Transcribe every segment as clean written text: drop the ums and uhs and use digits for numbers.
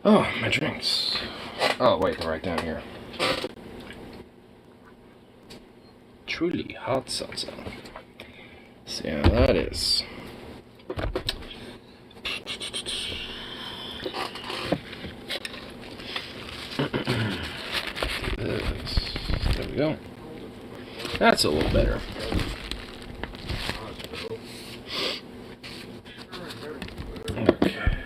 Oh, my drinks. Oh, wait, they're right down here. Truly hot seltzer. See how that is. This. There we go. That's a little better. Okay.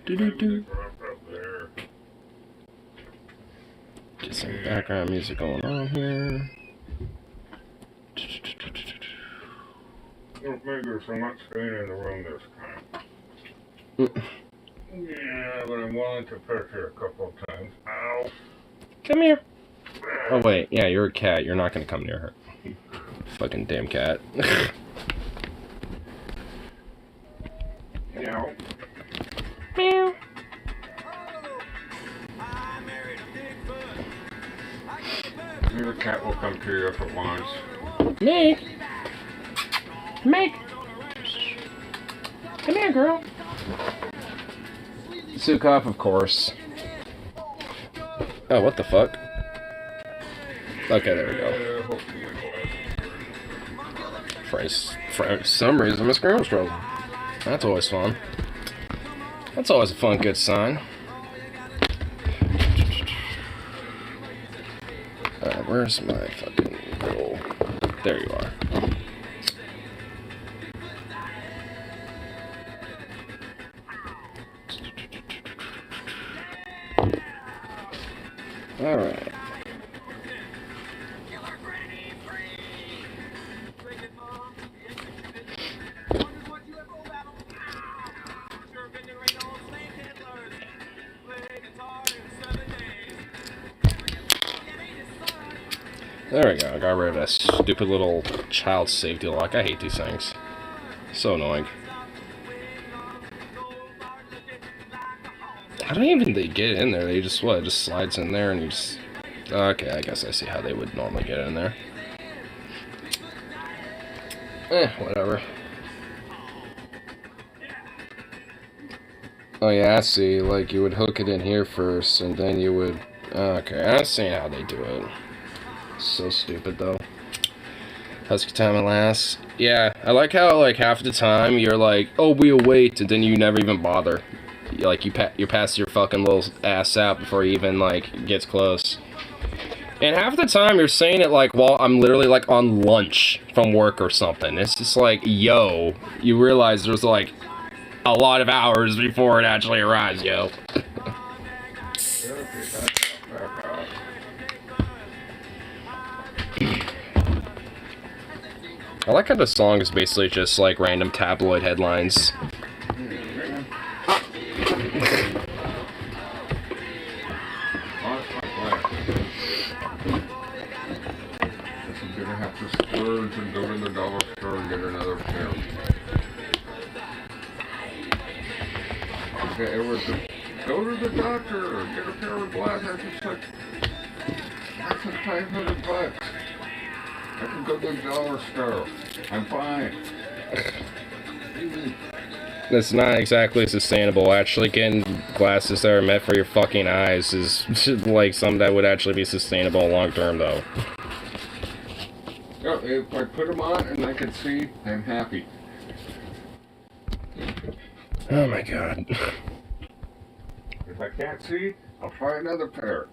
Do-do-do. Get some background music going on here. I don't think there's so much pain in the room this time. Yeah, but I'm willing to push it a couple of times. Ow. Come here. Oh, wait. Yeah, you're a cat. You're not going to come near her. Fucking damn cat. Meow. Meow. Maybe the cat will come to you if it wants. Meg. Meg. Come here, girl. Sukov, of course. Oh, what the fuck? Okay, there we go. For some reason, Miss Girl struggle. That's always fun. That's always a fun, good sign. Alright, where's my fucking little... There you are. Alright. There we go, I got rid of that stupid little child safety lock. I hate these things. So annoying. How do they get in there? They just, what, it just slides in there and you just... Okay, I guess I see how they would normally get in there. Whatever. Oh yeah, I see, like, you would hook it in here first, and then you would... Okay, I see how they do it. So stupid, though. Husky time at last. Yeah, I like how, like, half the time you're like, oh, we'll wait, and then you never even bother. Like, you pass your fucking little ass out before he even, like, gets close. And half the time you're saying it, like, while I'm literally, like, on lunch from work or something. It's just like, yo, you realize there's, like, a lot of hours before it actually arrives, yo. I like how the song is basically just like random tabloid headlines. I'm gonna have to splurge and go to the dollar store and get another pair. Okay, it was go to the doctor and get a pair of glasses. It's like, that's like $500. I can go to the dollar store. I'm fine. That's not exactly sustainable. Actually getting glasses that are meant for your fucking eyes is like something that would actually be sustainable long term, though. Yeah, if I put them on and I can see, I'm happy. Oh my god. If I can't see, I'll try another pair.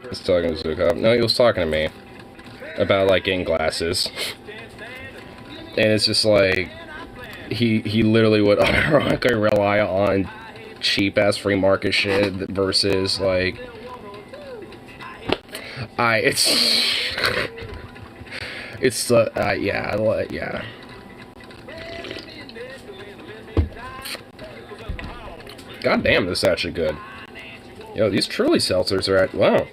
He's talking to Zukov. No, he was talking to me about like getting glasses, and it's just like he literally would ironically rely on cheap ass free market shit versus like yeah. God damn, this is actually good. Yo, these Truly seltzers are wow.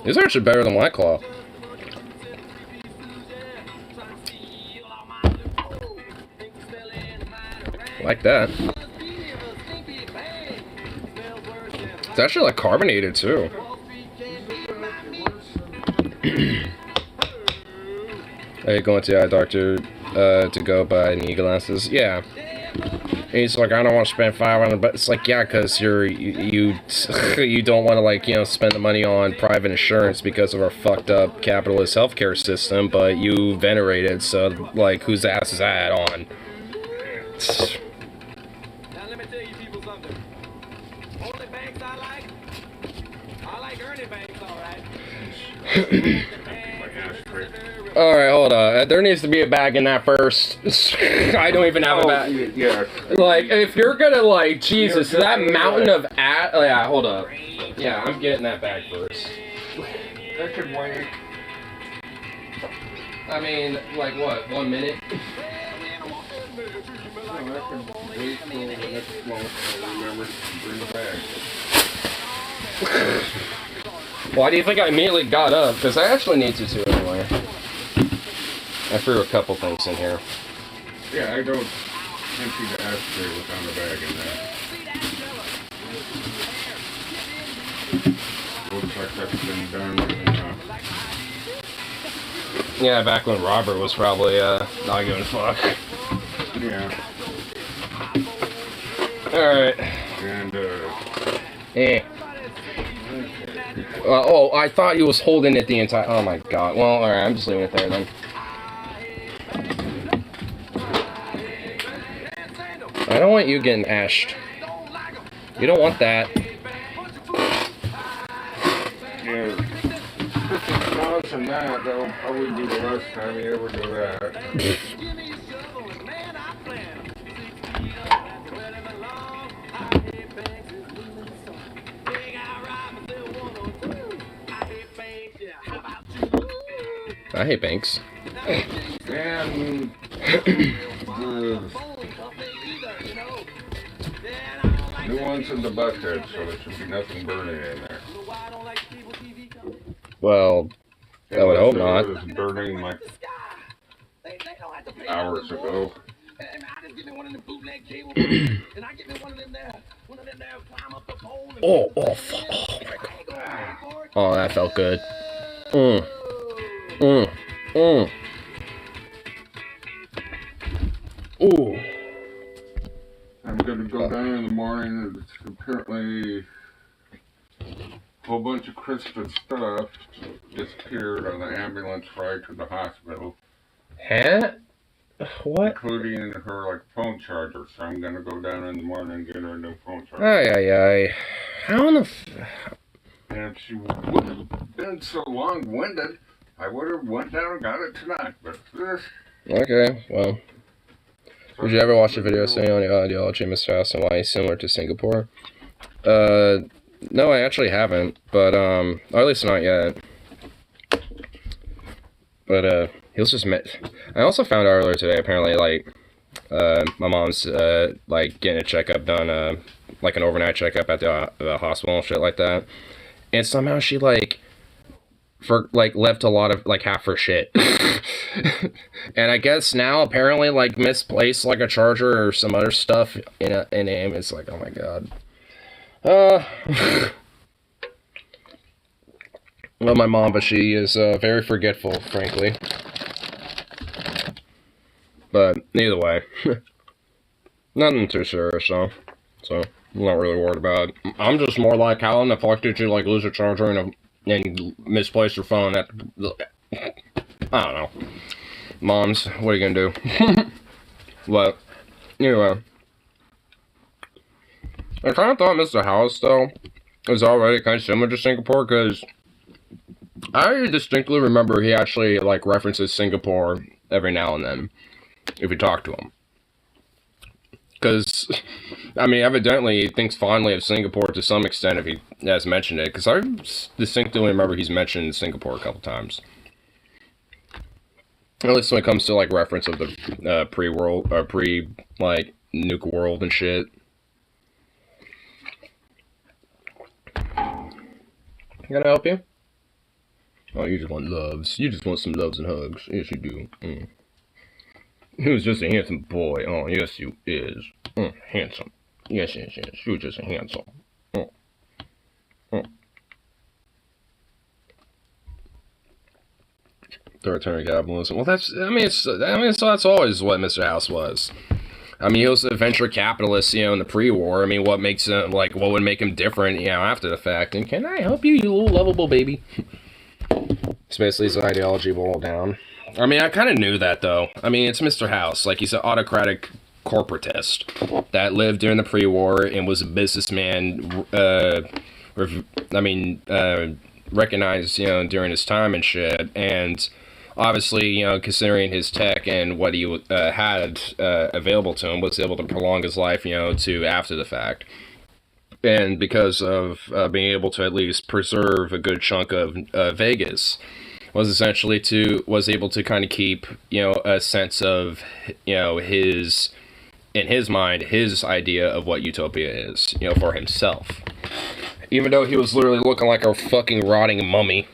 These are actually better than White Claw. Like that. It's actually like carbonated too. Are you going to the eye doctor to go buy knee glasses? Yeah. And he's like, I don't want to spend 500, but it's like, yeah, because you don't want to, like, you know, spend the money on private insurance because of our fucked up capitalist healthcare system, but you venerate it, so, like, whose ass is that on? Now let me tell you people something. Only banks I like earning banks, alright. Alright, hold on. There needs to be a bag in that first. I don't even have a bag. Yeah. Like, if you're gonna, like, Jesus, that mountain of oh, yeah, hold up. Yeah, I'm getting that bag first. That could wait. I mean, like, what, 1 minute? No, that could wait till the next month. Remember to bring the bag. Why do you think I immediately got up? Because I actually need to, too, anyway. I threw a couple things in here. Yeah, I don't empty the ashtray without a bag in there. Looks like that's been done. Yeah, back when Robert was probably not giving a fuck. Yeah. Alright. And, Eh. Oh, I thought you was holding it the entire... Oh my god. Well, alright, I'm just leaving it there then. I don't want you getting ashed. You don't want that. yeah. $50 from that, that'll probably be the last time you ever do that. I hate banks. And new ones in the bucket, so there should be nothing burning in there. Well, I would hope not. It was burning like hours ago. Oh, fuck. Oh my god. Oh, that felt good. Ooh. I'm gonna go down in the morning. It's apparently a whole bunch of Krista's stuff disappeared on the ambulance ride to the hospital. Huh? What? Including her, like, phone charger. So I'm gonna go down in the morning and get her a new phone charger. Ay. How in the And she wouldn't have been so long-winded. I would have went down and got it tonight, but this... Okay, well. Did you ever watch the video saying on the ideology of Mr. House and why he's similar to Singapore? No, I actually haven't, but, or at least not yet. But, he was just I also found out earlier today, apparently, like, my mom's, like, getting a checkup done, like an overnight checkup at the hospital and shit like that. And somehow she, like, left a lot of, like, half her shit. And I guess now, apparently, like, misplaced, like, a charger or some other stuff in aim. It's like, oh my god. Love my mom, but she is, very forgetful, frankly. But, either way. Nothing too serious, though. So, I'm not really worried about it. I'm just more like, how in the fuck did you, like, lose a charger and misplace your phone at... I don't know. Moms, what are you gonna do? But, anyway. I kind of thought Mr. House, though, was already kind of similar to Singapore, because I distinctly remember he actually, like, references Singapore every now and then, if you talk to him. Because, I mean, evidently he thinks fondly of Singapore to some extent if he has mentioned it, because I distinctly remember he's mentioned Singapore a couple times. At least when it comes to, like, reference of the pre-world, or like, nuke world and shit. Can I help you? Oh, you just want loves. You just want some loves and hugs. Yes, you do. He was just a handsome boy. Oh, yes, you is. Handsome. Yes. You were just a handsome. authoritarian capitalism. Well, that's that's always what Mr. House was. I mean, he was a venture capitalist, in the pre-war. I mean, what makes him, what would make him different, after the fact? And can I help you, you little lovable baby? It's basically his ideology boiled down. I mean, I kind of knew that, though. I mean, it's Mr. House. Like, he's an autocratic corporatist that lived during the pre-war and was a businessman, recognized, during his time and shit. And obviously, considering his tech and what he had available to him, was able to prolong his life, to after the fact. And because of being able to at least preserve a good chunk of Vegas, was able to kind of keep, a sense of, his, in his mind, his idea of what utopia is, for himself. Even though he was literally looking like a fucking rotting mummy.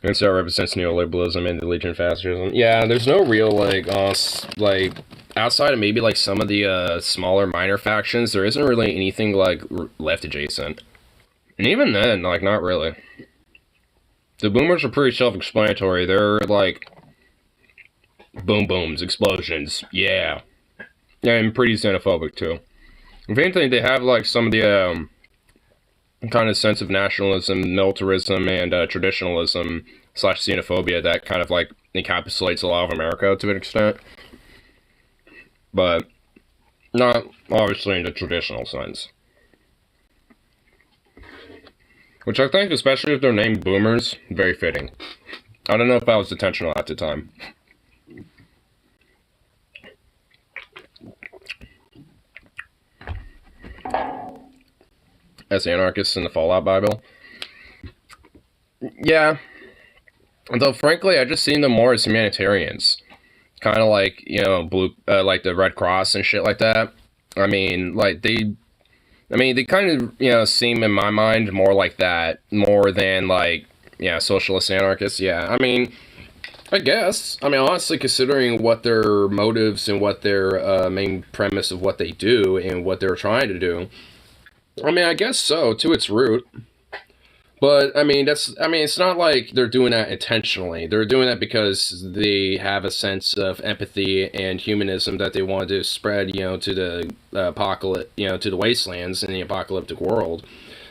And so it represents neoliberalism and the Legion fascism. Yeah, there's no real, outside of maybe, some of the, smaller minor factions, there isn't really anything, left adjacent. And even then, not really. The boomers are pretty self-explanatory. They're, boom booms, explosions, yeah. And pretty xenophobic, too. If anything, they have, some of the, kind of sense of nationalism, militarism, and traditionalism / xenophobia that kind of encapsulates a lot of America to an extent, but not obviously in the traditional sense. Which I think, especially if they're named boomers, very fitting. I don't know if that was intentional at the time. As anarchists in the Fallout Bible. Yeah. Though, frankly, I just seen them more as humanitarians. Kind of blue, the Red Cross and shit like that. I mean, they kind of, seem in my mind more like that, more than, socialist anarchists. Yeah, I mean, I guess. I mean, honestly, considering what their motives and what their main premise of what they do and what they're trying to do, I mean, I guess so, to its root. But, it's not like they're doing that intentionally. They're doing that because they have a sense of empathy and humanism that they want to spread, to the apocalypse, to the wastelands in the apocalyptic world.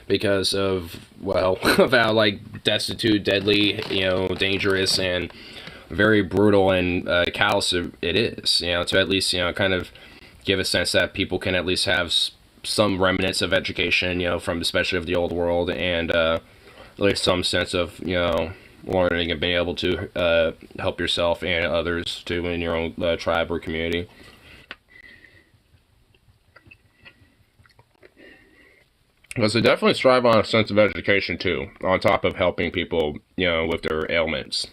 Because of, of how, destitute, deadly, dangerous, and very brutal and callous it is, to at least, kind of give a sense that people can at least have some remnants of education, from especially of the old world, and at least some sense of, learning and being able to help yourself and others too in your own tribe or community. Because they definitely strive on a sense of education too, on top of helping people, with their ailments.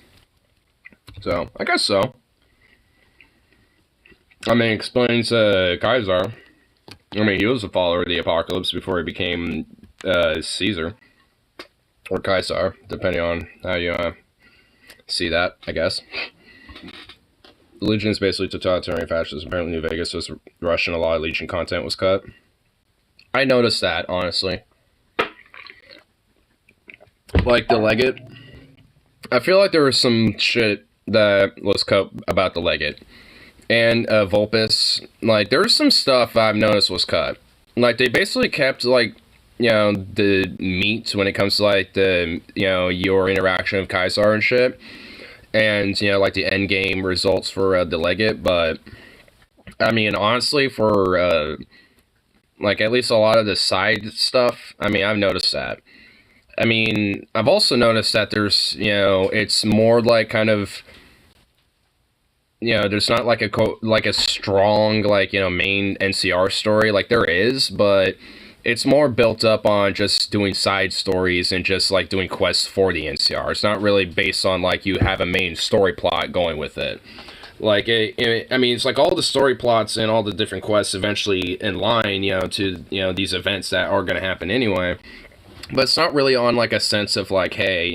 So, I guess so. I mean, explains Kaiser. I mean, he was a follower of the apocalypse before he became Caesar. Or Kaiser, depending on how you see that, I guess. The Legion is basically totalitarian fascism. Apparently New Vegas was Russian, a lot of Legion content was cut. I noticed that, honestly. The Legate. I feel like there was some shit that was cut about the Legate. And Vulpes, there was some stuff I've noticed was cut. They basically kept, the meat when it comes to, your interaction with Kaiser and shit. And, the end game results for the Legate. But, I mean, honestly, for, at least a lot of the side stuff, I mean, I've noticed that. I mean, I've also noticed that there's, it's more kind of, there's not a strong, main NCR story. There is, but it's more built up on just doing side stories and just, doing quests for the NCR. It's not really based on, you have a main story plot going with it. It's all the story plots and all the different quests eventually in line, to, these events that are going to happen anyway. But it's not really on, a sense of, hey,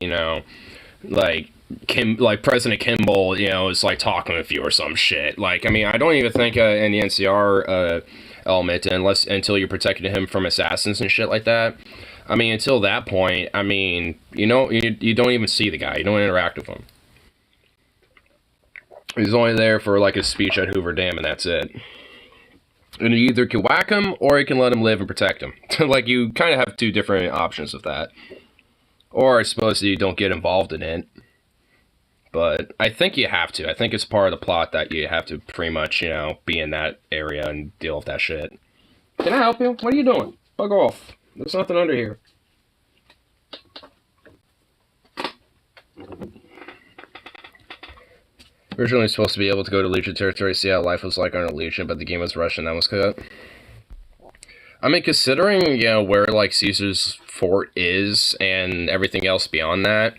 President Kimball, is talking with you or some shit. I don't even think in the NCR element, until you're protecting him from assassins and shit like that. I mean, until that point, I mean, you don't even see the guy. You don't interact with him. He's only there for like a speech at Hoover Dam, and that's it. And you either can whack him, or you can let him live and protect him. Like, you kind of have two different options with that. Or I suppose you don't get involved in it. But I think you have to. I think it's part of the plot that you have to pretty much, be in that area and deal with that shit. Can I help you? What are you doing? Bug off. There's nothing under here. Originally supposed to be able to go to Legion territory, see how life was like on a Legion, but the game was rushed and that was cut. I mean, considering, where, like, Caesar's fort is and everything else beyond that,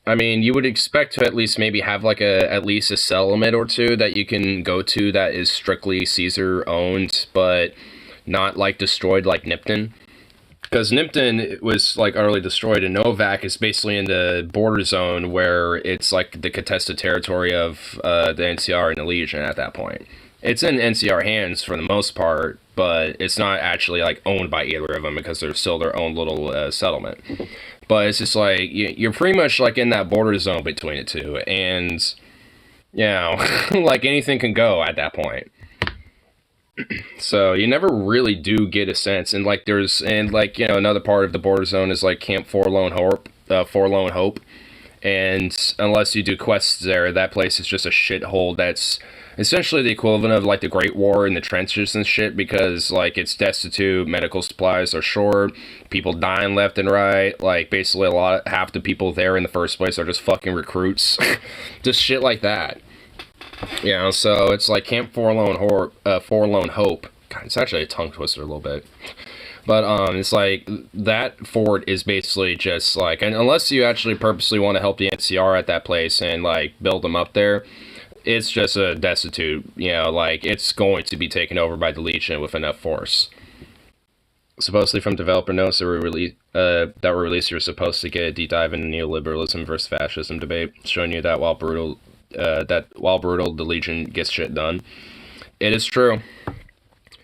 I mean, you would expect to at least maybe have, like, at least a settlement or two that you can go to that is strictly Caesar-owned, but not, like, destroyed like Nipton. Because Nipton was, like, utterly destroyed, and Novak is basically in the border zone where it's, like, the contested territory of the NCR and the Legion at that point. It's in NCR hands for the most part, but it's not actually, like, owned by either of them because they're still their own little settlement. But it's just, like, you're pretty much, like, in that border zone between the two, and, like, anything can go at that point. So you never really do get a sense, and like another part of the border zone is like Camp Forlorn Hope, and unless you do quests there, that place is just a shithole. That's essentially the equivalent of like the Great War in the trenches and shit, because like it's destitute, medical supplies are short, people dying left and right. Like basically half the people there in the first place are just fucking recruits, just shit like that. So it's like Camp Forlorn Hope. God, it's actually a tongue twister a little bit. But it's like that fort is basically just like, and unless you actually purposely want to help the NCR at that place and like build them up there, it's just a destitute. Like it's going to be taken over by the Legion with enough force. Supposedly from developer notes that were released, you're supposed to get a deep dive into neoliberalism versus fascism debate, showing you that while brutal, the Legion gets shit done. It is true.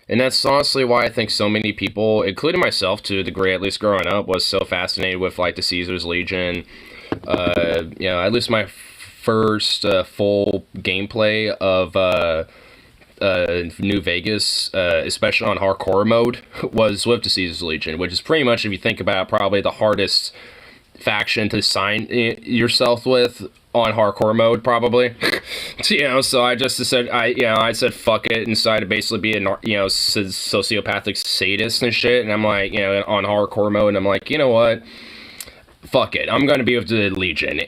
And that's honestly why I think so many people, including myself to a degree, at least growing up, was so fascinated with like the Caesar's Legion. At least my first full gameplay of New Vegas, especially on hardcore mode, was with the Caesar's Legion, which is pretty much, if you think about it, probably the hardest faction to sign yourself with on hardcore mode, probably. So I just said, I said fuck it and decided to basically be a sociopathic sadist and shit, and I'm like, on hardcore mode, and I'm like, you know what, fuck it, I'm gonna be with the Legion.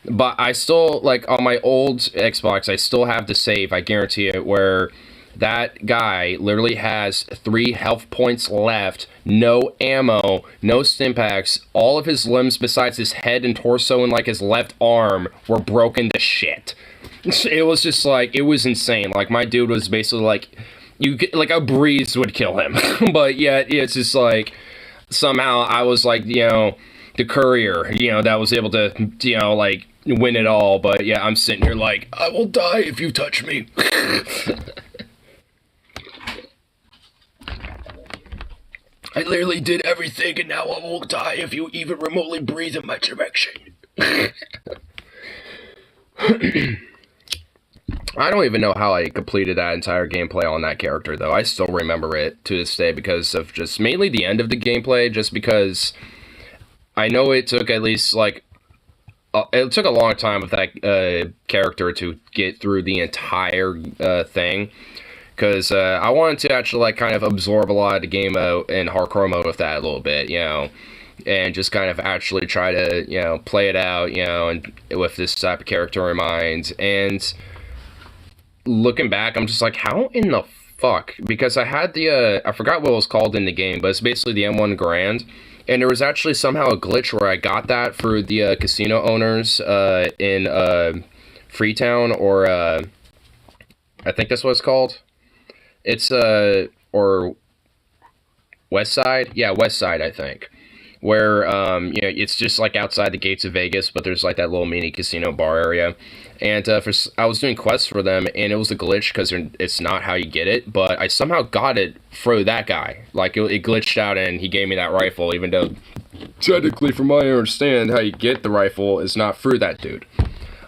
But I still, like, on my old Xbox, I still have the save, I guarantee it, where that guy literally has 3 health points left, no ammo, no stimpaks, all of his limbs besides his head and torso and, like, his left arm were broken to shit. It was just, like, it was insane. Like, my dude was basically, like, a breeze would kill him. But yet, it's just, like, somehow I was, like, the courier, that was able to, like, win it all. But, yeah, I'm sitting here like, I will die if you touch me. I literally did everything, and now I won't die if you even remotely breathe in my direction. I don't even know how I completed that entire gameplay on that character, though. I still remember it to this day because of just mainly the end of the gameplay, just because I know it took at least, like, it took a long time with that character to get through the entire thing. Because I wanted to actually, like, kind of absorb a lot of the game in hardcore mode with that a little bit, and just kind of actually try to, play it out, and with this type of character in mind. And looking back, I'm just like, how in the fuck? Because I had I forgot what it was called in the game, but it's basically the M1 Grand. And there was actually somehow a glitch where I got that through the casino owners in Freetown, or I think that's what it's called. It's, or West Side? Yeah, West Side, I think. where it's just like outside the gates of Vegas, but there's like that little mini casino bar area. And I was doing quests for them, and it was a glitch because it's not how you get it, but I somehow got it through that guy. Like, it glitched out, and he gave me that rifle, even though technically, from what I understand, how you get the rifle is not through that dude.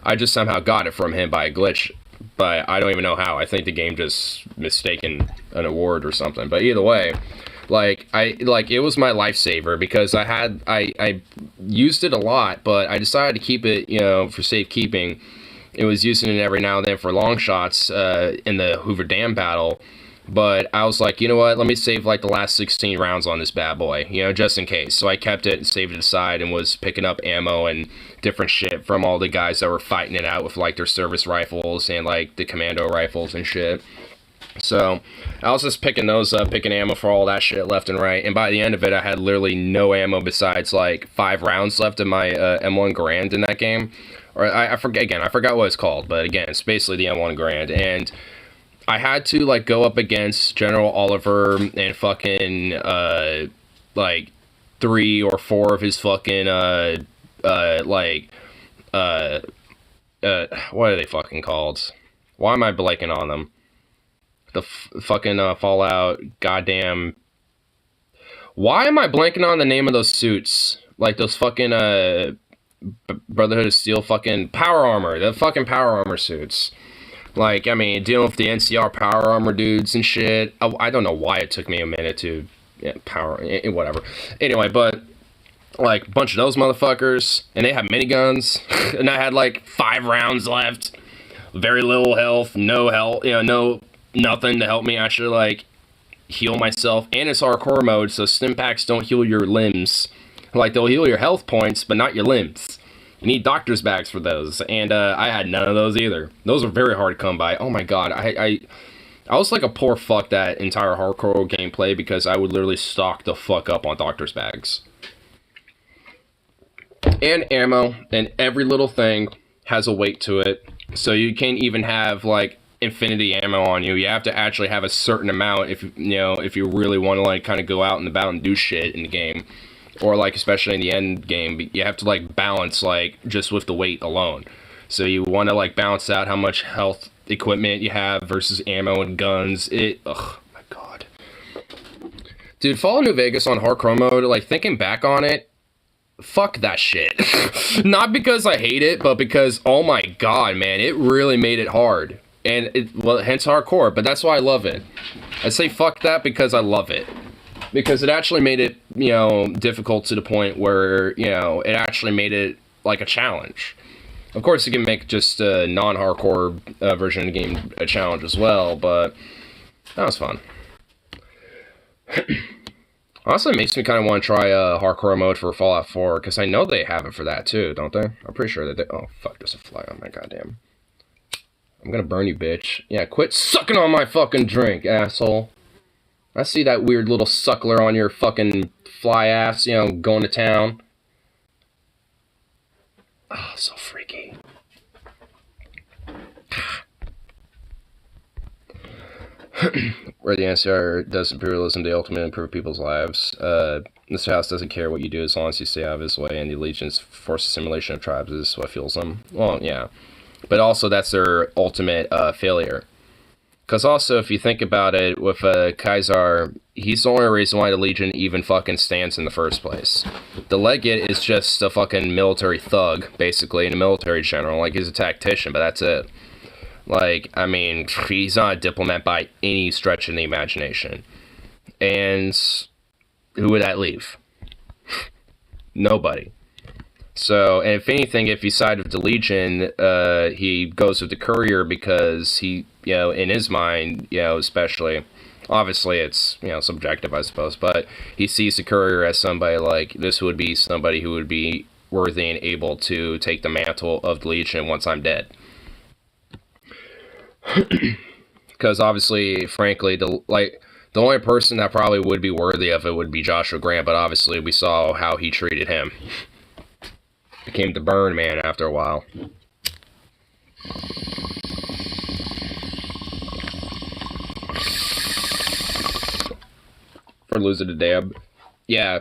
I just somehow got it from him by a glitch, but I don't even know how. I think the game just mistaken an award or something. But either way, it was my lifesaver because I used it a lot, but I decided to keep it, for safekeeping. It was using it every now and then for long shots in the Hoover Dam battle, but I was like, you know what, let me save like the last 16 rounds on this bad boy, just in case. So I kept it and saved it aside and was picking up ammo and different shit from all the guys that were fighting it out with like their service rifles and like the commando rifles and shit. So I was just picking those up, picking ammo for all that shit left and right, and by the end of it I had literally no ammo besides like 5 rounds left in my M1 Garand in that game. Or I forgot what it's called, but again, it's basically the M1 Garand, and I had to like go up against General Oliver and fucking like 3 or 4 of his fucking what are they fucking called? Why am I blanking on them? The fucking Fallout goddamn. Why am I blanking on the name of those suits? Like those fucking Brotherhood of Steel fucking power armor, the fucking power armor suits. Like, I mean, dealing with the NCR power armor dudes and shit. I don't know why it took me a minute to whatever. Anyway, but like a bunch of those motherfuckers, and they have miniguns, and I had like 5 rounds left, very little health, no health, nothing to help me actually like heal myself. And it's hardcore mode, so stim packs don't heal your limbs. Like, they'll heal your health points, but not your limbs. You need doctor's bags for those, and I had none of those either. Those were very hard to come by. Oh my god, I was like a poor fuck that entire hardcore gameplay because I would literally stock the fuck up on doctor's bags. And ammo, and every little thing has a weight to it, so you can't even have, like, infinity ammo on you. You have to actually have a certain amount if you really want to, like, kind of go out and about and do shit in the game. Or, like, especially in the end game, you have to, like, balance, like, just with the weight alone. So you want to, like, balance out how much health equipment you have versus ammo and guns. Ugh, my god. Dude, Fallout New Vegas on hardcore mode, like, thinking back on it, fuck that shit. Not because I hate it, but because, oh my god, man, it really made it hard. And, hence hardcore, but that's why I love it. I say fuck that because I love it. Because it actually made it, difficult to the point where, it actually made it like a challenge. Of course, you can make just a non-hardcore version of the game a challenge as well, but that was fun. Honestly, it makes me kind of want to try hardcore mode for Fallout 4, because I know they have it for that too, don't they? I'm pretty sure that they... Oh, fuck, there's a fly on my goddamn... I'm gonna burn you, bitch. Yeah, quit sucking on my fucking drink, asshole. I see that weird little suckler on your fucking fly ass, going to town. Oh, so freaky. Where the NCR does imperialism, the ultimate improve people's lives. This house doesn't care what you do as long as you stay out of his way, and the allegiance forces simulation of tribes is what fuels them. Well, yeah. But also, that's their ultimate failure. Because also, if you think about it, with Kaiser, he's the only reason why the Legion even fucking stands in the first place. The Legate is just a fucking military thug, basically, and a military general. Like, he's a tactician, but that's it. Like, I mean, he's not a diplomat by any stretch of the imagination. And who would that leave? Nobody. So, and if anything, if he sided with the Legion, he goes with the Courier because he, in his mind, especially, obviously it's, subjective, I suppose, but he sees the Courier as somebody like, this would be somebody who would be worthy and able to take the mantle of the Legion once I'm dead. Because obviously, frankly, the only person that probably would be worthy of it would be Joshua Grant, but obviously we saw how he treated him. Became the burn man after a while. For losing the dab. Yeah.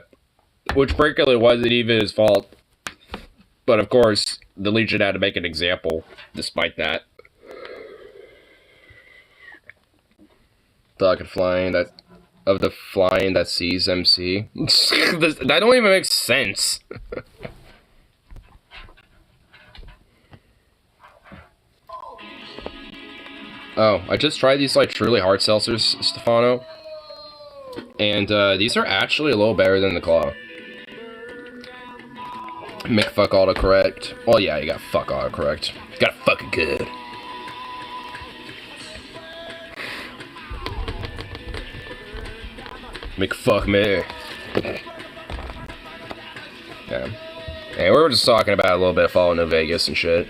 which frankly wasn't even his fault. But of course, the Legion had to make an example, despite that. Fucking flying that of the flying that sees MC. That don't even make sense. Oh, I just tried these like truly hard seltzers, Stefano, and these are actually a little better than the Claw. Make fuck autocorrect. Oh yeah, you got fuck autocorrect. You got fucking good. Make fuck me. Yeah. Hey, we were just talking about a little bit of Fallout New Vegas and shit.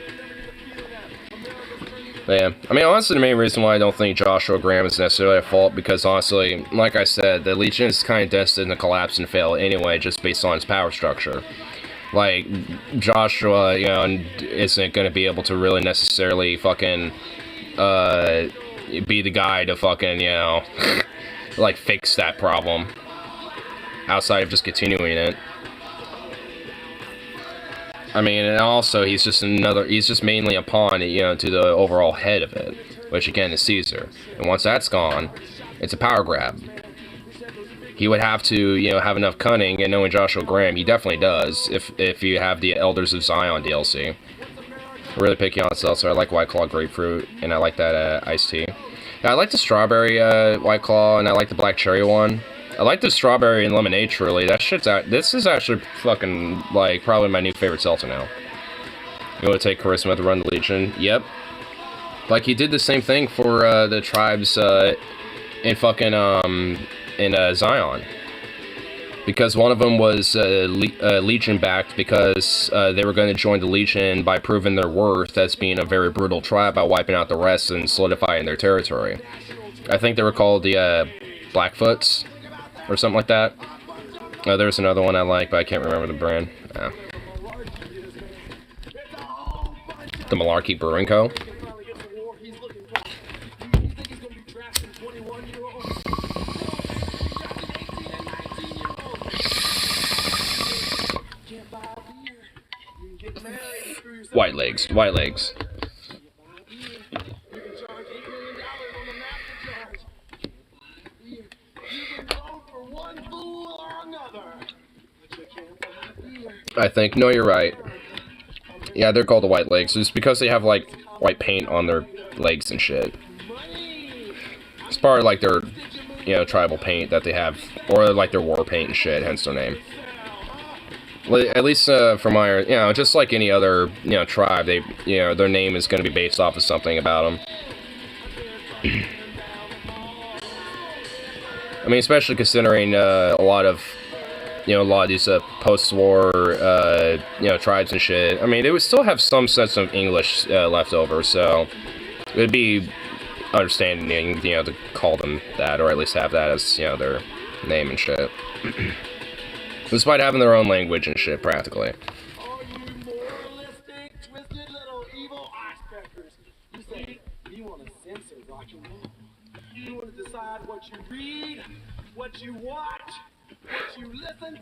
Yeah, I mean, honestly, the main reason why I don't think Joshua Graham is necessarily at fault, because honestly, like I said, the Legion is kind of destined to collapse and fail anyway, just based on its power structure. Like, Joshua, you know, isn't going to be able to really necessarily fucking, be the guy to fucking, you know, like, fix that problem, outside of just continuing it. I mean, and also, he's just mainly a pawn, you know, to the overall head of it, which again is Caesar. And once that's gone, it's a power grab. He would have to, you know, have enough cunning, and knowing Joshua Graham, he definitely does, if you have the Elders of Zion DLC. I'm really picky on Seltzer. I like White Claw Grapefruit, and I like that iced tea. Now, I like the strawberry White Claw, and I like the black cherry one. I like the strawberry and lemonade, truly. That shit's out. This is actually fucking, like, probably my new favorite seltzer now. You want to take Charisma to run the Legion? Yep. Like, he did the same thing for the tribes in fucking, in Zion. Because one of them was Legion-backed because they were going to join the Legion by proving their worth as being a very brutal tribe by wiping out the rest and solidifying their territory. I think they were called the Blackfoots. Or something like that. There's another one I like, but I can't remember the brand. Yeah. The Malarkey Brewing Co. White legs, white legs. I think. No, you're right. Yeah, they're called the white legs. It's because they have, like, white paint on their legs and shit. It's part of, like, their, you know, tribal paint that they have. Or, like, their war paint and shit, hence their name. At least, for my, you know, just like any other, you know, tribe, they, you know, their name is going to be based off of something about them. I mean, especially considering, a lot of these post-war, you know, tribes and shit. I mean, they would still have some sense of English left over, so it would be understanding, you know, to call them that, or at least have that as, you know, their name and shit. Despite having their own language and shit, practically. All you moralistic, twisted little evil oxpeckers. You say you want to censor rock and roll. You want to decide what you read, what you watch, what you listen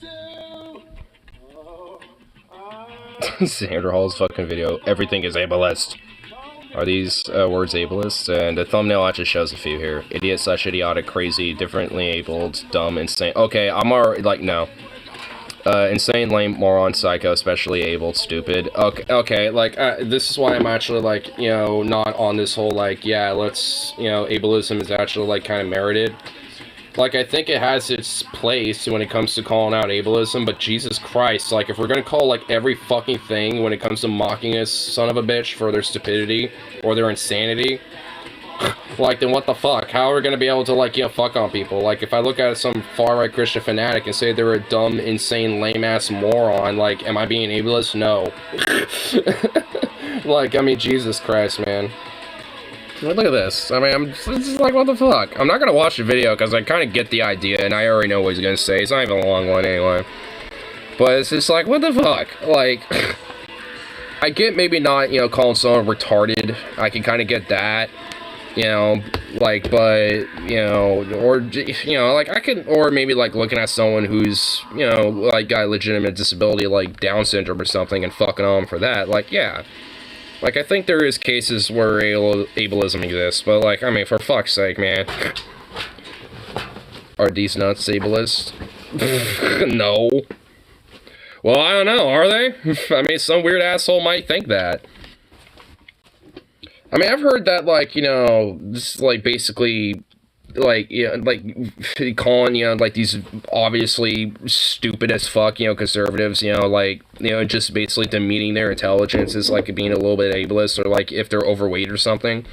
to. Sandra Hall's fucking video. Everything is ableist. Are these words ableist? And the thumbnail actually shows a few here. Idiot slash idiotic, crazy, differently abled, dumb, insane. Okay, I'm already, like, no. Insane, lame, moron, psycho, especially abled, stupid. Okay, like, this is why I'm actually, like, you know, not on this whole, like, yeah, let's, you know, ableism is actually, like, kind of merited. Like, I think it has its place when it comes to calling out ableism, but Jesus Christ, like, if we're gonna call, like, every fucking thing when it comes to mocking us son of a bitch for their stupidity or their insanity, like, then what the fuck? How are we gonna be able to, like, you know, fuck on people? Like, if I look at some far-right Christian fanatic and say they're a dumb, insane, lame-ass moron, like, am I being ableist? No. Like, I mean, Jesus Christ, man. Look at this. I mean, it's just like, what the fuck? I'm not gonna watch the video because I kind of get the idea and I already know what he's gonna say. It's not even a long one anyway. But it's just like, what the fuck? Like, I get maybe not, you know, calling someone retarded. I can kind of get that. You know, Like, but, you know, or, you know, like, I could, or maybe, like, looking at someone who's, you know, like, got a legitimate disability, like Down syndrome or something, and fucking on them for that, like, yeah. Like, I think there is cases where ableism exists, but, like, I mean, for fuck's sake, man. Are these nuts ableist? No. Well, I don't know, are they? I mean, some weird asshole might think that. I mean, I've heard that, like, you know, just, like, basically, like, you know, like, calling, you know, like, these obviously stupid as fuck, you know, conservatives, you know, like, you know, just basically demeaning their intelligence is, like, being a little bit ableist, or, like, if they're overweight or something.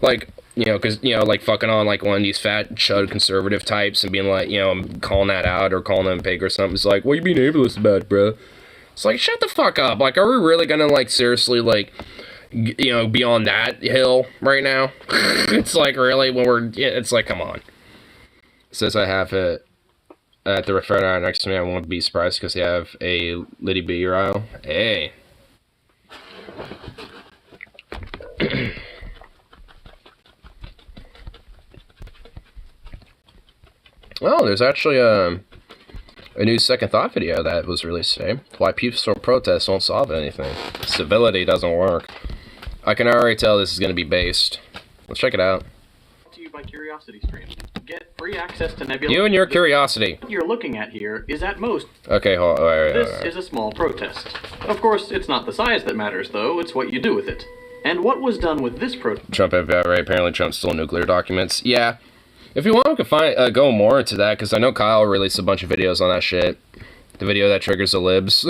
Like, you know, because, you know, like, fucking on, like, one of these fat, chud conservative types and being like, you know, calling that out or calling them a pig or something. It's like, what are you being ableist about, bro? It's like, shut the fuck up. Like, are we really gonna, like, seriously, like, you know, be on that hill right now? It's like, really, when we're, it's like, come on. It says I have it at the refrigerator next to me. I won't be surprised because they have a Liddy beer aisle. Hey. Oh, there's actually a new Second Thought video that was released today. Why peaceful protests won't solve anything. Civility doesn't work. I can already tell this is going to be based. Let's check it out. To you by Curiosity Stream. Get free access to Nebula. You and your curiosity. What you're looking at here is at most. Okay, hold on. All right. This is a small protest. Of course, it's not the size that matters, though. It's what you do with it. And what was done with this protest? Trump, right? Apparently, Trump stole nuclear documents. Yeah. If you want, we can go more into that, because I know Kyle released a bunch of videos on that shit. The video that triggers the libs.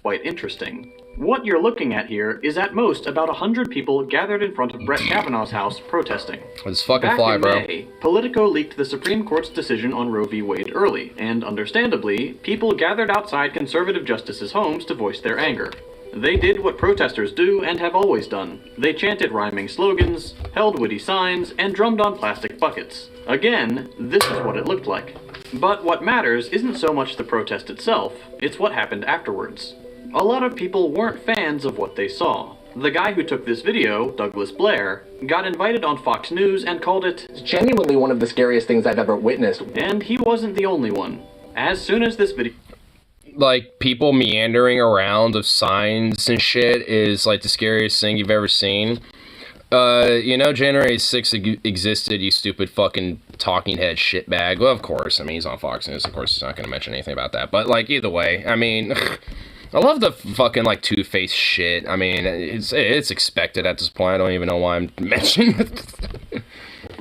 Quite interesting. What you're looking at here is at most about 100 people gathered in front of Brett Kavanaugh's house protesting. It's fucking Back fly, in bro. May, Politico leaked the Supreme Court's decision on Roe v. Wade early, and understandably, people gathered outside conservative justices' homes to voice their anger. They did what protesters do and have always done. They chanted rhyming slogans, held witty signs, and drummed on plastic buckets. Again, this is what it looked like. But what matters isn't so much the protest itself, it's what happened afterwards. A lot of people weren't fans of what they saw. The guy who took this video, Douglas Blair, got invited on Fox News and called it genuinely one of the scariest things I've ever witnessed. And he wasn't the only one. As soon as this video... Like, people meandering around of signs and shit is, like, the scariest thing you've ever seen. You know, January 6th existed, you stupid fucking talking head shitbag. Well, of course. I mean, he's on Fox News. Of course, he's not going to mention anything about that. But, like, either way, I mean... I love the fucking, like, two-faced shit. I mean, it's expected at this point. I don't even know why I'm mentioning it.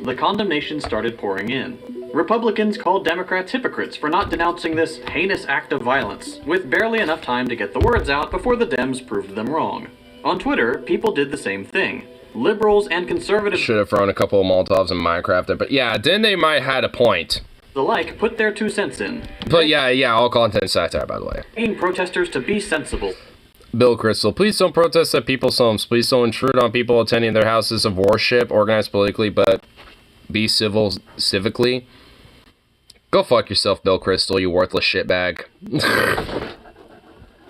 The condemnation started pouring in. Republicans called Democrats hypocrites for not denouncing this heinous act of violence, with barely enough time to get the words out before the Dems proved them wrong. On Twitter, people did the same thing. Liberals and conservatives should have thrown a couple of Molotovs in Minecraft there, but yeah, then they might have had a point. The like put their 2 cents in. But yeah, all content satire, by the way. Begging protesters to be sensible. Bill Crystal, please don't protest at people's homes. Please don't intrude on people attending their houses of worship, organized politically, but be civically. Go fuck yourself, Bill Crystal, you worthless shitbag.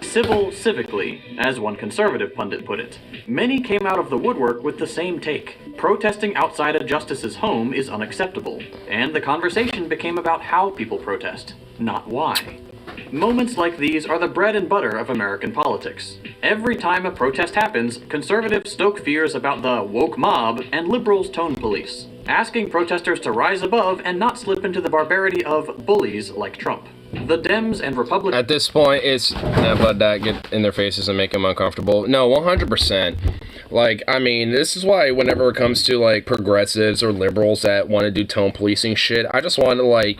Civically, as one conservative pundit put it. Many came out of the woodwork with the same take. Protesting outside a justice's home is unacceptable, and the conversation became about how people protest, not why. Moments like these are the bread and butter of American politics. Every time a protest happens, conservatives stoke fears about the woke mob and liberals tone police, asking protesters to rise above and not slip into the barbarity of bullies like Trump. The Dems and Republicans... At this point, it's let that get in their faces and make them uncomfortable. No, 100%. Like, I mean, this is why whenever it comes to, like, progressives or liberals that want to do tone policing shit, I just want to, like...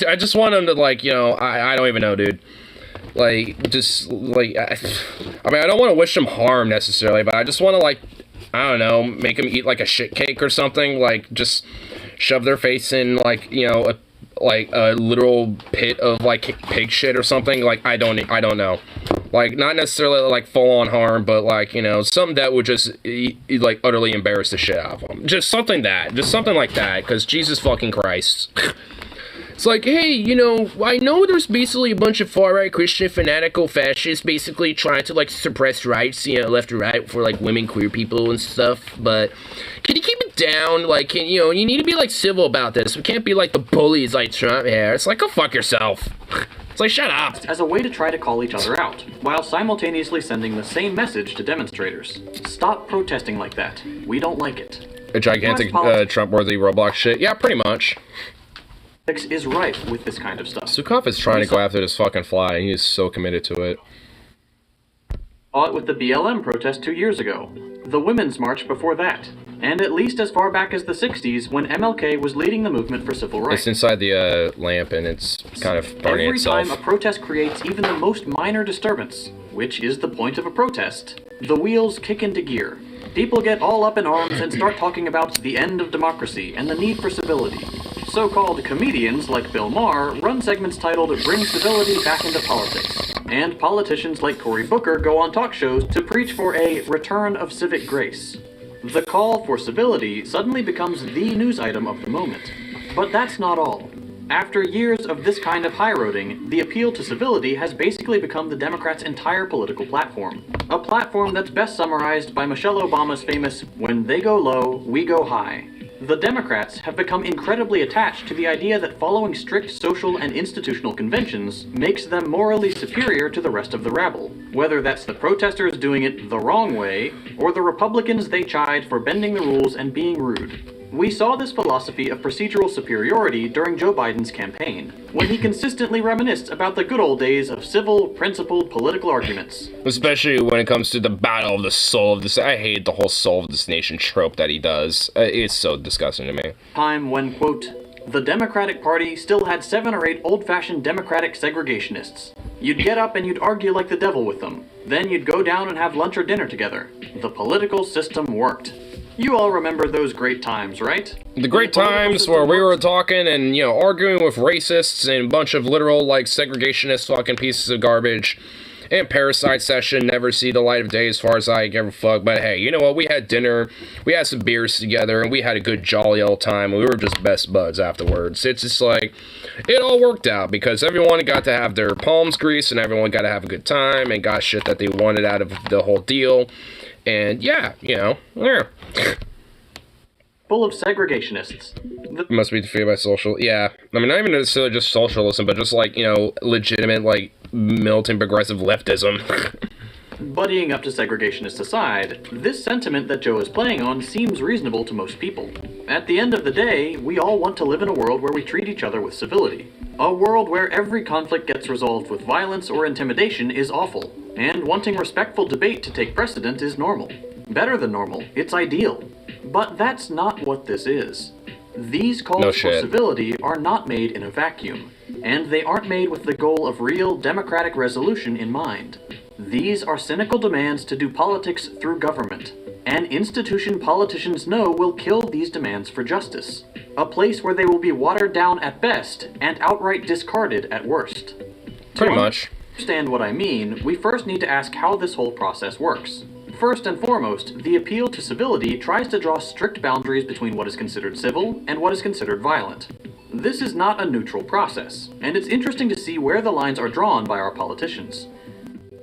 I just want them to, like, you know, I don't even know, dude. Like, just, like... I mean, I don't want to wish them harm, necessarily, but I just want to, like... I don't know, make them eat, like, a shit cake or something. Like, just shove their face in, like, you know, a literal pit of, like, pig shit or something. Like, I don't know. Like, not necessarily, like, full-on harm, but, like, you know, something that would just, like, utterly embarrass the shit out of them. Just something like that, because Jesus fucking Christ. It's like, hey, you know, I know there's basically a bunch of far-right Christian fanatical fascists basically trying to, like, suppress rights, you know, left and right for, like, women, queer people and stuff, but can you keep it down, like, you need to be, like, civil about this. We can't be, like, the bullies like Trump here. It's like, go fuck yourself. It's like, shut up. As a way to try to call each other out, while simultaneously sending the same message to demonstrators. Stop protesting like that. We don't like it. A gigantic Trump-worthy Roblox shit. Yeah, pretty much. Is rife with this kind of stuff. Sukov is trying to go after this fucking fly, and he is so committed to it. Saw it with the BLM protest 2 years ago, the Women's March before that, and at least as far back as the 60s when MLK was leading the movement for civil rights. It's inside the lamp, and it's kind of burning itself. Every time a protest creates even the most minor disturbance, which is the point of a protest, the wheels kick into gear. People get all up in arms and start talking about the end of democracy and the need for civility. So-called comedians like Bill Maher run segments titled Bring Civility Back into Politics. And politicians like Cory Booker go on talk shows to preach for a return of civic grace. The call for civility suddenly becomes the news item of the moment. But that's not all. After years of this kind of high-roading, the appeal to civility has basically become the Democrats' entire political platform. A platform that's best summarized by Michelle Obama's famous, "When they go low, we go high." The Democrats have become incredibly attached to the idea that following strict social and institutional conventions makes them morally superior to the rest of the rabble, whether that's the protesters doing it the wrong way, or the Republicans they chide for bending the rules and being rude. We saw this philosophy of procedural superiority during Joe Biden's campaign, when he consistently reminisced about the good old days of civil, principled political arguments. Especially when it comes to the battle of the soul of this. I hate the whole soul of this nation trope that he does. It's so disgusting to me. Time when, quote, the Democratic Party still had 7 or 8 old-fashioned Democratic segregationists. You'd get up and you'd argue like the devil with them. Then you'd go down and have lunch or dinner together. The political system worked. You all remember those great times, right? The great times where we were talking and, arguing with racists and a bunch of literal, like, segregationist fucking pieces of garbage. And Parasite Session never see the light of day as far as I give a fuck. But hey, you know what? We had dinner, we had some beers together, and we had a good jolly old time. And we were just best buds afterwards. It's just like, it all worked out because everyone got to have their palms greased and everyone got to have a good time and got shit that they wanted out of the whole deal. And yeah, yeah. Full of segregationists. Must be defeated by social. Yeah. I mean, not even necessarily just socialism, but just like, legitimate, like, militant progressive leftism. Buddying up to segregationists aside, this sentiment that Joe is playing on seems reasonable to most people. At the end of the day, we all want to live in a world where we treat each other with civility. A world where every conflict gets resolved with violence or intimidation is awful, and wanting respectful debate to take precedent is normal. Better than normal, it's ideal. But that's not what this is. These calls for civility are not made in a vacuum, and they aren't made with the goal of real democratic resolution in mind. These are cynical demands to do politics through government, an institution politicians know will kill these demands for justice, a place where they will be watered down at best and outright discarded at worst. Pretty much. To understand what I mean, we first need to ask how this whole process works. First and foremost, the appeal to civility tries to draw strict boundaries between what is considered civil and what is considered violent. This is not a neutral process, and it's interesting to see where the lines are drawn by our politicians.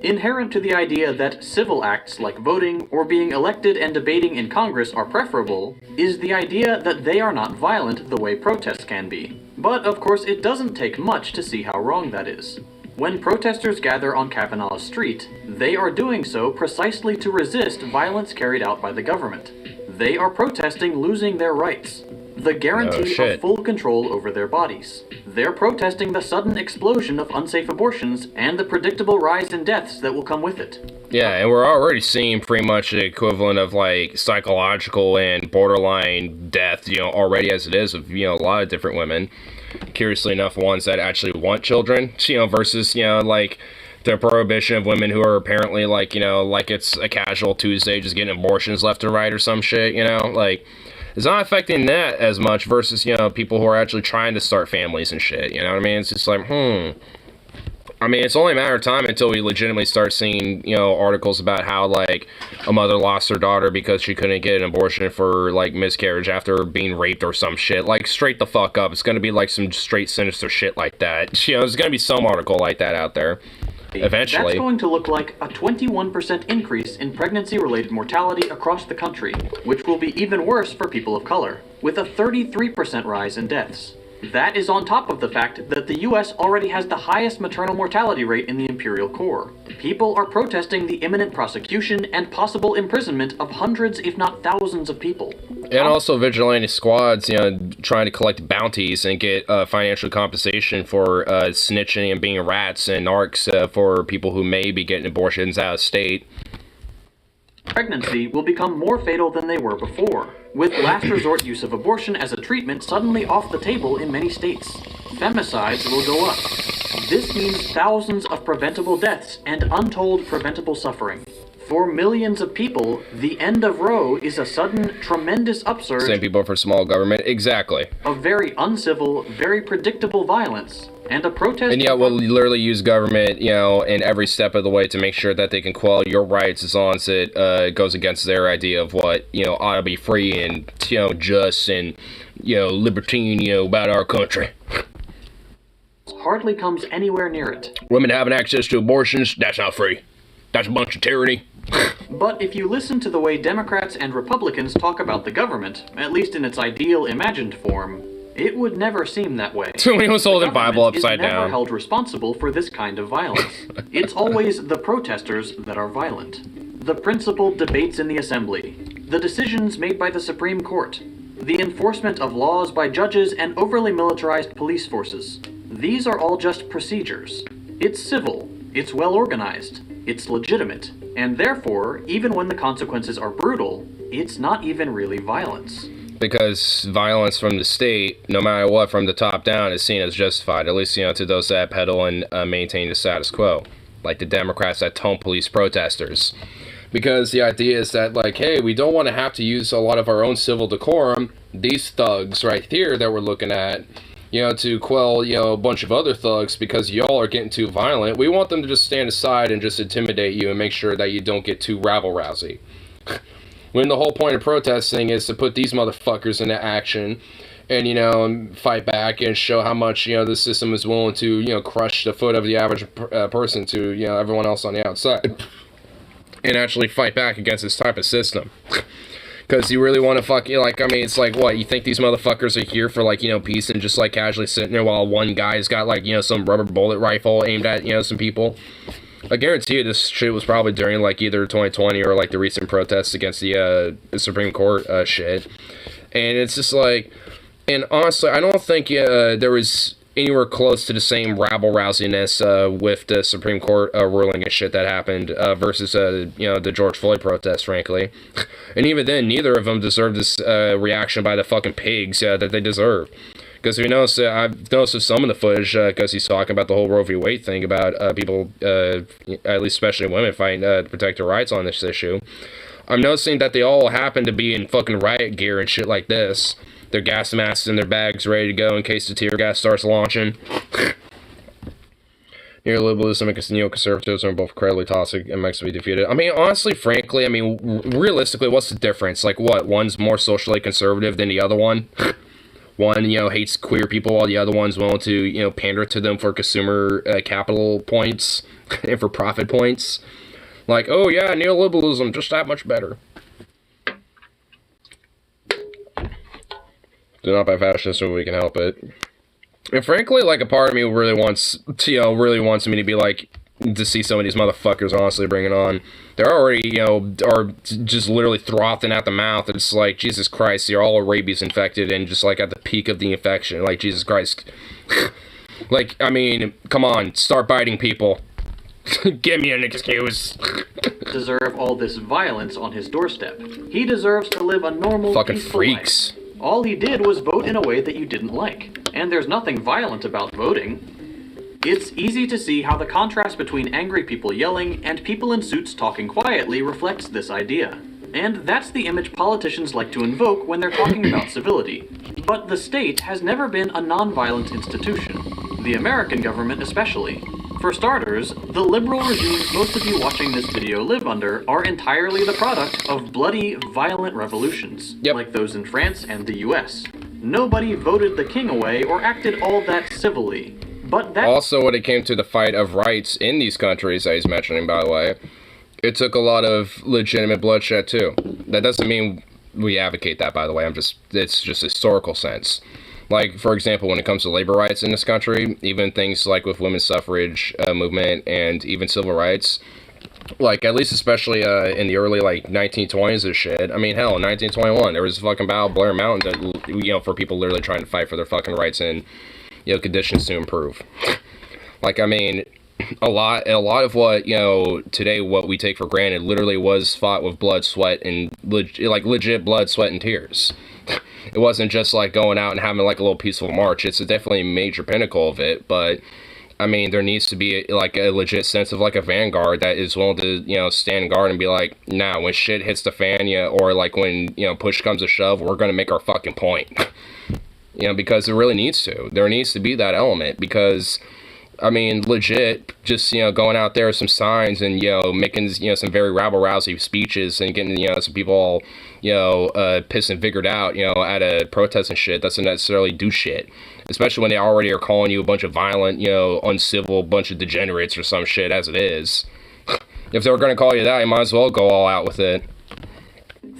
Inherent to the idea that civil acts like voting or being elected and debating in Congress are preferable is the idea that they are not violent the way protests can be. But of course it doesn't take much to see how wrong that is. When protesters gather on Kavanaugh's street, they are doing so precisely to resist violence carried out by the government. They are protesting losing their rights, the guarantee of full control over their bodies. They're protesting the sudden explosion of unsafe abortions and the predictable rise in deaths that will come with it. Yeah, and we're already seeing pretty much the equivalent of, like, psychological and borderline death, already as it is of, a lot of different women. Curiously enough, ones that actually want children, versus, like, the prohibition of women who are apparently, like, like it's a casual Tuesday just getting abortions left and right or some shit, like, it's not affecting that as much versus, people who are actually trying to start families and shit, you know what I mean? It's just like, I mean, it's only a matter of time until we legitimately start seeing, articles about how, like, a mother lost her daughter because she couldn't get an abortion for, like, miscarriage after being raped or some shit. Like, straight the fuck up. It's gonna be, like, some straight sinister shit like that. There's gonna be some article like that out there. eventually. That's going to look like a 21% increase in pregnancy-related mortality across the country, which will be even worse for people of color, with a 33% rise in deaths. That is on top of the fact that the US already has the highest maternal mortality rate in the imperial core. People are protesting the imminent prosecution and possible imprisonment of hundreds, if not thousands, of people. And also vigilante squads, trying to collect bounties and get financial compensation for snitching and being rats and narcs for people who may be getting abortions out of state. Pregnancy will become more fatal than they were before, with last resort use of abortion as a treatment suddenly off the table in many states. Femicides will go up. This means thousands of preventable deaths and untold preventable suffering. For millions of people, the end of Roe is a sudden, tremendous upsurge. Same people for small government, exactly. Of very uncivil, very predictable violence, and a protest. And yet, we'll literally use government, in every step of the way to make sure that they can quell your rights as long as it goes against their idea of what ought to be free and just and libertine about our country. Hardly comes anywhere near it. Women having access to abortions, that's not free. That's a bunch of tyranny. But if you listen to the way Democrats and Republicans talk about the government, at least in its ideal imagined form, it would never seem that way. Somebody was holding the Bible upside down. Is never down. held responsible for this kind of violence. It's always the protesters that are violent. The principled debates in the assembly, the decisions made by the Supreme Court, the enforcement of laws by judges and overly militarized police forces. These are all just procedures. It's civil, it's well organized, it's legitimate, and therefore, even when the consequences are brutal, it's not even really violence. Because violence from the state, no matter what, from the top down, is seen as justified, at least, to those that peddle and maintain the status quo, like the Democrats that tone police protesters. Because the idea is that, hey, we don't want to have to use a lot of our own civil decorum, these thugs right here that we're looking at, to quell, a bunch of other thugs because y'all are getting too violent. We want them to just stand aside and just intimidate you and make sure that you don't get too rabble-rousy. When the whole point of protesting is to put these motherfuckers into action and, fight back and show how much, the system is willing to, crush the foot of the average person to, everyone else on the outside. And actually fight back against this type of system. Because you really want to it's like, what, you think these motherfuckers are here for, peace and just, casually sitting there while one guy's got, some rubber bullet rifle aimed at, some people? I guarantee you this shit was probably during, either 2020 or, the recent protests against the Supreme Court shit. And it's just, and honestly, I don't think there was anywhere close to the same rabble-rousiness with the Supreme Court ruling and shit that happened versus, the George Floyd protest, frankly. And even then, neither of them deserved this reaction by the fucking pigs that they deserve. Because we noticed, I've noticed some of the footage, because he's talking about the whole Roe v. Wade thing about people, at least especially women, fighting to protect their rights on this issue. I'm noticing that they all happen to be in fucking riot gear and shit like this. Their gas masks in their bags ready to go in case the tear gas starts launching. Neoliberalism and neoconservatism are both incredibly toxic and meant to be defeated. I mean, honestly, frankly, realistically, what's the difference? What? One's more socially conservative than the other one? One, hates queer people while the other one's willing to, pander to them for consumer capital points and for profit points. Oh yeah, neoliberalism, just that much better. Do not buy fashion so we can help it. And frankly, a part of me really wants me to be to see some of these motherfuckers honestly bring it on. They're already, are just literally frothing at the mouth. It's Jesus Christ, you're all rabies infected and just at the peak of the infection. Jesus Christ. Come on, start biting people. Give me an excuse. Deserve all this violence on his doorstep. He deserves to live a normal, fucking peaceful freaks. life. All he did was vote in a way that you didn't like. And there's nothing violent about voting. It's easy to see how the contrast between angry people yelling and people in suits talking quietly reflects this idea. And that's the image politicians like to invoke when they're talking about civility. But the state has never been a non-violent institution. The American government especially. For starters, the liberal regimes most of you watching this video live under are entirely the product of bloody, violent revolutions, like those in France and the US. Nobody voted the king away or acted all that civilly. But that Also, when it came to the fight of rights in these countries that he's mentioning, by the way, it took a lot of legitimate bloodshed too. That doesn't mean we advocate that, by the way. It's just historical sense. Like, for example, when it comes to labor rights in this country, even things like with women's suffrage movement and even civil rights, like, at least especially in the early, like, 1920s and shit. I mean, hell, in 1921, there was a fucking battle of Blair Mountain that, for people literally trying to fight for their fucking rights and, conditions to improve. Like, I mean, a lot of what, today what we take for granted literally was fought with blood, sweat, and, legit blood, sweat, and tears. It wasn't just, like, going out and having, like, a little peaceful march. It's definitely a major pinnacle of it, but, I mean, there needs to be, like, a legit sense of, like, a vanguard that is willing to, stand guard and be like, nah, when shit hits the fan, or, like, when, push comes to shove, we're gonna make our fucking point. Because there really needs to. There needs to be that element, because, I mean, legit, just, going out there with some signs and, making, some very rabble-rousy speeches and getting, some people all, pissed and figured out, at a protest and shit, doesn't necessarily do shit. Especially when they already are calling you a bunch of violent, uncivil bunch of degenerates or some shit as it is. If they were going to call you that, you might as well go all out with it.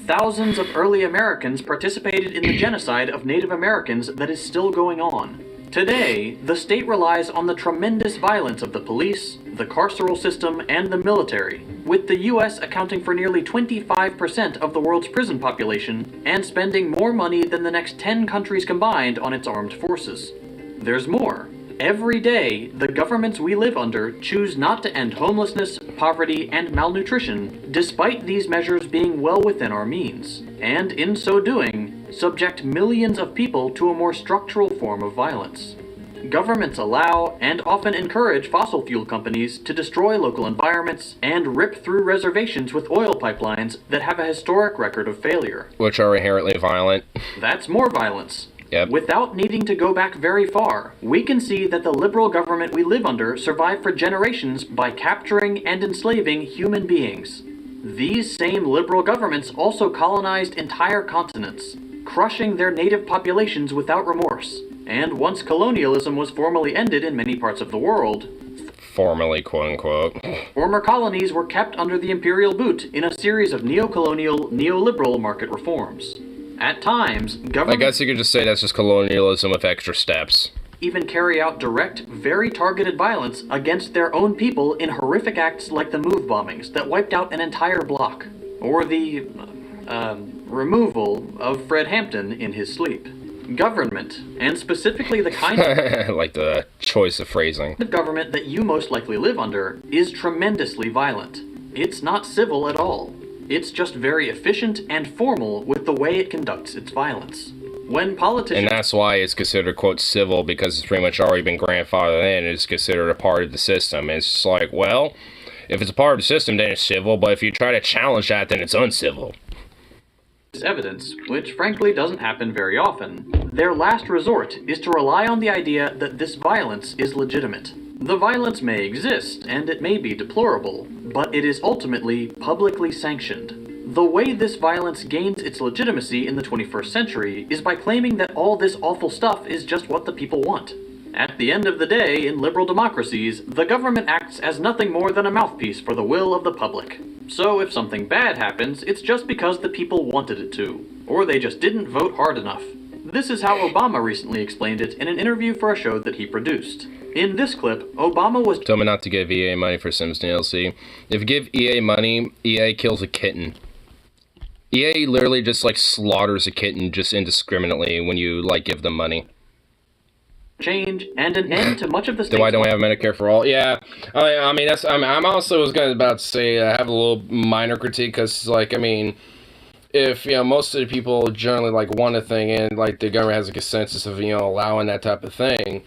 thousands of early Americans participated in the genocide of Native Americans that is still going on. Today, the state relies on the tremendous violence of the police, the carceral system, and the military, with the US accounting for nearly 25% of the world's prison population and spending more money than the next 10 countries combined on its armed forces. There's more. Every day, the governments we live under choose not to end homelessness, poverty, and malnutrition, despite these measures being well within our means, and in so doing, subject millions of people to a more structural form of violence. Governments allow, and often encourage, fossil fuel companies to destroy local environments and rip through reservations with oil pipelines that have a historic record of failure. Which are inherently violent. That's more violence. Yep. Without needing to go back very far, we can see that the liberal government we live under survived for generations by capturing and enslaving human beings. These same liberal governments also colonized entire continents, crushing their native populations without remorse. And once colonialism was formally ended in many parts of the world, formally, quote-unquote, former colonies were kept under the imperial boot in a series of neo-colonial, neoliberal market reforms. At times, governments, I guess you could just say that's just colonialism with extra steps, even carry out direct, very targeted violence against their own people in horrific acts like the move bombings that wiped out an entire block, or the removal of Fred Hampton in his sleep. Government, and specifically the kind of like the choice of phrasing, government that you most likely live under, is tremendously violent. It's not civil at all. It's just very efficient and formal with the way it conducts its violence. When politicians... And that's why it's considered, quote, civil, because it's pretty much already been grandfathered in, and it's considered a part of the system. And it's just like, well, if it's a part of the system, then it's civil, but if you try to challenge that, then it's uncivil. Evidence, which frankly doesn't happen very often, their last resort is to rely on the idea that this violence is legitimate. The violence may exist, and it may be deplorable, but it is ultimately publicly sanctioned. The way this violence gains its legitimacy in the 21st century is by claiming that all this awful stuff is just what the people want. At the end of the day, in liberal democracies, the government acts as nothing more than a mouthpiece for the will of the public. So if something bad happens, it's just because the people wanted it to, or they just didn't vote hard enough. This is how Obama recently explained it in an interview for a show that he produced. In this clip, Obama was told me not to give EA money for Sims DLC. If you give EA money, EA kills a kitten. EA literally just, like, slaughters a kitten just indiscriminately when you, like, give them money. Change and an end to much of the Why don't we have Medicare for all? Yeah, I mean that's. I'm also was about to say I have a little minor critique because, like, I mean, if most of the people generally like want a thing and like the government has a consensus of allowing that type of thing,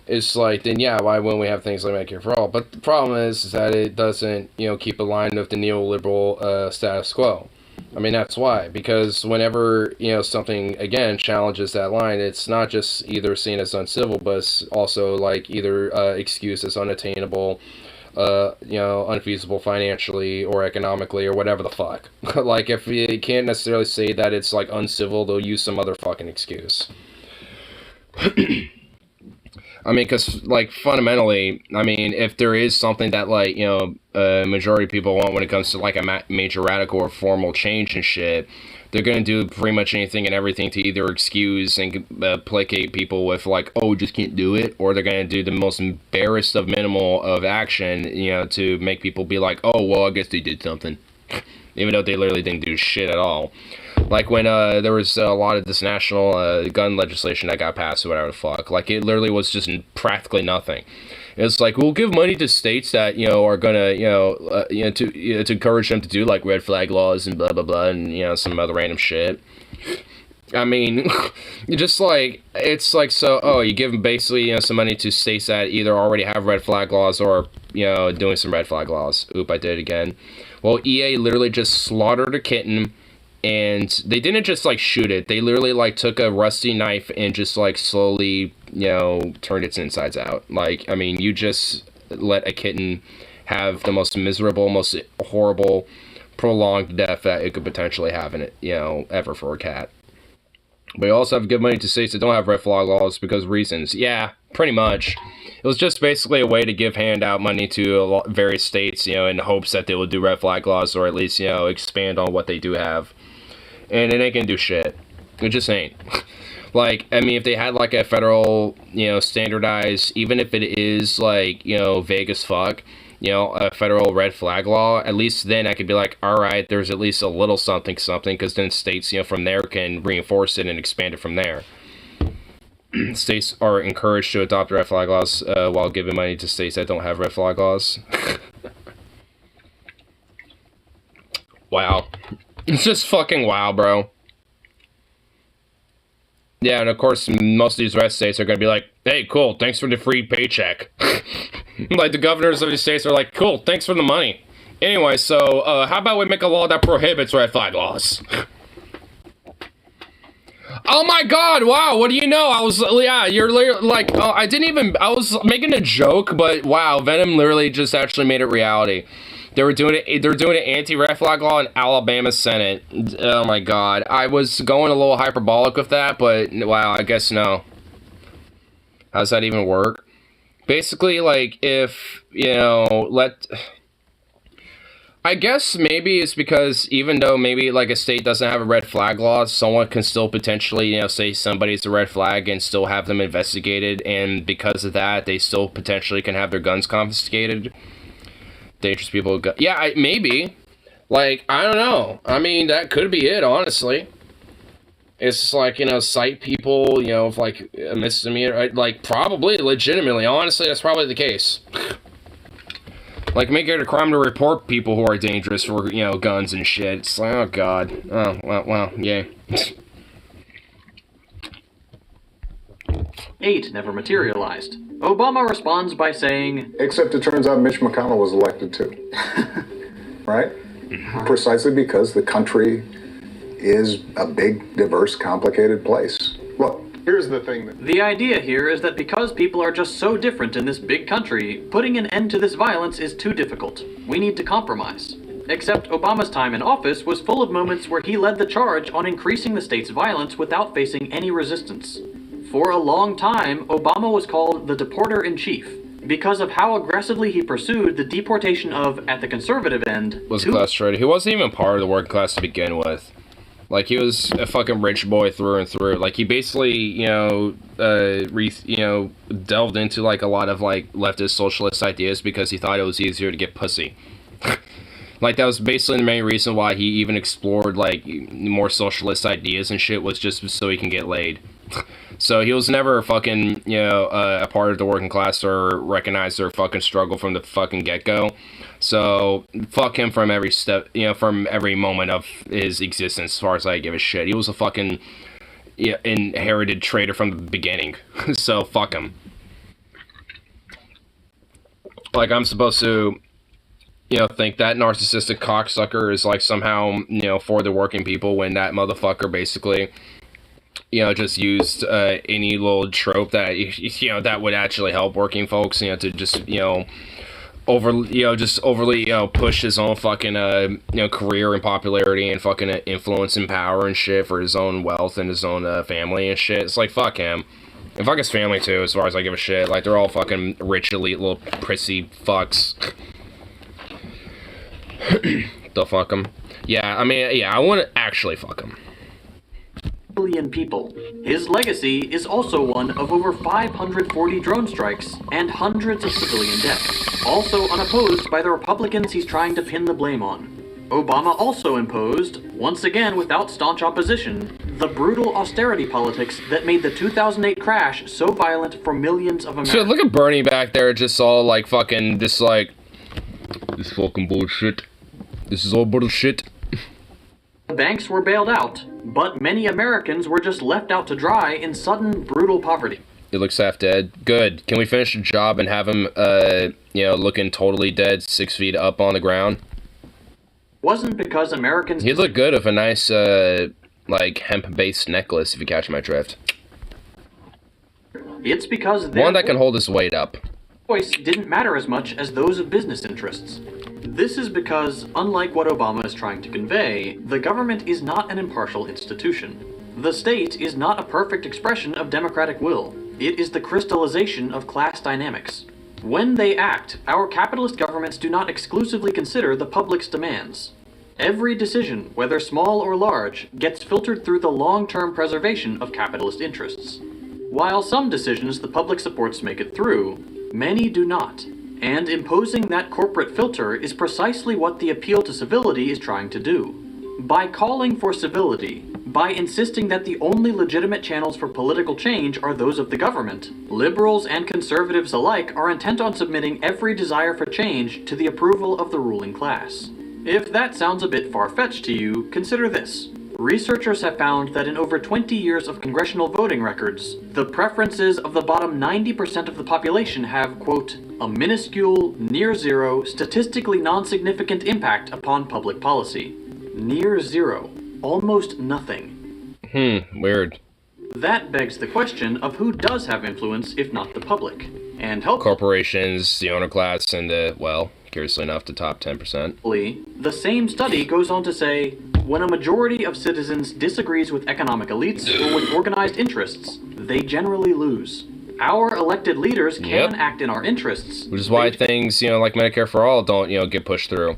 it's like then yeah, why wouldn't we have things like Medicare for all? But the problem is that it doesn't keep aligned with the neoliberal status quo. I mean, that's why, because whenever, something, again, challenges that line, it's not just either seen as uncivil, but it's also, like, either excused as unattainable, unfeasible financially or economically or whatever the fuck. Like, if you can't necessarily say that it's, like, uncivil, they'll use some other fucking excuse. I mean, because, like, fundamentally, I mean, if there is something that, like, you know, majority of people want when it comes to, like, a major radical or formal change and shit, they're going to do pretty much anything and everything to either excuse and placate people with, like, oh, just can't do it, or they're going to do the most barest of minimal of action, you know, to make people be like, oh, well, I guess they did something. Even though they literally didn't do shit at all. Like when there was a lot of this national gun legislation that got passed or whatever the fuck. Like it literally was just practically nothing. It's like, we'll give money to states that, you know, are gonna, to encourage them to do like red flag laws and blah blah blah and, you know, some other random shit. I mean, just like, it's like, so, oh, you give them basically, you know, some money to states that either already have red flag laws or, you know, doing some red flag laws. Oop, I did it again. Well, EA literally just slaughtered a kitten, and they didn't just, like, shoot it. They literally, like, took a rusty knife and just, like, slowly, you know, turned its insides out. Like, I mean, you just let a kitten have the most miserable, most horrible, prolonged death that it could potentially have in it, you know, ever for a cat. But you also have to give money to states that don't have red flag laws because of reasons. Yeah, pretty much. It was just basically a way to give handout money to various states, you know, in hopes that they will do red flag laws or at least, you know, expand on what they do have. And it ain't gonna do shit. It just ain't. Like, I mean, if they had, like, a federal, you know, standardized, even if it is, like, you know, vague as fuck, you know, a federal red flag law, at least then I could be like, all right, there's at least a little something, because then states, you know, from there can reinforce it and expand it from there. States are encouraged to adopt red flag laws while giving money to states that don't have red flag laws. Wow. It's just fucking wow, bro. Yeah, and of course, most of these red states are going to be like, hey, cool, thanks for the free paycheck. Like, the governors of these states are like, cool, thanks for the money. Anyway, so, how about we make a law that prohibits red flag laws? Oh my god, wow, what do you know? You're like, oh, I was making a joke, but wow, Venom literally just actually made it reality. They were doing an anti-red flag law in Alabama Senate. Oh my god, I was going a little hyperbolic with that, but wow, I guess no. How does that even work? Basically, like, if, you know, I guess maybe it's because even though maybe, like, a state doesn't have a red flag law, someone can still potentially, you know, say somebody's a red flag and still have them investigated, and because of that, they still potentially can have their guns confiscated. Dangerous people go. Yeah, maybe. Like, I don't know. I mean, that could be it, honestly. It's just like, you know, cite people, you know, of like a misdemeanor. Like, probably, legitimately, honestly, that's probably the case. Like, make it a crime to report people who are dangerous for, you know, guns and shit. It's like, oh god. Oh, well, yay. 8 never materialized. Obama responds by saying, except it turns out Mitch McConnell was elected too. Right? Precisely because the country is a big, diverse, complicated place. Look, here's the thing. The idea here is that because people are just so different in this big country, putting an end to this violence is too difficult. We need to compromise. Except Obama's time in office was full of moments where he led the charge on increasing the state's violence without facing any resistance. For a long time, Obama was called the deporter-in-chief because of how aggressively he pursued the deportation of, at the conservative end, was a class traitor. He wasn't even part of the working class to begin with. Like, he was a fucking rich boy through and through. Like, he basically, you know, delved into, like, a lot of, like, leftist socialist ideas because he thought it was easier to get pussy. Like, that was basically the main reason why he even explored, like, more socialist ideas and shit, was just so he can get laid. So he was never fucking, you know, a part of the working class or recognized their fucking struggle from the fucking get-go. So, fuck him from every step, you know, from every moment of his existence, as far as I give a shit. He was a fucking, yeah, inherited traitor from the beginning. So, fuck him. Like, I'm supposed to, you know, think that narcissistic cocksucker is, like, somehow, you know, for the working people, when that motherfucker basically, you know, just used any little trope that, you know, that would actually help working folks, you know, to just, you know, overly, you know, push his own fucking, you know, career and popularity and fucking influence and power and shit for his own wealth and his own family and shit. It's like, fuck him. And fuck his family, too, as far as I give a shit. Like, they're all fucking rich, elite, little prissy fucks. The fuck him. Yeah, I mean, yeah, I want to actually fuck him. Billion people. His legacy is also one of over 540 drone strikes and hundreds of civilian deaths, also unopposed by the Republicans he's trying to pin the blame on. Obama also imposed, once again without staunch opposition, the brutal austerity politics that made the 2008 crash so violent for millions of Americans. So look at Bernie back there, just all like fucking, this fucking bullshit. This is all bullshit. The banks were bailed out, but many Americans were just left out to dry in sudden, brutal poverty. He looks half dead. Good. Can we finish the job and have him, looking totally dead, 6 feet up on the ground? Wasn't because Americans... He'd look good with a nice, hemp-based necklace, if you catch my drift. It's because their one that can hold his weight up. voice didn't matter as much as those of business interests. This is because, unlike what Obama is trying to convey, the government is not an impartial institution. The state is not a perfect expression of democratic will. It is the crystallization of class dynamics. When they act, our capitalist governments do not exclusively consider the public's demands. Every decision, whether small or large, gets filtered through the long-term preservation of capitalist interests. While some decisions the public supports make it through, many do not. And imposing that corporate filter is precisely what the appeal to civility is trying to do. By calling for civility, by insisting that the only legitimate channels for political change are those of the government, liberals and conservatives alike are intent on submitting every desire for change to the approval of the ruling class. If that sounds a bit far-fetched to you, consider this. Researchers have found that in over 20 years of congressional voting records, the preferences of the bottom 90% of the population have, quote, a minuscule, near-zero, statistically non-significant impact upon public policy. Near zero. Almost nothing. Weird. That begs the question of who does have influence if not the public. And corporations, the owner class, and curiously enough, the top 10%. The same study goes on to say, when a majority of citizens disagrees with economic elites or with organized interests, they generally lose. Our elected leaders can act in our interests. Which is why things, like Medicare for All don't, get pushed through.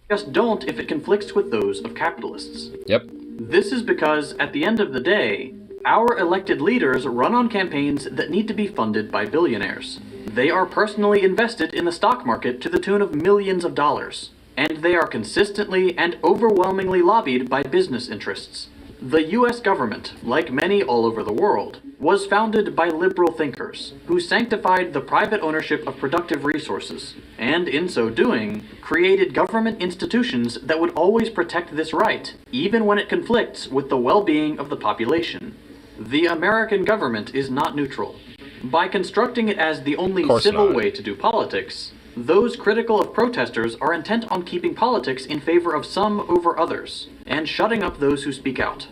Just don't if it conflicts with those of capitalists. Yep. This is because, at the end of the day, our elected leaders run on campaigns that need to be funded by billionaires. They are personally invested in the stock market to the tune of millions of dollars. And they are consistently and overwhelmingly lobbied by business interests. The US government, like many all over the world, was founded by liberal thinkers who sanctified the private ownership of productive resources, and in so doing, created government institutions that would always protect this right, even when it conflicts with the well-being of the population. The American government is not neutral. By constructing it as the only civil way to do politics, those critical of protesters are intent on keeping politics in favor of some over others, and shutting up those who speak out.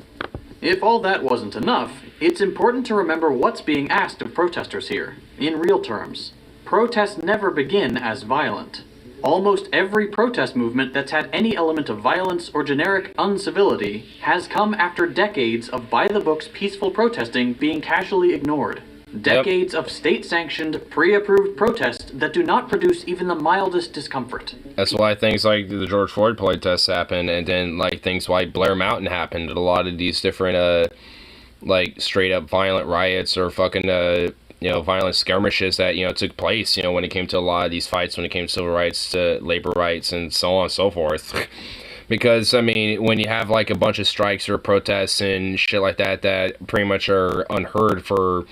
If all that wasn't enough, it's important to remember what's being asked of protesters here, in real terms. Protests never begin as violent. Almost every protest movement that's had any element of violence or generic uncivility has come after decades of by-the-books peaceful protesting being casually ignored. Decades of state-sanctioned, pre-approved protests that do not produce even the mildest discomfort. That's why things like the George Floyd protests happened, and then things like Blair Mountain happened, and a lot of these different straight-up violent riots or fucking violent skirmishes that took place when it came to a lot of these fights, when it came to civil rights, to labor rights, and so on and so forth. Because, I mean, when you have, a bunch of strikes or protests and shit like that that pretty much are unheard for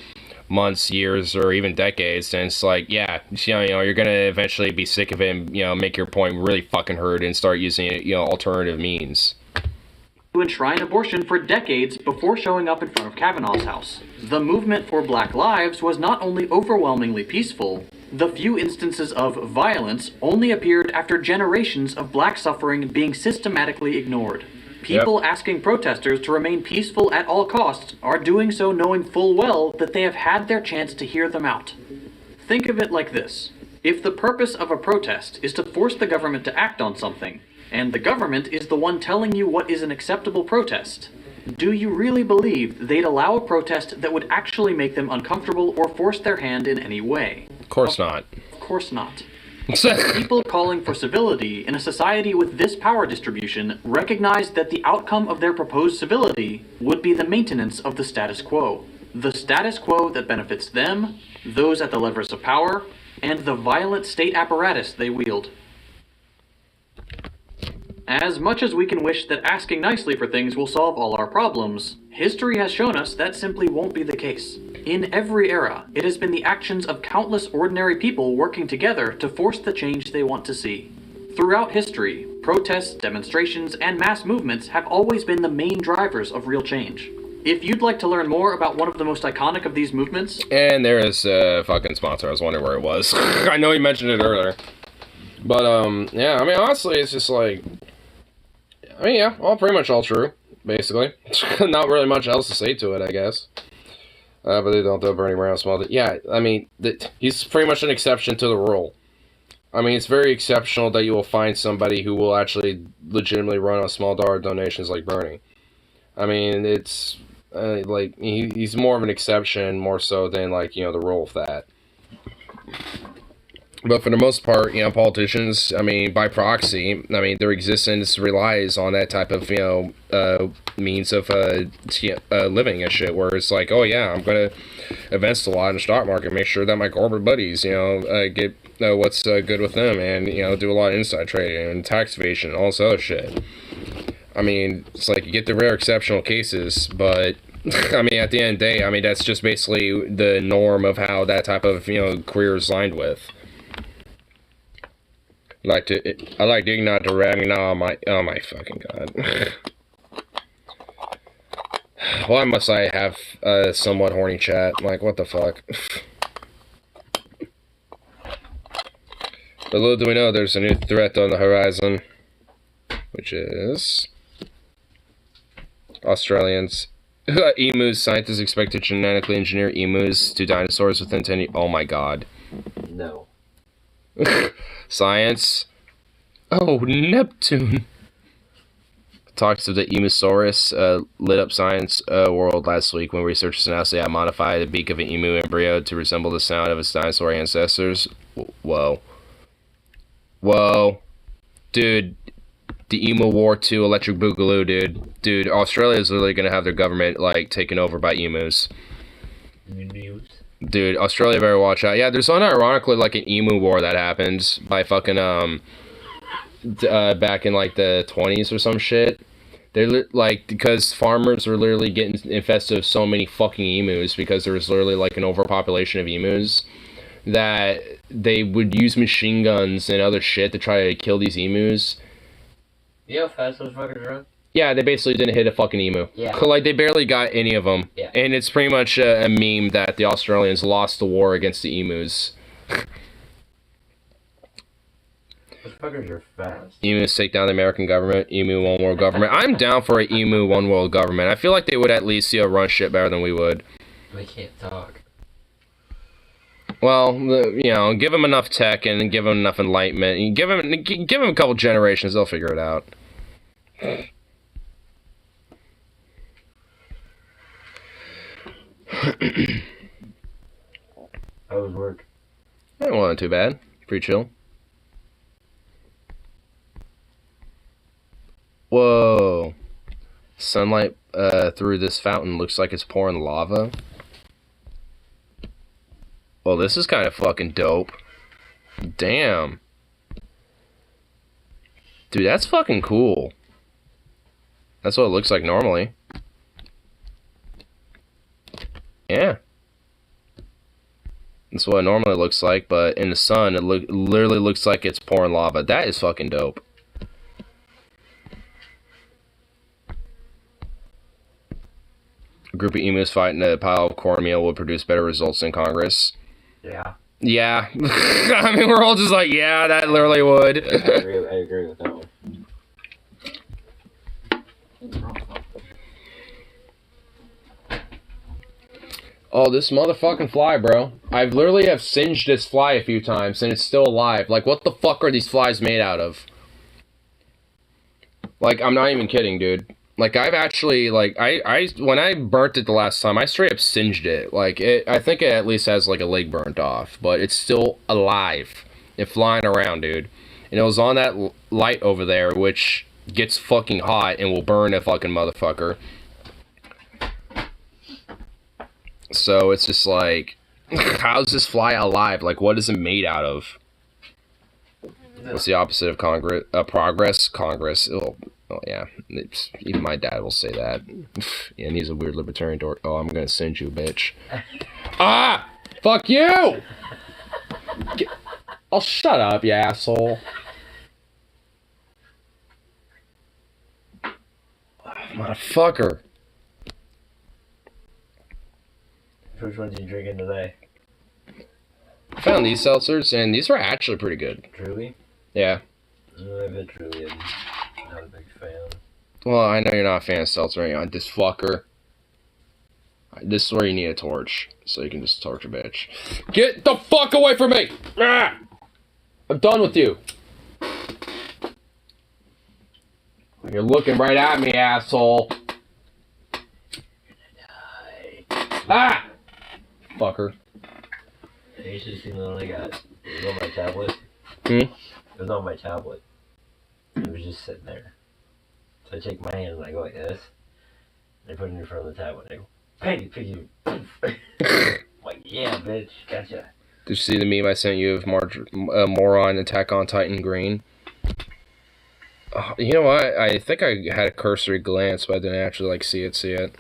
months, years, or even decades, and it's you're gonna eventually be sick of it and, make your point really fucking heard and start using, alternative means. To enshrine abortion for decades before showing up in front of Kavanaugh's house. The movement for Black Lives was not only overwhelmingly peaceful, the few instances of violence only appeared after generations of black suffering being systematically ignored. People asking protesters to remain peaceful at all costs are doing so knowing full well that they have had their chance to hear them out. Think of it like this. If the purpose of a protest is to force the government to act on something, and the government is the one telling you what is an acceptable protest, Do you really believe they'd allow a protest that would actually make them uncomfortable or force their hand in any way? Of course not. Of course not. People calling for civility in a society with this power distribution recognize that the outcome of their proposed civility would be the maintenance of the status quo. The status quo that benefits them, those at the levers of power, and the violent state apparatus they wield. As much as we can wish that asking nicely for things will solve all our problems, history has shown us that simply won't be the case. In every era, it has been the actions of countless ordinary people working together to force the change they want to see. Throughout history, protests, demonstrations, and mass movements have always been the main drivers of real change. If you'd like to learn more about one of the most iconic of these movements... And there is a fucking sponsor. I was wondering where it was. I know he mentioned it earlier. But, yeah, I mean, honestly, it's just like... I mean, yeah, pretty much all true, basically. Not really much else to say to it, I guess. But they don't throw Bernie Brown small. Yeah, I mean, he's pretty much an exception to the rule. I mean, it's very exceptional that you will find somebody who will actually legitimately run on small dollar donations like Bernie. I mean, it's, like, he's more of an exception, more so than, like, you know, the rule of that. But for the most part, you know, politicians, I mean, by proxy, I mean, their existence relies on that type of, you know, means of living and shit, where it's like, oh yeah, I'm going to invest a lot in the stock market, make sure that my corporate buddies, you know, get what's good with them, and, you know, do a lot of inside trading and tax evasion and all this other shit. I mean, it's like, you get the rare exceptional cases, but... I mean, at the end of the day, I mean, that's just basically the norm of how that type of, you know, career is lined with. I like to ignite the ramming now. Oh my fucking god. Why must I have a somewhat horny chat? Like, what the fuck? But little do we know, there's a new threat on the horizon, which is Australians. Emus. Scientists expect to genetically engineer emus to dinosaurs within 10 years. Oh my god. No. Science. Oh, Neptune. Talks of the Emusaurus lit up science world last week when researchers announced they had modified the beak of an emu embryo to resemble the sound of its dinosaur ancestors. Whoa. Whoa. Dude. The Emu War 2 Electric Boogaloo, dude. Dude, Australia is literally gonna have their government, like, taken over by emus. Dude, Australia better watch out. Yeah, there's unironically, like, an emu war that happened by fucking, back in, like, the 20s or some shit. They're, like, because farmers were literally getting infested with so many fucking emus because there was literally, like, an overpopulation of emus that they would use machine guns and other shit to try to kill these emus. You know how fast those fuckers run? Yeah, they basically didn't hit a fucking emu. Yeah. Like, they barely got any of them. Yeah. And it's pretty much a meme that the Australians lost the war against the emus. Those fuckers are fast. Emus take down the American government. Emu one world government. I'm down for an emu one world government. I feel like they would at least, you know, run shit better than we would. They can't talk. Well, you know, give them enough tech and give them enough enlightenment. You give them a couple generations, they'll figure it out. How was work? It wasn't too bad. Pretty chill. Whoa. Sunlight through this fountain looks like it's pouring lava. Well, this is kind of fucking dope. Damn. Dude, that's fucking cool. That's what it looks like normally. Yeah. That's what it normally looks like, but in the sun, it literally looks like it's pouring lava. That is fucking dope. A group of emus fighting a pile of cornmeal would produce better results in Congress. Yeah. Yeah. I mean, we're all just like, yeah, that literally would. I agree with that one. Oh, this motherfucking fly, bro. I've literally have singed this fly a few times, and it's still alive. Like, what the fuck are these flies made out of? Like, I'm not even kidding, dude. Like, I've actually, like, when I burnt it the last time, I straight up singed it. Like, I think it at least has, like, a leg burnt off, but it's still alive and flying around, dude. And it was on that light over there, which gets fucking hot and will burn a fucking motherfucker. So it's just like, how's this fly alive? Like, what is it made out of? What's the opposite of progress? Congress. Oh yeah. Even my dad will say that. And he's a weird libertarian dork. Oh, I'm gonna send you, bitch. Ah! Fuck you! Oh, shut up, you asshole. Motherfucker. Which ones are you drinking today? I found these seltzers, and these were actually pretty good. Truly? Yeah. I've been truly not a big fan. Well, I know you're not a fan of seltzer, you know, this fucker. This is where you need a torch, so you can just torch a bitch. Get the fuck away from me! Ah! I'm done with you. You're looking right at me, asshole. Ah! Fucker. You should have seen the one I got. It was on my tablet. Hmm? It was on my tablet. It was just sitting there. So I take my hand and I go like this. And I put it in front of the tablet and I go, piggy. Like, yeah, bitch, gotcha. Did you see the meme I sent you of Moron Attack on Titan Green? Oh, you know what? I think I had a cursory glance, but I didn't actually, like, see it.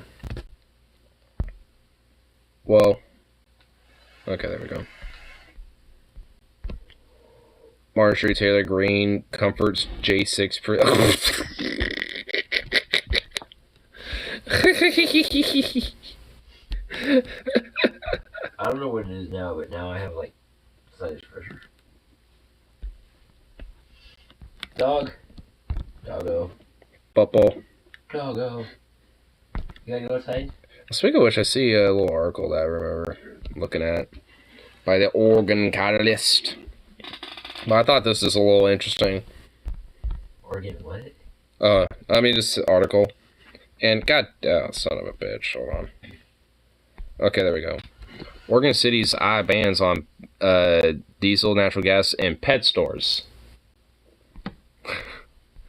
Whoa. Okay, there we go. Marjorie Taylor Greene comforts J6 per... I don't know what it is now, but now I have, like, sinus pressure. Dog. Doggo. Bubble. Doggo. You gotta go outside? Speaking of which, I see a little article that I remember looking at by the Organ Catalyst. But I thought this is a little interesting. Organ what? I mean, this article. And god, son of a bitch, hold on. Okay, there we go. Oregon City's eye bans on diesel, natural gas, and pet stores.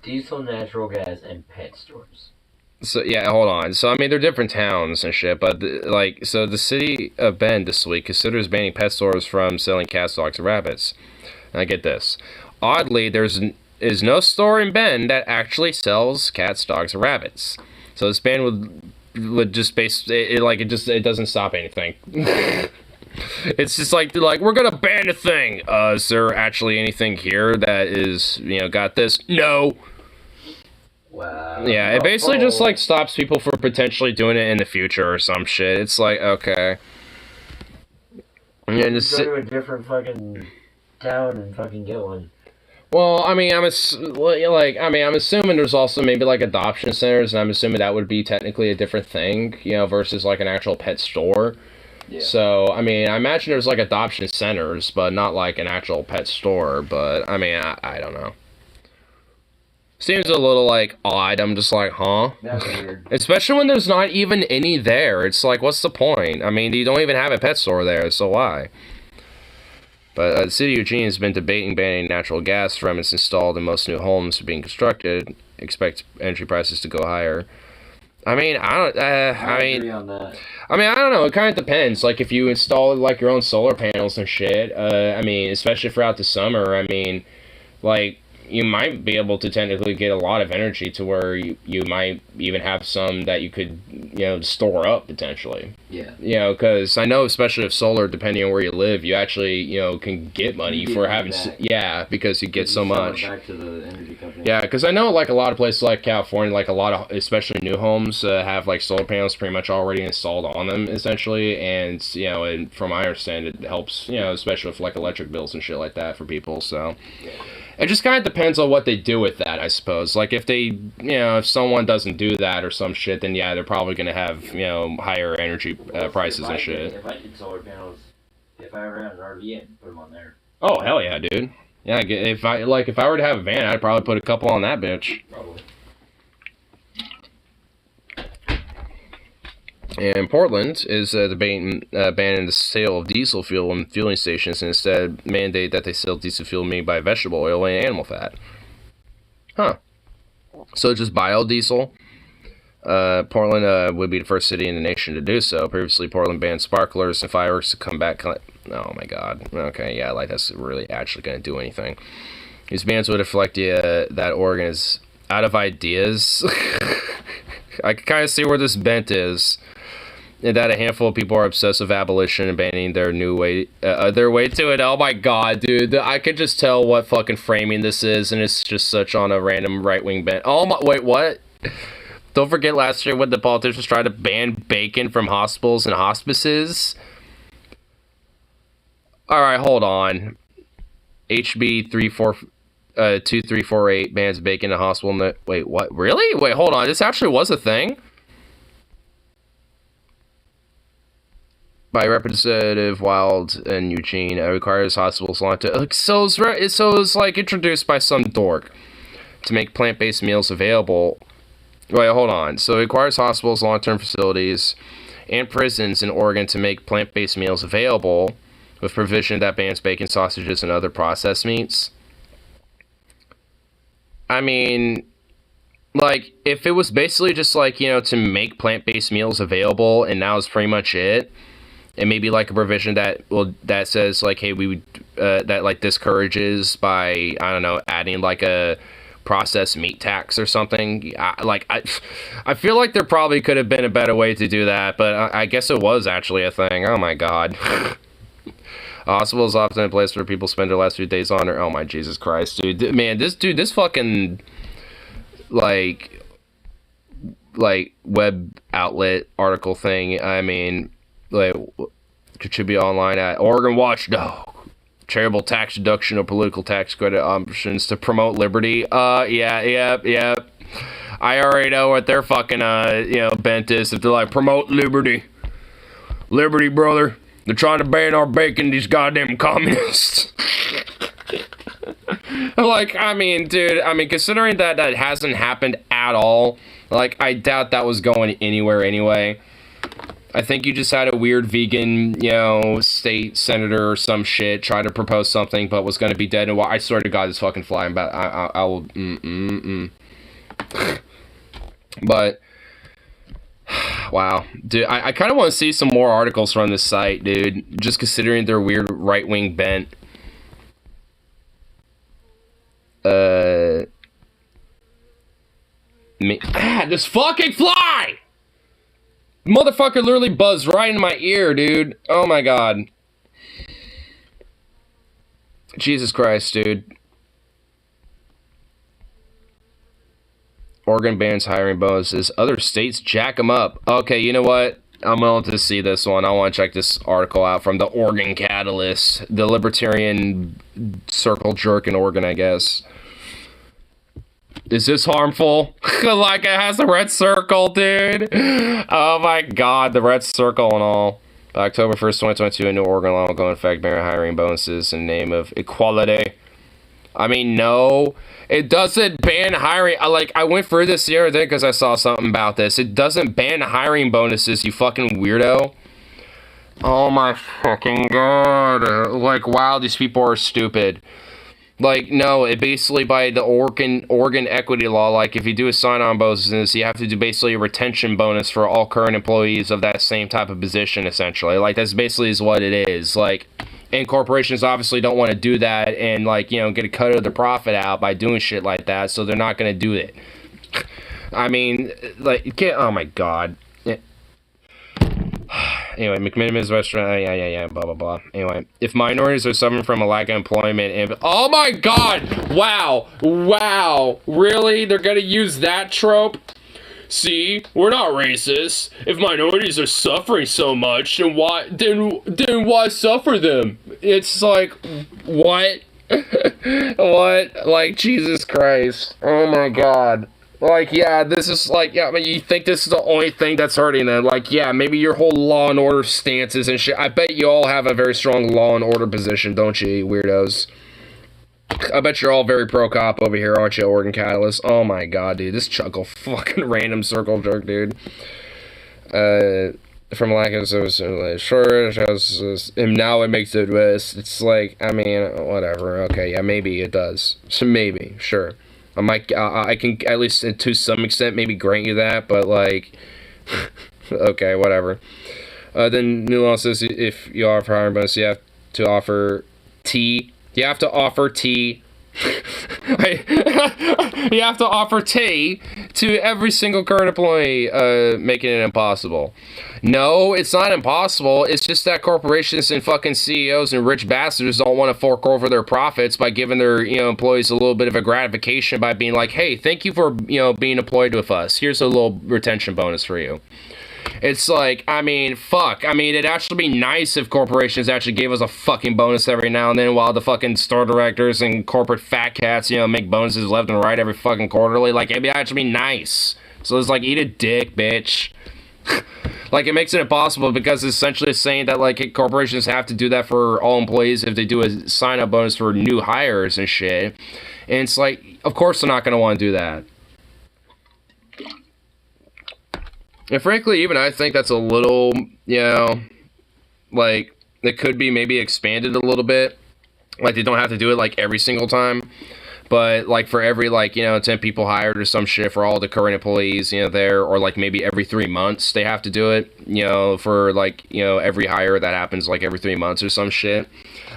Diesel, natural gas, and pet stores. So, yeah, hold on. So, I mean, they're different towns and shit, but, so the city of Bend this week considers banning pet stores from selling cats, dogs, and rabbits. Now, get this. Oddly, is no store in Bend that actually sells cats, dogs, and rabbits. So, this ban would just it doesn't stop anything. It's just like we're gonna ban a thing. Is there actually anything here that is, got this? No. Wow. Yeah, it basically just like stops people from potentially doing it in the future or some shit. It's like, okay. Yeah, just go to a different fucking town and fucking get one. Well, I mean, I'm assuming there's also maybe like adoption centers, and I'm assuming that would be technically a different thing, versus like an actual pet store. Yeah. So, I mean, I imagine there's like adoption centers, but not like an actual pet store. But I mean, I don't know. Seems a little like odd. I'm just like, huh? That's weird. Especially when there's not even any there. It's like, what's the point? I mean, you don't even have a pet store there, so why? But the city of Eugene has been debating banning natural gas from its installed in most new homes being constructed. Expect energy prices to go higher. I mean, I agree on that. I mean, I don't know. It kind of depends. Like, if you install like your own solar panels and shit. I mean, especially throughout the summer. I mean, like, you might be able to technically get a lot of energy to where you might even have some that you could, store up potentially. Yeah. Because I know, especially if solar, depending on where you live, you actually, can get money for having, because you get so much. Back to the energy company. Yeah, because I know, like, a lot of places like California, like a lot of, especially new homes, have, like, solar panels pretty much already installed on them, essentially, and, and from my understanding, it helps, especially with, like, electric bills and shit like that for people, so. Yeah. It just kind of depends on what they do with that, I suppose. Like, if they, if someone doesn't do that or some shit, then yeah, they're probably going to have, higher energy prices and shit. If I did solar panels, if I ever had an RV, I'd put them on there. Oh, hell yeah, dude. Yeah, if I were to have a van, I'd probably put a couple on that bitch. Probably. And Portland is debating banning the sale of diesel fuel in fueling stations and instead mandate that they sell diesel fuel made by vegetable oil and animal fat. Huh. So just biodiesel. Portland would be the first city in the nation to do so. Previously, Portland banned sparklers and fireworks to come back. Oh my god. Okay, yeah, like that's really actually going to do anything. These bans would reflect that Oregon is out of ideas. I can kind of see where this bent is. And that a handful of people are obsessed with abolition and banning their way to it. Oh my god, dude. I can just tell what fucking framing this is, and it's just such on a random right-wing bent. Oh my, wait, what? Don't forget last year when the politicians tried to ban bacon from hospitals and hospices? Alright, hold on. HB 2348 bans bacon in a hospital. Wait, what? Really? Wait, hold on. This actually was a thing? By Representative Wild and Eugene, it requires hospitals so it's like introduced by some dork to make plant-based meals available. Wait, hold on. So it requires hospitals, long-term facilities, and prisons in Oregon to make plant-based meals available with provision that bans bacon, sausages, and other processed meats. I mean, like, if it was basically just like, you know, to make plant-based meals available and that was pretty much it, and maybe like a provision that says like, hey, we would that like discourages by, I don't know, adding like a processed meat tax or something. I feel like there probably could have been a better way to do that, but I guess it was actually a thing. Oh my god. Hospital is often a place where people spend their last few days on. Oh my Jesus Christ, dude. Man, this fucking like web outlet article thing. I mean, like, contribute online at Oregon Watchdog. Charitable tax deduction or political tax credit options to promote liberty. Yeah. I already know what their fucking bent is. If they're like, promote liberty, brother. They're trying to ban our bacon. These goddamn communists. Like, I mean, dude. I mean, considering that hasn't happened at all. Like, I doubt that was going anywhere anyway. I think you just had a weird vegan, state senator or some shit try to propose something, but was going to be dead. And I swear to God, this fucking flying back. I will. But, wow, dude, I kind of want to see some more articles from this site, dude. Just considering their weird right-wing bent. This fucking fly! Motherfucker literally buzzed right in my ear, dude. Oh my god. Jesus Christ, dude. Oregon bans hiring bonuses. Other states jack them up. Okay, you know what? I'm willing to see this one. I want to check this article out from the Oregon Catalyst. The libertarian circle jerk in Oregon, I guess. Is this harmful? Like, it has a red circle, dude. Oh my god, the red circle and all. By October 1st, 2022, a new Oregon law will go into effect, banning hiring bonuses in the name of equality. I mean, no. It doesn't ban hiring. I went through this the other day because I saw something about this. It doesn't ban hiring bonuses, you fucking weirdo. Oh my fucking god. Like, wow, these people are stupid. Like, no, it basically, by the Oregon equity law, like, if you do a sign-on bonus, you have to do basically a retention bonus for all current employees of that same type of position, essentially. Like, that's basically is what it is. Like, and corporations obviously don't want to do that and, like, get a cut of the profit out by doing shit like that, so they're not going to do it. I mean, like, oh my god. Anyway, McMiniman's restaurant, yeah, blah, blah, blah. Anyway, if minorities are suffering from a lack of employment and... Oh my god! Wow! Really? They're gonna use that trope? See, we're not racist. If minorities are suffering so much, then why suffer them? It's like, what? What? Like, Jesus Christ. Oh my god. Like, yeah, this is like, yeah, I mean, you think this is the only thing that's hurting them. Like, yeah, maybe your whole law and order stances and shit. I bet you all have a very strong law and order position, don't you, you weirdos? I bet you're all very pro-cop over here, aren't you, Oregon Catalyst? Oh my god, dude, this chuckle fucking random circle jerk, dude. from lack of shortage, and now it makes it worse. It's like, I mean, whatever. Okay, yeah, maybe it does. So maybe, sure. I can at least to some extent maybe grant you that, but like, okay, whatever. Then new law says if you offer hiring bonus, you have to offer T. You have to offer T. You have to offer T to every single current employee, making it impossible. No, it's not impossible. It's just that corporations and fucking CEOs and rich bastards don't want to fork over their profits by giving their, employees a little bit of a gratification by being like, hey, thank you for, being employed with us. Here's a little retention bonus for you. It's like, I mean, fuck. I mean, it'd actually be nice if corporations actually gave us a fucking bonus every now and then while the fucking store directors and corporate fat cats, make bonuses left and right every fucking quarterly. Like, it'd actually be nice. So it's like, eat a dick, bitch. Like, it makes it impossible because it's essentially saying that, like, corporations have to do that for all employees if they do a sign-up bonus for new hires and shit. And it's like, of course they're not going to want to do that. And frankly, even I think that's a little, like, it could be maybe expanded a little bit. Like, they don't have to do it, like, every single time. But, like, for every, like, 10 people hired or some shit for all the current employees, there, or, like, maybe every 3 months they have to do it, for, like, every hire that happens, like, every 3 months or some shit.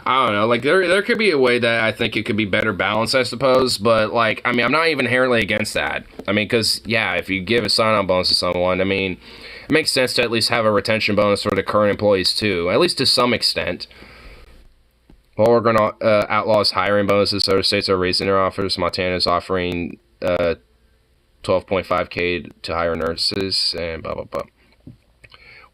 I don't know, like, there could be a way that I think it could be better balanced, I suppose, but, like, I mean, I'm not even inherently against that. I mean, because, yeah, if you give a sign-on bonus to someone, I mean, it makes sense to at least have a retention bonus for the current employees, too, at least to some extent. Oregon outlaws hiring bonuses, other states are raising their offers. Montana is offering $12.5K to hire nurses, and blah, blah, blah.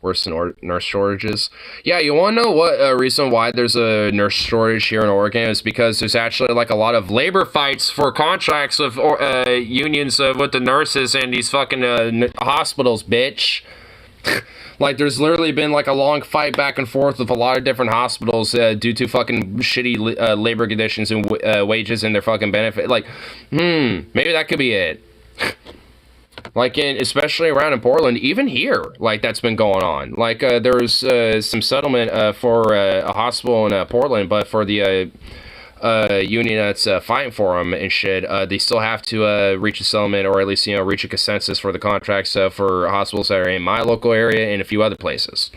Worse than nurse shortages. Yeah, you want to know what reason why there's a nurse shortage here in Oregon is because there's actually like a lot of labor fights for contracts with unions with the nurses and these fucking hospitals, bitch. Like, there's literally been like a long fight back and forth with a lot of different hospitals due to fucking shitty labor conditions and wages and their fucking benefit. Like, maybe that could be it. Like, especially around in Portland, even here, like, that's been going on. Like, there's some settlement for a hospital in Portland, but for the union that's fighting for them and shit, they still have to reach a settlement or at least, reach a consensus for the contracts for hospitals that are in my local area and a few other places.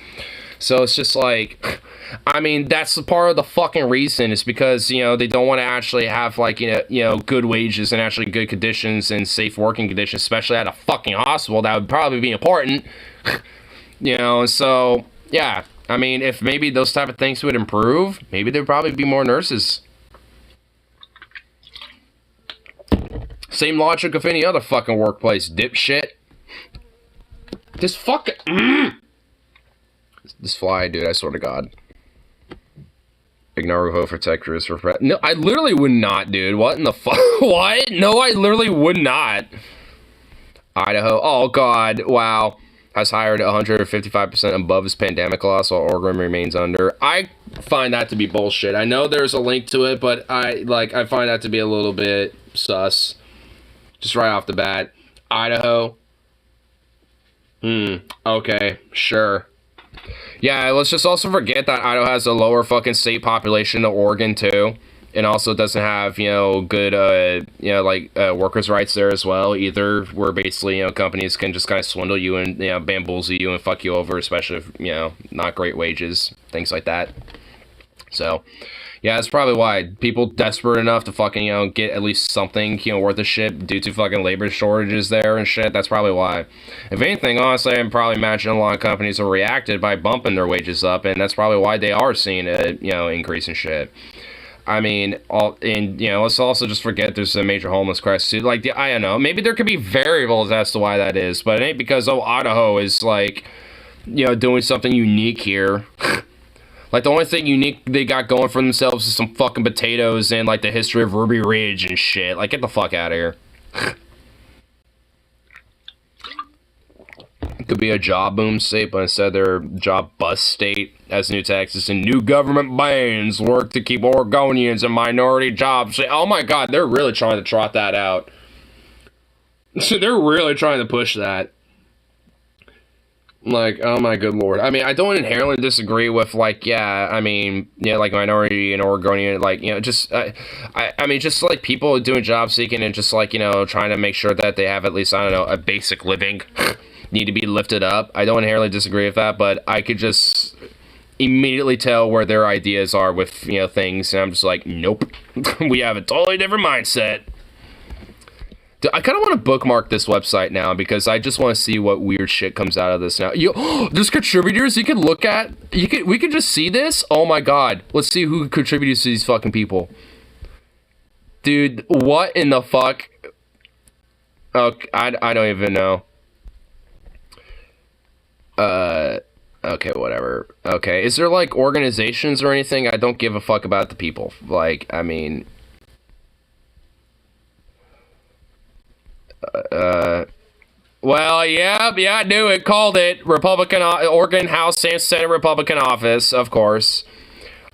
So it's just like, I mean, that's the part of the fucking reason is because, they don't want to actually have, like, good wages and actually good conditions and safe working conditions, especially at a fucking hospital. That would probably be important, so, yeah. I mean, if maybe those type of things would improve, maybe there'd probably be more nurses. Same logic of any other fucking workplace, dipshit. Just fucking... This fly, dude, I swear to God. Ignore vote for tech crews for prep. No, I literally would not, dude. What in the fuck? What? No, I literally would not. Idaho. Oh, God. Wow. Has hired 155% above his pandemic loss while Oregon remains under. I find that to be bullshit. I know there's a link to it, but I find that to be a little bit sus. Just right off the bat. Idaho. Okay. Sure. Yeah, let's just also forget that Idaho has a lower fucking state population than Oregon, too. And also doesn't have, good, workers' rights there as well, either. Where basically, companies can just kind of swindle you and, bamboozle you and fuck you over, especially if, not great wages, things like that. So, yeah, that's probably why people desperate enough to fucking, get at least something, worth of shit due to fucking labor shortages there and shit. That's probably why. If anything, honestly, I'm probably imagining a lot of companies have reacted by bumping their wages up, and that's probably why they are seeing a, increase in shit. I mean, let's also just forget there's a major homeless crisis too. Like, I don't know, maybe there could be variables as to why that is, but it ain't because, Idaho is, like, doing something unique here. Like, the only thing unique they got going for themselves is some fucking potatoes and, like, the history of Ruby Ridge and shit. Like, get the fuck out of here. It could be a job boom state, but instead they're a job bust state, as new taxes and new government bans work to keep Oregonians and minority jobs. Oh my God, they're really trying to trot that out. So they're really trying to push that. Like, oh my good lord. I mean, I don't inherently disagree with, like, yeah, I mean, yeah, like, minority and Oregonian, like, you know, just, I mean, just, like, people doing job seeking and just, like, you know, trying to make sure that they have at least, I don't know, a basic living need to be lifted up. I don't inherently disagree with that, but I could just immediately tell where their ideas are with, you know, things, and I'm just like, nope. We have a totally different mindset. I kind of want to bookmark this website now because I just want to see what weird shit comes out of this now. There's contributors you can look at. We can just see this. Oh my god. Let's see who contributes to these fucking people. Dude, what in the fuck? Okay, I don't even know. Okay, whatever. Okay, is there like organizations or anything? I don't give a fuck about the people. Like, I mean, well, yeah, I knew it. Called it. Republican, Oregon House and Senate Republican office, of course.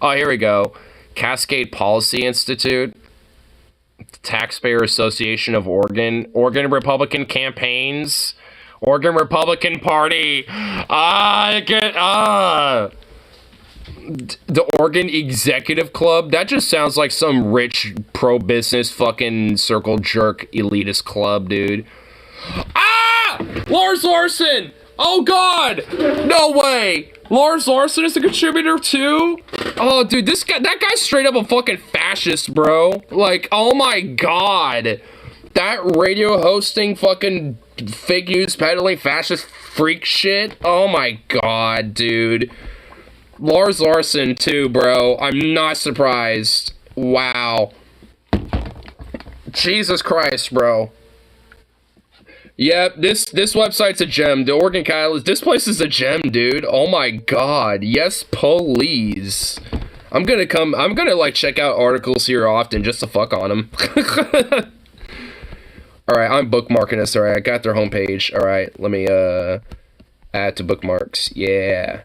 Oh, here we go. Cascade Policy Institute. Taxpayer Association of Oregon. Oregon Republican Campaigns. Oregon Republican Party. The Oregon Executive Club. That just sounds like some rich pro-business fucking circle jerk elitist club, dude. Lars Larson! Oh god! No way! Lars Larson is a contributor too? Oh dude, that guy's straight up a fucking fascist, bro. Like, oh my god. That radio hosting fucking fake news peddling fascist freak shit? Oh my god, dude. Lars Larson too, bro. I'm not surprised. Wow. Jesus Christ, bro. Yep, this website's a gem. The Oregon Catalyst. This place is a gem, dude. Oh my god. Yes, please. I'm gonna like check out articles here often just to fuck on them. Alright, I'm bookmarking this. Alright, I got their homepage. Alright, let me add to bookmarks. Yeah.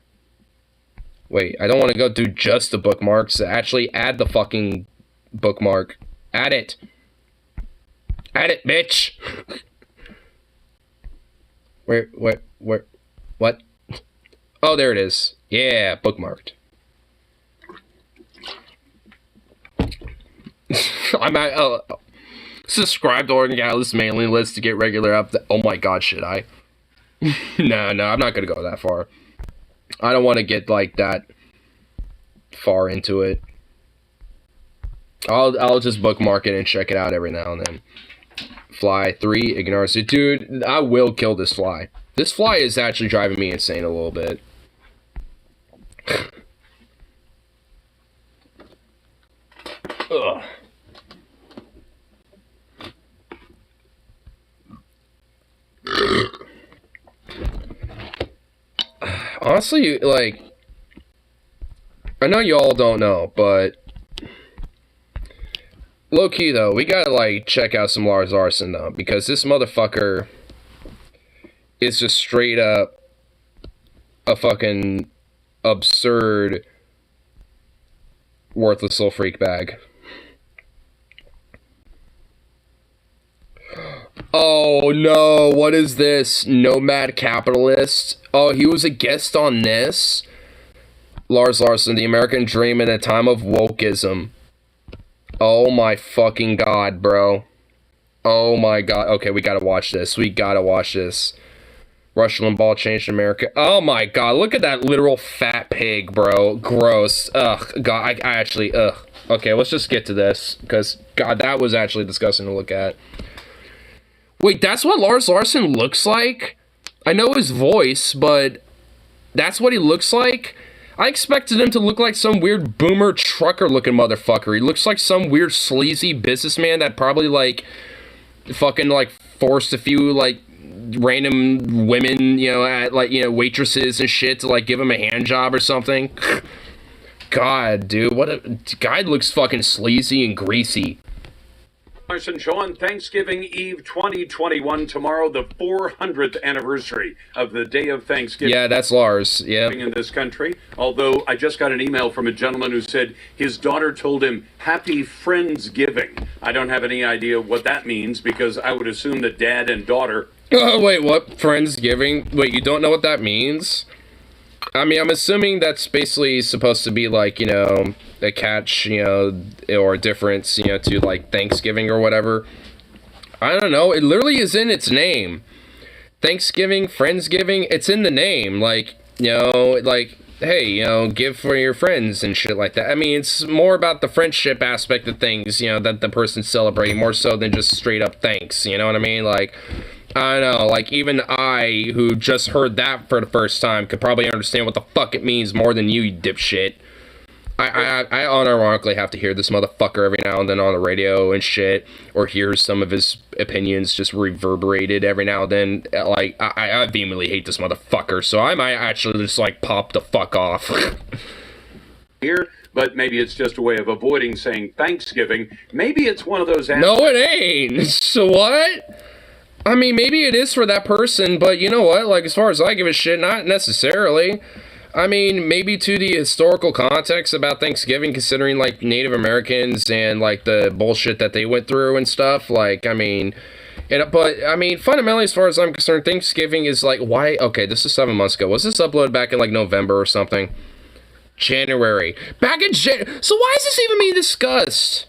Wait, I don't want to go do just the bookmarks. Actually, add the fucking bookmark. Add it. Add it, bitch. Where, what? Oh, there it is. Yeah, bookmarked. I'm at, subscribe to Oregon Catalyst mailing list to get regular updates. Oh my god, should I? No, I'm not gonna go that far. I don't want to get like that far into it. I'll just bookmark it and check it out every now and then. Fly 3 ignores it. Dude, I will kill this fly. This fly is actually driving me insane a little bit. Ugh. Honestly, like, I know y'all don't know, but low-key, though, we gotta, like, check out some Lars Larson, though, because this motherfucker is just straight up a fucking absurd, worthless little freak bag. Oh, no, what is this? Nomad Capitalist? Oh, he was a guest on this? Lars Larson, the American Dream in a Time of Wokeism. Oh my fucking god, bro. Oh my god. Okay, we gotta watch this. We gotta watch this. Rush Limbaugh changed America. Oh my god, look at that literal fat pig, bro. Gross. Ugh, god, I actually, ugh. Okay, let's just get to this, because, god, that was actually disgusting to look at. Wait, that's what Lars Larson looks like? I know his voice, but that's what he looks like? I expected him to look like some weird boomer trucker looking motherfucker. He looks like some weird sleazy businessman that probably like fucking like forced a few like random women, you know, at like, you know, waitresses and shit to like give him a hand job or something. God, dude, what a guy looks fucking sleazy and greasy. Larson Show on Thanksgiving Eve 2021, tomorrow, the 400th anniversary of the day of Thanksgiving. Yeah, that's Lars, yeah. In this country, although I just got an email from a gentleman who said his daughter told him, Happy Friendsgiving. I don't have any idea what that means, because I would assume that dad and daughter Oh, wait, what? Friendsgiving? Wait, you don't know what that means? I mean, I'm assuming that's basically supposed to be like, you know, a catch, you know, or a difference, you know, to like Thanksgiving or whatever. I don't know. It literally is in its name. Thanksgiving, Friendsgiving, it's in the name. Like, you know, like, hey, you know, give for your friends and shit like that. I mean, it's more about the friendship aspect of things, you know, that the person's celebrating, more so than just straight up thanks, you know what I mean? Like, I don't know, like, even I, who just heard that for the first time, could probably understand what the fuck it means more than you dipshit. I unironically have to hear this motherfucker every now and then on the radio and shit, or hear some of his opinions just reverberated every now and then. Like, I vehemently hate this motherfucker, so I might actually just, like, pop the fuck off. Here, but maybe it's just a way of avoiding saying Thanksgiving. Maybe it's one of those... No, it ain't! So what? I mean, maybe it is for that person, but you know what? Like, as far as I give a shit, not necessarily. I mean, maybe to the historical context about Thanksgiving, considering, like, Native Americans and, like, the bullshit that they went through and stuff. Like, I mean, but, I mean, fundamentally, as far as I'm concerned, Thanksgiving is, like, why? Okay, this is 7 months ago. Was this uploaded back in, like, November or something? January. Back in January. So why is this even being discussed?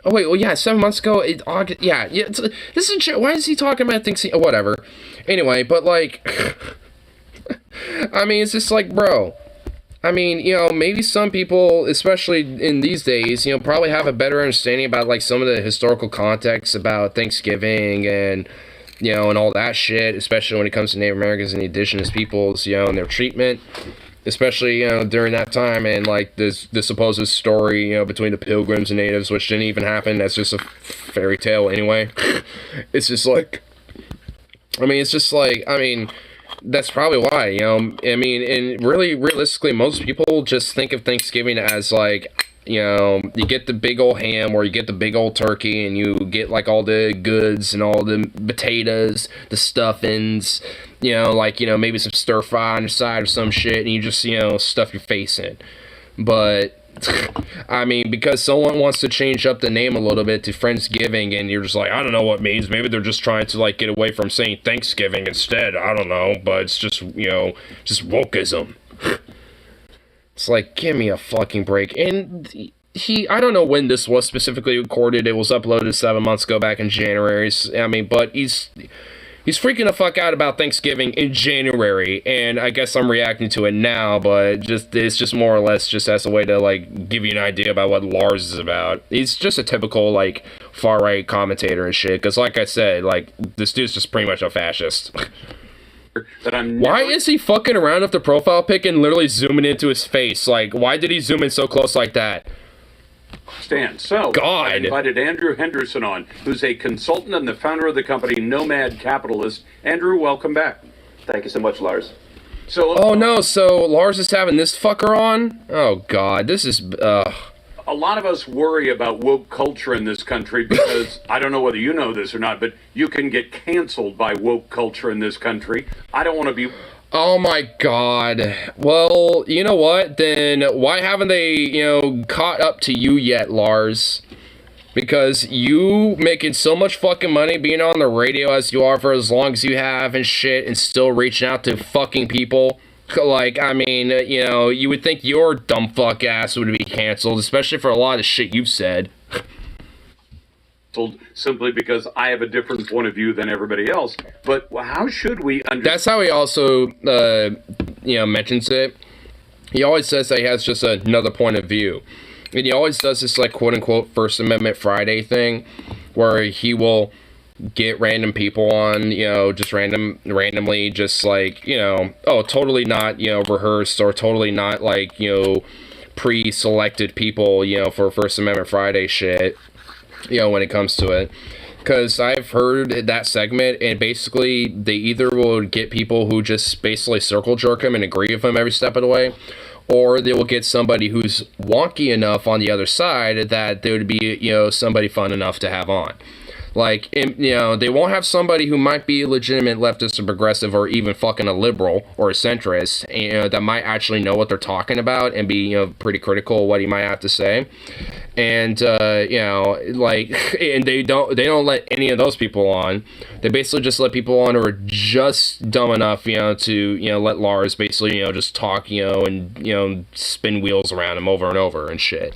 Oh, wait, well, yeah, 7 months ago, August, yeah, this is, why is he talking about Thanksgiving? Oh, whatever. Anyway, but, like... I mean, it's just like, bro, I mean, you know, maybe some people, especially in these days, you know, probably have a better understanding about, like, some of the historical context about Thanksgiving and, you know, and all that shit, especially when it comes to Native Americans and indigenous peoples, you know, and their treatment, especially, you know, during that time, and, like, the supposed story, you know, between the Pilgrims and Natives, which didn't even happen. That's just a fairy tale anyway. It's just like, I mean, it's just like, I mean... That's probably why, you know, I mean, and really, realistically, most people just think of Thanksgiving as, like, you know, you get the big old ham or you get the big old turkey and you get, like, all the goods and all the potatoes, the stuffings, you know, like, you know, maybe some stir fry on the side or some shit, and you just, you know, stuff your face in. But... I mean, because someone wants to change up the name a little bit to Friendsgiving, and you're just like, I don't know what it means. Maybe they're just trying to, like, get away from saying Thanksgiving instead. I don't know, but it's just, you know, just wokeism. It's like, give me a fucking break. And I don't know when this was specifically recorded. It was uploaded 7 months ago, back in January. I mean, but he's freaking the fuck out about Thanksgiving in January, and I guess I'm reacting to it now, but it's just more or less just as a way to, like, give you an idea about what Lars is about. He's just a typical, like, far-right commentator and shit, because like I said, like, this dude's just pretty much a fascist. Why is he fucking around with the profile pic and literally zooming into his face? Like, why did he zoom in so close like that? So, God. I invited Andrew Henderson on, who's a consultant and the founder of the company Nomad Capitalist. Andrew, welcome back. Thank you so much, Lars. So, oh no, so Lars is having this fucker on? Oh God, this is, a lot of us worry about woke culture in this country because, I don't know whether you know this or not, but you can get canceled by woke culture in this country. I don't want to be... Oh my God. Well, you know what? Then why haven't they, you know, caught up to you yet, Lars? Because you making so much fucking money being on the radio as you are for as long as you have and shit, and still reaching out to fucking people. Like, I mean, you know, you would think your dumb fuck ass would be canceled, especially for a lot of shit you've said. Simply because I have a different point of view than everybody else. But how should we understand? That's how he also, you know, mentions it. He always says that he has just another point of view. And he always does this, like, quote-unquote First Amendment Friday thing, where he will get random people on, you know, just randomly, just, like, you know, oh, totally not, you know, rehearsed, or totally not, like, you know, pre-selected people, you know, for First Amendment Friday shit. You know, when it comes to it, because I've heard that segment, and basically they either will get people who just basically circle jerk him and agree with him every step of the way, or they will get somebody who's wonky enough on the other side that they would be, you know, somebody fun enough to have on. Like, you know, they won't have somebody who might be a legitimate leftist or progressive or even fucking a liberal or a centrist, you know, that might actually know what they're talking about and be, you know, pretty critical of what he might have to say. And, you know, like, and they don't let any of those people on. They basically just let people on who are just dumb enough, you know, to, you know, let Lars basically, you know, just talk, you know, and, you know, spin wheels around him over and over and shit.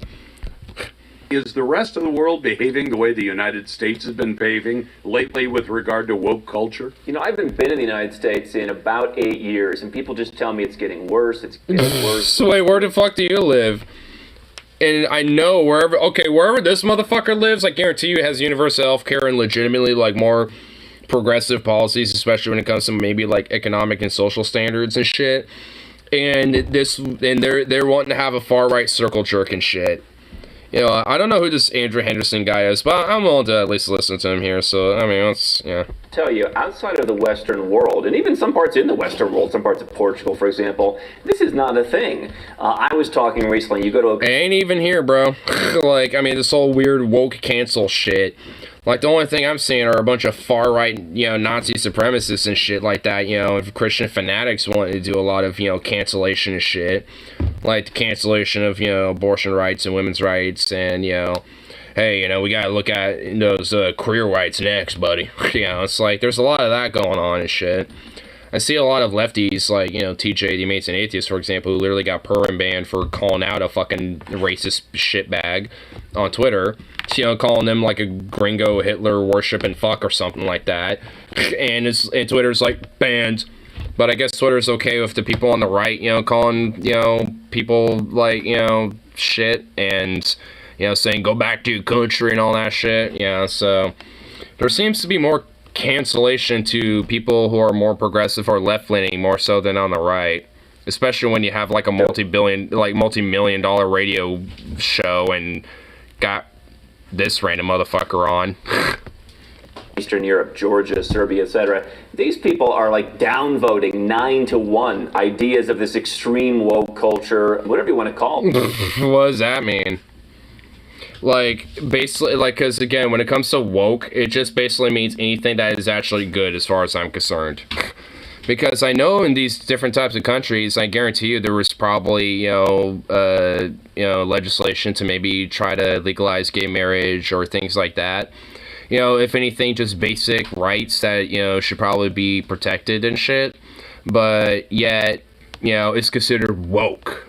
Is the rest of the world behaving the way the United States has been behaving lately with regard to woke culture? You know, I haven't been in the United States in about 8 years, and people just tell me it's getting worse, it's getting worse. So wait, where the fuck do you live? And I know wherever this motherfucker lives, I guarantee you has universal health care and legitimately, like, more progressive policies, especially when it comes to maybe, like, economic and social standards and shit. And they're wanting to have a far-right circle jerk and shit. You know, I don't know who this Andrew Henderson guy is, but I'm willing to at least listen to him here, so, I mean, let's, yeah. Tell you, outside of the Western world, and even some parts in the Western world, some parts of Portugal, for example, this is not a thing. I was talking recently, you go to It ain't even here, bro. Like, I mean, this whole weird woke cancel shit. Like, the only thing I'm seeing are a bunch of far-right, you know, Nazi supremacists and shit like that, you know, Christian fanatics wanting to do a lot of, you know, cancellation and shit. Like, the cancellation of, you know, abortion rights and women's rights, and, you know, hey, you know, we gotta look at those queer rights next, buddy. You know, it's like, there's a lot of that going on and shit. I see a lot of lefties, like, you know, TJ, the Amazing Atheist, for example, who literally got perm banned for calling out a fucking racist shitbag on Twitter. You know, calling them like a gringo Hitler worshiping fuck or something like that. And Twitter's like, banned. But I guess Twitter's okay with the people on the right, you know, calling, you know, people like, you know, shit and, you know, saying go back to your country and all that shit. Yeah, so there seems to be more cancellation to people who are more progressive or left-leaning more so than on the right, especially when you have like a multi-million dollar radio show and got this random motherfucker on. Eastern Europe, Georgia, Serbia, etc. These people are like downvoting 9-1 ideas of this extreme woke culture, whatever you want to call it. What does that mean? Like, basically, like, because again, when it comes to woke, it just basically means anything that is actually good as far as I'm concerned. Because I know in these different types of countries, I guarantee you there was probably, you know, legislation to maybe try to legalize gay marriage or things like that. You know, if anything, just basic rights that, you know, should probably be protected and shit. But yet, you know, it's considered woke.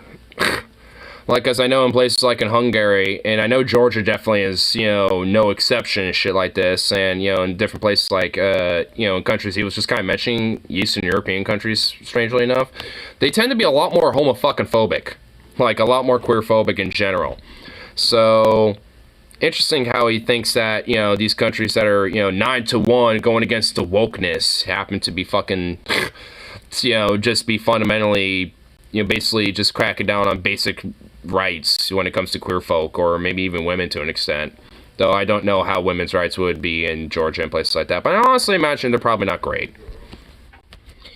Like, as I know in places like in Hungary, and I know Georgia definitely is, you know, no exception and shit like this, and, you know, in different places like, you know, in countries, he was just kind of mentioning Eastern European countries, strangely enough, they tend to be a lot more homophobic, like, a lot more queerphobic in general. So, interesting how he thinks that, you know, these countries that are, you know, 9-1 going against the wokeness happen to be fucking, you know, just be fundamentally, you know, basically just cracking down on basic rights when it comes to queer folk, or maybe even women to an extent. Though I don't know how women's rights would be in Georgia and places like that, but I honestly imagine they're probably not great.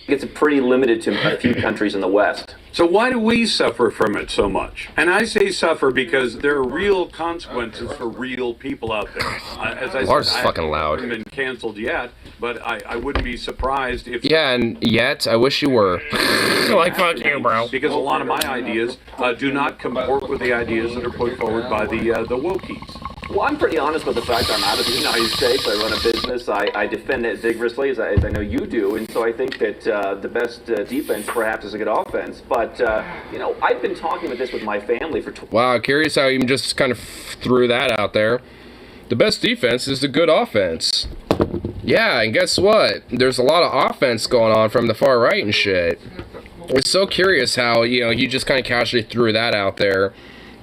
It's pretty limited to a few countries in the West. So why do we suffer from it so much? And I say suffer because there are real consequences for real people out there. As I Lars said, is fucking loud. I haven't been canceled yet, but I wouldn't be surprised if... Yeah, and yet, I wish you were. Like, fuck you, bro. Because a lot of my ideas do not comport with the ideas that are put forward by the wokies. Well, I'm pretty honest with the fact I'm out of the United States. I run a business. I defend it vigorously, as I know you do. And so I think that the best defense, perhaps, is a good offense. But, you know, I've been talking about this with my family for... Wow, curious how you just kind of threw that out there. The best defense is the good offense. Yeah, and guess what? There's a lot of offense going on from the far right and shit. It's so curious how, you know, you just kind of casually threw that out there.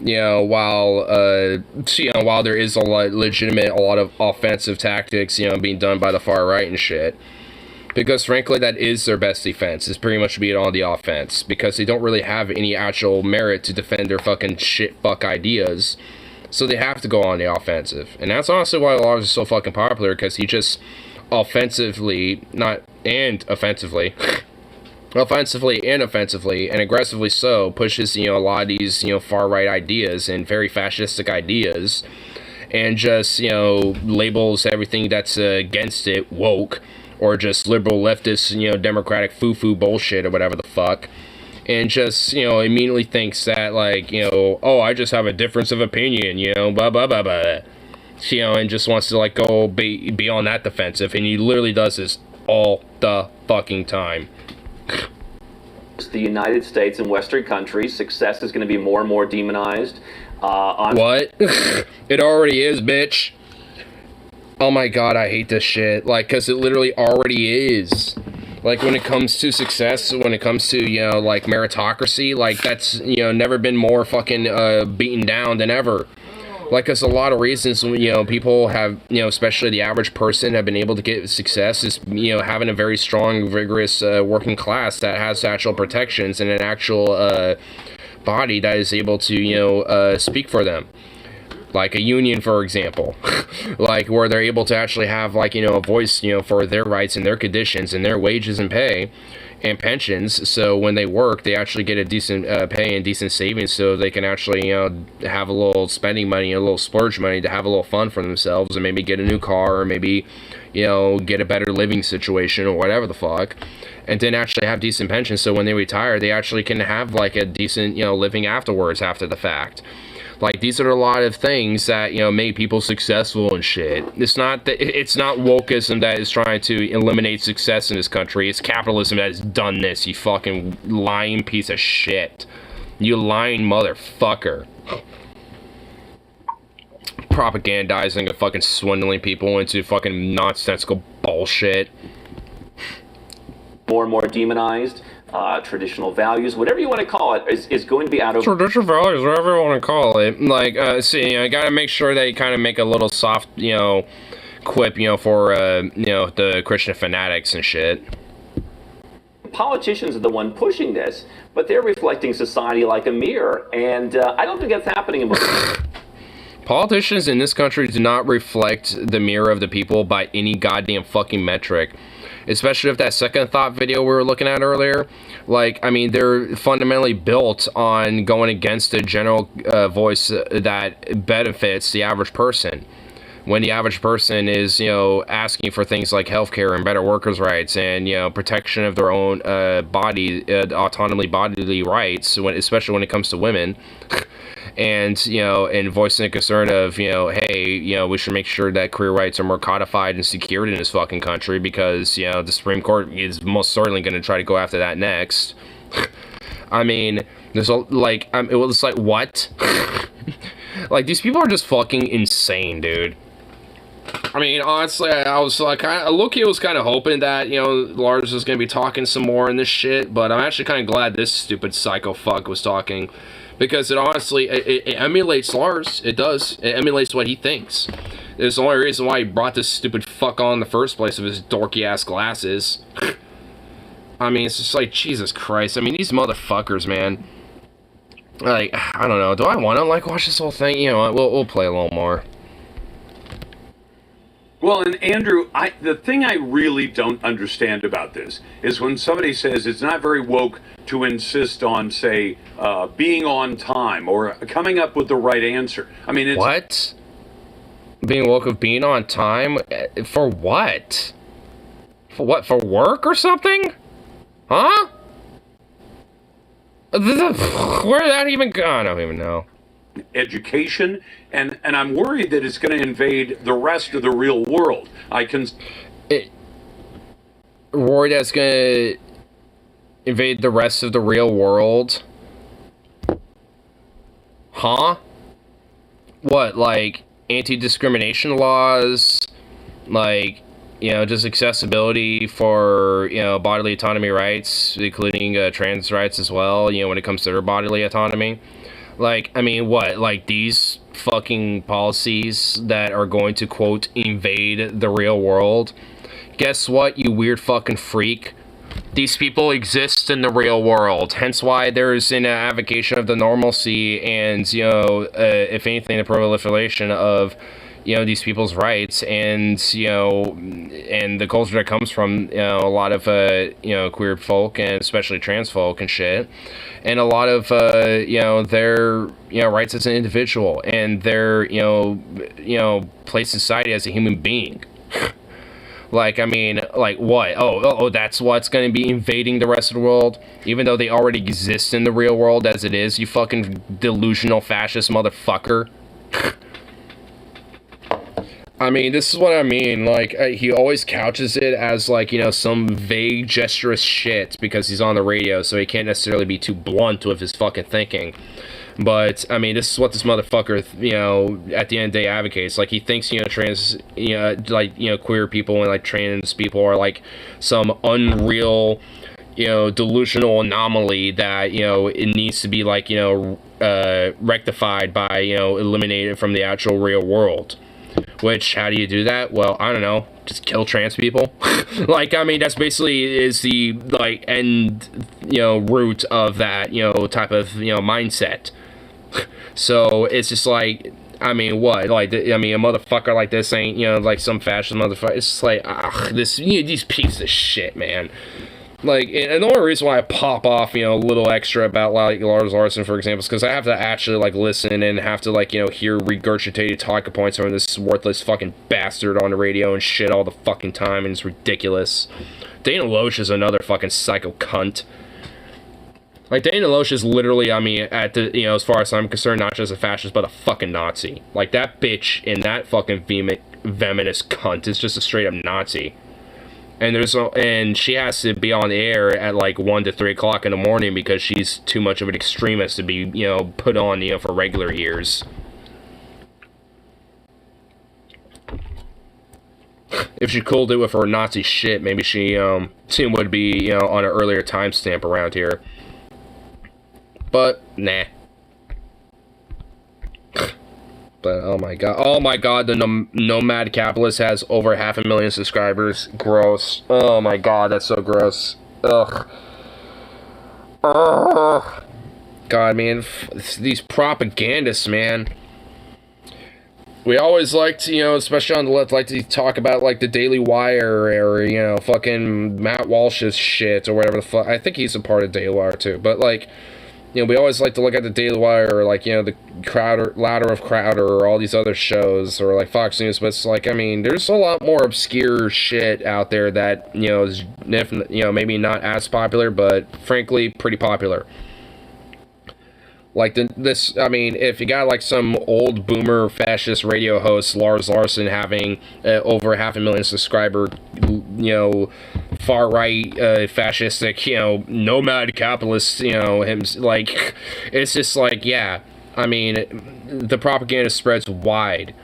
You know, while there is a lot of offensive tactics, you know, being done by the far right and shit. Because frankly, that is their best defense, is pretty much being on the offense. Because they don't really have any actual merit to defend their fucking shit-fuck ideas. So they have to go on the offensive. And that's honestly why Lars is so fucking popular, because he just offensively and offensively, and aggressively so, pushes, you know, a lot of these, you know, far-right ideas and very fascistic ideas. and just, you know, labels everything that's against it woke, or just liberal leftist, you know, democratic foo-foo bullshit or whatever the fuck, and just, you know, immediately thinks that, like, you know, oh, I just have a difference of opinion, you know, blah, blah, blah, blah. You know, and just wants to, like, go be on that defensive, and he literally does this all the fucking time. The United States and Western countries, success is going to be more and more demonized. What? It already is, bitch. Oh my god, I hate this shit. Like, because it literally already is. Like, when it comes to success, when it comes to, you know, like, meritocracy, like, that's, you know, never been more fucking beaten down than ever. Like, there's a lot of reasons, you know, people have, you know, especially the average person, have been able to get success is, you know, having a very strong, vigorous working class that has actual protections and an actual body that is able to, you know, speak for them. Like a union, for example. Like, where they're able to actually have, like, you know, a voice, you know, for their rights and their conditions and their wages and pay and pensions, so when they work, they actually get a decent pay and decent savings, so they can actually, you know, have a little spending money, a little splurge money to have a little fun for themselves, and maybe get a new car, or maybe, you know, get a better living situation, or whatever the fuck, and then actually have decent pensions, so when they retire, they actually can have, like, a decent, you know, living afterwards, after the fact. Like, these are a lot of things that, you know, make people successful and shit. It's not wokeism that is trying to eliminate success in this country. It's capitalism that has done this, you fucking lying piece of shit. You lying motherfucker. Propagandizing and fucking swindling people into fucking nonsensical bullshit. More and more demonized. Traditional values, whatever you want to call it, is going to be out of... Traditional values, whatever you want to call it. Like, see, you know, you gotta make sure they kind of make a little soft, you know, quip, you know, for, you know, the Christian fanatics and shit. Politicians are the one pushing this, but they're reflecting society like a mirror, and I don't think that's happening in most... Politicians in this country do not reflect the mirror of the people by any goddamn fucking metric. Especially if that second thought video we were looking at earlier. Like, I mean, they're fundamentally built on going against the general voice that benefits the average person. When the average person is, you know, asking for things like healthcare and better workers' rights and, you know, protection of their own body, autonomy bodily rights, especially when it comes to women. And, you know, and voicing a concern of, you know, hey, you know, we should make sure that queer rights are more codified and secured in this fucking country because, you know, the Supreme Court is most certainly going to try to go after that next. I mean, there's a, like, it was like, what? Like, these people are just fucking insane, dude. I mean, honestly, I was like, low-key was kind of hoping that, you know, Lars was going to be talking some more in this shit, but I'm actually kind of glad this stupid psycho fuck was talking. Because it honestly, it emulates Lars. It does. It emulates what he thinks. It's the only reason why he brought this stupid fuck on in the first place with his dorky-ass glasses. I mean, it's just like, Jesus Christ. I mean, these motherfuckers, man. Like, I don't know. Do I want to, like, watch this whole thing? You know, we'll play a little more. Well, and Andrew, the thing I really don't understand about this is when somebody says it's not very woke to insist on, say, being on time or coming up with the right answer. I mean, it's... What? Being woke of being on time? For what? For what? For work or something? Huh? Where did that even go? I don't even know. Education, and I'm worried that it's going to invade the rest of the real world. Worried that's going to invade the rest of the real world? Huh? What, like, anti-discrimination laws? Like, you know, just accessibility for, you know, bodily autonomy rights, including trans rights as well, you know, when it comes to their bodily autonomy? Like, I mean, what? Like, these fucking policies that are going to, quote, invade the real world? Guess what, you weird fucking freak? These people exist in the real world. Hence why there's an advocation of the normalcy and, you know, if anything, the proliferation of, you know, these people's rights, and, you know, and the culture that comes from, you know, a lot of, you know, queer folk, and especially trans folk and shit, and a lot of, you know, their, you know, rights as an individual, and their, you know, place in society as a human being. Like, I mean, like, what? Oh, that's what's going to be invading the rest of the world? Even though they already exist in the real world as it is, you fucking delusional fascist motherfucker. I mean, this is what I mean. Like, he always couches it as, like, you know, some vague, gesturous shit because he's on the radio, so he can't necessarily be too blunt with his fucking thinking. But, I mean, this is what this motherfucker, you know, at the end of the day advocates. Like, he thinks, you know, trans, you know, like, you know, queer people and, like, trans people are, like, some unreal, you know, delusional anomaly that, you know, it needs to be, like, you know, rectified by, you know, eliminated from the actual real world. Which, how do you do that? Well, I don't know. Just kill trans people? Like, I mean, that's basically is the, like, end, you know, root of that, you know, type of, you know, mindset. So, it's just like, I mean, what? Like, I mean, a motherfucker like this ain't, you know, like some fascist motherfucker. It's just like, this, you know, these pieces of shit, man. Like, and the only reason why I pop off, you know, a little extra about, like, Lars Larson, for example, is because I have to actually, like, listen and have to, like, you know, hear regurgitated talking points from this worthless fucking bastard on the radio and shit all the fucking time, and it's ridiculous. Dana Loesch is another fucking psycho cunt. Like, Dana Loesch is literally, I mean, at the, you know, as far as I'm concerned, not just a fascist, but a fucking Nazi. Like, that bitch and that fucking venomous cunt is just a straight-up Nazi. And and she has to be on the air at like 1 to 3 o'clock in the morning because she's too much of an extremist to be, you know, put on, you know, for regular ears. If she cooled it with her Nazi shit, maybe she would be, you know, on an earlier timestamp around here. But nah. But oh my god, the Nomad Capitalist has over 500,000 subscribers. Gross. Oh my god, that's so gross. Ugh. Ugh. God, man, these propagandists, man. We always like to, you know, especially on the left, like to talk about, like, the Daily Wire or, you know, fucking Matt Walsh's shit or whatever the fuck. I think he's a part of Daily Wire, too. But, like, you know, we always like to look at the Daily Wire or, like, you know, the Ladder of Crowder or all these other shows or, like, Fox News. But it's like, I mean, there's a lot more obscure shit out there that, you know, is, you know, maybe not as popular, but frankly, pretty popular. Like, this, I mean, if you got, like, some old boomer fascist radio host, Lars Larson, having over 500,000 subscriber, you know, far-right, fascistic, you know, nomad capitalist, you know, him, like, it's just like, yeah, I mean, the propaganda spreads wide.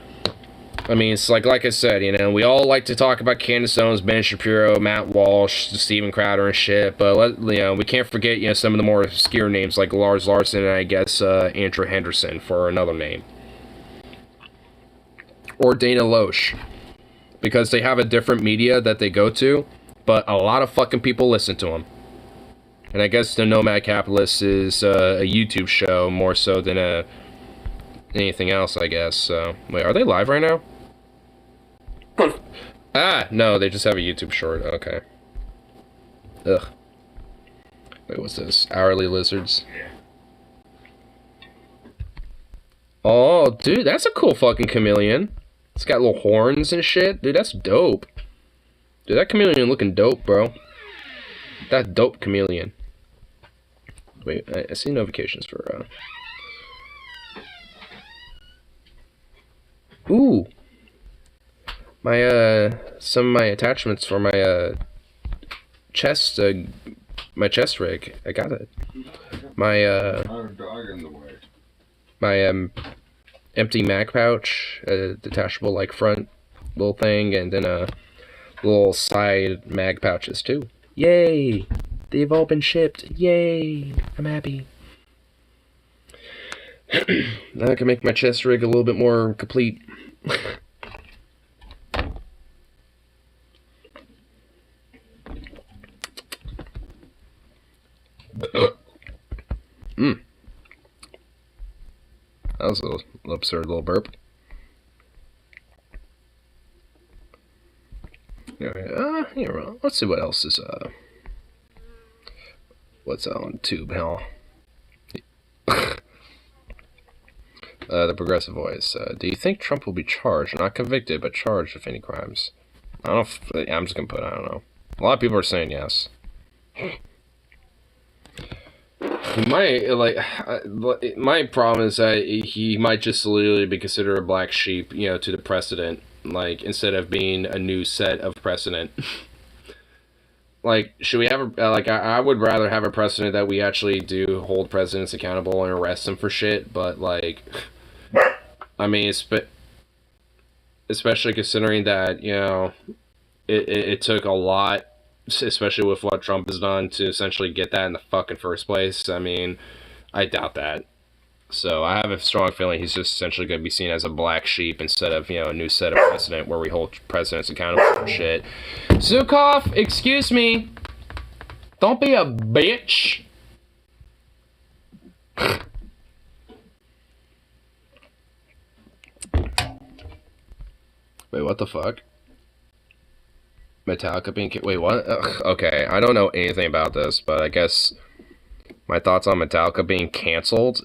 I mean, it's like I said, you know, we all like to talk about Candace Owens, Ben Shapiro, Matt Walsh, Steven Crowder and shit, but, you know, we can't forget, you know, some of the more obscure names like Lars Larson and I guess Andrew Henderson for another name. Or Dana Loesch. Because they have a different media that they go to, but a lot of fucking people listen to them. And I guess the Nomad Capitalist is a YouTube show more so than anything else, I guess. So, wait, are they live right now? Ah, no, they just have a YouTube short. Okay. Ugh. Wait, what's this? Hourly Lizards. Oh, dude, that's a cool fucking chameleon. It's got little horns and shit. Dude, that's dope. Dude, that chameleon looking dope, bro. That dope chameleon. Wait, I see notifications for, Ooh. Some of my attachments for my, chest rig. I got it. My, my, empty mag pouch, a detachable, like, front little thing, and then a little side mag pouches, too. Yay! They've all been shipped. Yay! I'm happy. Now I can make my chest rig a little bit more complete. That was a little absurd little burp. Let's see what else is, what's on tube, hell? The Progressive Voice. Do you think Trump will be charged? Not convicted, but charged with any crimes? I don't know if, I'm just gonna put, I don't know. A lot of people are saying yes. He might, like, my problem is that he might just literally be considered a black sheep, you know, to the precedent. Like, instead of being a new set of precedent. Like, should we have a, like, I would rather have a precedent that we actually do hold presidents accountable and arrest them for shit, but, like, I mean, especially considering that, you know, it took a lot, especially with what Trump has done, to essentially get that in the fucking first place. I mean, I doubt that. So I have a strong feeling he's just essentially going to be seen as a black sheep instead of, you know, a new set of precedent where we hold presidents accountable for shit. Zukov, excuse me. Don't be a bitch. Wait, what the fuck? Metallica being... Wait, what? Ugh, okay, I don't know anything about this, but I guess my thoughts on Metallica being canceled...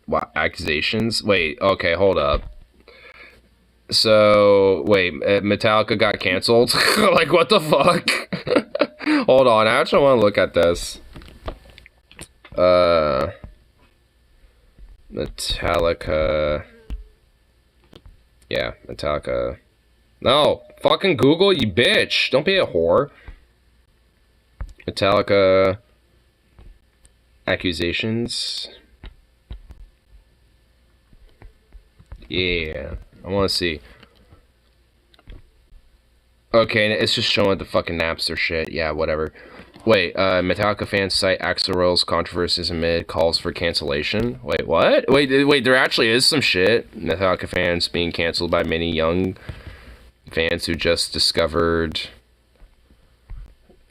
What, accusations? Wait, okay, hold up. So, wait, Metallica got canceled? Like, what the fuck? Hold on, I actually want to look at this. Metallica... Yeah, Metallica... No! Fucking Google, you bitch! Don't be a whore. Metallica... Accusations... Yeah, I want to see. Okay, it's just showing the fucking Napster shit. Yeah, whatever. Wait, Metallica fans cite Axl Rose's controversies amid calls for cancellation. Wait, what? Wait, there actually is some shit. Metallica fans being canceled by many young fans who just discovered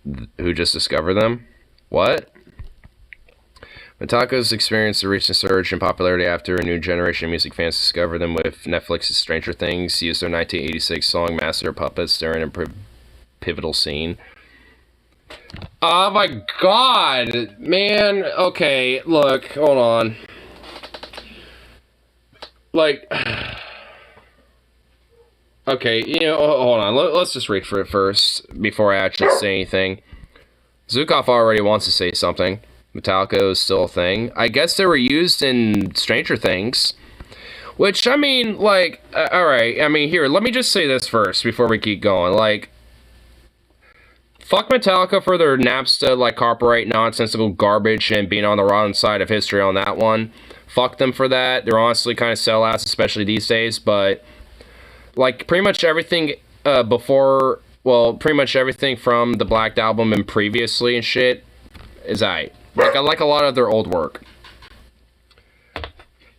them. What? Metallica's experienced a recent surge in popularity after a new generation of music fans discovered them with Netflix's Stranger Things, used their 1986 song Master of Puppets during a pivotal scene. Oh my god! Man, okay, look, hold on. Like... Okay, you know, hold on, let's just read for it first, before I actually say anything. Zukov already wants to say something. Metallica is still a thing. I guess they were used in Stranger Things. Which, I mean, like, alright, I mean, here, let me just say this first before we keep going. Like, fuck Metallica for their Napster, like, copyright nonsensical garbage and being on the wrong side of history on that one. Fuck them for that. They're honestly kind of sellouts, especially these days, but, like, pretty much everything before, well, pretty much everything from the Black Album and previously and shit is aight. Like, I like a lot of their old work.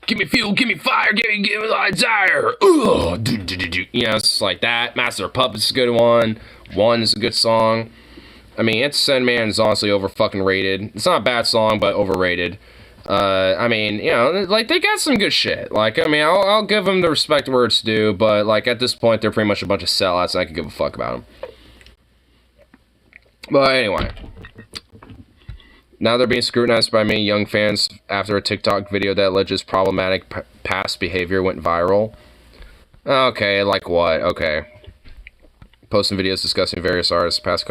Give me fuel, give me fire, give me desire. Ugh. You know, it's like that. Master of Puppets is a good one. One is a good song. I mean, It's Sandman is honestly over fucking rated. It's not a bad song, but overrated. I mean, you know, like, they got some good shit. Like, I mean, I'll give them the respect where it's due, but, like, at this point, they're pretty much a bunch of sellouts, and I can give a fuck about them. But anyway. Now they're being scrutinized by many young fans after a TikTok video that alleges problematic past behavior went viral. Okay, like what? Okay. Posting videos discussing various artists' past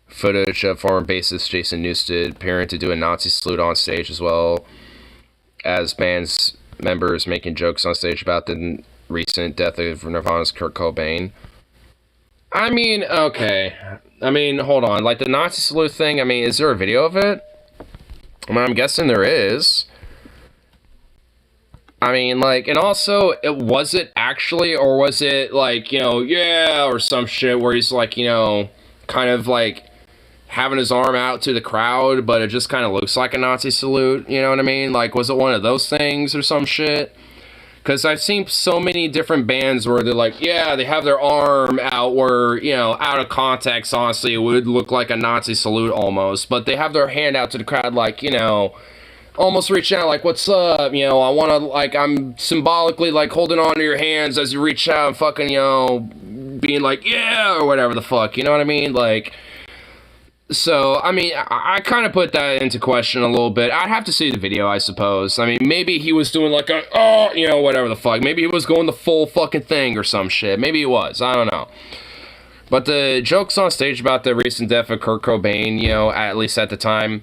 footage of former bassist Jason Newsted appearing to do a Nazi salute on stage, as well as band's members making jokes on stage about the recent death of Nirvana's Kurt Cobain. I mean, okay. I mean, hold on. Like, the Nazi salute thing, I mean, is there a video of it? I mean, I'm guessing there is. I mean, like, and also, was it actually, or was it, like, you know, yeah, or some shit where he's, like, you know, kind of, like, having his arm out to the crowd, but it just kind of looks like a Nazi salute, you know what I mean? Like, was it one of those things or some shit? Because I've seen so many different bands where they're like, yeah, they have their arm out where, you know, out of context, honestly, it would look like a Nazi salute almost. But they have their hand out to the crowd like, you know, almost reaching out like, what's up? You know, I want to, like, I'm symbolically, like, holding on to your hands as you reach out and fucking, you know, being like, yeah, or whatever the fuck, you know what I mean? Like, so, I mean, I kind of put that into question a little bit. I'd have to see the video, I suppose. I mean, maybe he was doing like a, oh, you know, whatever the fuck. Maybe he was going the full fucking thing or some shit. Maybe he was. I don't know. But the jokes on stage about the recent death of Kurt Cobain, you know, at least at the time,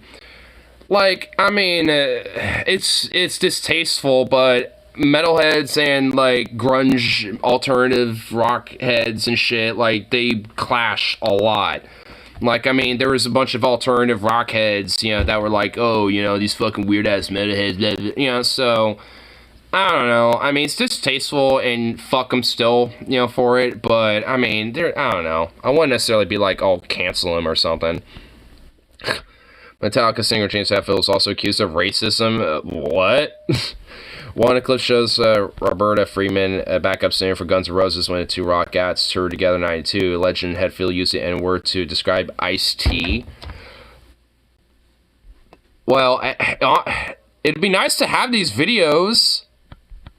like, I mean, it's distasteful, but metalheads and, like, grunge alternative rock heads and shit, like, they clash a lot. Like, I mean, there was a bunch of alternative rock heads, you know, that were like, oh, you know, these fucking weird-ass metalheads, blah, blah, you know, so, I don't know. I mean, it's distasteful, and fuck them still, you know, for it, but, I mean, I don't know. I wouldn't necessarily be like, oh, cancel him or something. Metallica singer James Hetfield is also accused of racism. What? One clip shows Roberta Freeman, a backup singer for Guns N' Roses, when the two Rockettes toured together in '92. Legend Hetfield used the N-word to describe Ice-T. Well, it'd be nice to have these videos.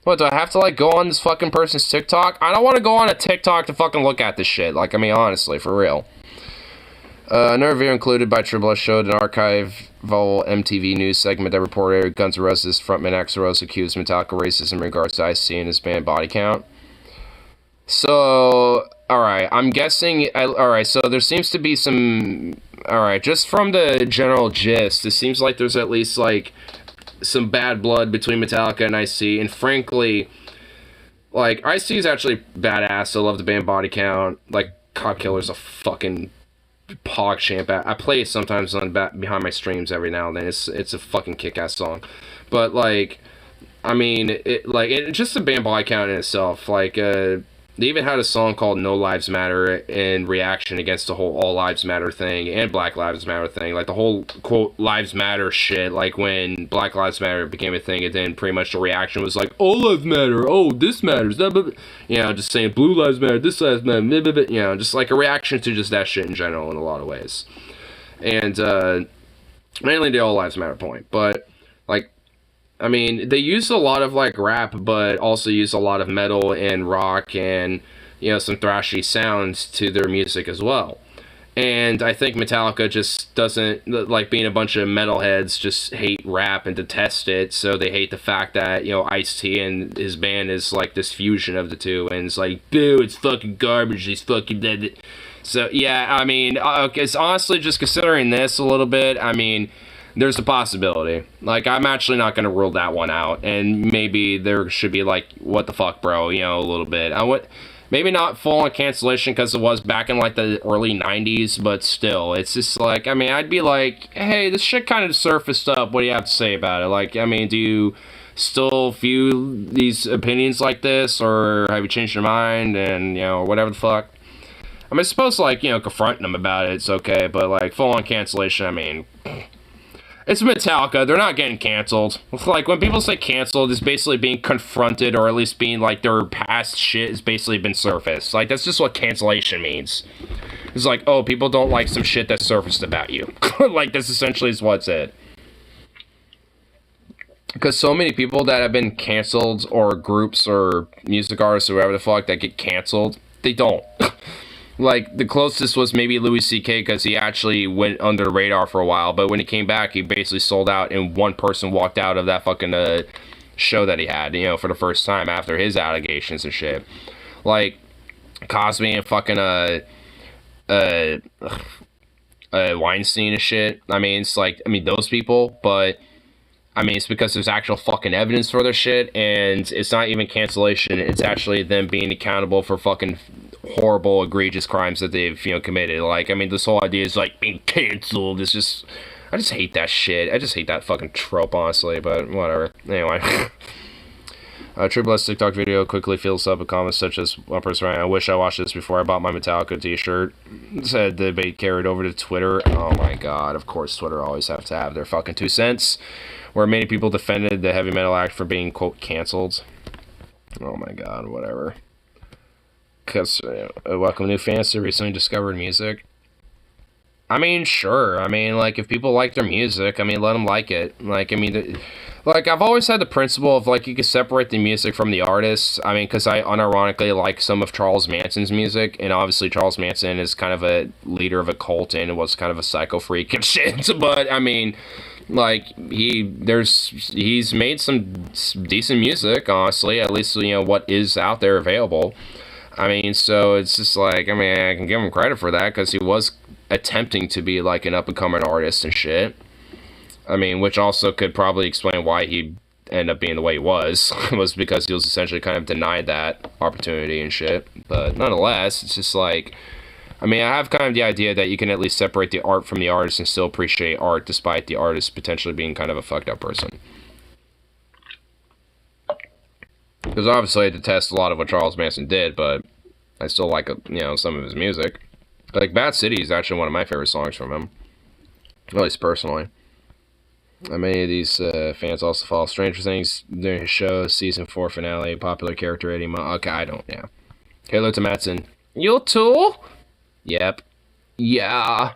What, do I have to, like, go on this fucking person's TikTok? I don't want to go on a TikTok to fucking look at this shit. Like, I mean, honestly, for real. Another video included by Triple S showed an archival MTV news segment that reported Guns N' Roses frontman Axl Rose accused Metallica racism in regards to Ice-T and his band Body Count. So, alright, I'm guessing, alright, so there seems to be some, alright, just from the general gist, it seems like there's at least, like, some bad blood between Metallica and Ice-T, and frankly, like, Ice-T is actually badass. I love the band Body Count. Like, Cop Killer's a fucking pog champ. I play it sometimes on behind my streams every now and then. It's a fucking kick-ass song. But, like, I mean, just the band Body Count in itself, like, they even had a song called No Lives Matter in reaction against the whole All Lives Matter thing and Black Lives Matter thing. Like, the whole, quote, Lives Matter shit, like, when Black Lives Matter became a thing, and then pretty much the reaction was like, All Lives Matter, oh, this matters, you know, just saying Blue Lives Matter, this Lives Matter, you know, just like a reaction to just that shit in general in a lot of ways. And, mainly the All Lives Matter point, but, like, I mean, they use a lot of, like, rap, but also use a lot of metal and rock and, you know, some thrashy sounds to their music as well. And I think Metallica just doesn't, like, being a bunch of metalheads, just hate rap and detest it, so they hate the fact that, you know, Ice-T and his band is, like, this fusion of the two, and it's like, boo, it's fucking garbage, these fucking dead. So, yeah, I mean, it's honestly just considering this a little bit, I mean, there's a possibility. Like, I'm actually not going to rule that one out. And maybe there should be, like, what the fuck, bro, you know, a little bit. Maybe not full on cancellation because it was back in, like, the early 90s, but still. It's just, like, I mean, I'd be like, hey, this shit kind of surfaced up. What do you have to say about it? Like, I mean, do you still view these opinions like this? Or have you changed your mind? And, you know, whatever the fuck. I mean, I suppose, like, you know, confronting them about it, it's okay. But, like, full on cancellation, I mean, it's Metallica. They're not getting canceled. Like, when people say canceled, it's basically being confronted, or at least being, like, their past shit has basically been surfaced. Like, that's just what cancellation means. It's like, oh, people don't like some shit that surfaced about you. Like, this essentially is what's it. Because so many people that have been canceled, or groups, or music artists, or whatever the fuck, that get canceled, they don't. Like, the closest was maybe Louis C.K. because he actually went under the radar for a while, but when he came back, he basically sold out, and one person walked out of that fucking show that he had, you know, for the first time after his allegations and shit. Like, Cosby and fucking Weinstein and shit. I mean, it's like, I mean, those people, but I mean, it's because there's actual fucking evidence for their shit, and it's not even cancellation, it's actually them being accountable for fucking horrible, egregious crimes that they've, you know, committed. Like, I mean, this whole idea is, like, being canceled. It's just, I just hate that shit. I just hate that fucking trope, honestly, but whatever. Anyway. Triple S TikTok video quickly fills up with comments such as one person writing, I wish I watched this before I bought my Metallica t-shirt. Said the debate carried over to Twitter. Oh my god, of course Twitter always have to have their fucking 2 cents. Where many people defended the heavy metal act for being, quote, canceled. Oh my god, whatever. Because, welcome new fans to recently discovered music. I mean, sure. I mean, like, if people like their music, I mean, let them like it. Like, I mean, like, I've always had the principle of, like, you could separate the music from the artist. I mean, because I unironically like some of Charles Manson's music, and obviously Charles Manson is kind of a leader of a cult and was kind of a psycho freak and shit. But, I mean, like, he's made some decent music, honestly, at least, you know, what is out there available. I mean, so it's just like, I mean, I can give him credit for that, because he was attempting to be, like, an up-and-coming artist and shit. I mean, which also could probably explain why he ended up being the way he was because he was essentially kind of denied that opportunity and shit. But nonetheless, it's just like, I mean, I have kind of the idea that you can at least separate the art from the artist and still appreciate art despite the artist potentially being kind of a fucked up person. Because obviously I detest a lot of what Charles Manson did, but I still like, you know, some of his music. Like, Bad City is actually one of my favorite songs from him. At least personally. Many of these fans also follow Stranger Things during his show, season 4 finale, popular character Eddie Okay, I don't, yeah. Hello to Madsen. You too? Yep. Yeah.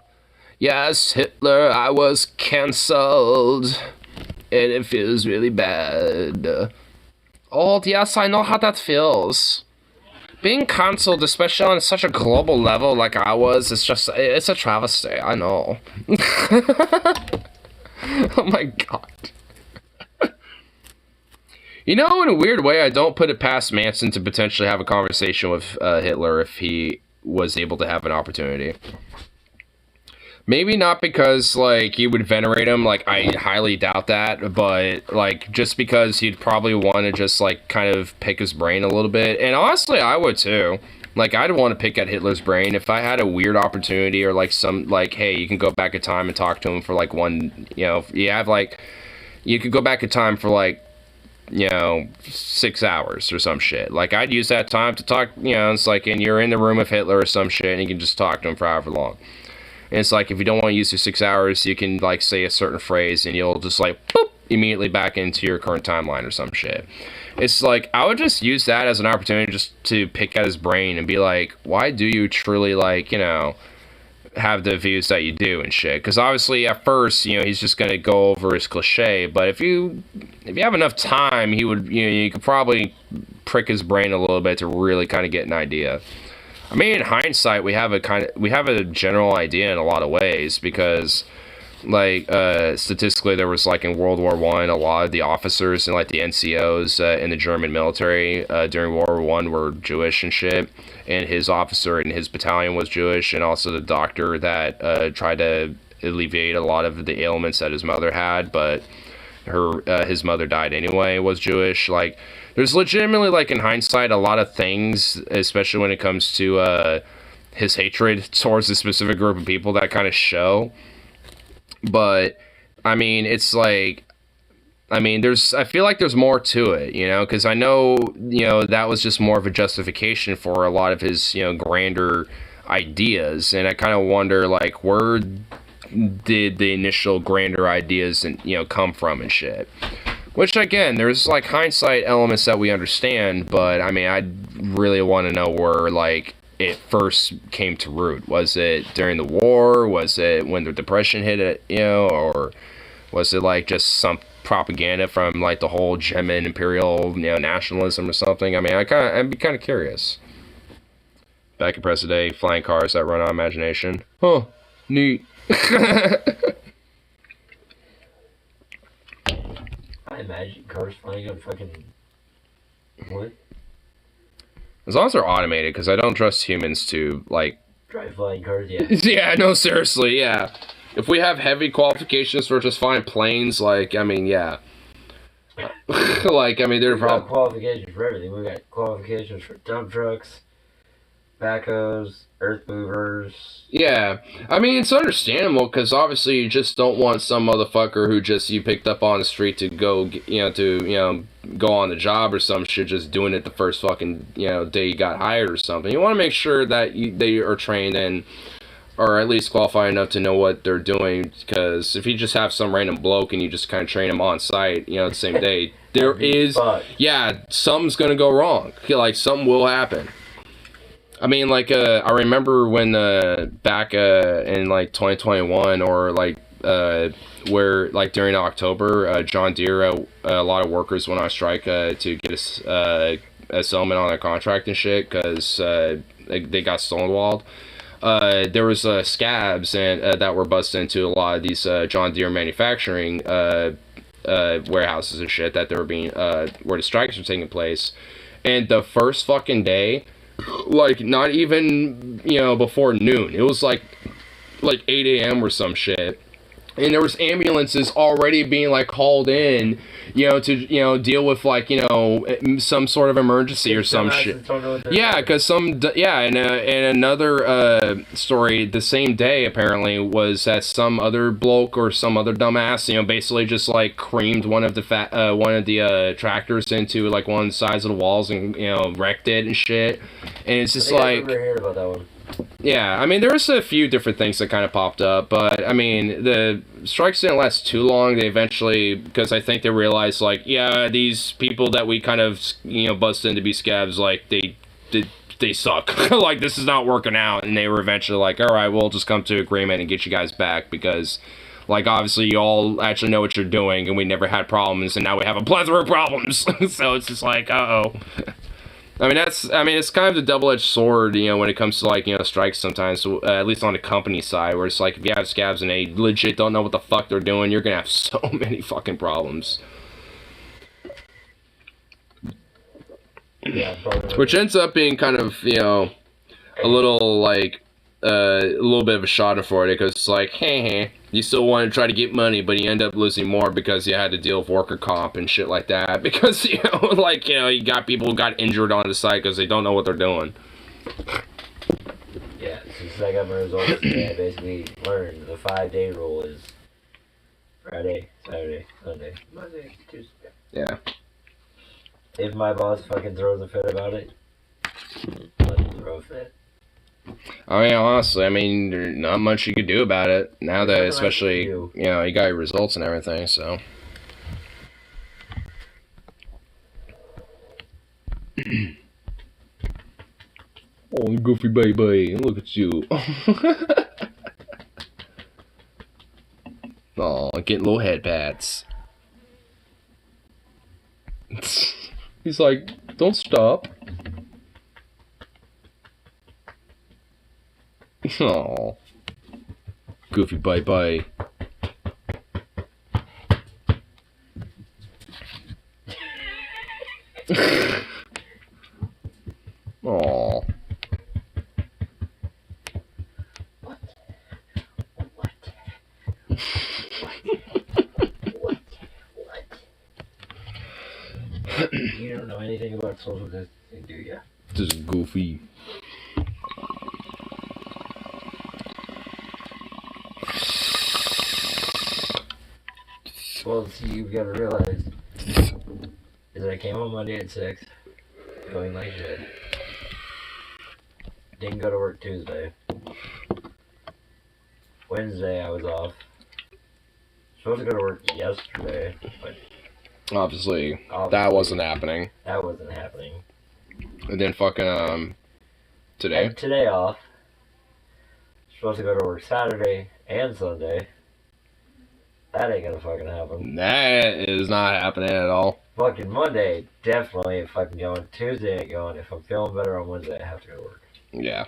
Yes, Hitler, I was cancelled. And it feels really bad. Oh, yes, I know how that feels. Being cancelled, especially on such a global level like I was, it's a travesty, I know. Oh my god. You know, in a weird way, I don't put it past Manson to potentially have a conversation with Hitler if he was able to have an opportunity. Maybe not because, like, he would venerate him, like, I highly doubt that, but, like, just because he'd probably want to just, like, kind of pick his brain a little bit. And honestly, I would too. Like, I'd want to pick at Hitler's brain if I had a weird opportunity or, like, some, like, hey, you can go back in time and talk to him for, like, one, you know, you have, like, you could go back in time for, like, you know, 6 hours or some shit. Like, I'd use that time to talk, you know, it's like, and you're in the room with Hitler or some shit, and you can just talk to him for however long. And it's like, if you don't want to use your 6 hours, you can, like, say a certain phrase, and you'll just, like, boop, immediately back into your current timeline or some shit. It's like, I would just use that as an opportunity just to pick at his brain and be like, why do you truly, like, you know, have the views that you do and shit? Because obviously, at first, you know, he's just going to go over his cliche, but if you have enough time, he would, you know, you could probably prick his brain a little bit to really kind of get an idea. I mean, in hindsight, we have a general idea in a lot of ways, because, like, statistically, there was, like, in World War I, a lot of the officers and, like, the NCOs in the German military during World War I were Jewish and shit, and his officer in his battalion was Jewish, and also the doctor that tried to alleviate a lot of the ailments that his mother had, but his mother died anyway, was Jewish. Like, there's legitimately, like, in hindsight, a lot of things, especially when it comes to his hatred towards a specific group of people, that kind of show. But, I mean, it's like, I mean, I feel like there's more to it, you know, because I know, you know, that was just more of a justification for a lot of his, you know, grander ideas, and I kind of wonder, like, where did the initial grander ideas, and, you know, come from and shit. Which, again, there's, like, hindsight elements that we understand, but, I mean, I really want to know where, like, it first came to root. Was it during the war? Was it when the Depression hit it, you know? Or was it, like, just some propaganda from, like, the whole German imperial, you know, nationalism or something? I mean, I'd be kind of curious. Back in present day, flying cars that run on imagination. Huh. Neat. I imagine cars flying on fucking wood. As long as they're automated, because I don't trust humans to, like... Drive flying cars, yeah. Yeah, no, seriously, yeah. If we have heavy qualifications for just flying planes, like, I mean, yeah. Like, I mean, We've got qualifications for everything. We've got qualifications for dump trucks, backhoes, earth movers. Yeah, I mean, it's understandable, because obviously you just don't want some motherfucker who just you picked up on the street to go, go on the job or some shit, just doing it the first fucking, day you got hired or something. You want to make sure that they are trained and, or at least qualified enough to know what they're doing, because if you just have some random bloke and you just kind of train him on site, the same day, something's gonna go wrong. Like, something will happen. I mean, like, I remember when, back, in, like, 2021, or, like, where like during October, John Deere, a lot of workers went on strike to get a settlement on their contract and shit because they got stonewalled. There was scabs and that were busted into a lot of these John Deere manufacturing warehouses and shit that they were being where the strikes were taking place. And the first fucking day, like not even before noon, it was like 8 a.m. or some shit. And there was ambulances already being like called in, to deal with like some sort of emergency or some shit. Yeah, because and another story the same day apparently was that some other bloke or some other dumbass, basically just like creamed one of the tractors into like one of the sides of the walls and wrecked it and shit. And it's just like. I never heard about that one. Yeah, I mean, there was a few different things that kind of popped up, but, I mean, the strikes didn't last too long. They eventually, because I think they realized, like, yeah, these people that we kind of, busted in to be scabs, like, they suck. Like, this is not working out, and they were eventually like, all right, we'll just come to agreement and get you guys back, because, like, obviously you all actually know what you're doing, and we never had problems, and now we have a plethora of problems. So it's just like, uh-oh. I mean, it's kind of the double-edged sword, when it comes to, like, strikes sometimes, at least on the company side, where it's like, if you have scabs and they legit don't know what the fuck they're doing, you're gonna have so many fucking problems. Yeah, which ends up being kind of, a little, like, a little bit of a shot for it, because it's like, hey, you still want to try to get money, but you end up losing more because you had to deal with worker comp and shit like that, because, you got people who got injured on the site because they don't know what they're doing. Yeah, since I got my results today, I basically learned the 5-day rule is Friday, Saturday, Sunday, Monday, Tuesday. Yeah. If my boss fucking throws a fit about it, let him throw a fit. I mean, honestly, there's not much you could do about it now that, especially, you got your results and everything, so. Oh, goofy baby, look at you. Oh, getting little head pats. He's like, don't stop. Oh, goofy bye. Oh. You don't know anything about social distancing, do you? Just goofy. Well, see, you've got to realize is I came home Monday at 6, going like shit. Didn't go to work Tuesday. Wednesday I was off. Supposed to go to work yesterday, but obviously that wasn't happening. That wasn't happening. And then fucking today. And today off. Supposed to go to work Saturday and Sunday. That ain't gonna fucking happen. That is not happening at all. Fucking Monday, definitely ain't fucking going. Tuesday ain't going. If I'm feeling better on Wednesday, I have to go to work. Yeah.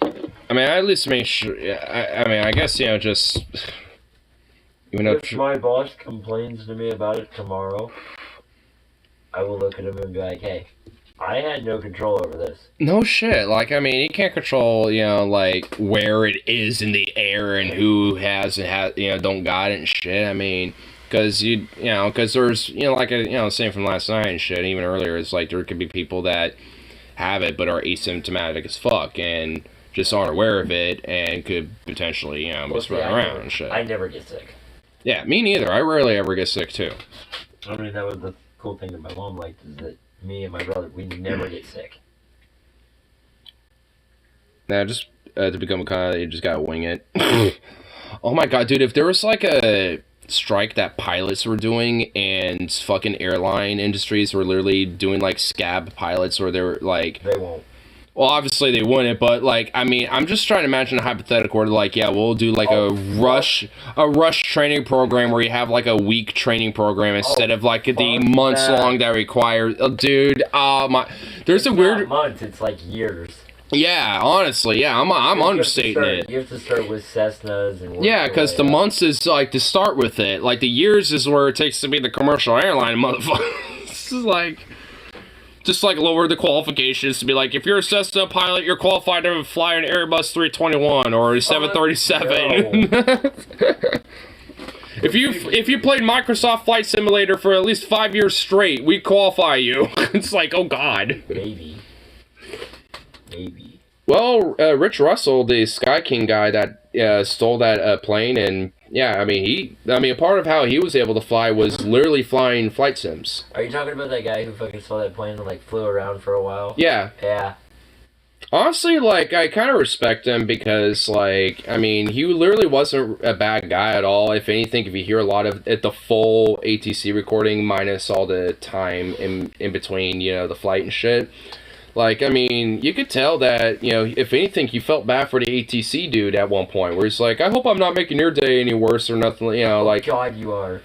I mean, I at least make sure. I guess just. Even if my boss complains to me about it tomorrow, I will look at him and be like, "Hey, I had no control over this." No shit. Like, you can't control, like, where it is in the air and who has and don't got it and shit. Because, because there's, same from last night and shit, even earlier, it's like there could be people that have it but are asymptomatic as fuck and just aren't aware of it and could potentially, just run around and shit. I never get sick. Yeah, me neither. I rarely ever get sick, too. That was the cool thing that my mom liked, is that me and my brother, we never get sick. Now, just to become a kind, you just gotta wing it. Oh my god, dude, if there was like a strike that pilots were doing and fucking airline industries were literally doing like scab pilots where they were like... They won't. Well, obviously they wouldn't, but like, I mean, I'm just trying to imagine a hypothetical where like, yeah, we'll do like a rush training program where you have like a week training program instead of like the months long that requires. Dude, there's a weird months. It's like years. Yeah, honestly, yeah, I'm understating it. You have to start with Cessnas and yeah, because the months is like to start with it. Like the years is where it takes to be the commercial airline, motherfucker. This is like. Just like lower the qualifications to be like, if you're a Cessna pilot, you're qualified to fly an Airbus 321 or a 737. If you played Microsoft Flight Simulator for at least 5 years straight, we qualify you. It's like, oh god. Maybe. Well, Rich Russell, the Sky King guy that stole that plane, and yeah, I mean, a part of how he was able to fly was literally flying flight sims. Are you talking about that guy who fucking stole that plane and like flew around for a while? Yeah. Yeah. Honestly, like, I kind of respect him because, like, I mean, he literally wasn't a bad guy at all. If anything, if you hear a lot of the full ATC recording minus all the time in between, you know, the flight and shit. Like, I mean, you could tell that, you know, if anything, he felt bad for the ATC dude at one point, where he's like, I hope I'm not making your day any worse or nothing, you know, like... God, you are.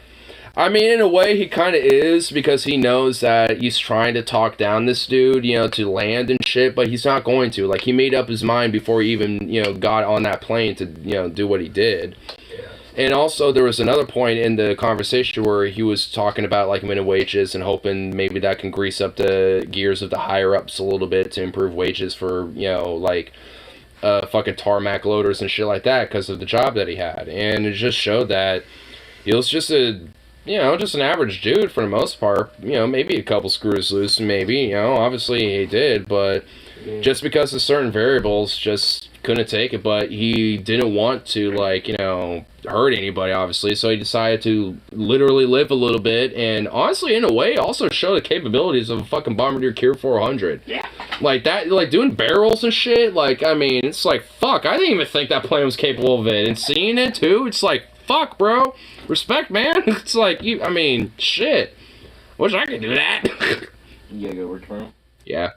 I mean, in a way, he kind of is, because he knows that he's trying to talk down this dude, you know, to land and shit, but he's not going to. Like, he made up his mind before he even, you know, got on that plane to, you know, do what he did. And also, there was another point in the conversation where he was talking about, like, minimum wages and hoping maybe that can grease up the gears of the higher-ups a little bit to improve wages for, you know, like, fucking tarmac loaders and shit like that because of the job that he had. And it just showed that he was just an average dude for the most part. You know, maybe a couple screws loose, maybe, you know, obviously he did, but just because of certain variables, just couldn't take it. But he didn't want to, like, you know, hurt anybody, obviously, so he decided to literally live a little bit, and honestly, in a way, also show the capabilities of a fucking Bombardier Kier 400. Yeah. Like, that, like, doing barrels and shit, like, I mean, it's like, fuck, I didn't even think that plane was capable of it, and seeing it, too, it's like, fuck, bro, respect, man. It's like, I mean, shit, wish I could do that. You gotta go to work tomorrow? Yeah.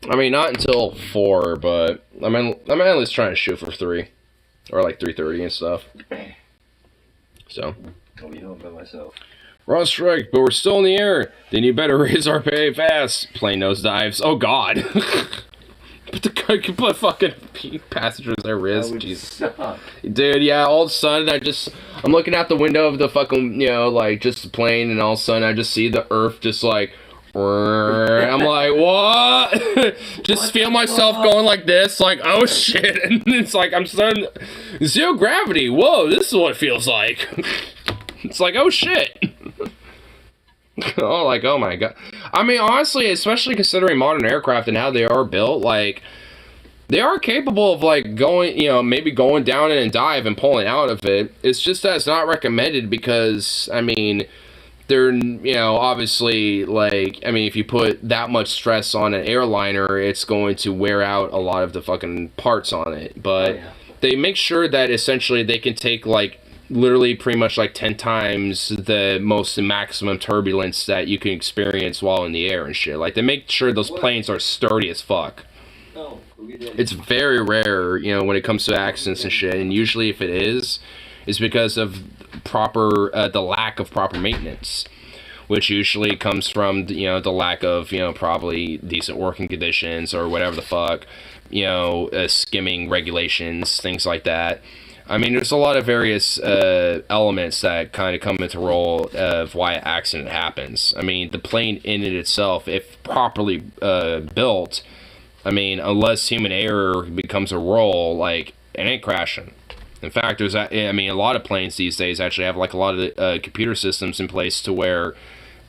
I mean, not until 4, but I'm at least trying to shoot for 3. Or like 3:30 and stuff. So. I'll be home by myself. We're on strike, but we're still in the air. Then you better raise our pay fast. Plane nose dives. Oh god. Put fucking passengers at risk. Jeez. Dude, yeah, all of a sudden I'm looking out the window of the fucking, you know, like just the plane, and all of a sudden I just see the earth just like I'm like, what? Just feel myself going like this, like, oh shit. And it's like, I'm starting zero gravity. Whoa, this is what it feels like. It's like, oh shit. Oh, like, oh my god. I mean, honestly, especially considering modern aircraft and how they are built, like, they are capable of, like, going, you know, maybe going down in a dive and pulling out of it. It's just that it's not recommended because, I mean, they're, you know, obviously, like, I mean, if you put that much stress on an airliner, it's going to wear out a lot of the fucking parts on it. But they make sure that essentially they can take, like, literally pretty much like 10 times the most maximum turbulence that you can experience while in the air and shit. Like, they make sure those planes are sturdy as fuck. It's very rare, you know, when it comes to accidents and shit, and usually if it is, it's because of the lack of proper maintenance, which usually comes from, you know, the lack of, you know, probably decent working conditions or whatever the fuck, you know, skimming regulations, things like that. I mean, there's a lot of various elements that kind of come into role of why an accident happens. I mean, the plane in it itself, if properly built, I mean, unless human error becomes a role, like, it ain't crashing. In fact, I mean, a lot of planes these days actually have, like, a lot of computer systems in place to where,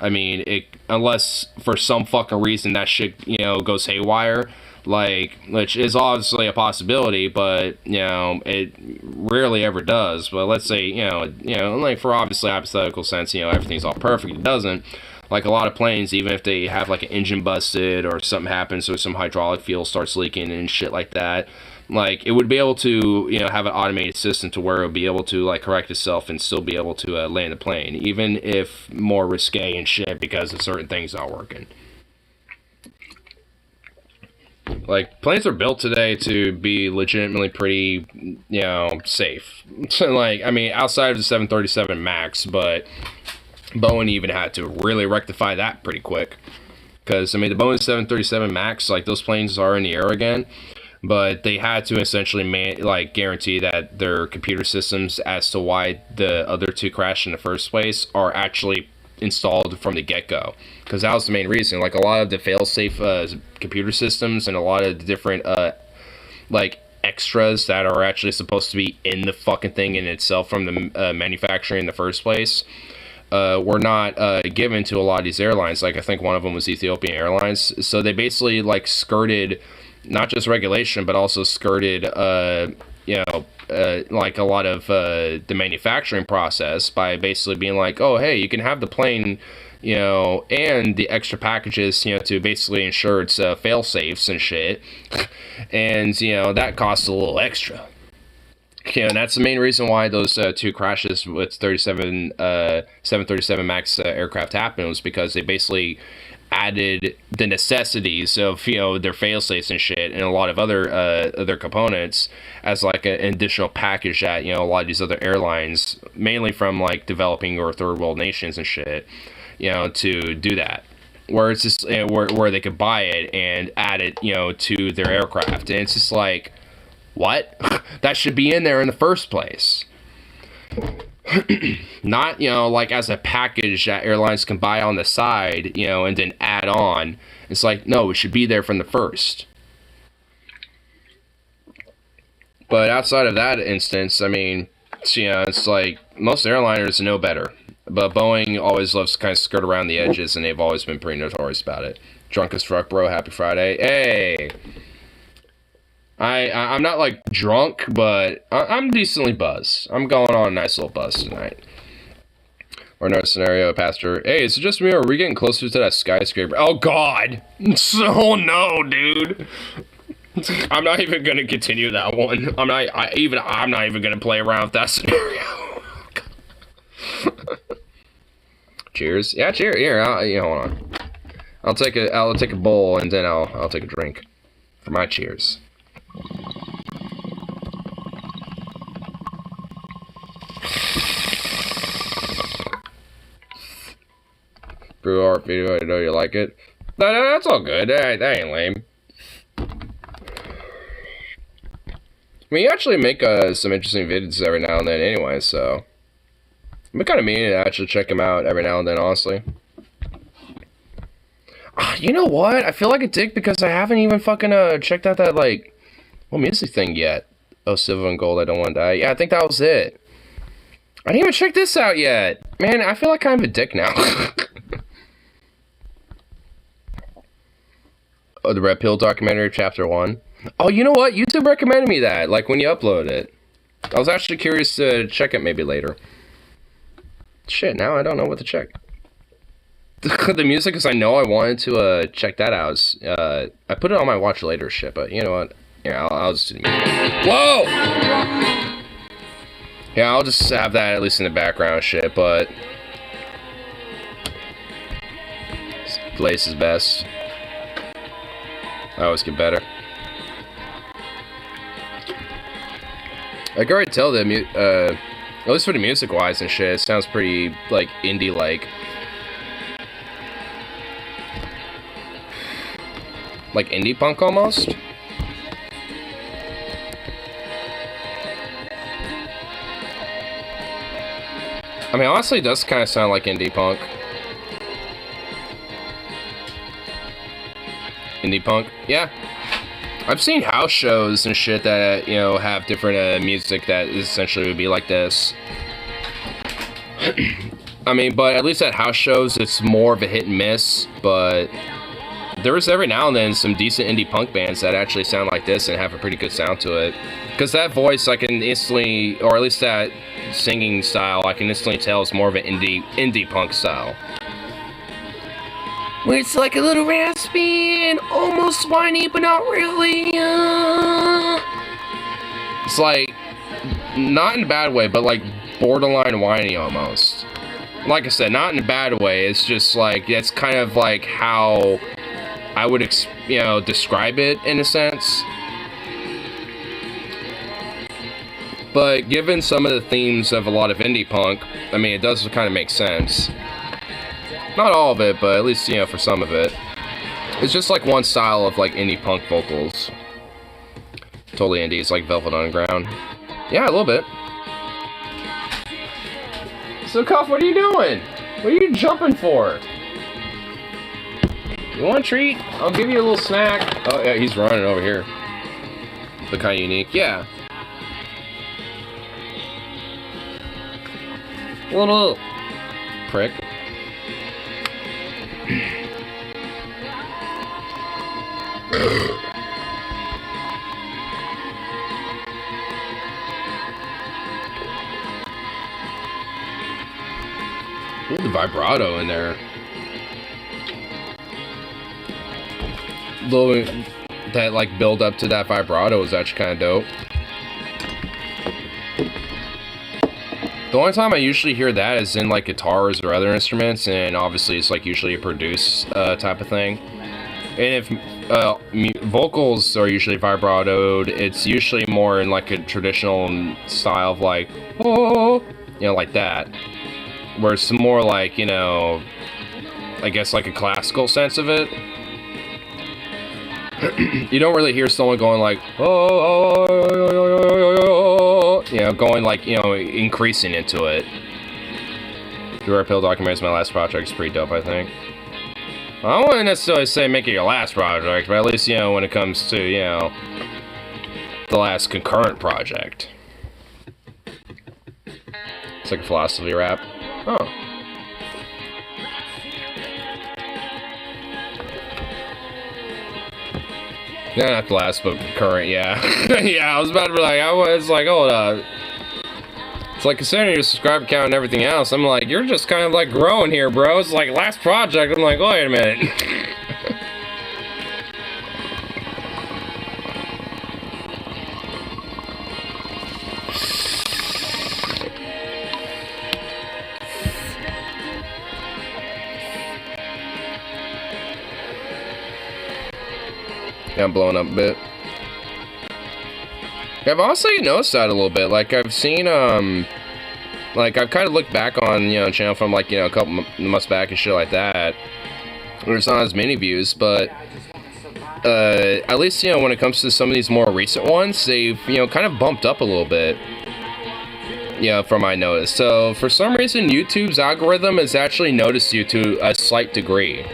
I mean, unless for some fucking reason that shit, you know, goes haywire, like, which is obviously a possibility, but, you know, it rarely ever does. But let's say, you know, like, for obviously hypothetical sense, you know, everything's all perfect. It doesn't. Like, a lot of planes, even if they have, like, an engine busted or something happens or some hydraulic fuel starts leaking and shit like that, like, it would be able to, you know, have an automated system to where it would be able to, like, correct itself and still be able to land the plane, even if more risque and shit because of certain things not working. Like, planes are built today to be legitimately pretty, you know, safe. So, like, I mean, outside of the 737 MAX, but Boeing even had to really rectify that pretty quick. Because, I mean, the Boeing 737 MAX, like, those planes are in the air again. But they had to essentially, guarantee that their computer systems as to why the other two crashed in the first place are actually installed from the get-go, because that was the main reason. Like, a lot of the fail-safe computer systems and a lot of the different extras that are actually supposed to be in the fucking thing in itself from the manufacturer in the first place were not given to a lot of these airlines. Like, I think one of them was Ethiopian Airlines. So they basically like skirted not just regulation, but also skirted like a lot of the manufacturing process by basically being like, oh, hey, you can have the plane, you know, and the extra packages, you know, to basically ensure it's fail safes and shit. And, you know, that costs a little extra. You know, and that's the main reason why those two crashes with 737 MAX aircraft happened, was because they basically added the necessities of, you know, their fail-safes and shit and a lot of other components as like an additional package that, you know, a lot of these other airlines, mainly from like developing or third world nations and shit, you know, to do that, where it's just where they could buy it and add it, you know, to their aircraft. And it's just like, what? That should be in there in the first place. Not, you know, like as a package that airlines can buy on the side, you know, and then add on. It's like, no, it should be there from the first. But outside of that instance, I mean, you know, it's like most airliners know better. But Boeing always loves to kind of skirt around the edges, and they've always been pretty notorious about it. Drunk as fuck, bro. Happy Friday. Hey! I'm not like drunk, but I'm decently buzzed. I'm going on a nice little buzz tonight. Or no scenario, Pastor. Hey, is it just me, or are we getting closer to that skyscraper? Oh God! Oh no, dude. I'm not even gonna continue that one. I'm not even gonna play around with that scenario. Cheers. Yeah, cheers. Here, hold on. I'll take a bowl and then I'll take a drink for my cheers. Brew art video, I know you like it. No, that's all good. That ain't lame. I mean, you actually make some interesting videos every now and then anyway, so I'm kind of meaning to actually check them out every now and then, honestly. You know what? I feel like a dick because I haven't even fucking checked out that, like, what music thing yet? Oh, Silver and Gold, I Don't Want to Die. Yeah, I think that was it. I didn't even check this out yet. Man, I feel like kind of a dick now. Oh, the Red Pill documentary, Chapter 1. Oh, you know what? YouTube recommended me that, like, when you upload it. I was actually curious to check it maybe later. Shit, now I don't know what to check. The music, because I know I wanted to check that out. I put it on my watch later shit, but you know what? Yeah, I'll just do the music. Whoa! Yeah, I'll just have that at least in the background shit, but Blaze is best. I always get better. I can already tell that, at least for the music-wise and shit, it sounds pretty, like, indie-like. Like indie punk, almost? I mean, honestly, it does kind of sound like indie punk. Indie punk? Yeah. I've seen house shows and shit that, you know, have different music that essentially would be like this. I mean, but at least at house shows, it's more of a hit and miss, but there's every now and then some decent indie punk bands that actually sound like this and have a pretty good sound to it. Because that voice, I can instantly, or at least that singing style, I can instantly tell is more of an indie punk style. Where it's like a little raspy and almost whiny, but not really. It's like, not in a bad way, but like borderline whiny almost. Like I said, not in a bad way, it's just like, it's kind of like how I would you know, describe it in a sense. But given some of the themes of a lot of indie punk, I mean, it does kind of make sense. Not all of it, but at least, you know, for some of it. It's just like one style of like indie punk vocals. Totally indie. It's like Velvet Underground. Yeah, a little bit. So, Cuff, what are you doing? What are you jumping for? You want a treat? I'll give you a little snack. Oh, yeah, he's running over here. Look kind of unique. Yeah. Little prick. Ooh, the vibrato in there. That like build up to that vibrato is actually kind of dope. The only time I usually hear that is in like guitars or other instruments, and obviously it's like usually a produce type of thing. And if vocals are usually vibratoed, it's usually more in like a traditional style of like, oh, you know, like that. Where it's more like, you know, I guess like a classical sense of it. You don't really hear someone going like, oh, you know, going like, you know, increasing into it. The Red Pill documentary is my last project. It's pretty dope, I think. I don't want to necessarily say make it your last project, but at least, you know, when it comes to, you know, the last concurrent project. It's like a philosophy rap. Oh. Yeah, not the last, but current, yeah. Yeah, I was about to be like, it's like, hold up. It's like, considering your subscriber count and everything else, I'm like, you're just kind of like growing here, bro. It's like, last project, I'm like, wait a minute. Yeah, I'm blowing up a bit. Yeah, I've honestly noticed that a little bit. Like, I've seen, like, I've kind of looked back on, you know, channel from, like, you know, a couple months back and shit like that. There's not as many views, but, at least, you know, when it comes to some of these more recent ones, they've, you know, kind of bumped up a little bit. You know, from my notice. So, for some reason, YouTube's algorithm has actually noticed you to a slight degree.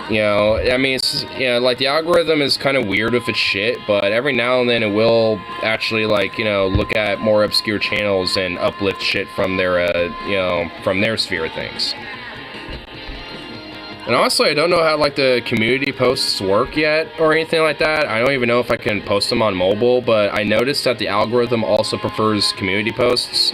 You know, I mean, it's, you know, like, the algorithm is kind of weird with its shit, but every now and then it will actually, like, you know, look at more obscure channels and uplift shit from their, you know, from their sphere of things. And honestly, I don't know how, like, the community posts work yet, or anything like that. I don't even know if I can post them on mobile, but I noticed that the algorithm also prefers community posts.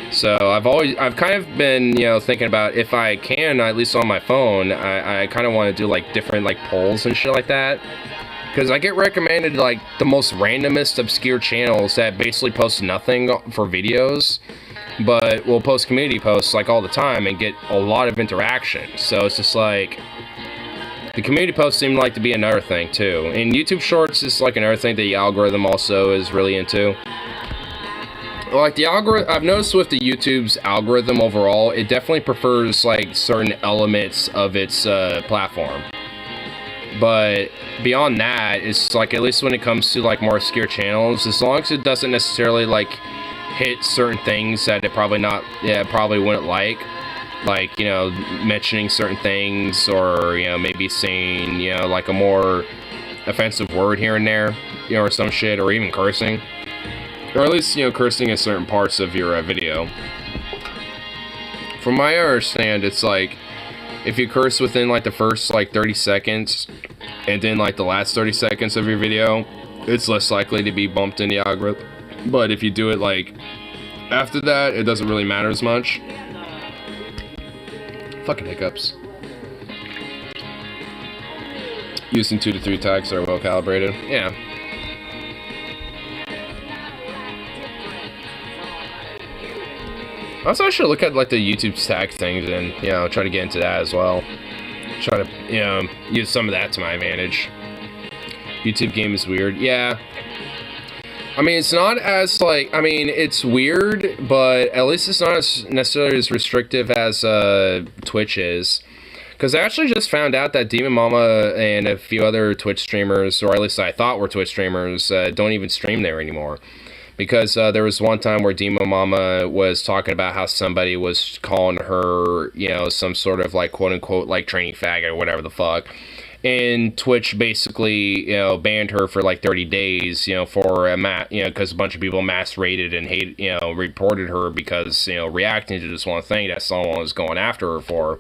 So I've kind of been, you know, thinking about if I can, at least on my phone, I kind of want to do like different like polls and shit like that. Because I get recommended like the most randomest obscure channels that basically post nothing for videos, but will post community posts like all the time and get a lot of interaction. So it's just like, the community posts seem like to be another thing too. And YouTube Shorts is like another thing that the algorithm also is really into. Like, the algorithm, I've noticed with the YouTube's algorithm overall, it definitely prefers, like, certain elements of its platform. But beyond that, it's like, at least when it comes to, like, more obscure channels, as long as it doesn't necessarily, like, hit certain things that it probably wouldn't like, you know, mentioning certain things, or, you know, maybe saying, you know, like, a more offensive word here and there, you know, or some shit, or even cursing. Or at least, you know, cursing in certain parts of your video. From my understand, it's like, if you curse within, like, the first, like, 30 seconds, and then, like, the last 30 seconds of your video, it's less likely to be bumped in the algorithm. But if you do it, like, after that, it doesn't really matter as much. Fucking hiccups. Using 2 to 3 tags are well calibrated. Yeah. Also, I should look at, like, the YouTube tag things and, you know, try to get into that as well. try to, you know, use some of that to my advantage. YouTube game is weird. Yeah. I mean, it's not as, like, I mean, it's weird, but at least it's not as necessarily as restrictive as Twitch is. Because I actually just found out that Demon Mama and a few other Twitch streamers, or at least I thought were Twitch streamers, don't even stream there anymore. Because there was one time where Demon Mama was talking about how somebody was calling her, you know, some sort of, like, quote-unquote, like, training faggot or whatever the fuck. And Twitch basically, you know, banned her for like 30 days, you know, for you know, because a bunch of people mass raided and reported her because, you know, reacting to this one thing that someone was going after her for.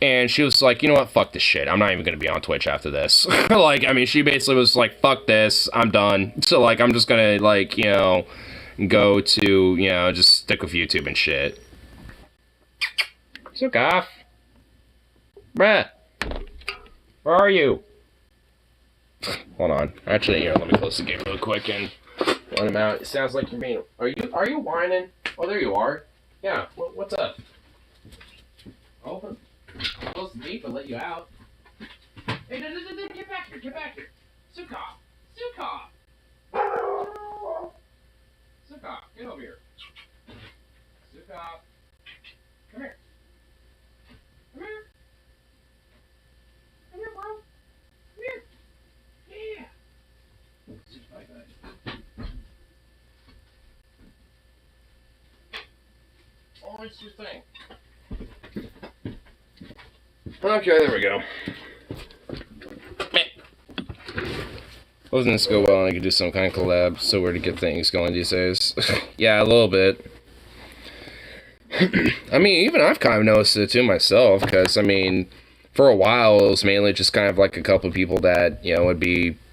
And she was like, you know what, fuck this shit. I'm not even going to be on Twitch after this. Like, I mean, she basically was like, fuck this, I'm done. So, like, I'm just going to, like, you know, go to, you know, just stick with YouTube and shit. So, off. Bruh. Where are you? Hold on. Actually, here, let me close the game real quick and let him out. It sounds like you're being... Are you whining? Oh, there you are. Yeah, what's up? Open. I'll close the gate, but let you out. Hey, no, get back here, get back here. Suka! Suka, get over here. Suka. Come here. Come here. Come here, bro. Come here. Yeah. Oh, it's your thing. Okay, there we go. Wasn't this go well and I could do some kind of collab, so weird to get things going these days. Yeah, a little bit. I mean, even I've kind of noticed it too myself, because, I mean, for a while, it was mainly just kind of like a couple of people that, you know,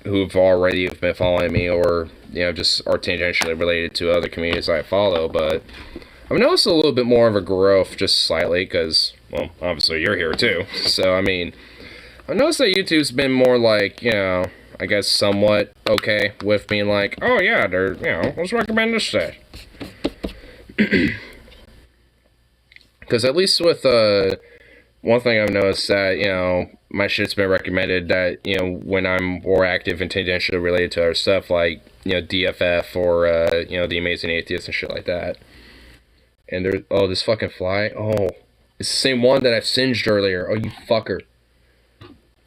who've already been following me, or, you know, just are tangentially related to other communities I follow, but I've noticed a little bit more of a growth, just slightly, because, well, obviously you're here too, so, I mean, I've noticed that YouTube's been more like, you know, I guess somewhat okay with being like, oh yeah, they're, you know, let's recommend this shit. Because at least with, one thing I've noticed that, you know, my shit's been recommended that, you know, when I'm more active and tangentially related to other stuff like, you know, DFF or, you know, The Amazing Atheist and shit like that. And there's, oh, this fucking fly, oh, it's the same one that I've singed earlier, oh, you fucker.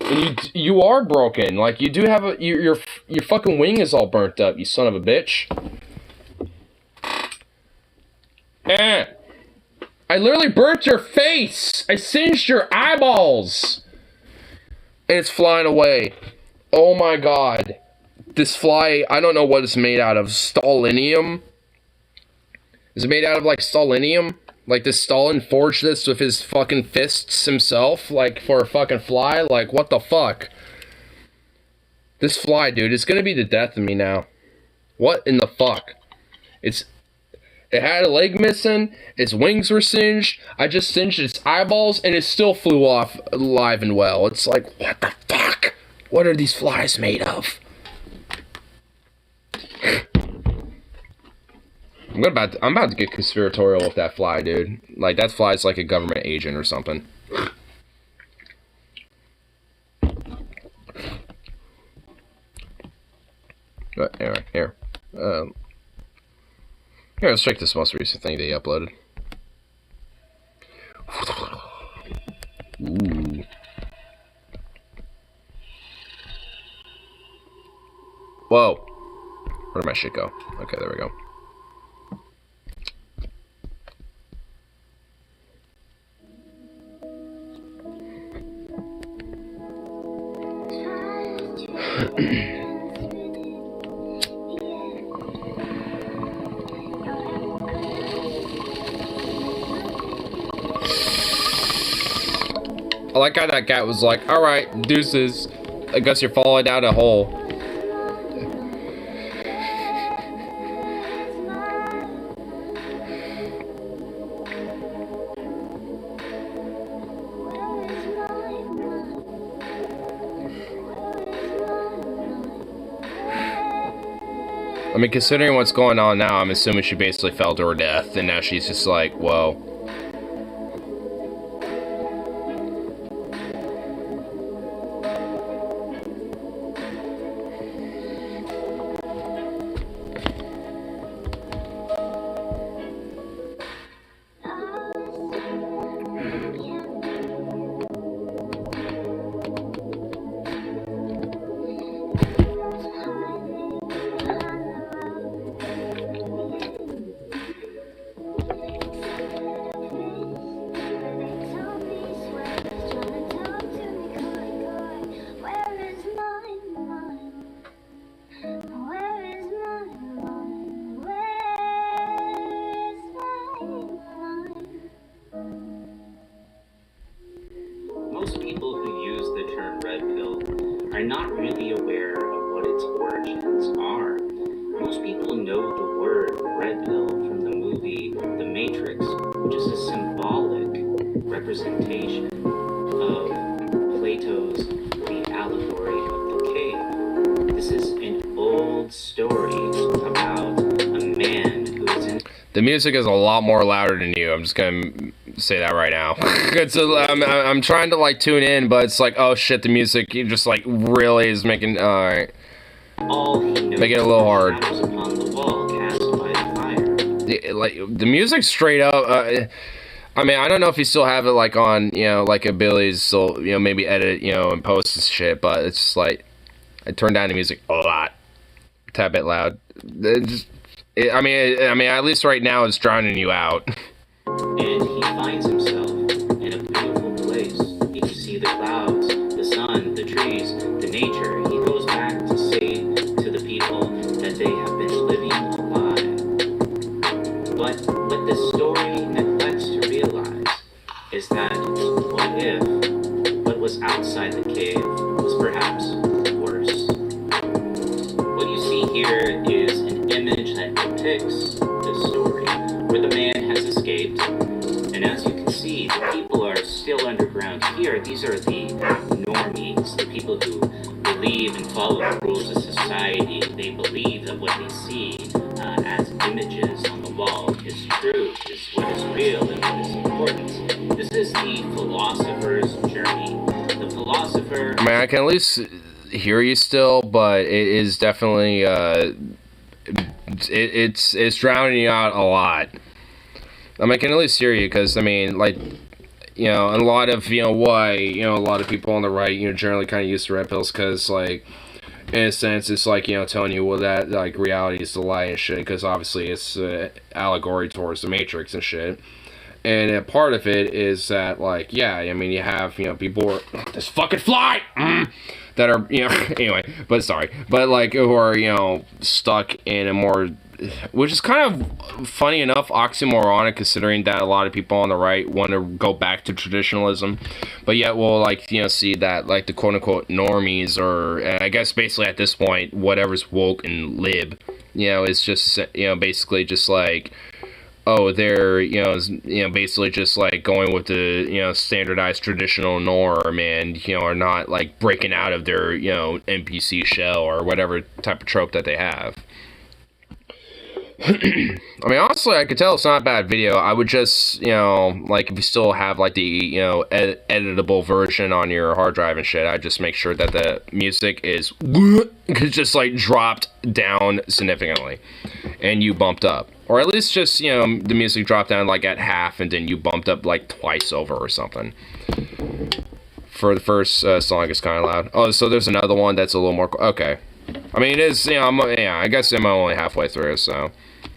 And you are broken, like, you do have a, your fucking wing is all burnt up, you son of a bitch. I literally burnt your face! I singed your eyeballs! And it's flying away. Oh my god. This fly, I don't know what it's made out of. Stalinium? Is it made out of, like, stalinium? Like, this Stalin forged this with his fucking fists himself? Like, for a fucking fly? Like, what the fuck? This fly, dude, it's gonna be the death of me now. What in the fuck? It had a leg missing, its wings were singed, I just singed its eyeballs, and it still flew off alive and well. It's like, what the fuck? What are these flies made of? I'm about to get conspiratorial with that fly, dude. Like, that fly's like a government agent or something. But anyway, here. Here, let's check this most recent thing they uploaded. Ooh. Whoa. Where did my shit go? Okay, there we go. I like how that cat was like, alright, deuces. I guess you're falling down a hole. I mean, considering what's going on now, I'm assuming she basically fell to her death, and now she's just like, whoa. know the word red pill from the movie The Matrix, which is a symbolic representation of Plato's The Allegory of the Cave. This is an old story about a man who is in... The music is a lot more louder than you. I'm just gonna say that right now. I'm trying to like tune in, but it's like, oh shit, the music just like really is making alright. Make it a little hard. Upon the wall cast by the fire. Like the music straight up. I mean, I don't know if you still have it like on, you know, like abilities, so you know maybe edit, you know, and post and shit. But it's just like I turned down the music a lot, a tad bit loud. I mean, at least right now it's drowning you out. And he finds himself in a beautiful place. He can see the clouds, the sun, the trees, the nature. He goes back to say to the people that they have been living a lie. But what this story neglects to realize is that what if what was outside the cave was perhaps worse? What you see here is an image that depicts this story, where the man has escaped, and as you can see, the people are still underground here. These are the normies, the people who believe and follow the rules of society. They believe that what they see as images on the wall is truth, is what is real, and what is important. This is the philosopher's journey. The philosopher... I mean, I can at least hear you still, but it is definitely it's drowning you out a lot. I mean, I can at least hear you because I mean, like, you know, and a lot of, you know, why, you know, a lot of people on the right, you know, generally kind of use the red pills because, like, in a sense, it's like, you know, telling you, well, that, like, reality is the lie and shit, because obviously it's allegory towards the Matrix and shit. And a part of it is that, like, yeah, I mean, you have, you know, people who are, this fucking fly! That are, you know, anyway, but sorry. But, like, who are, you know, stuck in a more, which is kind of, funny enough, oxymoronic, considering that a lot of people on the right want to go back to traditionalism. But yet we'll, like, you know, see that, like, the quote-unquote normies, or, I guess basically at this point, whatever's woke and lib, you know, is just, you know, basically just, like, oh, they're, you know, basically just, like, going with the, you know, standardized traditional norm and, you know, are not, like, breaking out of their, you know, NPC shell or whatever type of trope that they have. I mean, honestly, I could tell it's not a bad video. I would just, you know, like, if you still have, like, the, you know, editable version on your hard drive and shit, I'd just make sure that the music is just, like, dropped down significantly and you bumped up. Or at least just, you know, the music dropped down, like, at half and then you bumped up, like, twice over or something. For the first song, it's kind of loud. Oh, so there's another one that's a little more... Okay. I mean, it is, you know, I guess I'm only halfway through, so...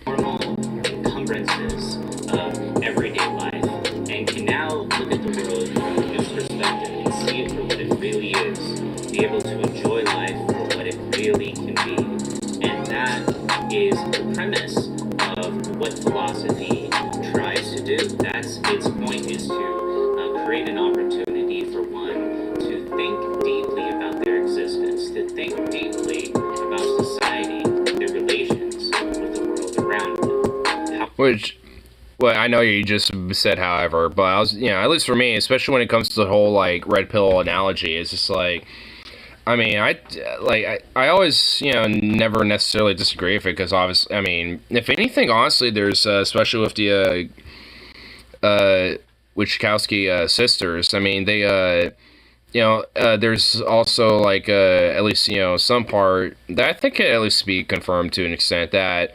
Normal encumbrances of everyday life, and can now look at the world from a new perspective and see it for what it really is, be able to enjoy life for what it really can be. And that is the premise of what philosophy tries to do. That's its point, is to create an opportunity for one to think deeply about their existence, to think deeply about society, their relations with the world around them. Which, well, I know you just said however, but I was, you know, at least for me, especially when it comes to the whole, like, red pill analogy, it's just like, I mean, I always, you know, never necessarily disagree with it, because obviously, I mean, if anything, honestly, there's, especially with the, Wachowski, sisters, I mean, they, you know, there's also, like, at least, you know, some part that I think can at least be confirmed to an extent that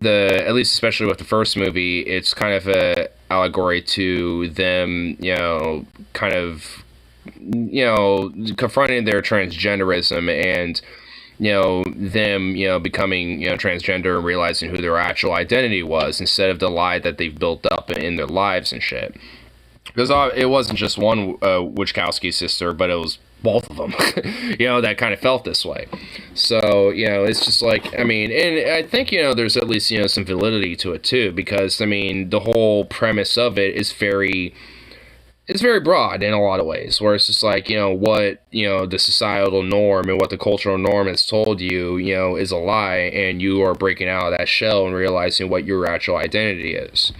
at least especially with the first movie, it's kind of a allegory to them, you know, kind of, you know, confronting their transgenderism and, you know, them, you know, becoming, you know, transgender and realizing who their actual identity was instead of the lie that they've built up in their lives and shit. Because it wasn't just one Wachowski sister, but it was both of them, you know, that kind of felt this way. So, you know, it's just like, I mean, and I think, you know, there's at least, you know, some validity to it too, because, I mean, the whole premise of it is very, it's very broad in a lot of ways, where it's just like, what, the societal norm and what the cultural norm has told you, is a lie, and you are breaking out of that shell and realizing what your actual identity is.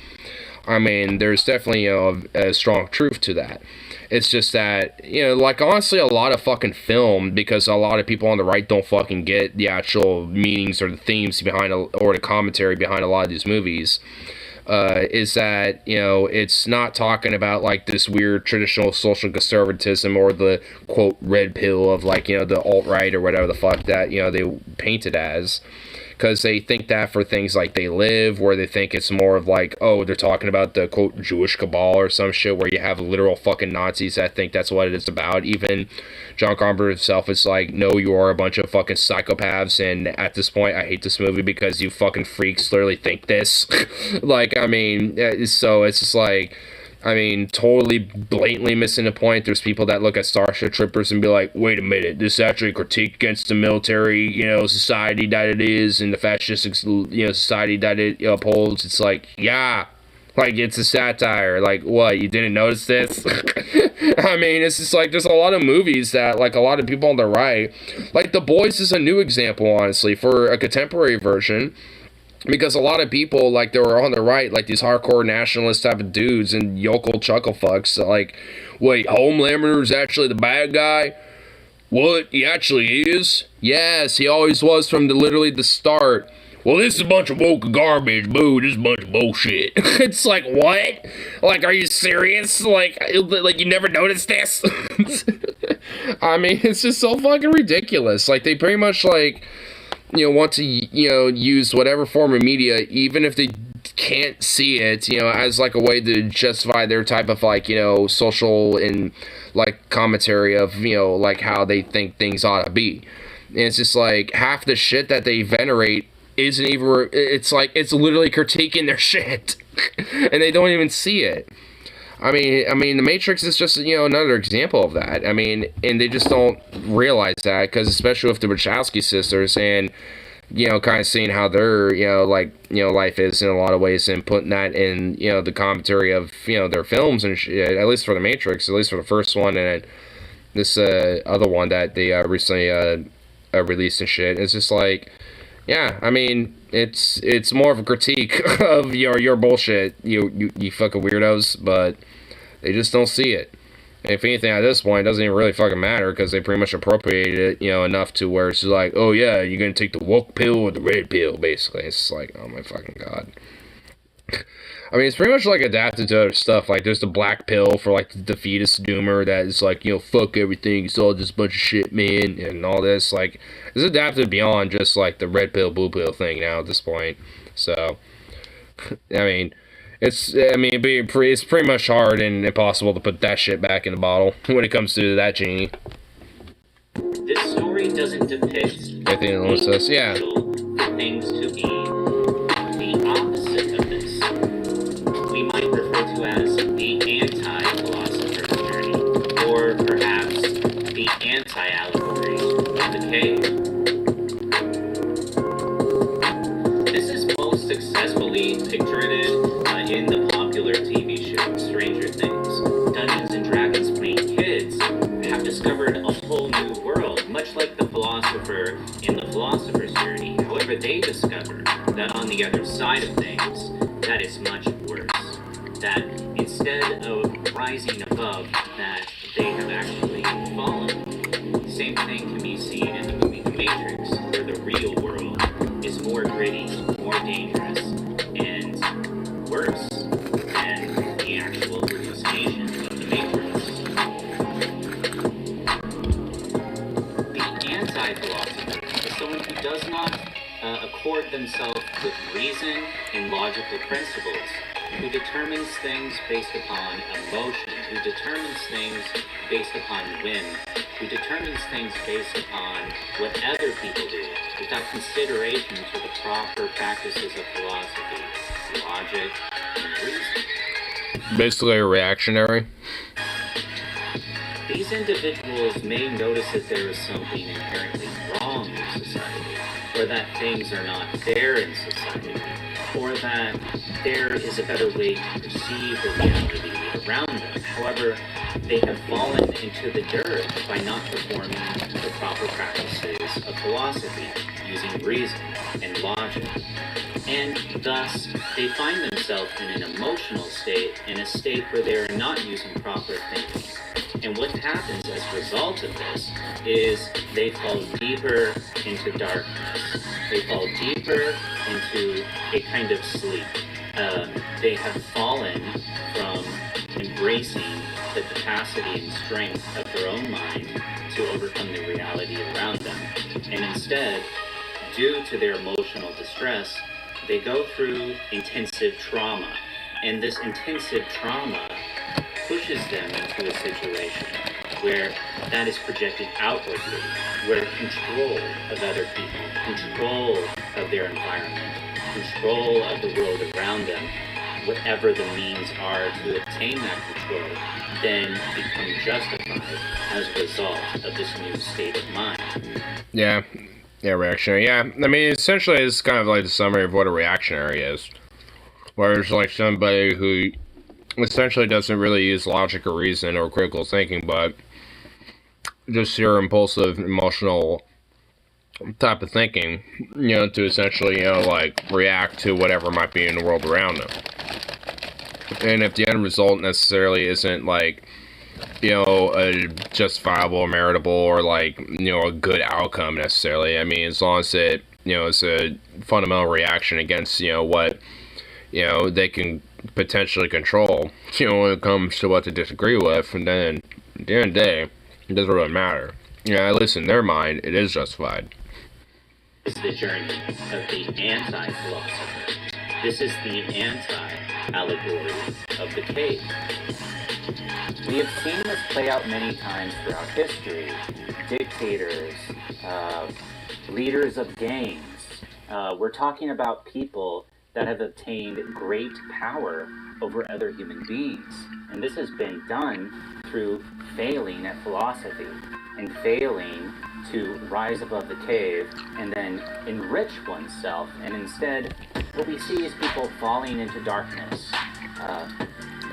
I mean, there's definitely, a strong truth to that. It's just that, like, honestly, a lot of fucking film, because a lot of people on the right don't fucking get the actual meanings or the themes behind, or the commentary behind a lot of these movies, is that, it's not talking about, like, this weird traditional social conservatism or the, quote, red pill of, like, the alt-right or whatever the fuck that, they paint it as. Because they think that for things like They Live, where they think it's more of like, oh, they're talking about the, quote, Jewish cabal or some shit, where you have literal fucking Nazis that think that's what it is about. Even John Carpenter himself is like, no, you are a bunch of fucking psychopaths, and at this point, I hate this movie because you fucking freaks literally think this. Like, I mean, so it's just like, totally blatantly missing the point. There's people that look at Starship Troopers and be like, wait a minute, this is actually a critique against the military, society that it is, and the fascistic, society that it upholds. It's like, yeah, like, it's a satire. Like, what, you didn't notice this? I mean, it's just like, there's a lot of movies that, like, a lot of people on the right, like, The Boys is a new example, honestly, for a contemporary version. Because a lot of people, like, they were on the right, like, these hardcore nationalist type of dudes and yokel chuckle fucks, like, wait, Homelander is actually the bad guy? What, he actually is? Yes, he always was from literally the start. Well, this is a bunch of woke garbage, boo, this is a bunch of bullshit. It's like, what? Like, are you serious? Like you never noticed this? I mean, it's just so fucking ridiculous. Like, they pretty much, like, want to, use whatever form of media, even if they can't see it, as, like, a way to justify their type of, like, social and, like, commentary of, like, how they think things ought to be. And it's just, like, half the shit that they venerate isn't even, it's, like, it's literally critiquing their shit. And they don't even see it. I mean, The Matrix is just, another example of that. I mean, and they just don't realize that, because especially with the Wachowski sisters and, kind of seeing how their, life is in a lot of ways, and putting that in, the commentary of, their films and shit, at least for The Matrix, at least for the first one, and this other one that they recently released and shit. It's just like, yeah, I mean, it's more of a critique of your bullshit, you fucking weirdos, but they just don't see it. And if anything, at this point, it doesn't even really fucking matter, because they pretty much appropriated it, enough to where it's like, oh yeah, you're gonna take the woke pill or the red pill, basically. It's like, oh my fucking god. I mean, it's pretty much, like, adapted to other stuff. Like, there's the black pill for, like, the defeatist doomer that is like, fuck everything, it's all just a bunch of shit, man, and all this. Like, it's adapted beyond just, like, the red pill, blue pill thing now at this point. So, I mean, it's pretty much hard and impossible to put that shit back in the bottle when it comes to that genie. This story doesn't depict I think it almost says, yeah. things to be the opposite of this. We might refer to as the anti-philosopher's journey, or perhaps the anti-allegory of the cave. This is most successfully pictured in the popular TV show Stranger Things. Dungeons and Dragons playing kids have discovered a whole new world, much like the philosopher in the philosopher's journey. However, they discover that on the other side of things, that is much worse. That instead of rising above, that they have actually fallen. Same thing can be seen in the movie The Matrix, where the real world is more gritty, more dangerous, and worse than the actual hallucination of the Matrix. The anti-philosopher is someone who does not accord themselves with reason and logical principles, who determines things based upon emotion, who determines things based upon whim, who determines things based upon what other people do, without consideration to the proper practices of philosophy, logic, and reason. Basically a reactionary. These individuals may notice that there is something inherently wrong in society, or that things are not fair in society, or that there is a better way to perceive the reality around them. However, they have fallen into the dirt by not performing the proper practices of philosophy, using reason and logic. And thus, they find themselves in an emotional state, in a state where they are not using proper thinking. And what happens as a result of this is they fall deeper into darkness. They fall deeper into a kind of sleep. They have fallen from embracing the capacity and strength of their own mind to overcome the reality around them. And instead, due to their emotional distress, they go through intensive trauma. And this intensive trauma pushes them into a situation where that is projected outwardly, where control of other people, control of their environment, control of the world around them, whatever the means are to obtain that control, then become justified as a result of this new state of mind. Yeah, reactionary. Yeah, I mean, essentially, it's kind of like the summary of what a reactionary is. Where it's like somebody who essentially doesn't really use logic or reason or critical thinking, but just your impulsive, emotional type of thinking, to essentially, like, react to whatever might be in the world around them. And if the end result necessarily isn't, like, a justifiable or meritable or, like, a good outcome necessarily, I mean, as long as it, is a fundamental reaction against, what, they can potentially control, when it comes to what to disagree with, and then at the end of the day, it doesn't really matter. At least in their mind, it is justified. This is the journey of the anti-philosopher. This is the anti-allegory of the cave. We have seen this play out many times throughout history. Dictators, leaders of gangs. We're talking about people that have obtained great power over other human beings. And this has been done through failing at philosophy and failing to rise above the cave and then enrich oneself. And instead, what we see is people falling into darkness.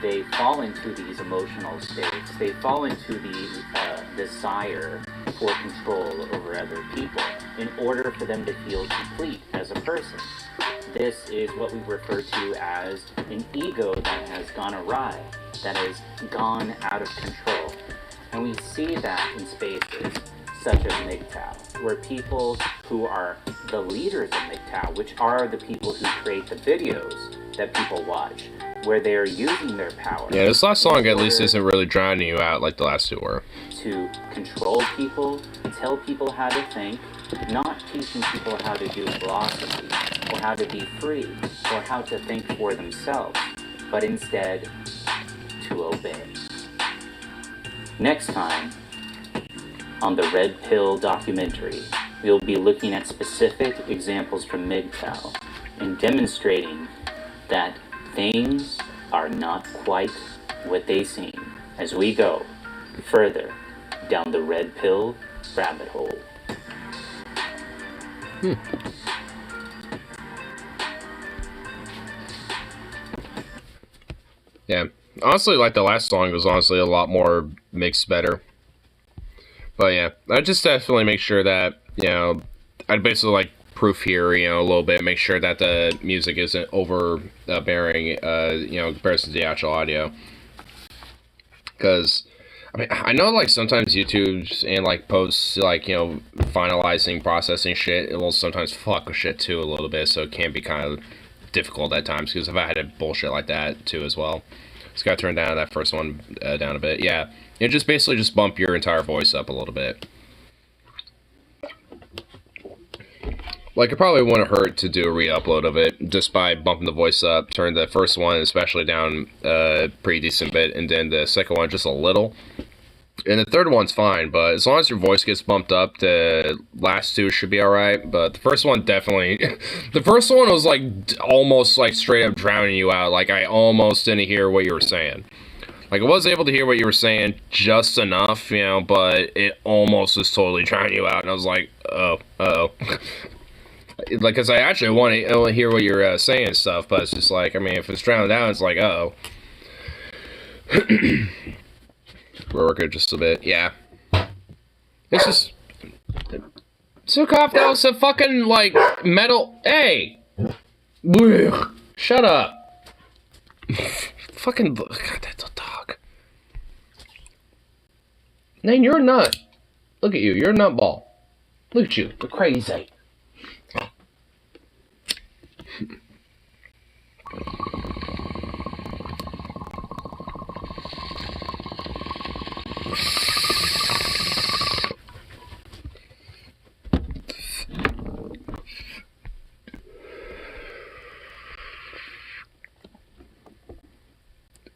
They fall into these emotional states. They fall into the desire for control over other people in order for them to feel complete as a person. This is what we refer to as an ego that has gone awry, that has gone out of control. And we see that in spaces such as MGTOW, where people who are the leaders of MGTOW, which are the people who create the videos that people watch, where they're using their power. Yeah, this last song at least isn't really drowning you out like the last two were. To control people, tell people how to think, not teaching people how to do philosophy, or how to be free, or how to think for themselves, but instead to obey. Next time, on the Red Pill documentary, we'll be looking at specific examples from MGTOW and demonstrating that things are not quite what they seem as we go further down the Red Pill rabbit hole. Yeah, honestly, like the last song was honestly a lot more mixed better. But yeah, I just definitely make sure that, I'd basically like proof here, a little bit, make sure that the music isn't overbearing, in comparison to the actual audio. Because, I mean, I know, like, sometimes YouTube's and, like, posts, like, finalizing, processing shit, it will sometimes fuck with shit, too, a little bit, so it can be kind of difficult at times, because if I had a bullshit like that, too, as well. Just gotta turn down that first one down a bit. Yeah, just basically just bump your entire voice up a little bit. Like, it probably wouldn't hurt to do a re-upload of it, just by bumping the voice up, turn the first one especially down a pretty decent bit, and then the second one just a little. And the third one's fine, but as long as your voice gets bumped up, the last two should be alright, but the first one definitely... the first one was, like, almost, like, straight up drowning you out, like, I almost didn't hear what you were saying. Like, I was able to hear what you were saying just enough, but it almost was totally drowning you out, and I was like, uh-oh. Like, because I actually want to hear what you're saying and stuff, but it's just like, I mean, if it's drowned out, it's like, uh-oh. We're working just a bit. Yeah. This is... Zukov, that was a fucking, like, metal... Hey! Shut up. Fucking... God, that's a dog. Nane, you're a nut. Look at you. You're a nutball. Look at you. You're crazy.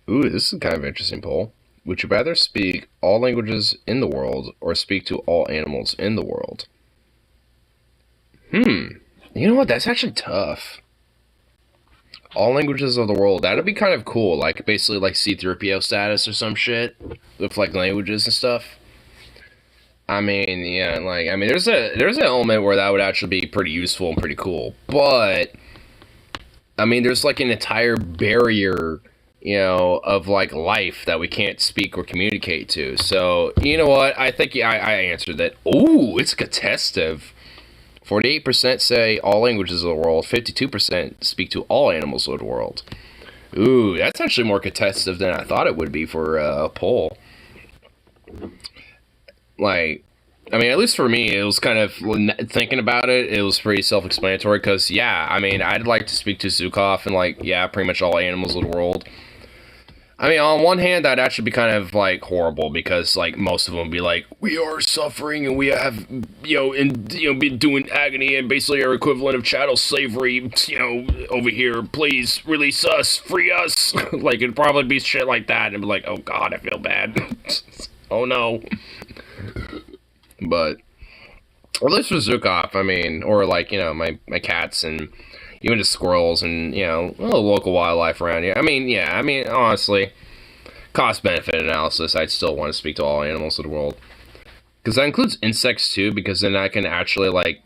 Ooh, this is kind of an interesting poll. Would you rather speak all languages in the world or speak to all animals in the world? You know what? That's actually tough. All languages of the world. That'd be kind of cool. Like, basically, like, C-3PO status or some shit. With, like, languages and stuff. I mean, yeah, like, I mean, there's an element where that would actually be pretty useful and pretty cool. But, I mean, there's, like, an entire barrier... you know, of, like, life that we can't speak or communicate to. So, you know what? I think I answered that. Ooh, it's contestive. 48% say all languages of the world. 52% speak to all animals of the world. Ooh, that's actually more contestive than I thought it would be for a poll. Like, I mean, at least for me, it was kind of, thinking about it, it was pretty self-explanatory. Because, yeah, I mean, I'd like to speak to Zukov and, like, yeah, pretty much all animals of the world. I mean, on one hand, that'd actually be kind of, like, horrible, because, like, most of them would be like, we are suffering, and we have, been doing agony, and basically our equivalent of chattel slavery, over here, please, release us, free us, like, it'd probably be shit like that, and be like, oh god, I feel bad, oh no, but, at least for Zukov, I mean, or, like, my cats, and even just squirrels and, local wildlife around here. I mean, honestly, cost-benefit analysis, I'd still want to speak to all animals of the world. Because that includes insects, too, because then I can actually, like,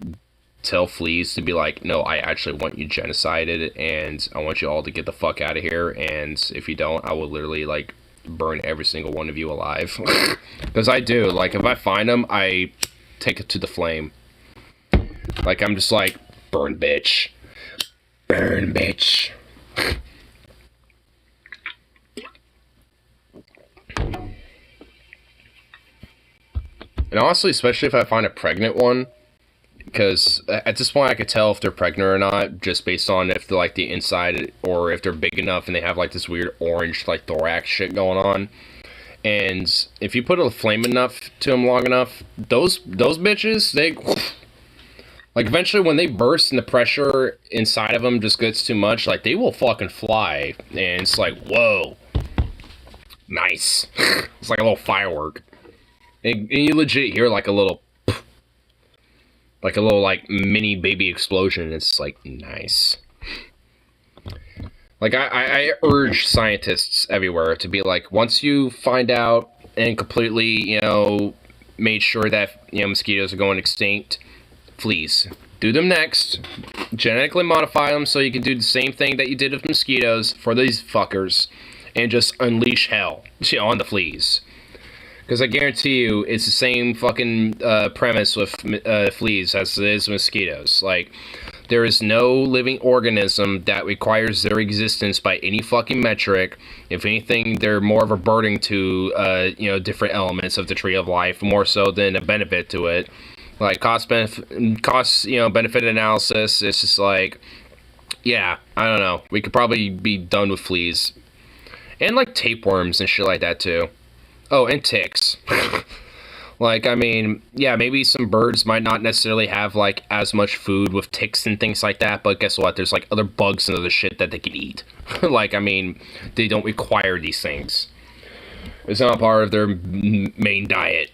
tell fleas to be like, no, I actually want you genocided, and I want you all to get the fuck out of here, and if you don't, I will literally, like, burn every single one of you alive. Because I do. Like, if I find them, I take it to the flame. Like, I'm just like, burn, bitch. Burn, bitch. And honestly, especially if I find a pregnant one, because at this point I could tell if they're pregnant or not, just based on if they're, like, the inside, or if they're big enough and they have, like, this weird orange, like, thorax shit going on. And if you put a flame enough to them long enough, those bitches, they... Like, eventually, when they burst and the pressure inside of them just gets too much, like, they will fucking fly. And it's like, whoa. Nice. It's like a little firework. And you legit hear, like, a little... like, mini baby explosion. It's, like, nice. Like, I urge scientists everywhere to be like, once you find out and completely, made sure that, mosquitoes are going extinct... Fleas. Do them next. Genetically modify them so you can do the same thing that you did with mosquitoes for these fuckers. And just unleash hell on the fleas. Because I guarantee you, it's the same fucking premise with fleas as it is mosquitoes. Like, there is no living organism that requires their existence by any fucking metric. If anything, they're more of a burden to, different elements of the tree of life, more so than a benefit to it. Like, benefit analysis, it's just like, yeah, I don't know. We could probably be done with fleas. And, like, tapeworms and shit like that, too. Oh, and ticks. Like, I mean, yeah, maybe some birds might not necessarily have, like, as much food with ticks and things like that, but guess what? There's, like, other bugs and other shit that they can eat. Like, I mean, they don't require these things. It's not part of their main diet.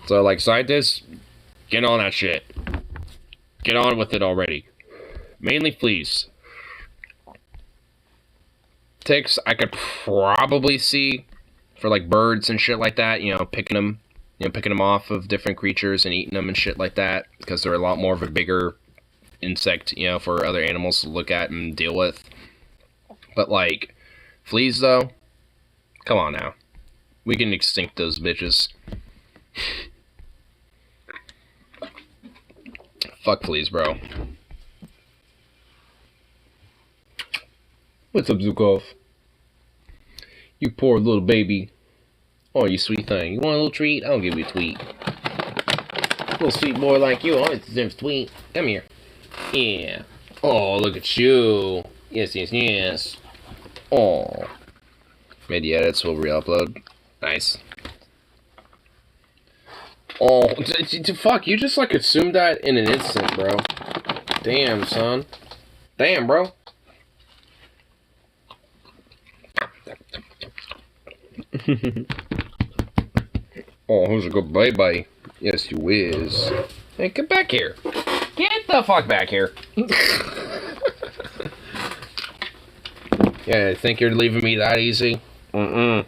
So, like, scientists, get on that shit. Get on with it already. Mainly fleas. Ticks, I could probably see for, like, birds and shit like that, picking them. picking them off of different creatures and eating them and shit like that, because they're a lot more of a bigger insect, for other animals to look at and deal with. But, like, fleas, though? Come on now. We can extinct those bitches. Fuck fleas, bro. What's up, Zukov? You poor little baby. Oh, you sweet thing. You want a little treat? I'll give you a treat. Little sweet boy like you always deserves sweet. Come here. Yeah. Oh, look at you. Yes, yes, yes. Oh. Made the edits will re-upload. Nice. Oh, fuck, you just, like, assumed that in an instant, bro. Damn, son. Damn, bro. Oh, who's a good baby? Yes, you is. Hey, get back here. Get the fuck back here. Yeah, think you're leaving me that easy? Mm-mm.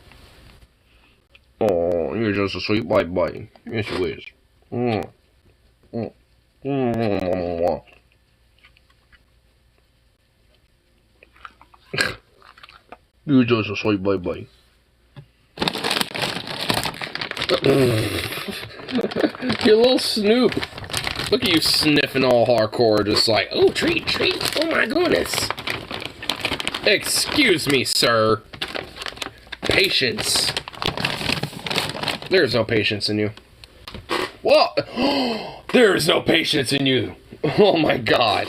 Oh, you're just a sweet baby. Yes, you is. Mm. Mm. Mm. You're just a sweet baby. You little Snoop. Look at you sniffing all hardcore, just like, oh, treat, treat. Oh my goodness. Excuse me, sir. Patience. There's no patience in you. What? There is no patience in you. Oh my god.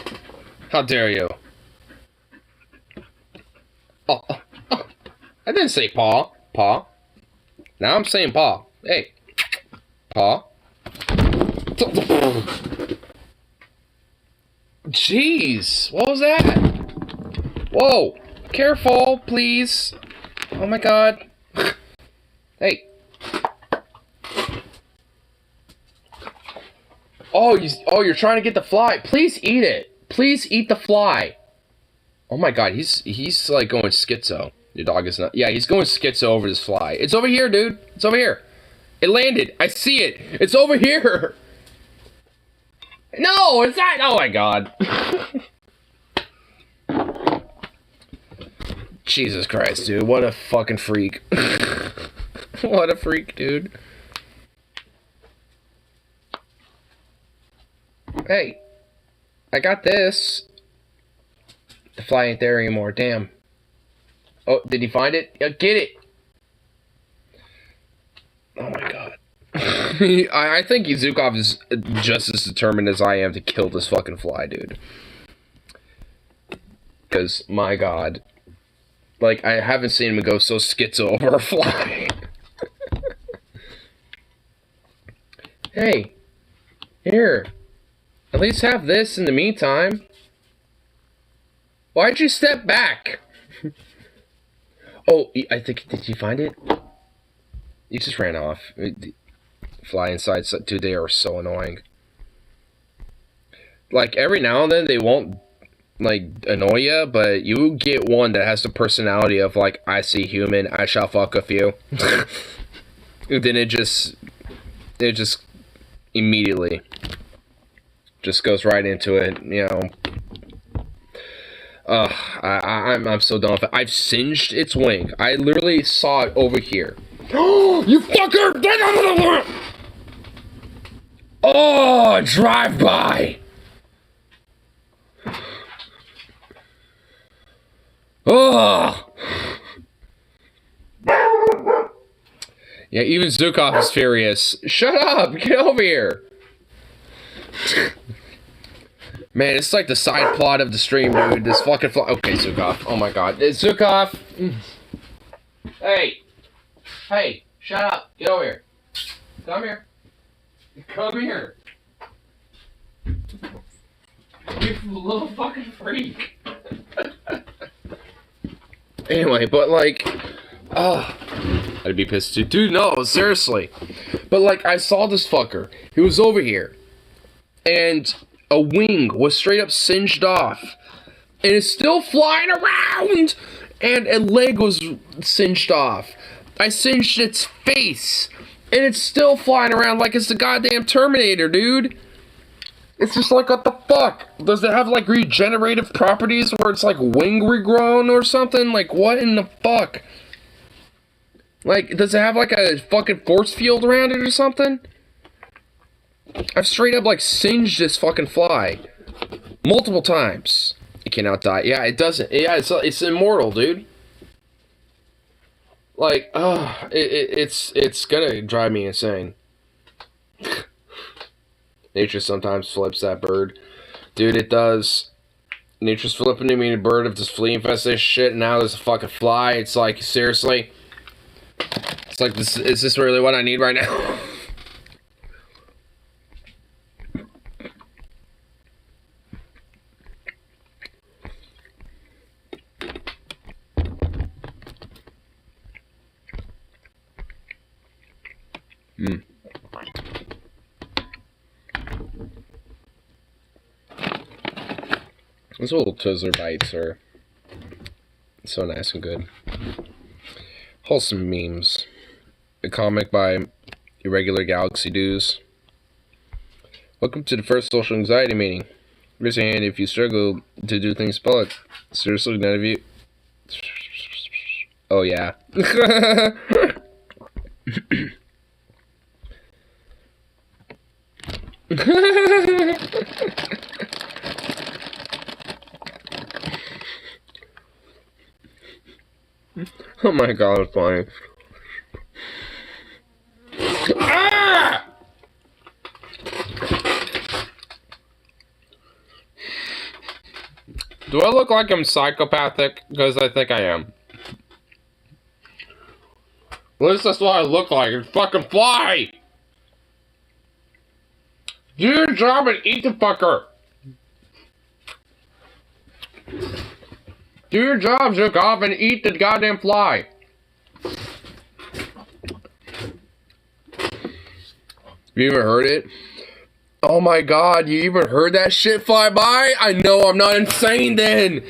How dare you? Oh, I didn't say paw. Paw. Now I'm saying paw. Hey. Paw. Jeez. What was that? Whoa. Careful, please. Oh my god. Hey. Oh, you're trying to get the fly. Please eat it. Please eat the fly. Oh my god, he's like going schizo. Your dog is not. Yeah, he's going schizo over this fly. It's over here, dude. It's over here. It landed. I see it. It's over here. No, it's not. Oh my god. Jesus Christ, dude. What a fucking freak. What a freak, dude. Hey. I got this. The fly ain't there anymore. Damn. Oh, did he find it? Yeah, get it. Oh my god. I think Zukov is just as determined as I am to kill this fucking fly, dude. Because, my god. Like, I haven't seen him go so schizo over a fly. Hey. Here. At least have this in the meantime. Why'd you step back? Oh, I think, did you find it? You just ran off. Fly inside, dude, they are so annoying. Like, every now and then they won't, like, annoy you, but you get one that has the personality of, like, I see human, I shall fuck with you. Then it just immediately just goes right into it, you know. I'm so done with it. I've singed its wing. I literally saw it over here. You fucker! Oh, drive-by! Oh! Yeah, even Zukov is furious. Shut up! Get over here! Man, it's like the side plot of the stream, dude. This fucking okay, Zukov. Oh my god. It's Zukov! Hey! Hey! Shut up! Get over here! Come here! Come here! You little fucking freak! Anyway, but like... I'd be pissed too. Dude, no, seriously. But like, I saw this fucker. He was over here. And a wing was straight up singed off. And it's still flying around! And a leg was singed off. I singed its face. And it's still flying around like it's the goddamn Terminator, dude. It's just like, what the fuck? Does it have, like, regenerative properties where it's, like, wing regrown or something? Like, what in the fuck? Like, does it have, like, a fucking force field around it or something? I've straight up, like, singed this fucking fly. Multiple times. It cannot die. Yeah, it doesn't. Yeah, it's immortal, dude. Like, it's gonna drive me insane. Nature sometimes flips that bird. Dude, it does. Nature's flipping to me a bird of this flea infested shit, and now there's a fucking fly. It's like, seriously? It's like, is this really what I need right now? Those little Twizzler bites are so nice and good. Wholesome memes. A comic by Irregular Galaxy Dudes. Welcome to the first social anxiety meeting. Raise your hand if you struggle to do things public. Seriously, none of you. Oh yeah. Oh my god, it's funny. Ah! Do I look like I'm psychopathic? Because I think I am. At least that's what I look like. It's fucking fly! Do your job and eat the fucker! Do your job, jerk off, and eat the goddamn fly. You even heard it? Oh my god, you even heard that shit fly by? I know I'm not insane then.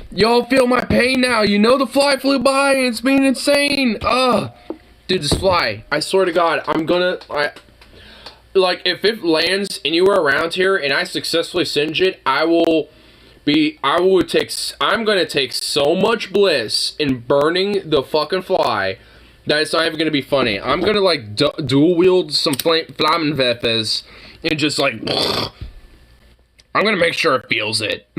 Y'all feel my pain now. You know the fly flew by and it's being insane. Ugh. Dude, this fly, I swear to god, like, if it lands anywhere around here and I successfully singe it, I'm gonna take so much bliss in burning the fucking fly that it's not even gonna be funny. I'm gonna, like, dual wield some Flammenwerfers and just, like, I'm gonna make sure it feels it.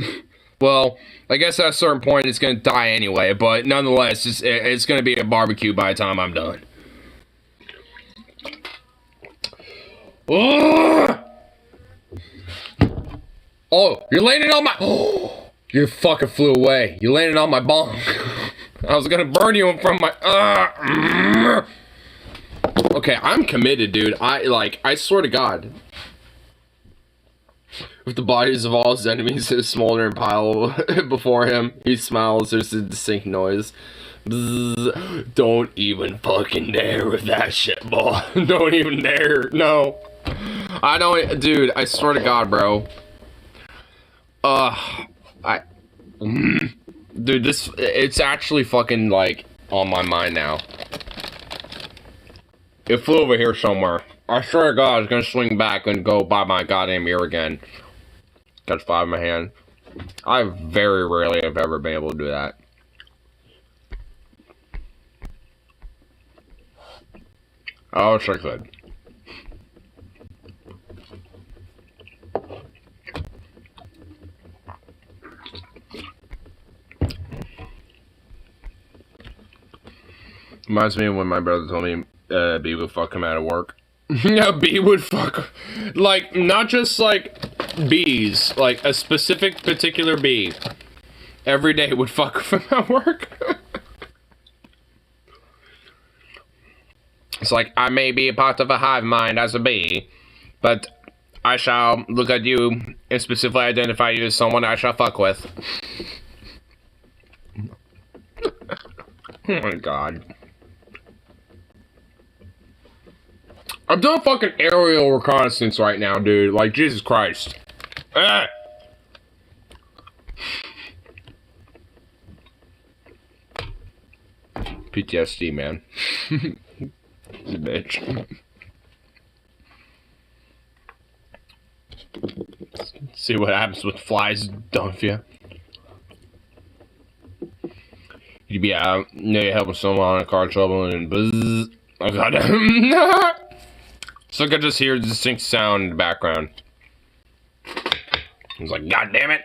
Well, I guess at a certain point it's gonna die anyway, but nonetheless, it's gonna be a barbecue by the time I'm done. Oh, you're landing on my... Oh, you fucking flew away. You landed on my bong. I was gonna burn you from my... Okay, I'm committed, dude. I swear to God. With the bodies of all his enemies in a smoldering pile before him, he smiles. There's a distinct noise. Bzz. Don't even fucking dare with that shit, boy. Don't even dare. No. I don't... Dude, I swear to God, bro. Dude, it's actually fucking, like, on my mind now. It flew over here somewhere. I swear to God, I was gonna swing back and go by my goddamn ear again. Got five in my hand. I very rarely have ever been able to do that. Oh, it's like that. Reminds me of when my brother told me B would fuck him out of work. Yeah, B would fuck, like, not just like bees, like a specific particular bee. Every day would fuck him at work. It's like, I may be a part of a hive mind as a bee, but I shall look at you and specifically identify you as someone I shall fuck with. Oh my god. I'm doing fucking aerial reconnaissance right now, dude. Like, Jesus Christ. Ah! PTSD, man. Bitch. See what happens with flies, don't you? You'd be out, you're helping someone in car trouble, and buzz. I got it. So I could just hear a distinct sound in the background. I was like, God damn it.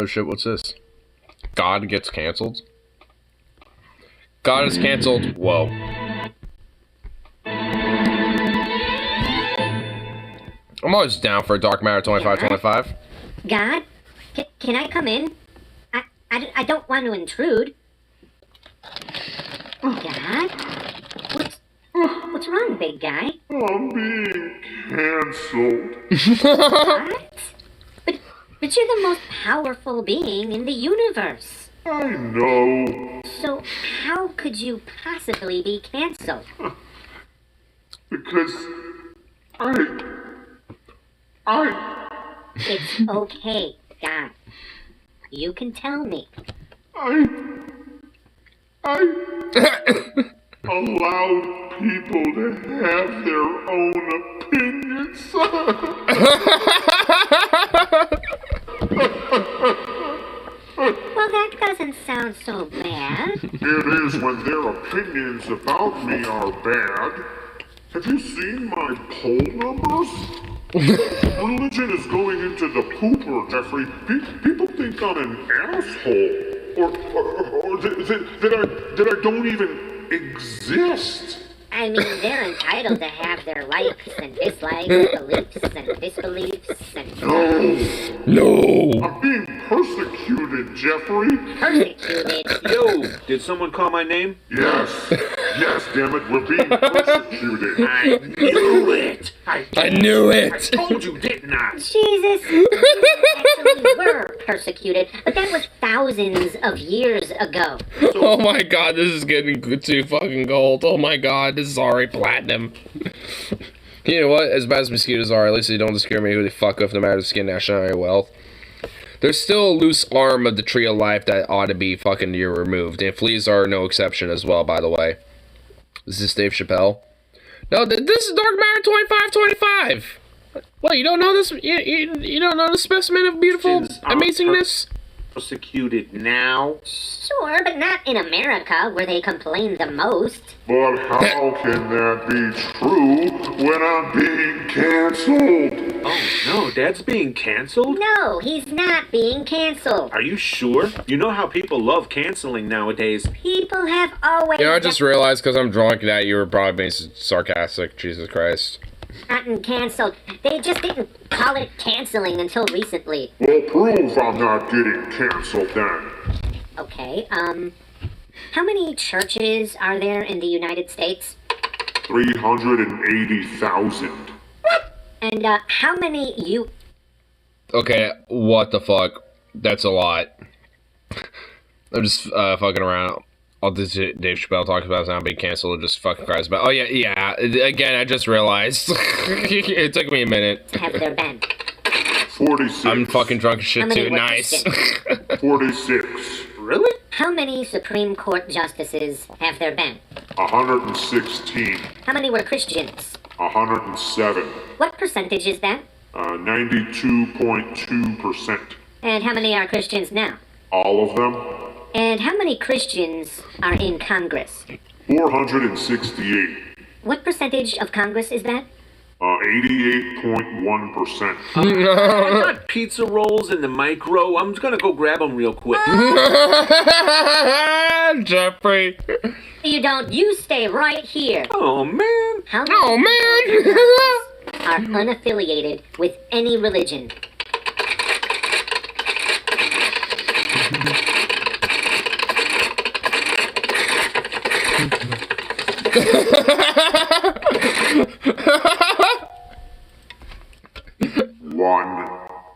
Oh shit, what's this? God gets canceled? God is canceled. Whoa. I'm always down for a Dark Matter 2525. God? Can I come in? I don't want to intrude. God? What's wrong, big guy? I'm being cancelled. What? But you're the most powerful being in the universe. I know. So how could you possibly be canceled? Because It's okay, God. You can tell me. I allowed people to have their own opinions. Well, that doesn't sound so bad. It is when their opinions about me are bad. Have you seen my poll numbers? Religion is going into the pooper, Jeffrey. People think I'm an asshole. Or that I don't even exist. I mean, they're entitled to have their likes and dislikes, beliefs and disbeliefs and... No! I'm being persecuted, Jeffrey. Persecuted? Yo, did someone call my name? Yes. Yes, damn it, we're being persecuted. I knew it! I knew it! I told you, didn't I? Jesus, you actually were persecuted, but that was thousands of years ago. Oh my god, this is getting too fucking gold. Oh my god, this is already platinum. You know what? As bad as mosquitoes are, at least they don't scare me who they fuck with no matter the skin, nationality, or wealth. There's still a loose arm of the tree of life that ought to be fucking removed, and fleas are no exception as well, by the way. Is this Dave Chappelle? No, this is Dark Matter 2525. What, you don't know this? You don't know the specimen of beautiful amazingness? Persecuted now? Sure, but not in America, where they complain the most. But how can that be true when I'm being canceled? Oh no, Dad's being canceled? No, he's not being canceled. Are you sure? You know how people love canceling nowadays. People have always... You know, I just realized because I'm drunk that you were probably being sarcastic. Jesus Christ. Gotten canceled. They just didn't call it canceling until recently. Well, prove I'm not getting canceled then. Okay, how many churches are there in the United States? 380,000. And, how many you... Okay, what the fuck? That's a lot. I'm just fucking around. All this shit Dave Chappelle talks about is not being canceled, just fucking cries about. Oh yeah. Again, I just realized. It took me a minute. have there been? 46. I'm fucking drunk as How shit many too. were Nice. 46. Really? How many Supreme Court justices have there been? 116. How many were Christians? 107. What percentage is that? 92.2%. And how many are Christians now? All of them? And how many Christians are in Congress? 468. What percentage of Congress is that? 88.1%. I got pizza rolls in the micro. I'm just gonna go grab them real quick. Jeffrey. You don't. You stay right here. Oh man. How many Oh people man. are unaffiliated with any religion?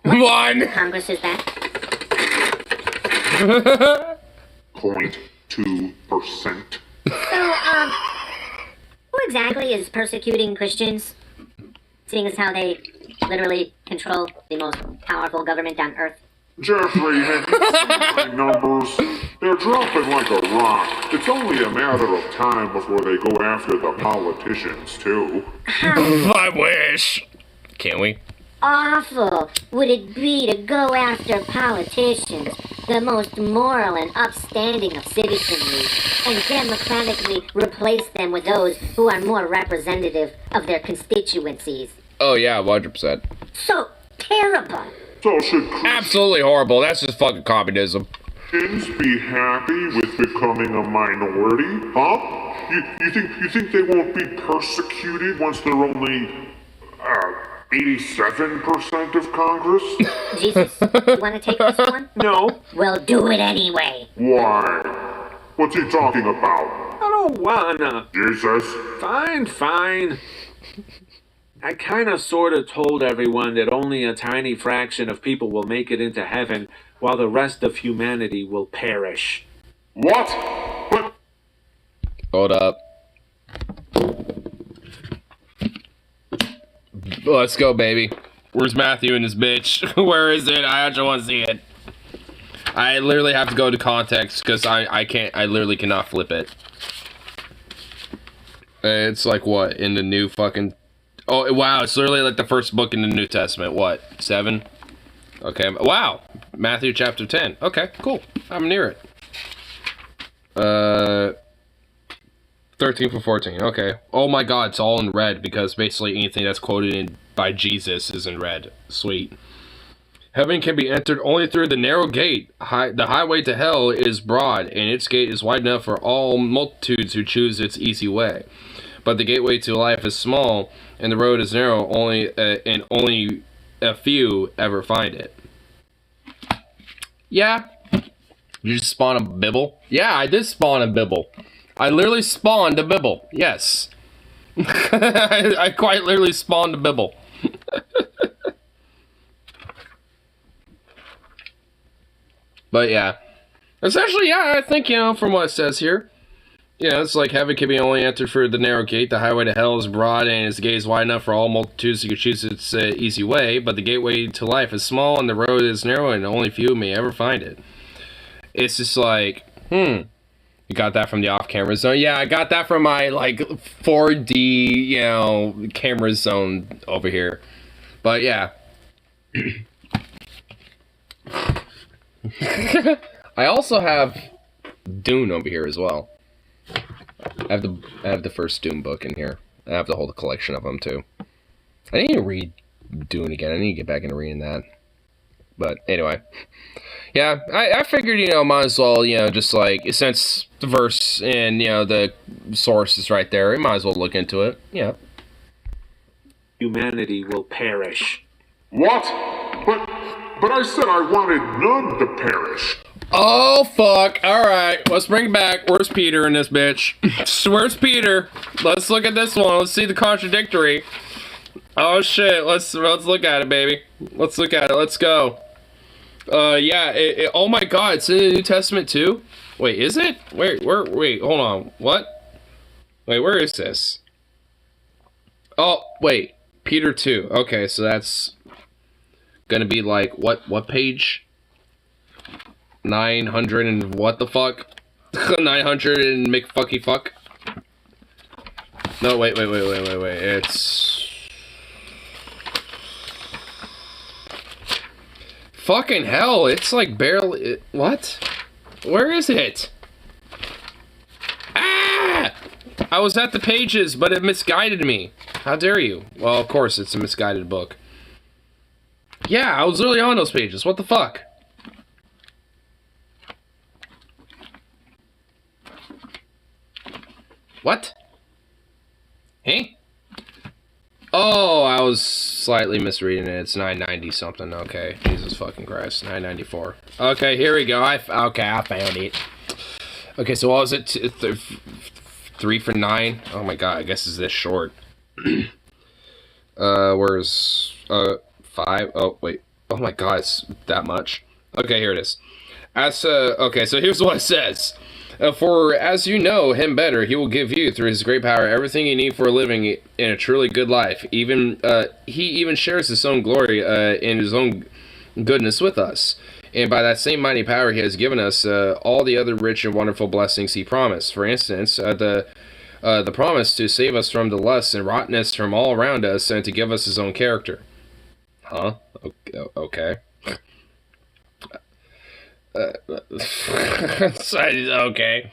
One. Congress is that? 0.2%. So, who exactly is persecuting Christians? Seeing as how they literally control the most powerful government on earth. Jeffrey, have you seen my numbers? They're dropping like a rock. It's only a matter of time before they go after the politicians, too. I wish. Can we? Awful would it be to go after politicians, the most moral and upstanding of citizenry, and democratically replace them with those who are more representative of their constituencies. Oh yeah, 100%. So terrible. So should Absolutely horrible. That's just fucking communism. Christians be happy with becoming a minority? Huh? You think they won't be persecuted once they're only 87% of Congress? Jesus, you want to take this one? No, Well, do it anyway. Why? What's he talking about? I don't wanna. Jesus? Fine. I kinda sorta told everyone that only a tiny fraction of people will make it into heaven, while the rest of humanity will perish. What? But Hold up. Let's go, baby. Where's Matthew and this bitch? Where is it? I actually want to see it. I literally have to go to context because I can't. I literally cannot flip it. It's like what in the new fucking. Oh wow! It's literally like the first book in the New Testament. What 7? Okay. Wow. Matthew chapter 10. Okay. Cool. I'm near it. 13 for 14. Okay. Oh my god, it's all in red because basically anything that's quoted in by Jesus is in red. Sweet. Heaven can be entered only through the narrow gate. The highway to hell is broad, and its gate is wide enough for all multitudes who choose its easy way. But the gateway to life is small, and the road is narrow, and only a few ever find it. Yeah. You just spawn a bibble? Yeah, I did spawn a bibble. I literally spawned a bibble. Yes. I quite literally spawned a bibble. But yeah. Essentially, yeah, I think, from what it says here. It's like heaven can be only entered through the narrow gate. The highway to hell is broad, and its gate is wide enough for all multitudes who can choose its easy way. But the gateway to life is small, and the road is narrow, and only few may ever find it. It's just like, You got that from the off-camera zone? Yeah, I got that from my, 4D, camera zone over here. But, yeah. I also have Dune over here as well. I have the first Dune book in here. I have the whole collection of them, too. I need to read Dune again. I need to get back into reading that. But, anyway. Yeah, I figured, might as well, just since the verse and, the source is right there, we might as well look into it. Yeah. Humanity will perish. what? But I said I wanted none to perish. Oh, fuck. Alright, let's bring it back. Where's Peter in this bitch? Where's Peter? Let's look at this one. Let's see the contradictory. Oh, shit. Let's look at it, baby. Let's look at it. Let's go. Yeah, oh my god, it's in the New Testament too? Wait, is it? Wait, hold on. What? Wait, where is this? Oh, wait. Peter 2. Okay, so that's gonna be like, what page? 900 and what the fuck? 900 and McFucky fuck? No, wait. It's... Fucking hell, it's like barely... What? Where is it? Ah! I was at the pages, but it misguided me. How dare you? Well, of course, it's a misguided book. Yeah, I was literally on those pages. What the fuck? What? Hey? Oh, I was slightly misreading it. It's 990 something. Okay, Jesus fucking Christ, 994. Okay, here we go. I found it. Okay, so what was it? 3 for 9. Oh my god, I guess it's this short. Where's 5? Oh wait. Oh my god, it's that much. Okay, here it is. Okay, so here's what it says. For as you know him better, he will give you, through his great power, everything you need for living in a truly good life. He even shares his own glory in his own goodness with us. And by that same mighty power he has given us all the other rich and wonderful blessings he promised. For instance, the promise to save us from the lusts and rottenness from all around us and to give us his own character. Huh? Okay. Okay.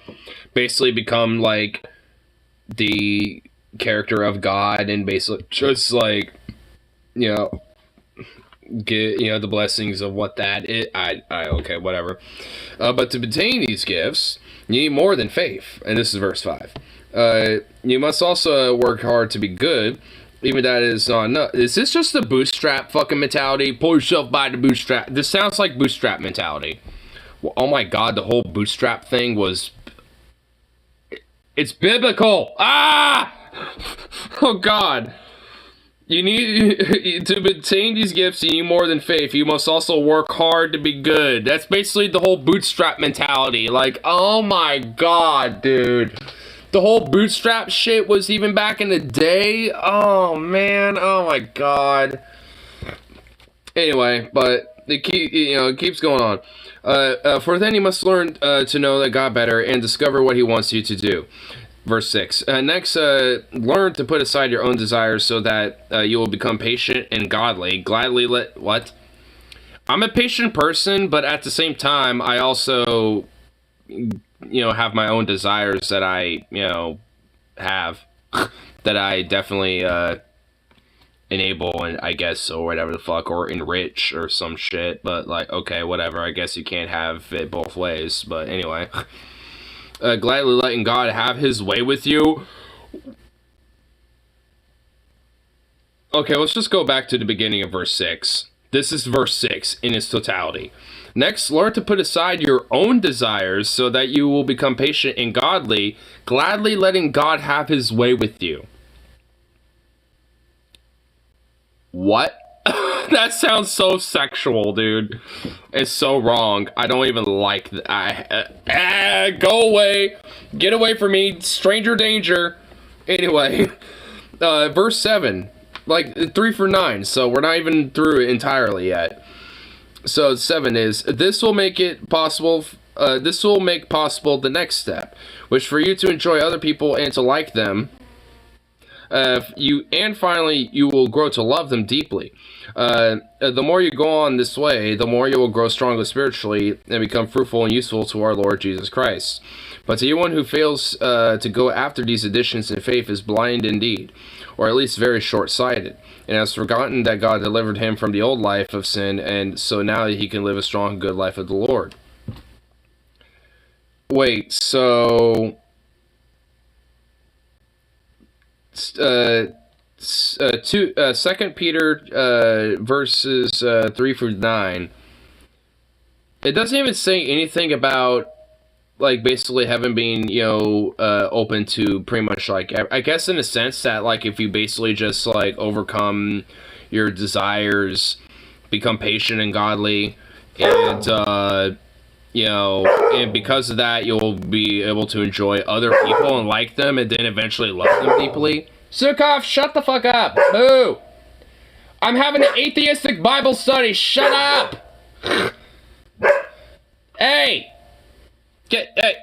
Basically become like the character of God and basically just like, you know, get, you know, the blessings of what that is. Okay, whatever. But to obtain these gifts, you need more than faith. And this is verse 5. You must also work hard to be good. Even that is not enough. Is this just the bootstrap fucking mentality? Pull yourself by the bootstrap. This sounds like bootstrap mentality. Well, oh my god, the whole bootstrap thing was... It's biblical! Ah! Oh god. You need... To obtain these gifts, you need more than faith. You must also work hard to be good. That's basically the whole bootstrap mentality. Like, oh my god, dude. The whole bootstrap shit was even back in the day. Oh man, oh my god. Anyway, but it keeps going on. For then you must learn to know that God better and discover what he wants you to do. Verse 6. Next, learn to put aside your own desires so that you will become patient and godly. Gladly let... What? I'm a patient person, but at the same time, I also... you know, have my own desires that I, you know, have that I definitely enable and I guess or whatever the fuck, or enrich or some shit. But like, okay, whatever, I guess you can't have it both ways. But anyway, gladly letting God have his way with you. Okay, let's just go back to the beginning of verse 6. This is verse 6 in its totality. Next, learn to put aside your own desires so that you will become patient and godly, gladly letting God have his way with you. What? That sounds so sexual, dude. It's so wrong. I don't even like that. Go away. Get away from me. Stranger danger. Anyway, verse 7. Like, 3 for 9, so we're not even through it entirely yet. So 7 is, this will make possible the next step, which for you to enjoy other people and to like them, finally you will grow to love them deeply. The more you go on this way, the more you will grow stronger spiritually and become fruitful and useful to our Lord Jesus Christ. But to anyone who fails to go after these additions in faith is blind indeed, or at least very short-sighted, and has forgotten that God delivered him from the old life of sin, and so now he can live a strong, good life of the Lord. Wait, so... 2 Peter verses 3 through 9. It doesn't even say anything about, like, basically heaven being, you know, open to pretty much, like, I guess in a sense that, like, if you basically just, like, overcome your desires, become patient and godly, and, you know, and because of that, you'll be able to enjoy other people and like them, and then eventually love them deeply. Sukov, shut the fuck up! Boo! I'm having an atheistic Bible study, shut up! Hey! Hey!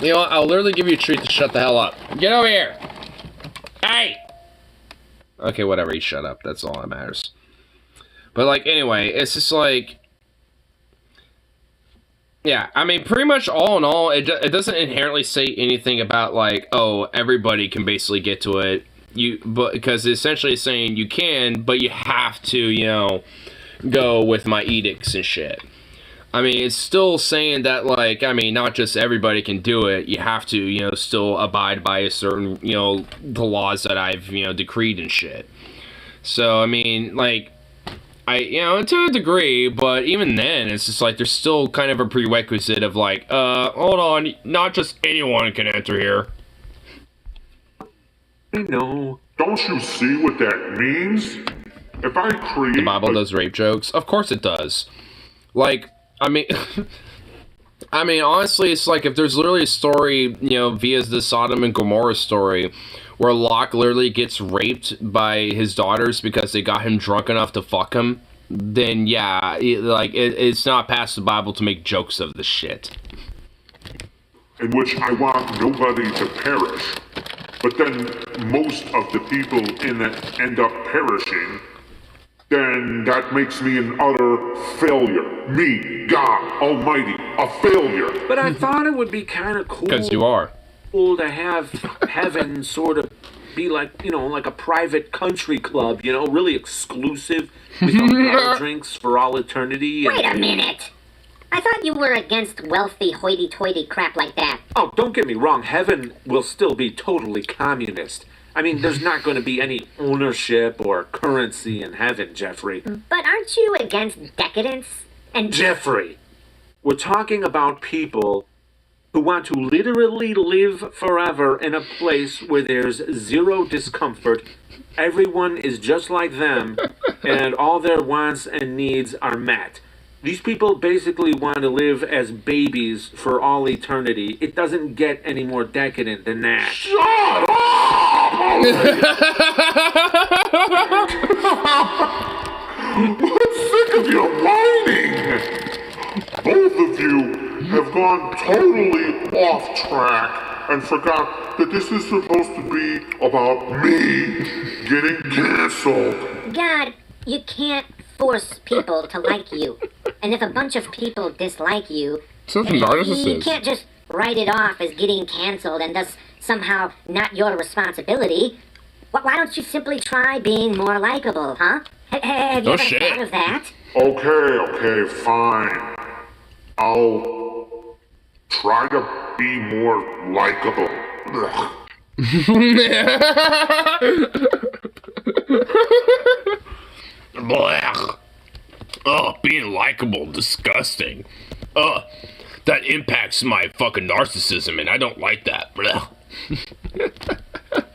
You know what, I'll literally give you a treat to shut the hell up. Get over here! Hey! Okay, whatever, you shut up, that's all that matters. But, like, anyway, it's just like... Yeah, I mean, pretty much all in all, it doesn't inherently say anything about, like, oh, everybody can basically get to it. Because essentially it's saying you can, but you have to, you know, go with my edicts and shit. I mean, it's still saying that, like, I mean, not just everybody can do it. You have to, you know, still abide by a certain, you know, the laws that I've, you know, decreed and shit. So, I mean, like... you know, to a degree, but even then, it's just like, there's still kind of a prerequisite of like, hold on, not just anyone can enter here. I know. Don't you see what that means? If I create... The Bible does rape jokes? Of course it does. Like, I mean... I mean, honestly, it's like, if there's literally a story, you know, via the Sodom and Gomorrah story, where Lot literally gets raped by his daughters because they got him drunk enough to fuck him, then yeah, it's not past the Bible to make jokes of the shit. In which I want nobody to perish, but then most of the people in it end up perishing, then that makes me an utter failure. Me, God Almighty, a failure. But I thought it would be kind of cool. Because you are. To have heaven sort of be like, like a private country club, really exclusive with all drinks for all eternity. Wait a minute. I thought you were against wealthy hoity-toity crap like that. Oh, don't get me wrong. Heaven will still be totally communist. I mean, there's not going to be any ownership or currency in heaven, Jeffrey. But aren't you against decadence? And Jeffrey, we're talking about people who want to literally live forever in a place where there's zero discomfort, everyone is just like them, and all their wants and needs are met. These people basically want to live as babies for all eternity. It doesn't get any more decadent than that. Shut up! I'm sick of your whining! Both of you have gone totally off track and forgot that this is supposed to be about me getting canceled. God, you can't force people to like you. And if a bunch of people dislike you, you can't just write it off as getting canceled and thus somehow not your responsibility. Why don't you simply try being more likable, huh? Have you ever thought of that? Okay, fine. I'll try to be more likable. Blech. Oh, being likable, disgusting. That impacts my fucking narcissism, and I don't like that. Blech.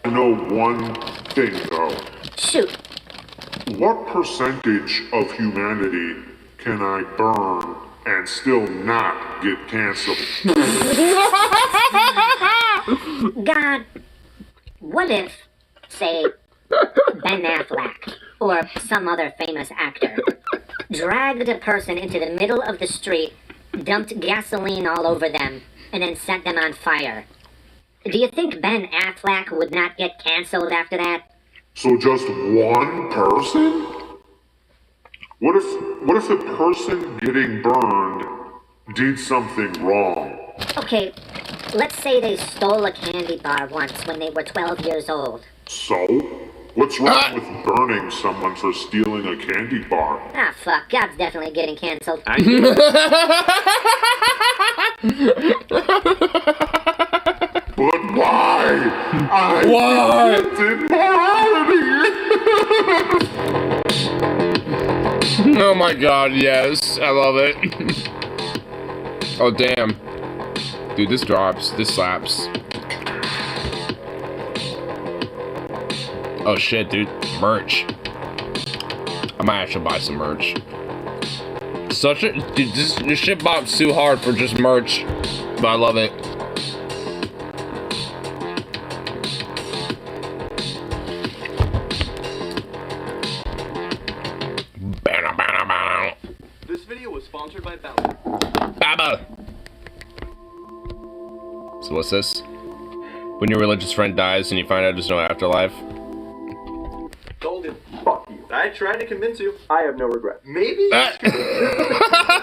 I know one thing, though. Shoot. What percentage of humanity can I burn and still not get canceled? God, what if, say, Ben Affleck or some other famous actor dragged a person into the middle of the street, dumped gasoline all over them, and then set them on fire? Do you think Ben Affleck would not get canceled after that? So just one person? What if the person getting burned did something wrong? Okay, let's say they stole a candy bar once when they were 12 years old. So? What's wrong with burning someone for stealing a candy bar? Ah, fuck. God's definitely getting canceled. But why? Why? Oh my god, yes. I love it. Oh, damn. Dude, this drops. This slaps. Oh shit, dude. Merch. I might actually buy some merch. Dude, this shit bops too hard for just merch. But I love it. This video was sponsored by Bounty. Baba! So what's this? When your religious friend dies and you find out there's no afterlife? Told you. Fuck you. I tried to convince you. I have no regret. Maybe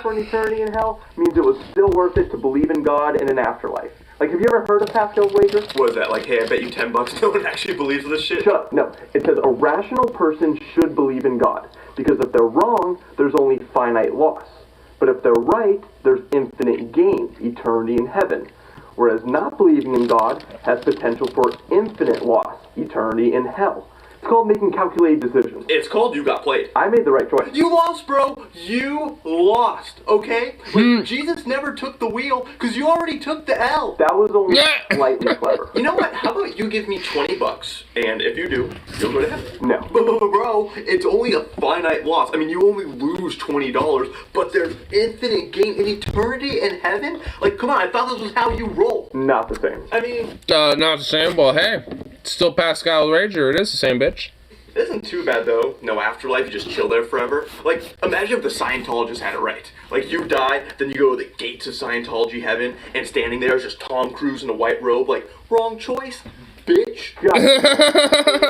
for an eternity in hell means it was still worth it to believe in God and an afterlife. Like, have you ever heard of Pascal's wager? What is that? Like, hey, I bet you $10 no one actually believes this shit? Shut up. No. It says a rational person should believe in God. Because if they're wrong, there's only finite loss. But if they're right, there's infinite gain, eternity in heaven. Whereas not believing in God has potential for infinite loss, eternity in hell. It's called making calculated decisions. It's called you got played. I made the right choice. You lost, bro. You lost, okay? Like, Jesus never took the wheel because you already took the L. That was only slightly clever. You know what? How about you give me $20, and if you do, you'll go to heaven. No. But, bro, it's only a finite loss. I mean, you only lose $20, but there's infinite gain in eternity in heaven? Like, come on, I thought this was how you roll. Not the same. I mean... Not the same? Well, hey. Still Pascal Rager. It is the same, bitch. It isn't too bad though. No afterlife, you just chill there forever. Like, imagine if the Scientologists had it right. Like, you die, then you go to the gates of Scientology heaven, and standing there is just Tom Cruise in a white robe, like, wrong choice, bitch.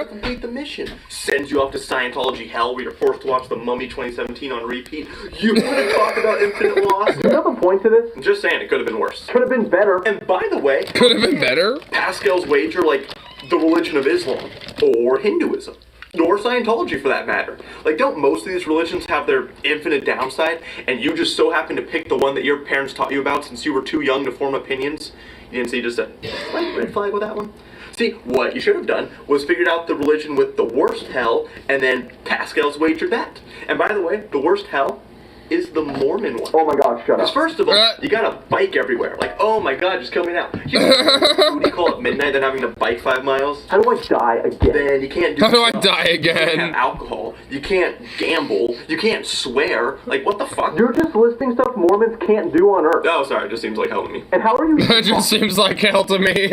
Complete the mission. Sends you off to Scientology hell where you're forced to watch The Mummy 2017 on repeat. You want to talk about infinite loss? You have a point to this? I'm just saying, it could have been worse. Could have been better. And by the way... Could have been better? Pascal's wager, like, the religion of Islam, or Hinduism, or Scientology for that matter. Like, don't most of these religions have their infinite downside, and you just so happen to pick the one that your parents taught you about since you were too young to form opinions? You didn't see just a slight red flag with that one? See, what you should have done was figured out the religion with the worst hell, and then Pascal's wagered that. And by the way, the worst hell is the Mormon one. Oh my god, shut up. Because first of all, you got a bike everywhere. Like, oh my god, just kill me now. You what do you call it, midnight, then having to bike 5 miles? How do I die again? Then you can't do How do I die You again? can't have alcohol. You can't gamble. You can't swear. Like, what the fuck? You're just listing stuff Mormons can't do on Earth. Oh, sorry, it just seems like hell to me. And how are you... It just seems like hell to me.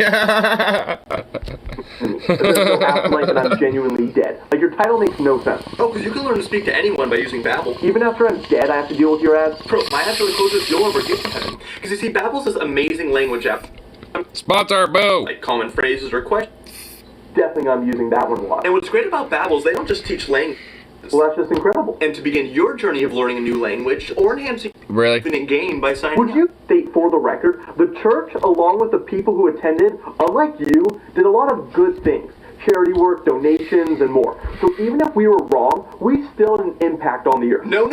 There's no afterlife and I'm genuinely dead. Like, your title makes no sense. Oh, because you can learn to speak to anyone by using Babel. Even after I'm dead, I have to deal with your ads? Bro, my ads are the closest you'll ever get to heaven. Because you see, Babel's this amazing language app. Sponsor, boo! Like common phrases or questions. Definitely I'm using that one a lot. And what's great about Babel is they don't just teach language. Well, that's just incredible. And to begin your journey of learning a new language or enhancing really infinite gain by signing Would you state for the record, the church, along with the people who attended, unlike you, did a lot of good things. Charity work, donations, and more. So even if we were wrong, we still had an impact on the earth. No,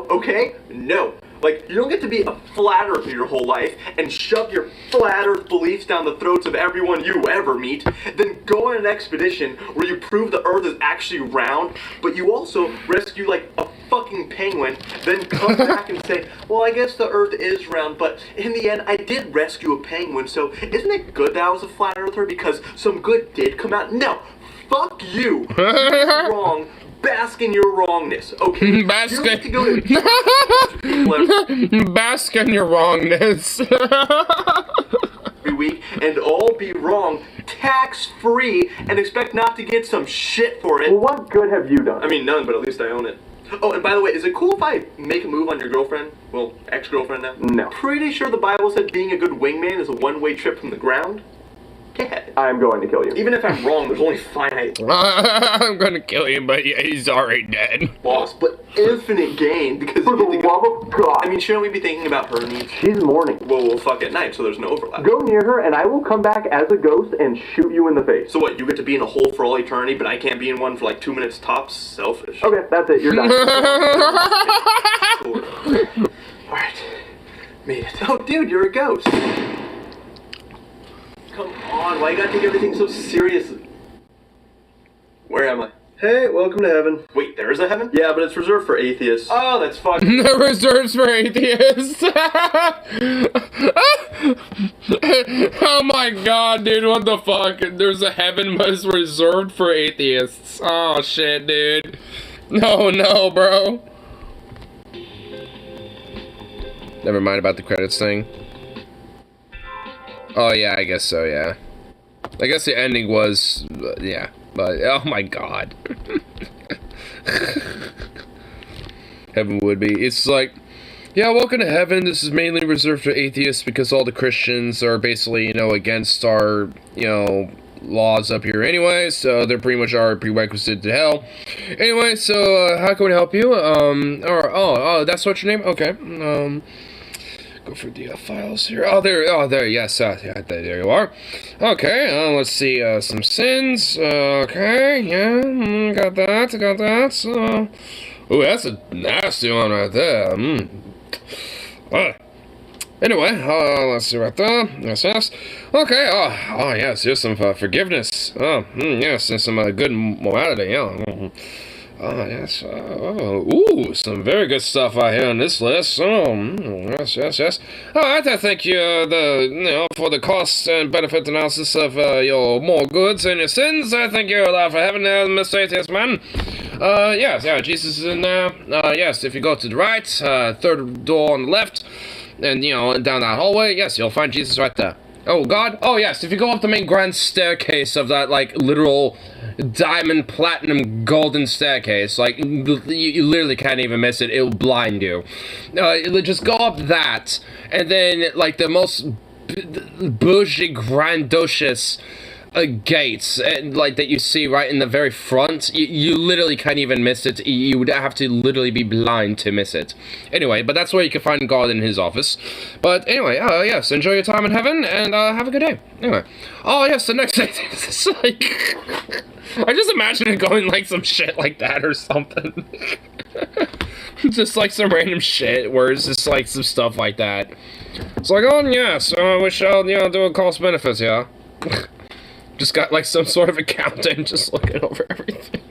okay? No. Like, you don't get to be a flat earther your whole life and shove your flat earth beliefs down the throats of everyone you ever meet, then go on an expedition where you prove the earth is actually round, but you also rescue, like, a fucking penguin, then come back and say, well, I guess the earth is round, but in the end, I did rescue a penguin, so isn't it good that I was a flat earther because some good did come out? No, fuck you. You're wrong. Bask in your wrongness, okay? Bask you don't get to go to Bask in your wrongness. every week and all be wrong, tax-free, and expect not to get some shit for it. Well, what good have you done? I mean, none, but at least I own it. Oh, and by the way, is it cool if I make a move on your girlfriend? Well, ex-girlfriend now? No. Pretty sure the Bible said being a good wingman is a one-way trip from the ground. I'm going to kill you. Even if I'm wrong, there's only finite. I'm gonna kill him, but yeah, he's already dead. Boss, but infinite gain because for the love of God. I mean, shouldn't we be thinking about her needs? She's mourning. Well, we'll fuck at night, so there's no overlap. Go near her, and I will come back as a ghost and shoot you in the face. So what? You get to be in a hole for all eternity, but I can't be in one for like 2 minutes tops. Selfish. Okay, that's it. You're done. All right, made it. Oh, dude, you're a ghost. Come on, why you gotta take everything so seriously? Where am I? Hey, welcome to heaven. Wait, there is a heaven? Yeah, but it's reserved for atheists. Oh, that's fucking... Reserved for atheists. Oh my god, dude, what the fuck? There's a heaven but it's reserved for atheists. Oh shit, dude. No, bro. Never mind about the credits thing. Oh yeah, I guess so, yeah. I guess the ending was, yeah, but, oh my god. Heaven would be, it's like, yeah, welcome to heaven, this is mainly reserved for atheists because all the Christians are basically, you know, against our, you know, laws up here anyway, so they're pretty much our prerequisite to hell. Anyway, so, how can we help you? Oh, that's what your name? Okay, go for the files here. Oh, there, yes, yeah, there you are. Okay, let's see, some sins. Okay, yeah, got that. Oh, that's a nasty one right there. Anyway, let's see right there. Yes. Okay, oh, yes, here's some forgiveness. Yes, and some good morality, yeah. Oh, yes. Ooh, some very good stuff out here on this list. Yes. All right, I thank you, for the cost and benefit analysis of your more goods and your sins. I think you're allowed for heaven now, Mr. Atheist Man. Yes, Jesus is in there. Yes, if you go to the right, third door on the left, and, down that hallway, yes, you'll find Jesus right there. Oh, God? Oh, yes, if you go up the main grand staircase of that, like, literal diamond, platinum, golden staircase, like, you literally can't even miss it. It'll blind you. Just go up that, and then, like, the most bougie, grandiose gates, like, that you see right in the very front, you literally can't even miss it. You would have to literally be blind to miss it. Anyway, but that's where you can find God in his office. But anyway, yes, enjoy your time in heaven, and have a good day. Anyway, oh yes, the next day, it's like, I just imagine it going like some shit like that or something. Just like some random shit, where it's just like some stuff like that. It's like, oh yes, we shall, you know, do a cost benefits, yeah. Just got like some sort of accountant just looking over everything.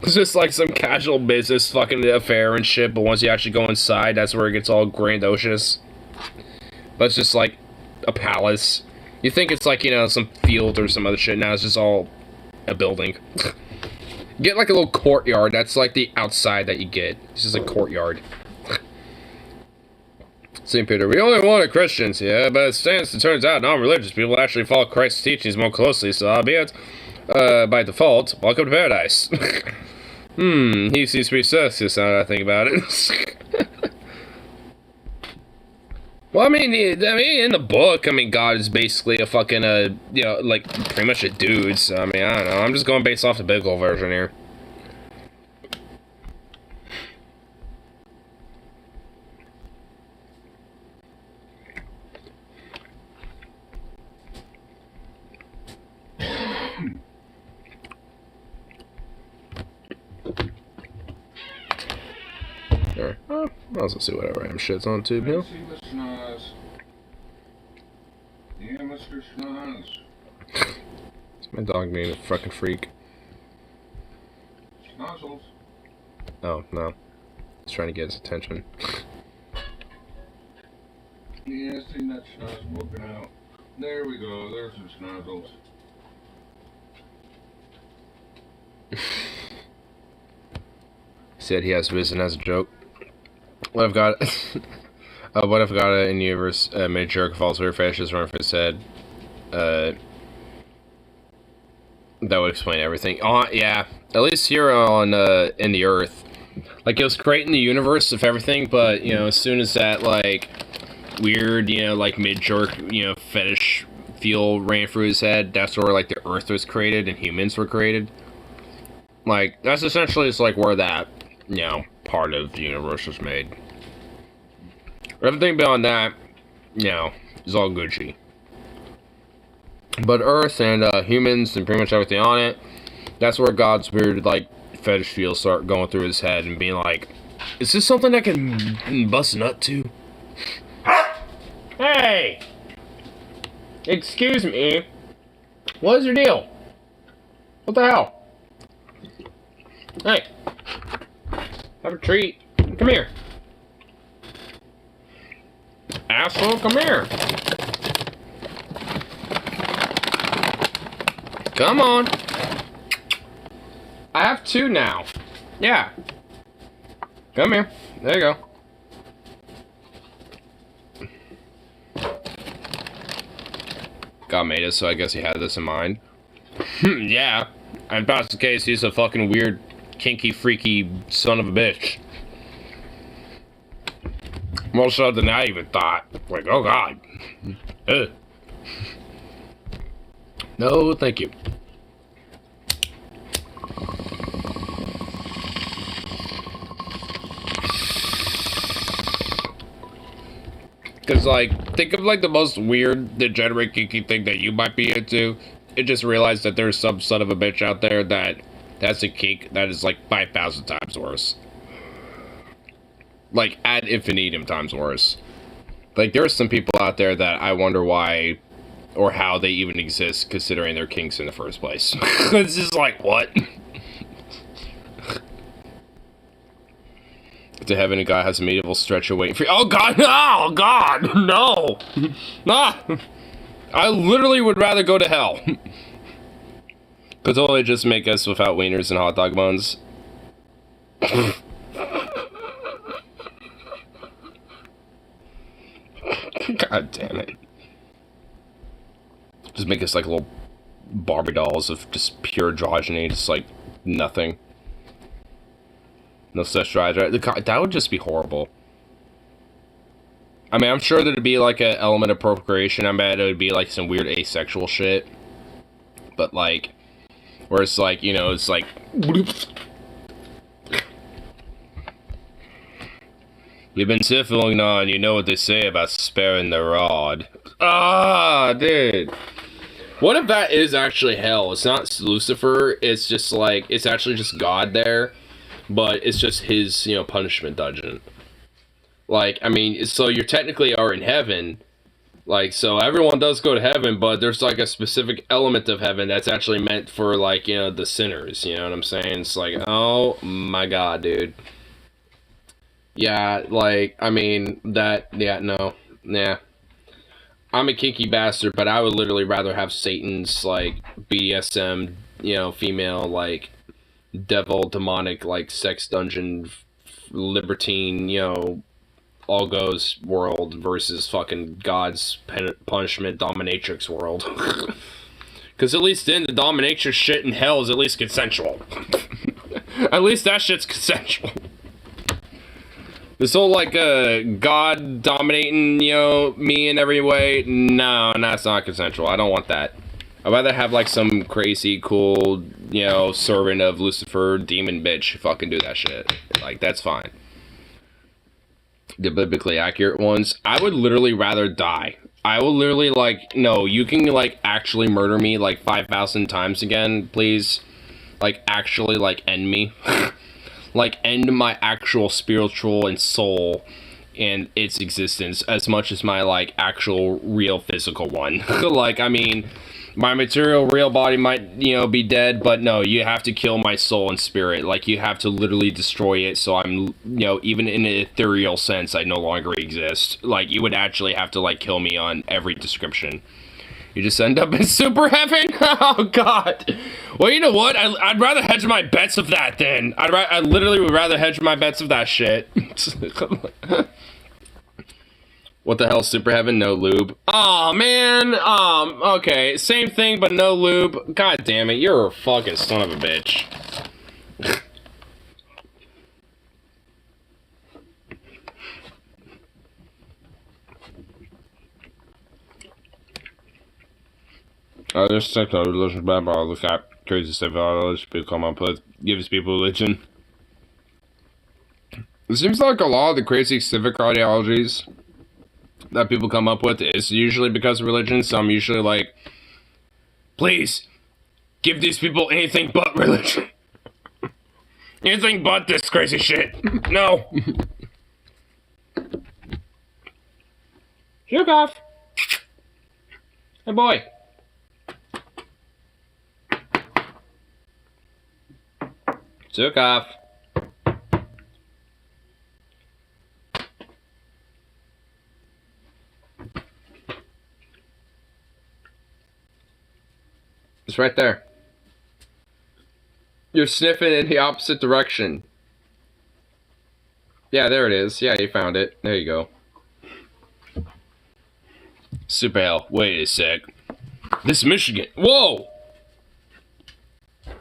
It's just like some casual business fucking affair and shit, but once you actually go inside, that's where it gets all grandiose. That's just like a palace. You think it's like, you know, some field or some other shit. Now it's just all a building. Get like a little courtyard. That's like the outside that you get. It's just a courtyard. St. Peter, we only wanted Christians here, but it turns out non-religious people actually follow Christ's teachings more closely, so albeit, by default, welcome to paradise. He seems to be celestial now that I think about it. Well, I mean, in the book, I mean, God is basically a fucking, you know, like, pretty much a dude, so, I mean, I don't know, I'm just going based off the biblical version here. Alright, well, I'll also see whatever random shit's on tube here. Yeah, Mr. Schnoz. It's my dog being a fucking freak. Schnozzles. Oh, no. He's trying to get his attention. Yeah, I seen that schnoz poking out. There we go, there's some schnozzles. Said he has risen as a joke. What if God, what if God in the universe made jerk falls weird fascists run for his head? That would explain everything. Oh yeah, at least here on in the Earth, like it was great in the universe of everything, but you know, as soon as that like weird, you know, like mid jerk, you know, fetish feel ran through his head, that's where like the Earth was created and humans were created. Like that's essentially it's like where that, you know, part of the universe was made. Everything beyond that, you know, is all Gucci. But Earth and humans and pretty much everything on it, that's where God's weird, like, fetish feels start going through his head and being like, is this something I can bust a nut to? Hey! Excuse me. What is your deal? What the hell? Hey. Have a treat. Come here. Asshole, come here. Come on. I have two now. Yeah. Come here. There you go. God made us, so I guess he had this in mind. Yeah. If that's the case, he's a fucking weird, kinky, freaky son of a bitch. More so than I even thought. Like, oh god. Ugh. No, thank you. Because, like, think of, like, the most weird, degenerate, kinky thing that you might be into. And just realize that there's some son of a bitch out there that has a kink that is, like, 5,000 times worse. Like, ad infinitum times worse. Like, there are some people out there that I wonder why or how they even exist, considering their kinks in the first place. It's just like, what? To heaven, a guy has a medieval stretcher waiting for you. Oh god, oh god, no! Ah! I literally would rather go to hell. Could totally just make us without wieners and hot dog buns. God damn it. Just make us like little Barbie dolls of just pure androgyny, just like nothing. No sex drive. That would just be horrible. I mean, I'm sure there'd be like an element of procreation. I bet it would be like some weird asexual shit. But like, where it's like, you know, it's like... You've been syphiling on, you know what they say about sparing the rod. Ah, dude. What if that is actually hell? It's not Lucifer, it's just like, it's actually just God there, but it's just his, you know, punishment dungeon. Like, I mean, so you technically are in heaven, like, so everyone does go to heaven, but there's like a specific element of heaven that's actually meant for, like, you know, the sinners, you know what I'm saying? It's like, oh my God, dude. Yeah, like, I mean, that, yeah, no, nah. I'm a kinky bastard, but I would literally rather have Satan's, like, BDSM, you know, female, like, devil, demonic, like, sex dungeon, libertine, you know, all goes world versus fucking God's punishment dominatrix world. Because at least then, the dominatrix shit in hell is at least consensual. At least that shit's consensual. This whole, like, God dominating, you know, me in every way, no, that's not consensual. I don't want that. I'd rather have, like, some crazy, cool, you know, servant of Lucifer, demon bitch fucking do that shit. Like, that's fine. The biblically accurate ones, I would literally rather die. I will literally, like, no, you can, like, actually murder me, like, 5,000 times again, please. Like, actually, like, end me. Like, end my actual spiritual and soul and its existence as much as my, like, actual real physical one. Like, I mean, my material real body might, you know, be dead, but no, you have to kill my soul and spirit. Like, you have to literally destroy it, so I'm, you know, even in an ethereal sense, I no longer exist. Like, you would actually have to, like, kill me on every description. You just end up in super heaven? Oh, God. Well, you know what? I'd rather hedge my bets of that, then. I literally would rather hedge my bets of that shit. What the hell, super heaven? No lube. Oh man. Okay. Same thing, but no lube. God damn it. You're a fucking son of a bitch. This sector religion bad bar look at crazy stuff others become up with gives people religion. It seems like a lot of the crazy civic ideologies that people come up with is usually because of religion, so I'm usually like, please, give these people anything but religion. Anything but this crazy shit. No. Shook off. Hey boy. Took off. It's right there. You're sniffing in the opposite direction. Yeah, there it is. Yeah, you found it. There you go. Super hell. Wait a sec. This is Michigan. Whoa!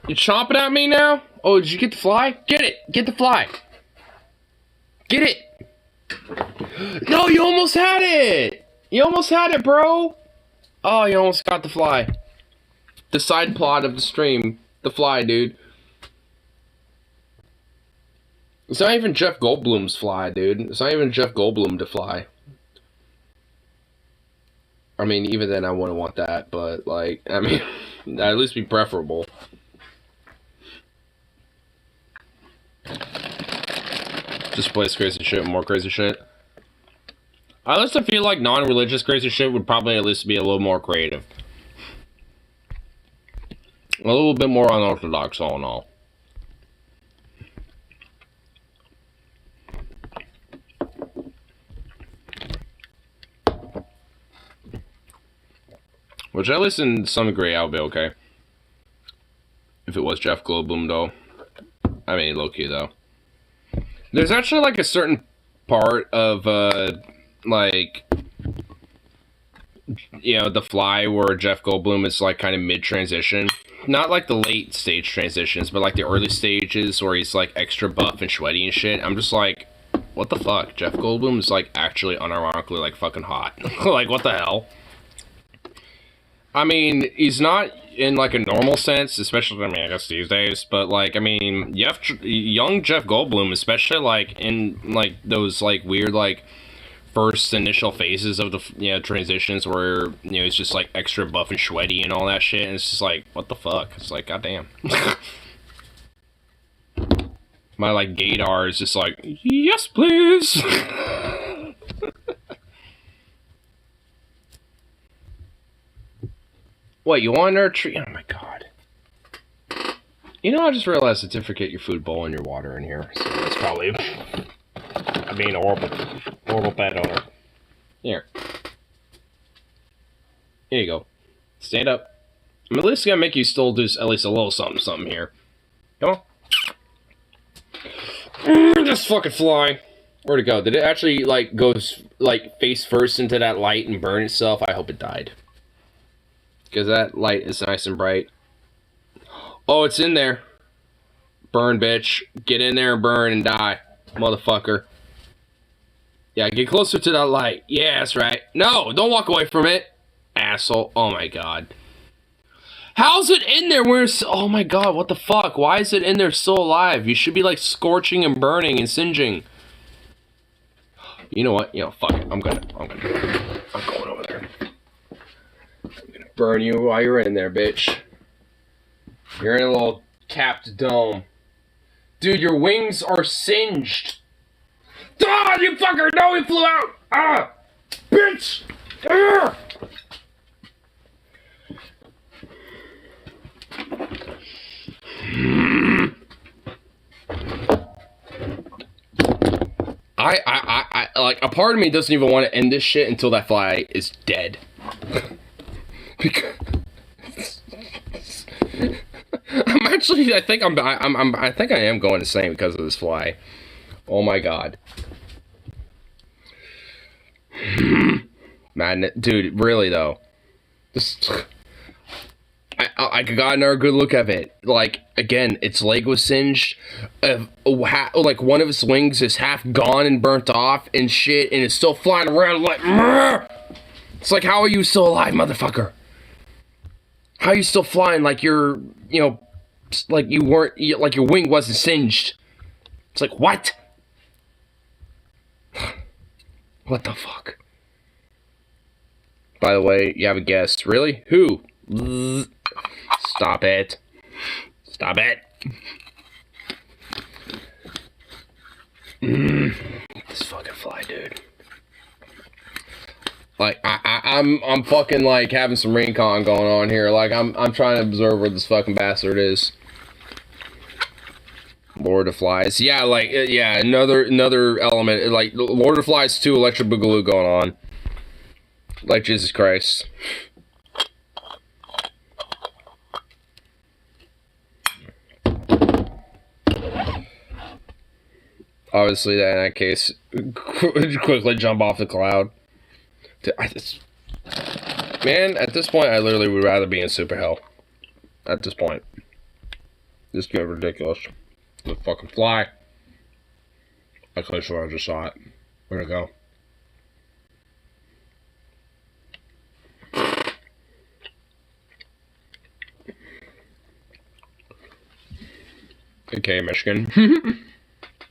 You chomping at me now? Oh, did you get the fly? Get it! Get the fly! Get it! No, you almost had it! You almost had it, bro! Oh, you almost got the fly. The side plot of the stream. The fly, dude. It's not even Jeff Goldblum's fly, dude. It's not even Jeff Goldblum to fly. I mean, even then I wouldn't want that, but, like, I mean, that'd at least be preferable. Just plays crazy shit, more crazy shit. I also feel like non-religious crazy shit would probably at least be a little more creative. A little bit more unorthodox, all in all. Which at least in some degree I would be okay. If it was Jeff Goldblum, though. I mean, low-key, though. There's actually, like, a certain part of, like, you know, The Fly, where Jeff Goldblum is like kind of mid-transition. Not like the late stage transitions, but like the early stages where he's like extra buff and sweaty and shit. I'm just like, what the fuck? Jeff Goldblum is like actually unironically like fucking hot. Like, what the hell? I mean, he's not in like a normal sense, especially, I mean, I guess these days, but like, I mean, young Jeff Goldblum, especially like in like those like weird like first initial phases of the, you know, transitions where, you know, he's just like extra buff and sweaty and all that shit, and it's just like, what the fuck? It's like, goddamn. My like gaydar is just like, yes please. What, you want another treat? Oh my god. You know, I just realized it's to forget your food bowl and your water in here, so that's probably, I mean, horrible pet owner. Here. Here you go. Stand up. I'm at least gonna make you still do at least a little something here. Come on. Just fucking fly. Where'd it go? Did it actually, like, go, like, face first into that light and burn itself? I hope it died. Because that light is nice and bright. Oh, it's in there. Burn, bitch. Get in there and burn and die, motherfucker. Yeah, get closer to that light. Yeah, that's right. No, don't walk away from it. Asshole. Oh my god. How's it in there where it's... Oh my god, what the fuck? Why is it in there still alive? You should be like scorching and burning and singeing. You know what? You know, fuck it. I'm going over there. I'm gonna burn you while you're in there, bitch. You're in a little capped dome. Dude, your wings are singed. Ah, you fucker! No, he flew out! Ah! Bitch! Ah! I like, a part of me doesn't even want to end this shit until that fly is dead. Because I'm actually, I think I am going insane because of this fly. Oh my god. Man, dude, really though. Just, I got another good look of it. Like, again, its leg was singed. Like, one of its wings is half gone and burnt off and shit, and it's still flying around like, Mrr! It's like, how are you still alive, motherfucker? How are you still flying like you're, you know, like you weren't, like your wing wasn't singed? It's like, what? What the fuck? By the way, you have a guess. Really? Who? Stop it. Stop it. This fucking fly, dude. Like, I'm fucking, like, having some recon going on here. Like, I'm trying to observe where this fucking bastard is. Lord of Flies. Yeah, like, yeah, another element. Like, Lord of Flies 2, Electric Boogaloo going on. Like, Jesus Christ. Obviously, in that case, quickly jump off the cloud. Man, at this point, I literally would rather be in super hell. At this point. This is getting ridiculous. The fucking fly. I could have sworn I just saw it. Where'd it go? Okay, Michigan.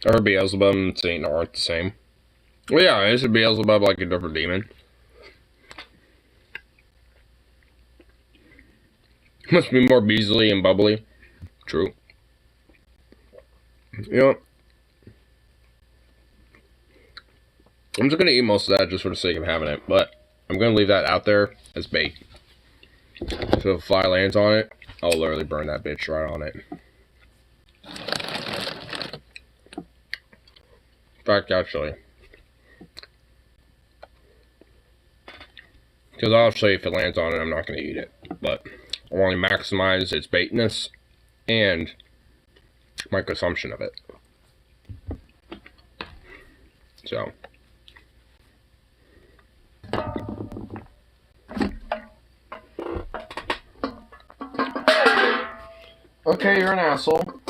Or Beelzebub and Satan aren't the same. Well, yeah, it's a Beelzebub like a different demon. Must be more Beasley and bubbly. True. You know what? I'm just gonna eat most of that just for the sake of having it, but I'm gonna leave that out there as bait. So if a fly lands on it, I'll literally burn that bitch right on it. In fact, actually. Because obviously if it lands on it, I'm not gonna eat it. But I want to maximize its baitness and my consumption of it. So. Okay, you're an asshole.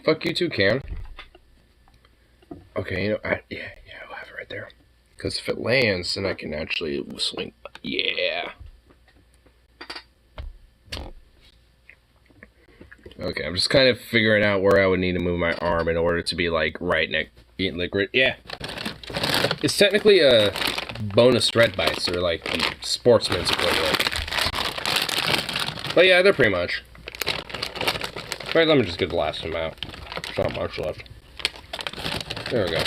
Fuck you too, Cam. Okay, you know, yeah, I'll have it right there. Because if it lands, then I can actually swing. Yeah. Okay, I'm just kind of figuring out where I would need to move my arm in order to be, like, right next. Yeah. It's technically a bonus thread bites, or, like, the sportsman's equivalent. But yeah, they're pretty much. Alright, let me just get the last one out. There's not much left. There we go.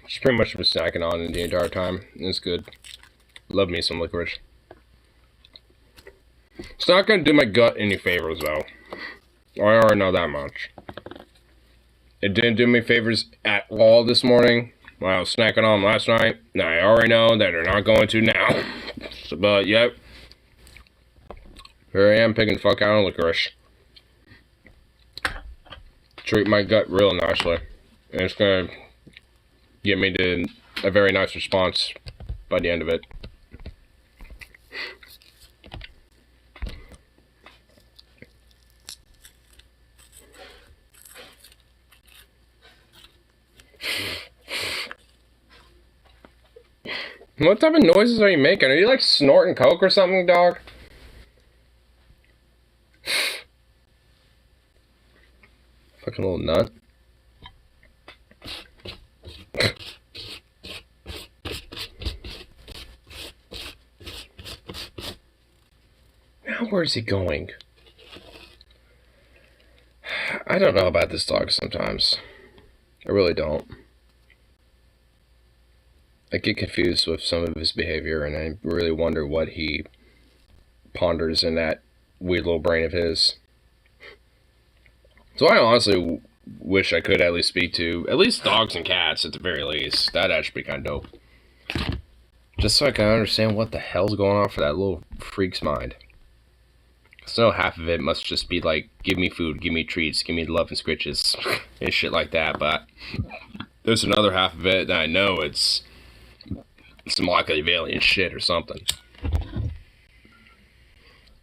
Just pretty much been snacking on it the entire time. It's good. Love me some licorice. It's not gonna do my gut any favors though. I already know that much. It didn't do me favors at all this morning when I was snacking on last night. Now I already know that they're not going to now. So, but yep. Here I am picking the fuck out of licorice. Treat my gut real nicely. And it's gonna get me to a very nice response by the end of it. What type of noises are you making? Are you like snorting coke or something, dog? Fucking little nut. Now where's he going? I don't know about this dog sometimes. I really don't. I get confused with some of his behavior, and I really wonder what he ponders in that weird little brain of his. So I honestly wish I could at least speak to at least dogs and cats at the very least. That'd actually be kind of dope. Just so I can understand what the hell's going on for that little freak's mind. So half of it must just be like, give me food, give me treats, give me love and scritches, and shit like that. But there's another half of it that I know it's some Machiavellian shit or something.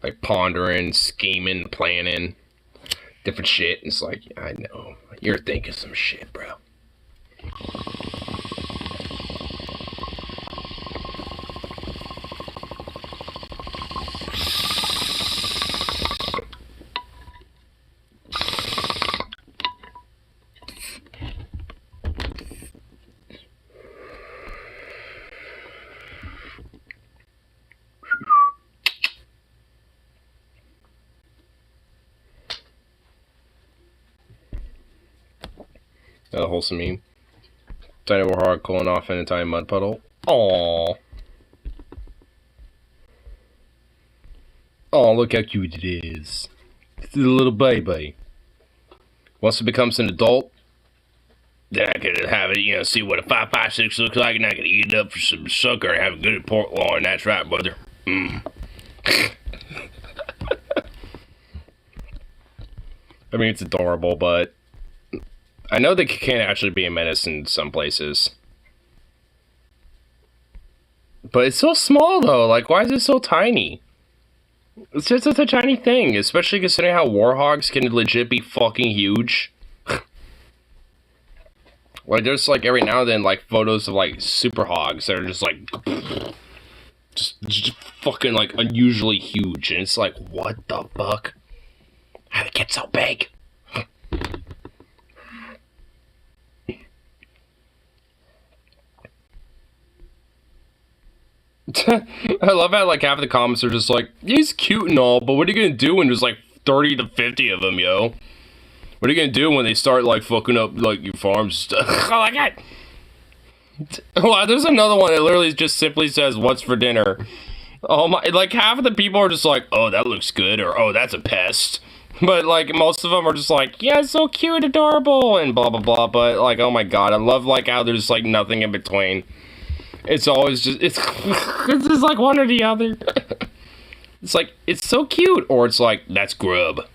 Like pondering, scheming, planning, different shit. And it's like, I know, you're thinking some shit, bro. A wholesome meme. Tiny warhog cooling off in a tiny mud puddle. Aww. Oh, look how cute it is. It's a little baby. Once it becomes an adult, then I could have it, you know, see what a 5.56 looks like, and I could eat it up for some sucker and have a good pork loin. That's right, brother. I mean, it's adorable, but I know they can actually be a menace in some places. But it's so small, though. Like, why is it so tiny? It's just such a tiny thing, especially considering how warhogs can legit be fucking huge. Like, there's, like, every now and then, like, photos of, like, super hogs that are just, like, just fucking, like, unusually huge. And it's like, what the fuck? How'd it get so big? I love how, like, half of the comments are just like, he's cute and all, but what are you gonna do when there's, like, 30 to 50 of them, yo? What are you gonna do when they start, like, fucking up, like, your farms and stuff? Oh my god! Well, there's another one that literally just simply says, what's for dinner? Oh my, like, half of the people are just like, oh, that looks good, or, oh, that's a pest. But, like, most of them are just like, yeah, it's so cute, adorable, and blah, blah, blah. But, like, oh my god, I love, like, how there's, like, nothing in between. It's always just, it's just like one or the other. It's like, it's so cute, or it's like, that's grub.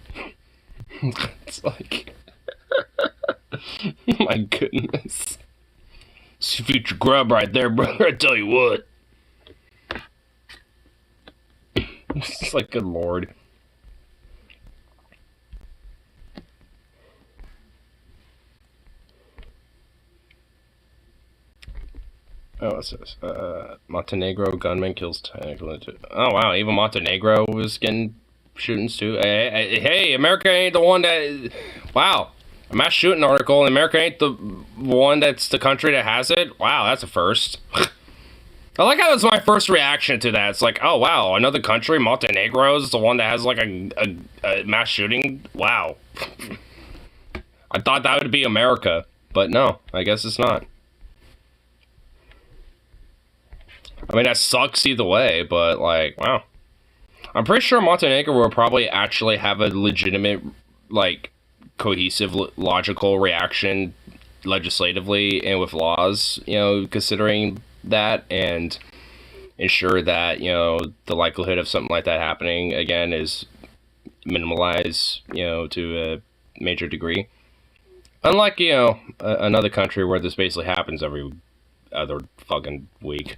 It's like, my goodness. It's future grub right there, brother. I tell you what. It's like, good lord. Oh, what's this? Montenegro gunman kills 10. Oh, wow. Even Montenegro was getting shootings, too. Hey, America ain't the one that... Wow. A mass shooting article, and America ain't the one that's the country that has it? Wow, that's a first. I like how that's my first reaction to that. It's like, oh, wow, another country, Montenegro, is the one that has, like, a mass shooting? Wow. I thought that would be America, but no, I guess it's not. I mean, that sucks either way, but, like, wow. I'm pretty sure Montenegro will probably actually have a legitimate, like, cohesive, logical reaction legislatively and with laws, you know, considering that, and ensure that, you know, the likelihood of something like that happening again is minimalized, you know, to a major degree. Unlike, you know, another country where this basically happens every other fucking week.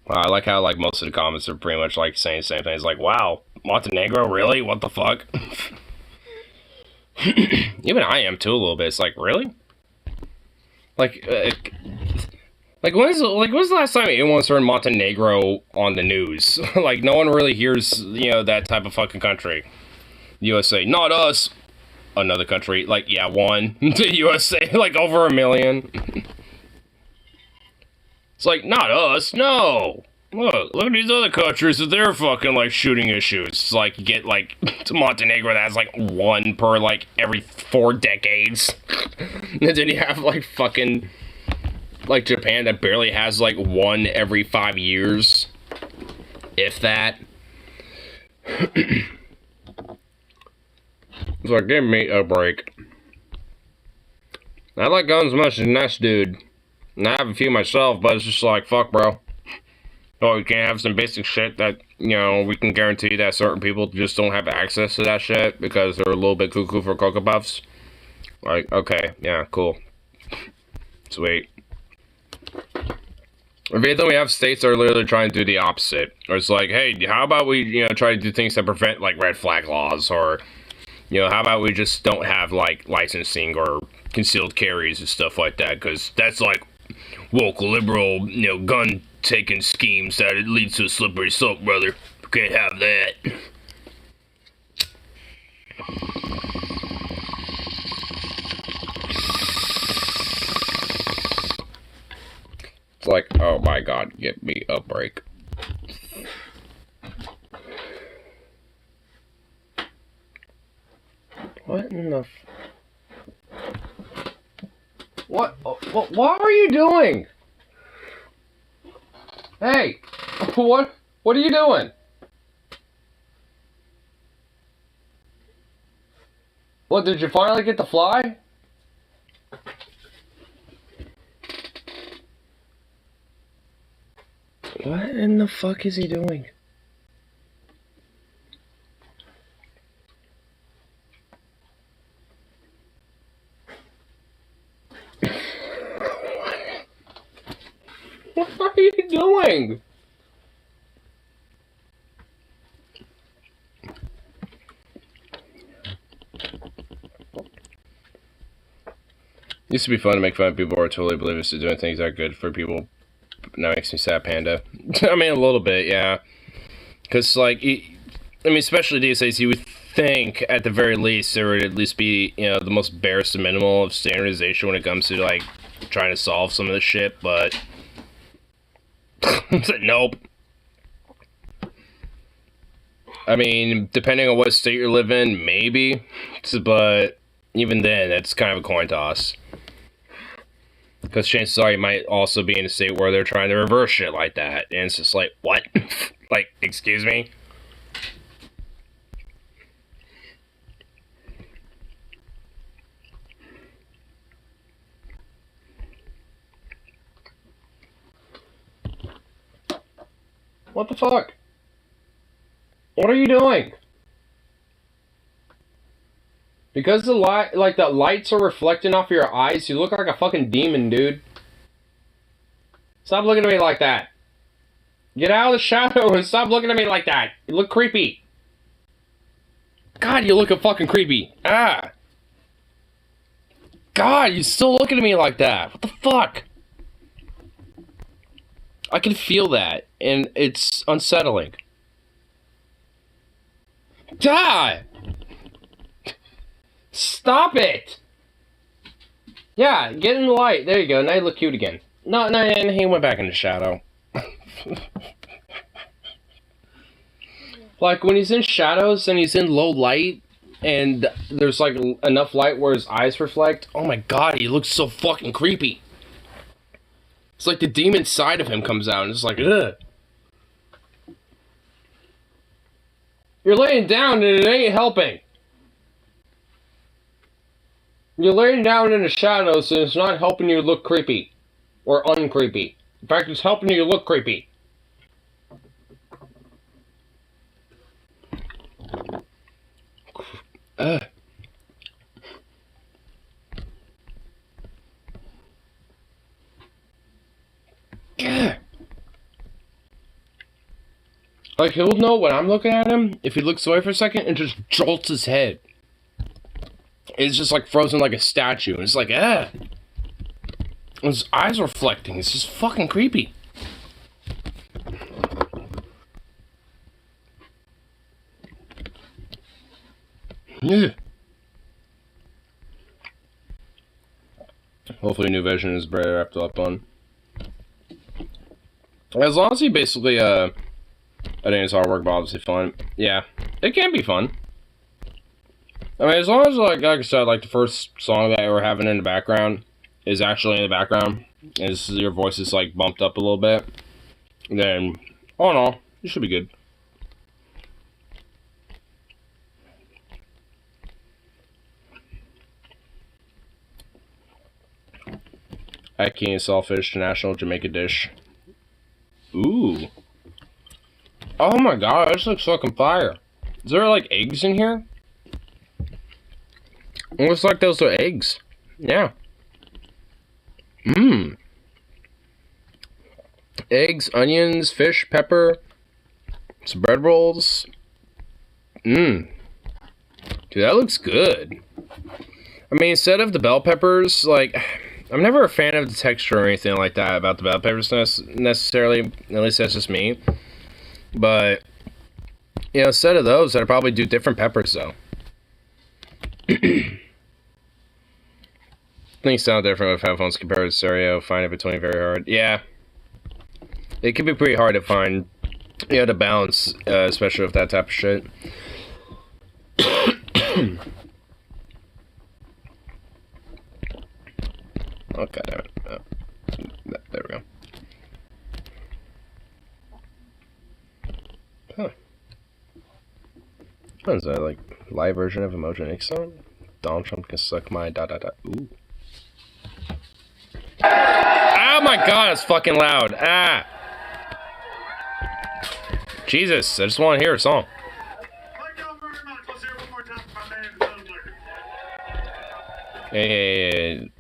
I like how, like, most of the comments are pretty much, like, saying the same thing. It's like, wow, Montenegro, really? What the fuck? Even I am, too, a little bit. It's like, really? Like, when's the last time anyone's heard Montenegro on the news? Like, no one really hears, you know, that type of fucking country. USA, not us. Another country, like, yeah, one. The USA, like, over 1 million. It's like, not us, no. Look at these other countries with their fucking, like, shooting issues. It's like, you get, like, to Montenegro that has, like, one per, like, every 4 decades. And then you have, like, fucking, like, Japan that barely has, like, one every 5 years. If that. It's like, give me a break. I like guns much as this dude. And I have a few myself, but it's just like, fuck, bro. Oh, we can't have some basic shit that, you know, we can guarantee that certain people just don't have access to that shit because they're a little bit cuckoo for Cocoa Puffs. Like, okay, yeah, cool. Sweet. If anything, we have states that are literally trying to do the opposite. Or it's like, hey, how about we, you know, try to do things that prevent, like, red flag laws, or, you know, how about we just don't have, like, licensing or concealed carries and stuff like that, because that's, like, woke liberal, you know, gun-taking schemes that it leads to a slippery slope, brother. We can't have that. It's like, oh my god, give me a break. What in the... What are you doing? Hey, what are you doing? What, did you finally get the fly? What in the fuck is he doing? What are you doing? Used to be fun to make fun of people who are totally oblivious to doing things that are good for people. Now it makes me sad, Panda. I mean, a little bit, yeah. Because, like, I mean, especially these days, you would think, at the very least, there would at least be, you know, the most barest minimal of standardization when it comes to, like, trying to solve some of this shit, but... Nope. I mean, depending on what state you live in, maybe. But even then, it's kind of a coin toss. Because chances are you might also be in a state where they're trying to reverse shit like that. And it's just like, what? Like, excuse me? What the fuck? What are you doing? Because the lights are reflecting off your eyes, you look like a fucking demon, dude. Stop looking at me like that. Get out of the shadow and stop looking at me like that. You look creepy. God, you look fucking creepy. Ah. God, you still looking at me like that. What the fuck? I can feel that, and it's unsettling. God! Stop it! Yeah, get in the light. There you go. Now you look cute again. No, and he went back in the shadow. Like, when he's in shadows and he's in low light, and there's, like, enough light where his eyes reflect, oh my god, he looks so fucking creepy. It's like the demon side of him comes out, and it's like, ugh. You're laying down, and it ain't helping. You're laying down in the shadows, and it's not helping you look creepy. Or uncreepy. In fact, it's helping you look creepy. Like, he'll know when I'm looking at him, if he looks away for a second, and just jolts his head. It's just like frozen like a statue. And it's like, ah. His eyes reflecting. It's just fucking creepy. Yeah. Hopefully New Vision is very wrapped up on. As long as he basically, I think his artwork, but obviously fun. Yeah, it can be fun. I mean, as long as, like I said, like, the first song that we're having in the background is actually in the background, is your voice is, like, bumped up a little bit, then, all in all, you should be good. Ackee and Saltfish, the national Jamaica dish. Ooh. Oh my god, this looks fucking fire. Is there, like, eggs in here? It looks like those are eggs. Yeah. Mmm. Eggs, onions, fish, pepper, some bread rolls. Mmm. Dude, that looks good. I mean, instead of the bell peppers, like, I'm never a fan of the texture or anything like that about the bell peppers necessarily. At least that's just me. But, you know, instead of those, I'd probably do different peppers, though. Things sound different with headphones compared to stereo. Find it between very hard. Yeah. It can be pretty hard to find, you know, to balance, especially with that type of shit. Okay, there we go. Huh. What is that, like, live version of Emoji Nick song? Donald Trump can suck my Ooh. Oh my god, it's fucking loud. Ah. Jesus, I just want to hear a song. Hey.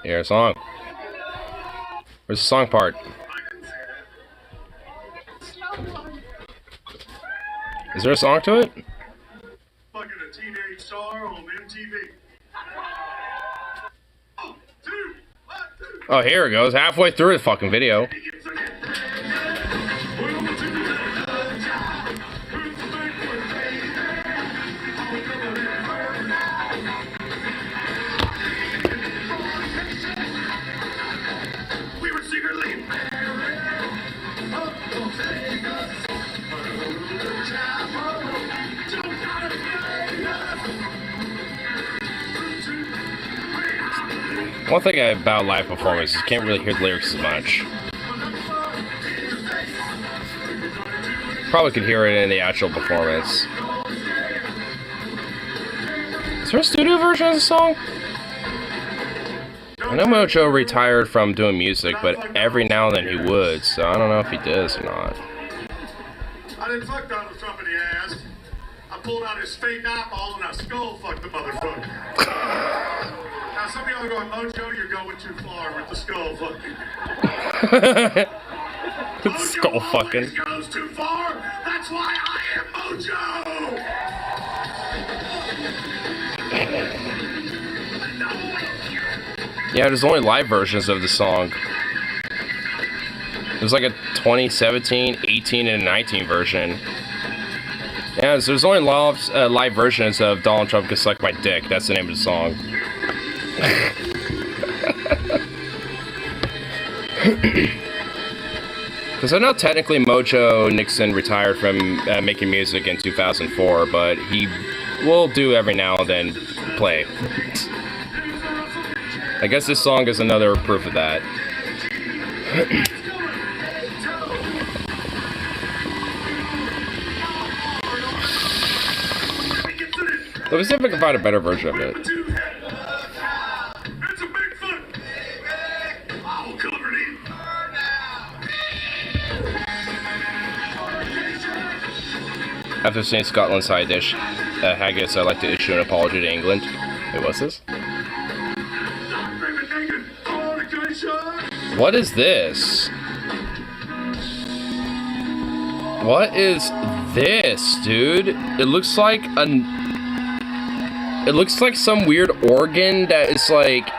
Hear a song. Where's the song part? Is there a song to it? Fucking a teenage star on MTV. Oh, here it goes. Halfway through the fucking video. We were secretly One thing about live performance is you can't really hear the lyrics as much. Probably could hear it in the actual performance. Is there a studio version of the song? I know Mojo retired from doing music, but every now and then he would, so I don't know if he does or not. I didn't fuck Donald Trump in the ass. I pulled out his fake eyeball and I skull fucked the motherfucker. Now some of y'all are going, Mojo, you're going too far with the skull fucking. Skull fucking. Goes too far. That's why I am Mojo. Yeah, there's only live versions of the song. There's like a 2017, 18, and 19 version. Yeah, so there's only live versions of Donald Trump Can Suck My Dick. That's the name of the song. Because I know technically Mojo Nixon retired from making music in 2004, but he will do every now and then play. I guess this song is another proof of that. Let me see if I can find a better version of it. After seeing Scotland's side dish, haggis, I'd like to issue an apology to England. Wait, what's this? What is this? What is this, dude? It looks like some weird organ that is like...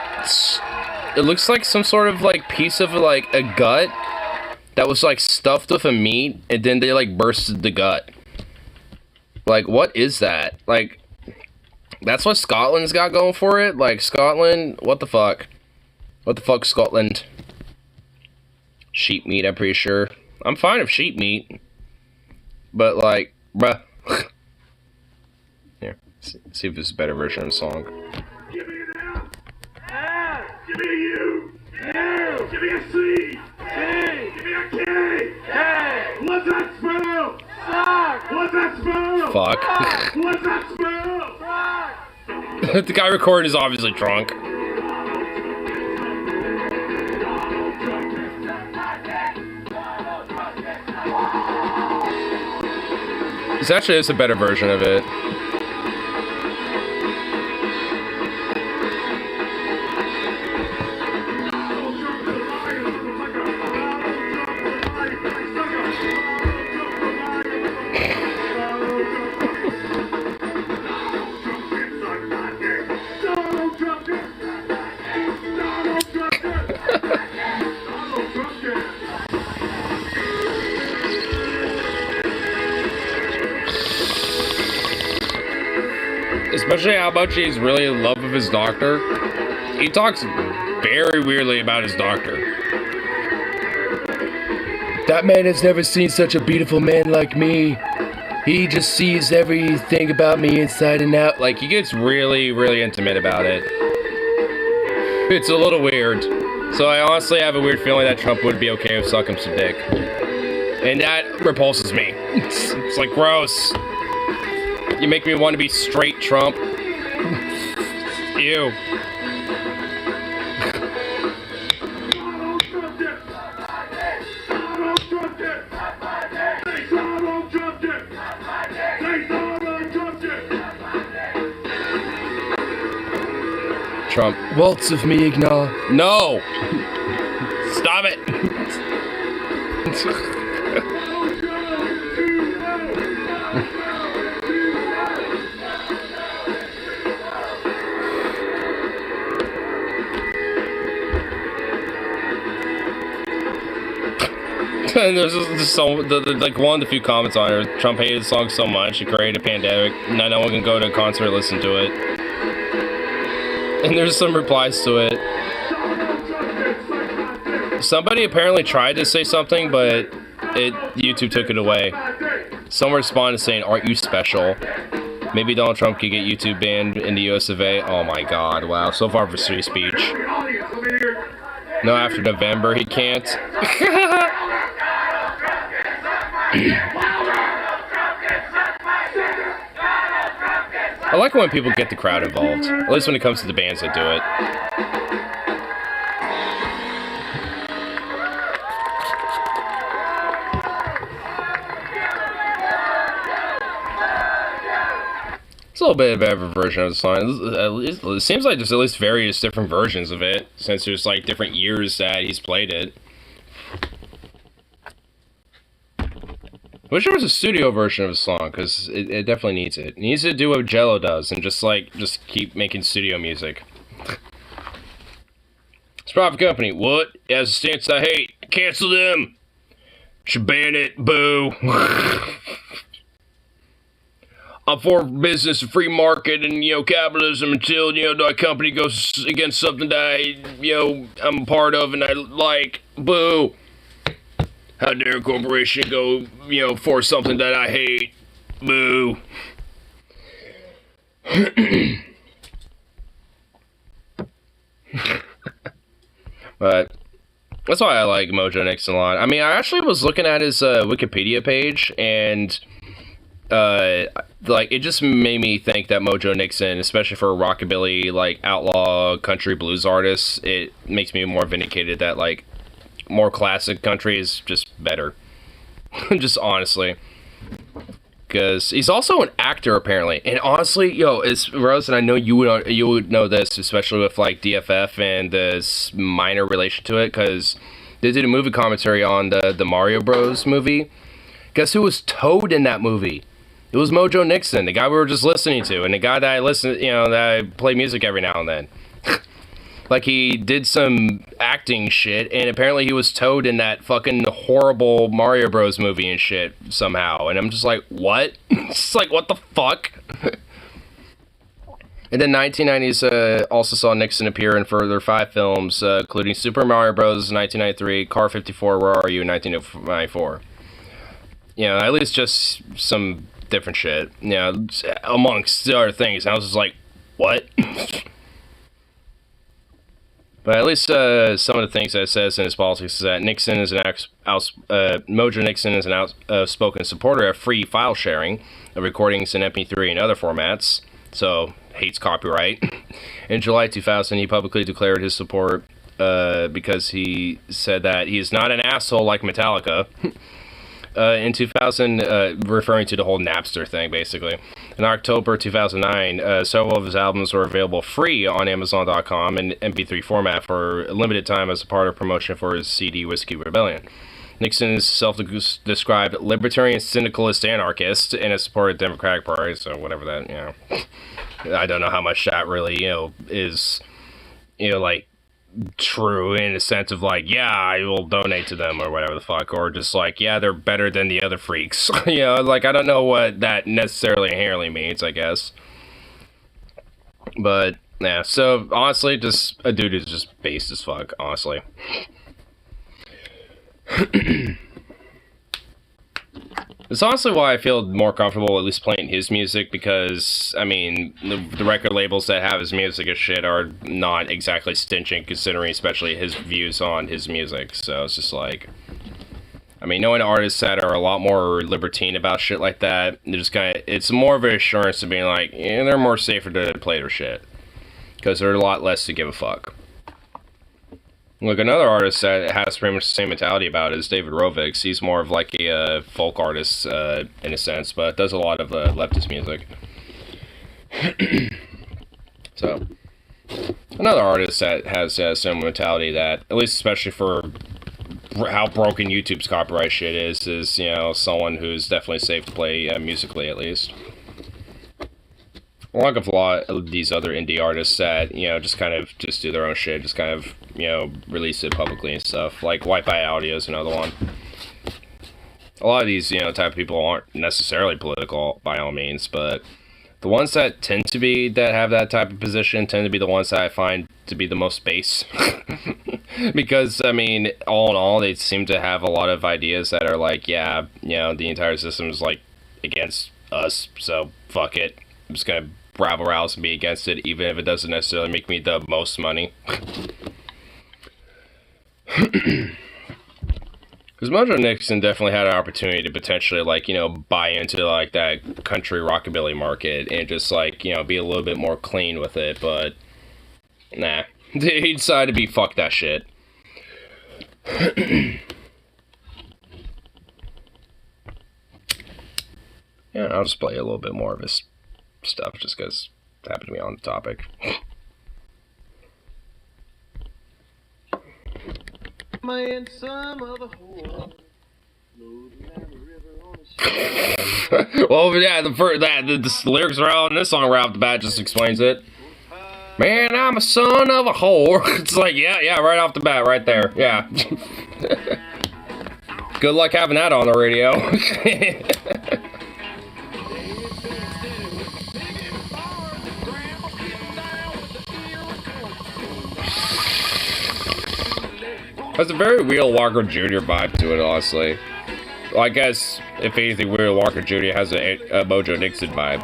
It looks like some sort of like piece of like a gut that was like stuffed with a meat and then they like bursted the gut. Like, what is that? Like, that's what Scotland's got going for it? Like, Scotland, what the fuck? What the fuck, Scotland? Sheep meat, I'm pretty sure. I'm fine with sheep meat. But, like, bruh. Here, see if this is a better version of the song. Give me an L. L. Give me a U. U. Give me a C. C. Give me a K. K. What's that spell? Fuck. What's that spell? Fuck. What's that spell? Fuck. The guy recording is obviously drunk. This actually is a better version of it. Especially how much he's really in love with his doctor. He talks very weirdly about his doctor. That man has never seen such a beautiful man like me. He just sees everything about me inside and out. Like, he gets really, really intimate about it. It's a little weird. So I honestly have a weird feeling that Trump would be okay with sucking some dick. And that repulses me. It's like, gross. You make me want to be straight, Trump. Ew. Trump. Waltz with me, Ignore. No! Stop it! And there's just like one of the few comments on it. Trump hated the song so much, it created a pandemic. Now no one can go to a concert and listen to it. And there's some replies to it. Somebody apparently tried to say something, but YouTube took it away. Someone responded saying, "Aren't you special?" Maybe Donald Trump could get YouTube banned in the US of A. Oh my god, wow. So far for free speech. No, after November he can't. I like when people get the crowd involved, at least when it comes to the bands that do it. It's a little bit of every version of the song. It seems like there's at least various different versions of it, since there's like different years that he's played it. I wish there was a studio version of the song, because it definitely needs it. It needs to do what Jello does, and just keep making studio music. It's private company. What? It has a stance I hate. Cancel them! Should ban it. Boo. I'm for business and free market and, capitalism until, the company goes against something that I'm a part of and I like. Boo. How dare a corporation go, for something that I hate. Boo. But that's why I like Mojo Nixon a lot. I mean, I actually was looking at his Wikipedia page, and it just made me think that Mojo Nixon, especially for a rockabilly, outlaw country blues artist, it makes me more vindicated that, more classic country is just better. Just honestly. Because he's also an actor, apparently. And honestly, it's Rose, and I know you would know this, especially with, DFF and this minor relation to it, because they did a movie commentary on the Mario Bros. Movie. Guess who was Toad in that movie? It was Mojo Nixon, the guy we were just listening to, and the guy that I that I play music every now and then. He did some acting shit, and apparently he was Toad in that fucking horrible Mario Bros. Movie and shit, somehow. And I'm just like, what? It's what the fuck? And then 1990s also saw Nixon appear in further 5 films, including Super Mario Bros. 1993, Car 54, Where Are You, 1994. At least just some different shit, amongst other things. And I was just like, what? But at least some of the things that it says in his politics is that Nixon is Mojo Nixon is an outspoken supporter of free file sharing of recordings in MP3 and other formats, so hates copyright. In July 2000, he publicly declared his support because he said that he is not an asshole like Metallica. In 2000, referring to the whole Napster thing, basically. In October 2009, several of his albums were available free on Amazon.com in MP3 format for a limited time as a part of promotion for his CD Whiskey Rebellion. Nixon is self-described libertarian syndicalist anarchist and has supported Democratic Party, so whatever that, I don't know how much that really, is, true in a sense of I will donate to them or whatever the fuck, or just they're better than the other freaks. I don't know what that necessarily inherently means, I guess. But yeah, so honestly, just a dude who's just based as fuck, honestly. It's honestly why I feel more comfortable at least playing his music, because, I mean, the record labels that have his music and shit are not exactly stinching, considering especially his views on his music. So it's just knowing artists that are a lot more libertine about shit like that, they're just it's more of an assurance of being they're more safer to play their shit, because they're a lot less to give a fuck. Another artist that has pretty much the same mentality about it is David Rovix. He's more of a folk artist in a sense, but does a lot of leftist music. So, another artist that has a similar mentality that, at least especially for how broken YouTube's copyright shit is someone who's definitely safe to play musically, at least. Like a lot of these other indie artists that, just do their own shit, just release it publicly and stuff. Wipe Eye Audio is another one. A lot of these, type of people aren't necessarily political by all means, but the ones that tend to be, that have that type of position, tend to be the ones that I find to be the most base. Because, I mean, all in all, they seem to have a lot of ideas that are the entire system is, against us, so fuck it. I'm just gonna rabble-rouse and be against it, even if it doesn't necessarily make me the most money. Because Mojo Nixon definitely had an opportunity to potentially, like, you know, buy into, like, that country rockabilly market and just, like, you know, be a little bit more clean with it, but nah. He decided to be fuck that shit. Yeah, I'll just play a little bit more of his stuff just because it happened to be on the topic. Man, some of a whore. Well, yeah, the lyrics are out in this song right off the bat just explains it. Man, I'm a son of a whore. It's like, yeah, right off the bat, right there. Yeah. Good luck having that on the radio. Has a very Wheel Walker Jr. vibe to it, honestly. Well, I guess, if anything, Wheel Walker Jr. has a Mojo Nixon vibe.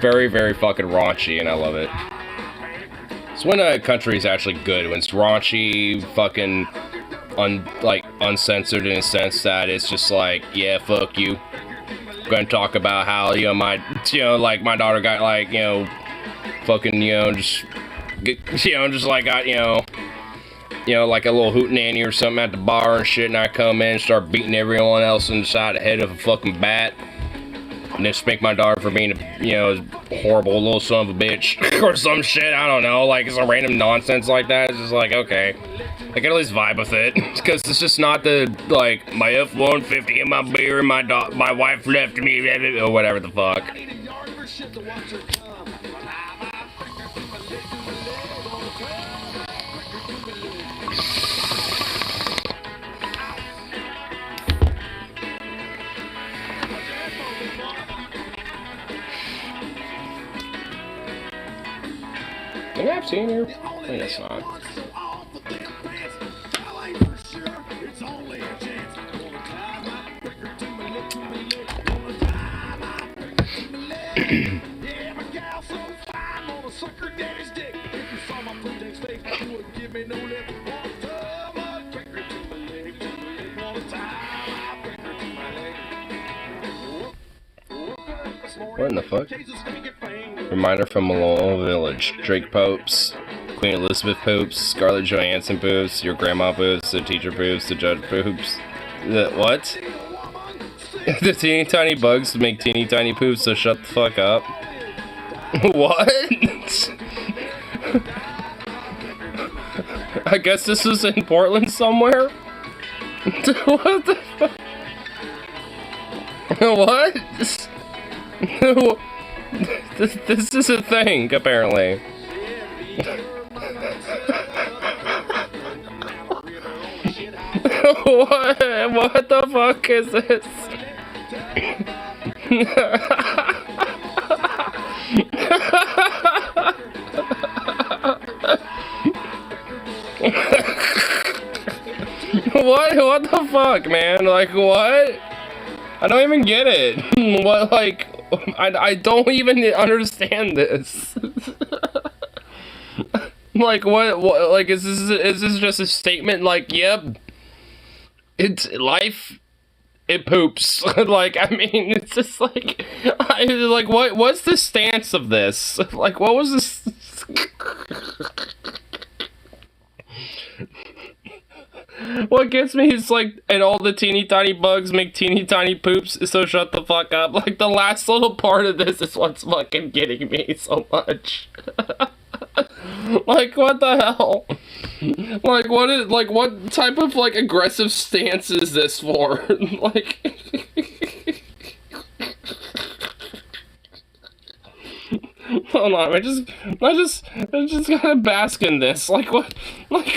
Very, very fucking raunchy, and I love it. It's when a country is actually good, when it's raunchy, fucking, uncensored in a sense that it's just like, yeah, fuck you. I'm gonna talk about how, you know, my daughter got, like, you know, fucking, you know, just like got, you know, like a little hootenanny or something at the bar and shit, and I come in and start beating everyone else inside the head of a fucking bat. And just make my daughter for being a, you know, horrible little son of a bitch or some shit, I don't know, like some random nonsense like that. It's just like, okay, I can at least vibe with it, because it's just not the, like, my F-150 and my beer and my wife left me, or whatever the fuck. Think I've seen her? I think it's not. What in the fuck? Reminder from Malone Village. Drake poops. Queen Elizabeth poops. Scarlett Johansson poops. Your grandma poops. The teacher poops. The judge poops. What? The teeny tiny bugs make teeny tiny poops, so shut the fuck up. What? I guess this was in Portland somewhere? What the fuck? What? This is a thing, apparently. What the fuck is this? What the fuck, man? Like, what? I don't even get it. What, like, I don't even understand this. Like, what, like, is this just a statement, like, yep, it's life, it poops. Like, I mean, it's just like, what's the stance of this? Like, what was this? What gets me is like, and all the teeny tiny bugs make teeny tiny poops, so shut the fuck up. Like, the last little part of this is what's fucking getting me so much. Like, what the hell? Like, what type of, like, aggressive stance is this for? Like, hold on, I just gotta bask in this. Like, what? Like,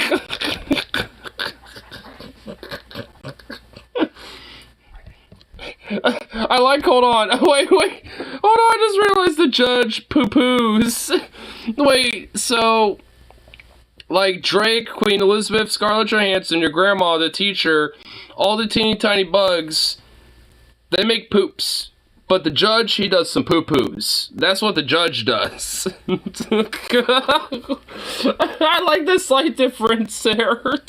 I like, hold on, wait, hold on, I just realized the judge poo-poos. Wait, so, like, Drake, Queen Elizabeth, Scarlett Johansson, your grandma, the teacher, all the teeny tiny bugs, they make poops. But the judge, he does some poo-poos. That's what the judge does. I like the slight difference there. What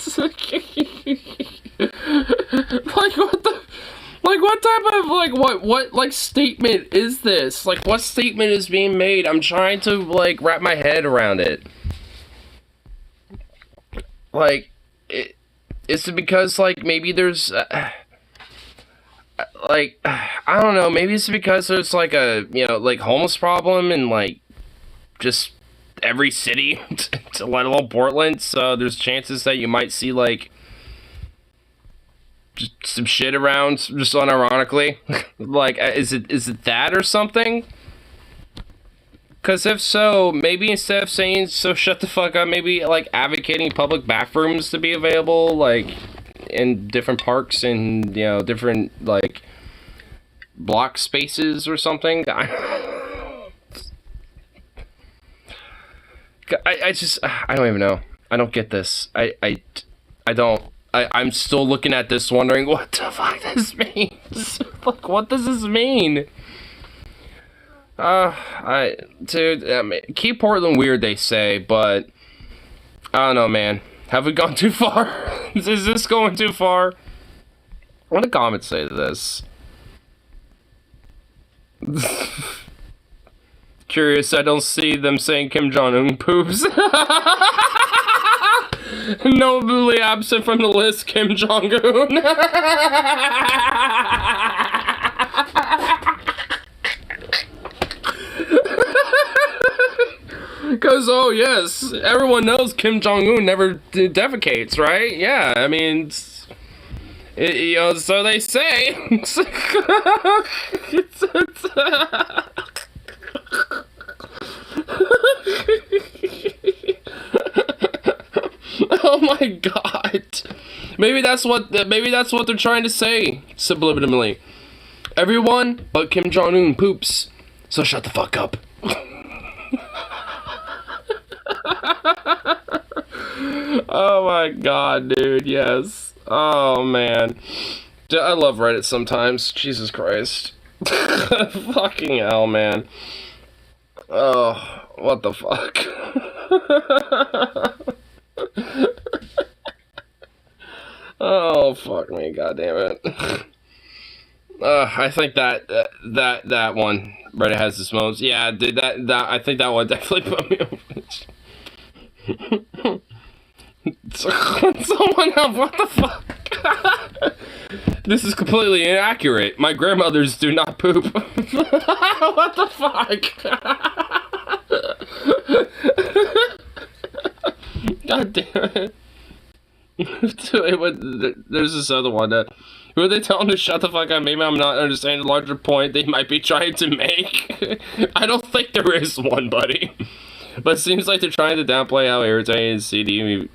type of, what statement is this? Like, what statement is being made? I'm trying to, like, wrap my head around it. Like, is it because, like, maybe there's, like, I don't know, maybe it's because there's, like, a, you know, like, homeless problem in, like, just every city, let alone Portland, so there's chances that you might see, like, just some shit around, just unironically. Like, is it that or something? Because if so, maybe instead of saying, so shut the fuck up, maybe, like, advocating public bathrooms to be available, like, in different parks and, you know, different, like, block spaces or something. I don't even know. I don't get this. I don't. I'm still looking at this wondering what the fuck this means. Like, what does this mean? Keep Portland weird, they say, but I don't know, man. Have we gone too far? Is this going too far? What do the comments say to this? Curious, I don't see them saying Kim Jong-un poops. Notably absent from the list, Kim Jong-un. Because, oh yes, everyone knows Kim Jong-un never defecates, right? Yeah, I mean, you know, so they say. Oh my god. Maybe that's what they're trying to say subliminally. Everyone but Kim Jong-un poops, so shut the fuck up. Oh my god, dude, yes. Oh man. I love Reddit sometimes. Jesus Christ. Fucking hell, man. Oh, what the fuck? Oh, fuck me, goddammit. I think that one, Reddit has this moments. Yeah, dude, I think that one definitely put me over. Someone else, what the fuck? This is completely inaccurate. My grandmothers do not poop. What the fuck? God damn it. There's this other one that, who are they telling to shut the fuck up? Maybe I'm not understanding the larger point they might be trying to make. I don't think there is one, buddy. But it seems like they're trying to downplay how irritating seeing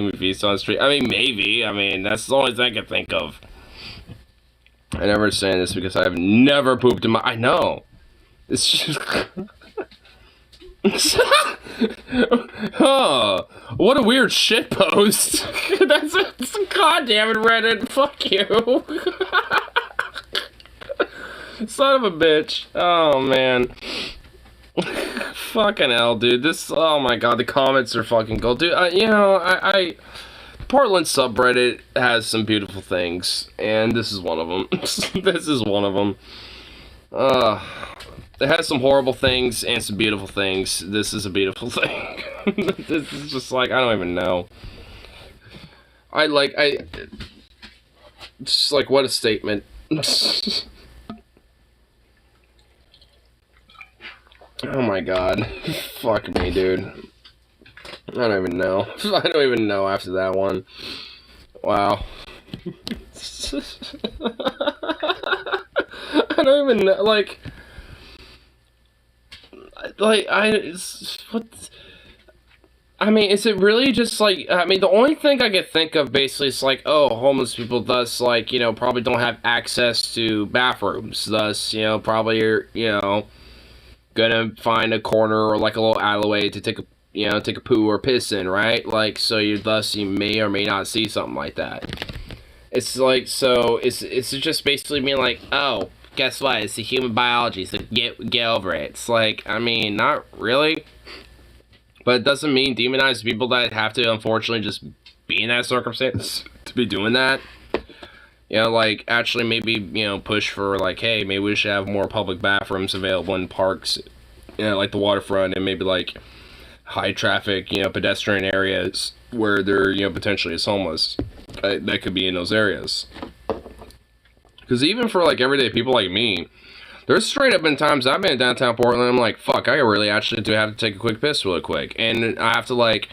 me feast on the street. I mean, maybe. I mean, that's the only thing I can think of. I never understand this because I have never pooped in my... I know. It's just... Huh. What a weird shit post. That's goddamn it, Reddit. Fuck you. Son of a bitch. Oh, man. Fucking hell, dude. This, oh my god, the comments are fucking gold. Dude, you know, Portland subreddit has some beautiful things, and this is one of them. This is one of them. It has some horrible things and some beautiful things. This is a beautiful thing. This is just like, I don't even know. Just like, what a statement. Oh my god. Fuck me, dude. I don't even know. I don't even know after that one. Wow. I don't even know, what, I mean, is it really just like, I mean, the only thing I could think of basically is like, oh, homeless people thus, like, you know, probably don't have access to bathrooms, thus, you know, probably are, you know, gonna find a corner or like a little alleyway to take a, you know, take a poo or piss in, right? Like, so you may or may not see something like that. It's like, so it's just basically being like, oh, guess what? It's the human biology, so get over it. It's like, I mean, not really. But it doesn't mean demonize people that have to, unfortunately, just be in that circumstance to be doing that. You know, like, actually maybe, you know, push for, like, hey, maybe we should have more public bathrooms available in parks, you know, like the waterfront, and maybe, like, high traffic, you know, pedestrian areas where there, you know, potentially is homeless. That could be in those areas. Because even for, like, everyday people like me, there's straight up been times I've been in downtown Portland, I'm like, fuck, I really actually do have to take a quick piss really quick. And I have to, like,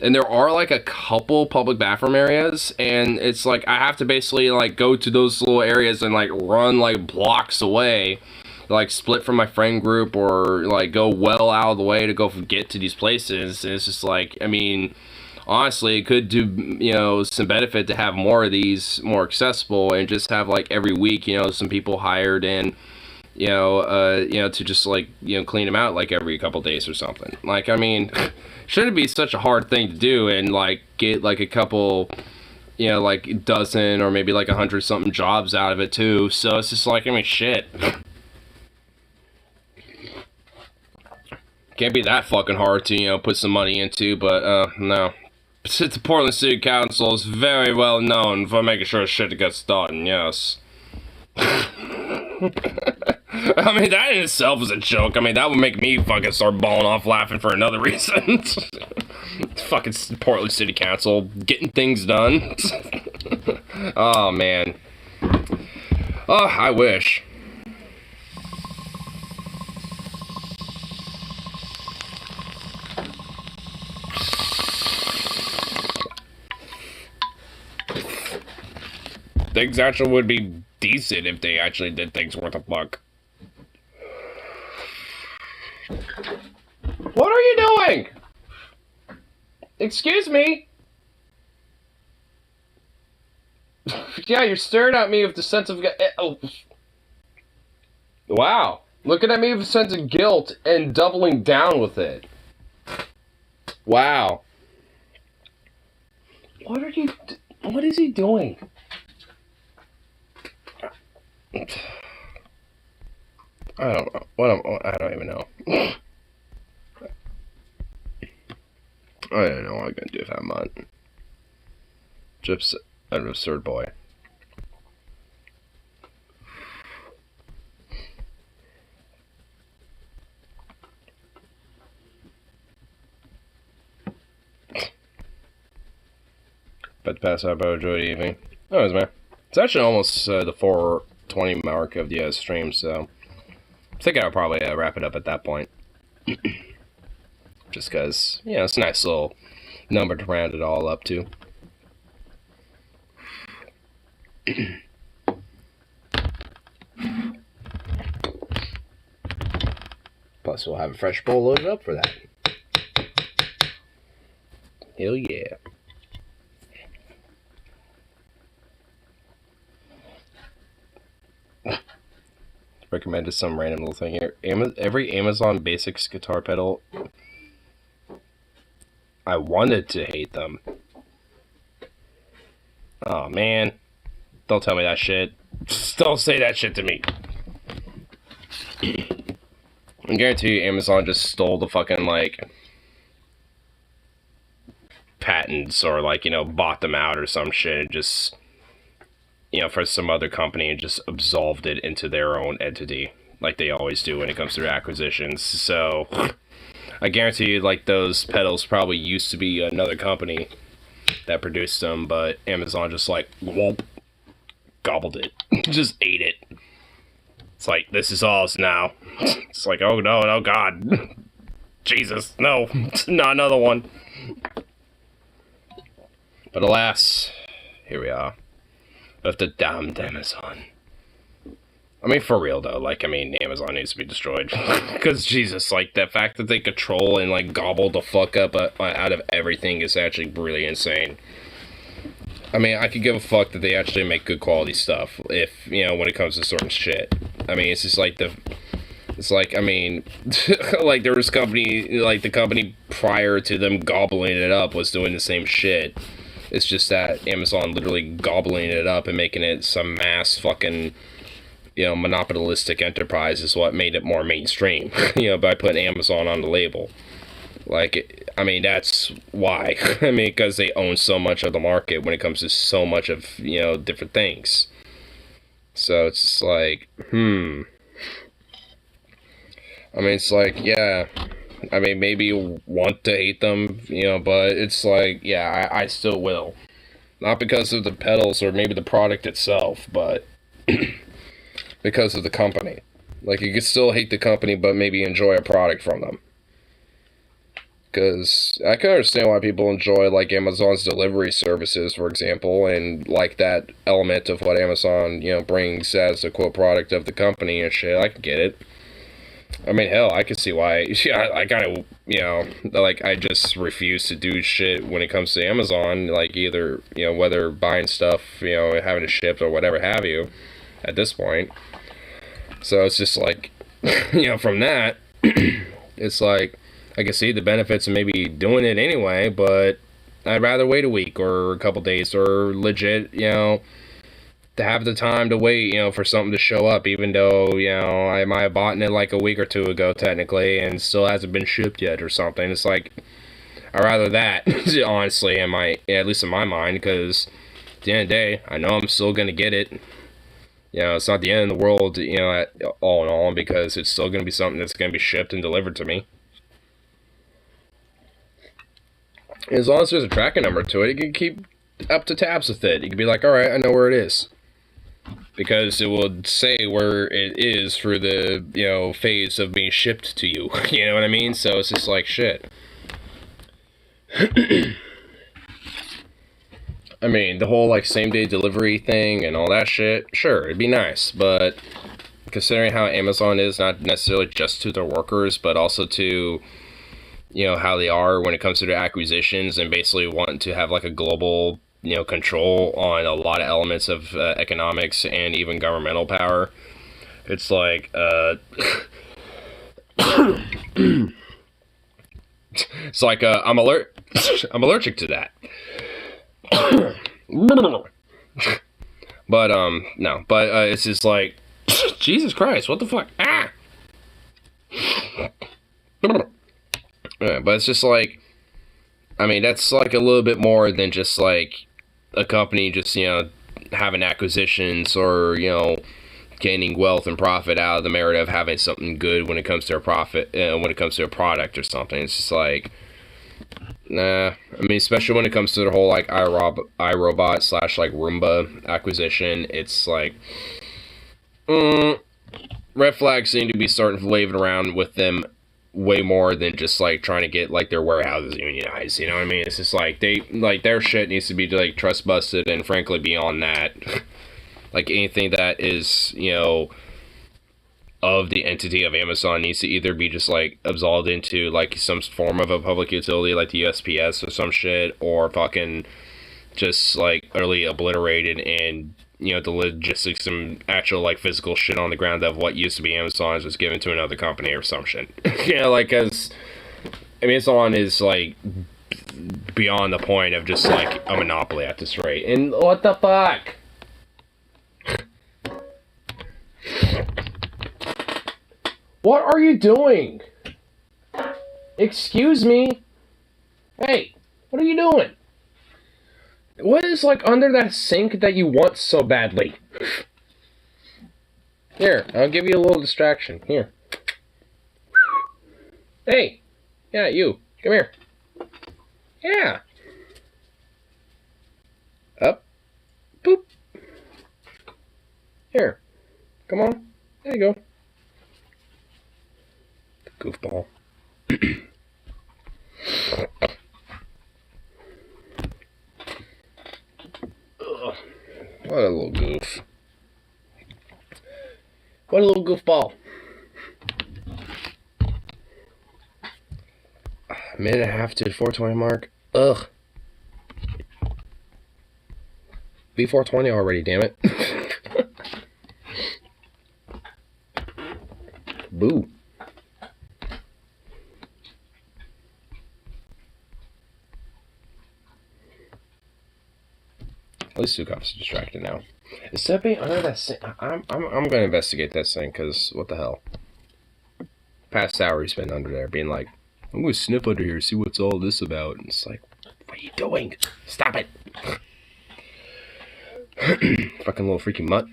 and there are, like, a couple public bathroom areas, and it's, like, I have to basically, like, go to those little areas and, like, run, like, blocks away, like, split from my friend group, or, like, go well out of the way to go get to these places. And it's just, like, I mean, honestly, it could do, you know, some benefit to have more of these more accessible, and just have, like, every week, you know, some people hired in, you know, to just, like, you know, clean them out, like, every couple days or something. Like, I mean, shouldn't be such a hard thing to do, and, like, get, like, a couple, you know, like, a dozen or maybe, like, 100-something jobs out of it, too. So it's just like, I mean, shit. Can't be that fucking hard to, you know, put some money into, but, no. The Portland City Council is very well known for making sure shit gets done, yes. I mean, that in itself is a joke. I mean, that would make me fucking start balling off laughing for another reason. Fucking Portland City Council getting things done. Oh, man. Oh, I wish. Things actually would be decent if they actually did things worth a fuck. What are you doing? Excuse me? Yeah, you're staring at me with the sense of... Oh. Wow. Looking at me with a sense of guilt and doubling down with it. Wow. What are you... What is he doing? I don't know. I don't even know. I don't know what I'm gonna do with that mod. Just an absurd boy. About to pass out, but enjoy the evening. Anyways, man. It's actually almost the 4:20 mark of the stream, so I think I'll probably wrap it up at that point. Just because, you know, it's a nice little number to round it all up to. Plus, we'll have a fresh bowl loaded up for that. Hell yeah. Recommended some random little thing here. Every Amazon Basics guitar pedal, I wanted to hate them. Oh man, don't tell me that shit. Don't say that shit to me. I guarantee you Amazon just stole the fucking, like, patents, or, like, you know, bought them out or some shit, and just, you know, for some other company, and just absolved it into their own entity, like they always do when it comes to acquisitions. So I guarantee you, like, those pedals probably used to be another company that produced them, but Amazon just, like, whoop, gobbled it. Just ate it. It's like, this is ours now. It's like, oh no, oh god. Jesus, no. Not another one. But alas, here we are. Of the damned Amazon. I mean, for real though, like, I mean, Amazon needs to be destroyed. Because, Jesus, like, the fact that they control and, like, gobble the fuck up out of everything is actually really insane. I mean, I could give a fuck that they actually make good quality stuff, if, you know, when it comes to certain shit. I mean, it's just like it's like, I mean, like, there was company, like, the company prior to them gobbling it up was doing the same shit. It's just that Amazon literally gobbling it up and making it some mass fucking monopolistic enterprise is what made it more mainstream, by putting Amazon on the label. Like, I mean, that's why. I mean, because they own so much of the market when it comes to so much of, different things. So it's just like, I mean, it's like, yeah, I mean, maybe you want to hate them, but it's like, yeah, I still will. Not because of the pedals or maybe the product itself, but because of the company. Like, you could still hate the company, but maybe enjoy a product from them. Because I can understand why people enjoy, like, Amazon's delivery services, for example, and like that element of what Amazon, brings as a quote product of the company and shit. I can get it. I mean, hell, I can see why. Yeah, I kind of, like, I just refuse to do shit when it comes to Amazon, like, either, whether buying stuff, having it shipped or whatever have you, at this point. So it's just like, from that, it's like, I can see the benefits of maybe doing it anyway, but I'd rather wait a week or a couple days or legit, to have the time to wait, for something to show up, even though, I might have bought it like a week or two ago, technically, and still hasn't been shipped yet or something. It's like, I'd rather that, honestly, at least in my mind, because at the end of the day, I know I'm still going to get it. It's not the end of the world, all in all, because it's still going to be something that's going to be shipped and delivered to me. As long as there's a tracking number to it, you can keep up to tabs with it. You can be like, alright, I know where it is. Because it will say where it is through the, phase of being shipped to you. You know what I mean? So it's just like, shit. I mean, the whole, like, same-day delivery thing and all that shit, sure, it'd be nice. But considering how Amazon is, not necessarily just to their workers, but also to, how they are when it comes to their acquisitions and basically wanting to have, like, a global, control on a lot of elements of economics and even governmental power. It's like, it's like, I'm allergic to that. But, no, but, it's just like, Jesus Christ, what the fuck? Ah! Yeah, but it's just like, I mean, that's like a little bit more than just like a company just, having acquisitions or, gaining wealth and profit out of the merit of having something good when it comes to a profit, when it comes to a product or something. It's just like, nah. I mean, especially when it comes to the whole like iRobot / like Roomba acquisition, it's like, red flags seem to be starting waving around with them way more than just like trying to get like their warehouses unionized, you know what I mean? It's just like their shit needs to be like trust busted, and frankly beyond that, like anything that is, of the entity of Amazon needs to either be just like absolved into like some form of a public utility like the USPS or some shit, or fucking just like utterly obliterated, and the logistics and actual like physical shit on the ground of what used to be Amazon is just given to another company or some shit. Like, cause Amazon is like beyond the point of just like a monopoly at this rate. And what the fuck? What are you doing? Excuse me? Hey, what are you doing? What is, like, under that sink that you want so badly? Here, I'll give you a little distraction. Here. Hey! Yeah, you. Come here. Yeah. Up. Boop. Here. Come on. There you go. Goofball. What a little goof. What a little goofball. A minute and a half to the 420 mark. Ugh. Be 420 already, damn it. Boo. At least Sukop's distracted now. Is that being under that sink? I'm gonna investigate that thing, because what the hell? Past hour he's been under there being like, I'm gonna sniff under here, see what's all this about. And it's like, what are you doing? Stop it. Fucking little freaking mutt.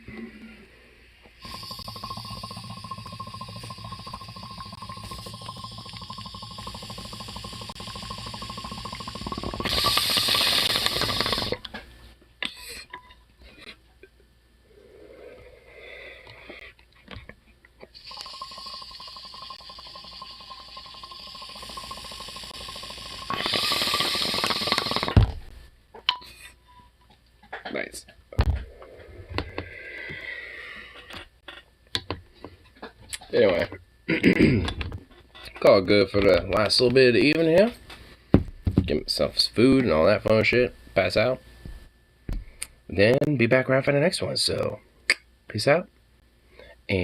Nice. Anyway, call it good for the last little bit of the evening here. Get myself some food and all that fun shit. Pass out. Then be back around for the next one. So, peace out. And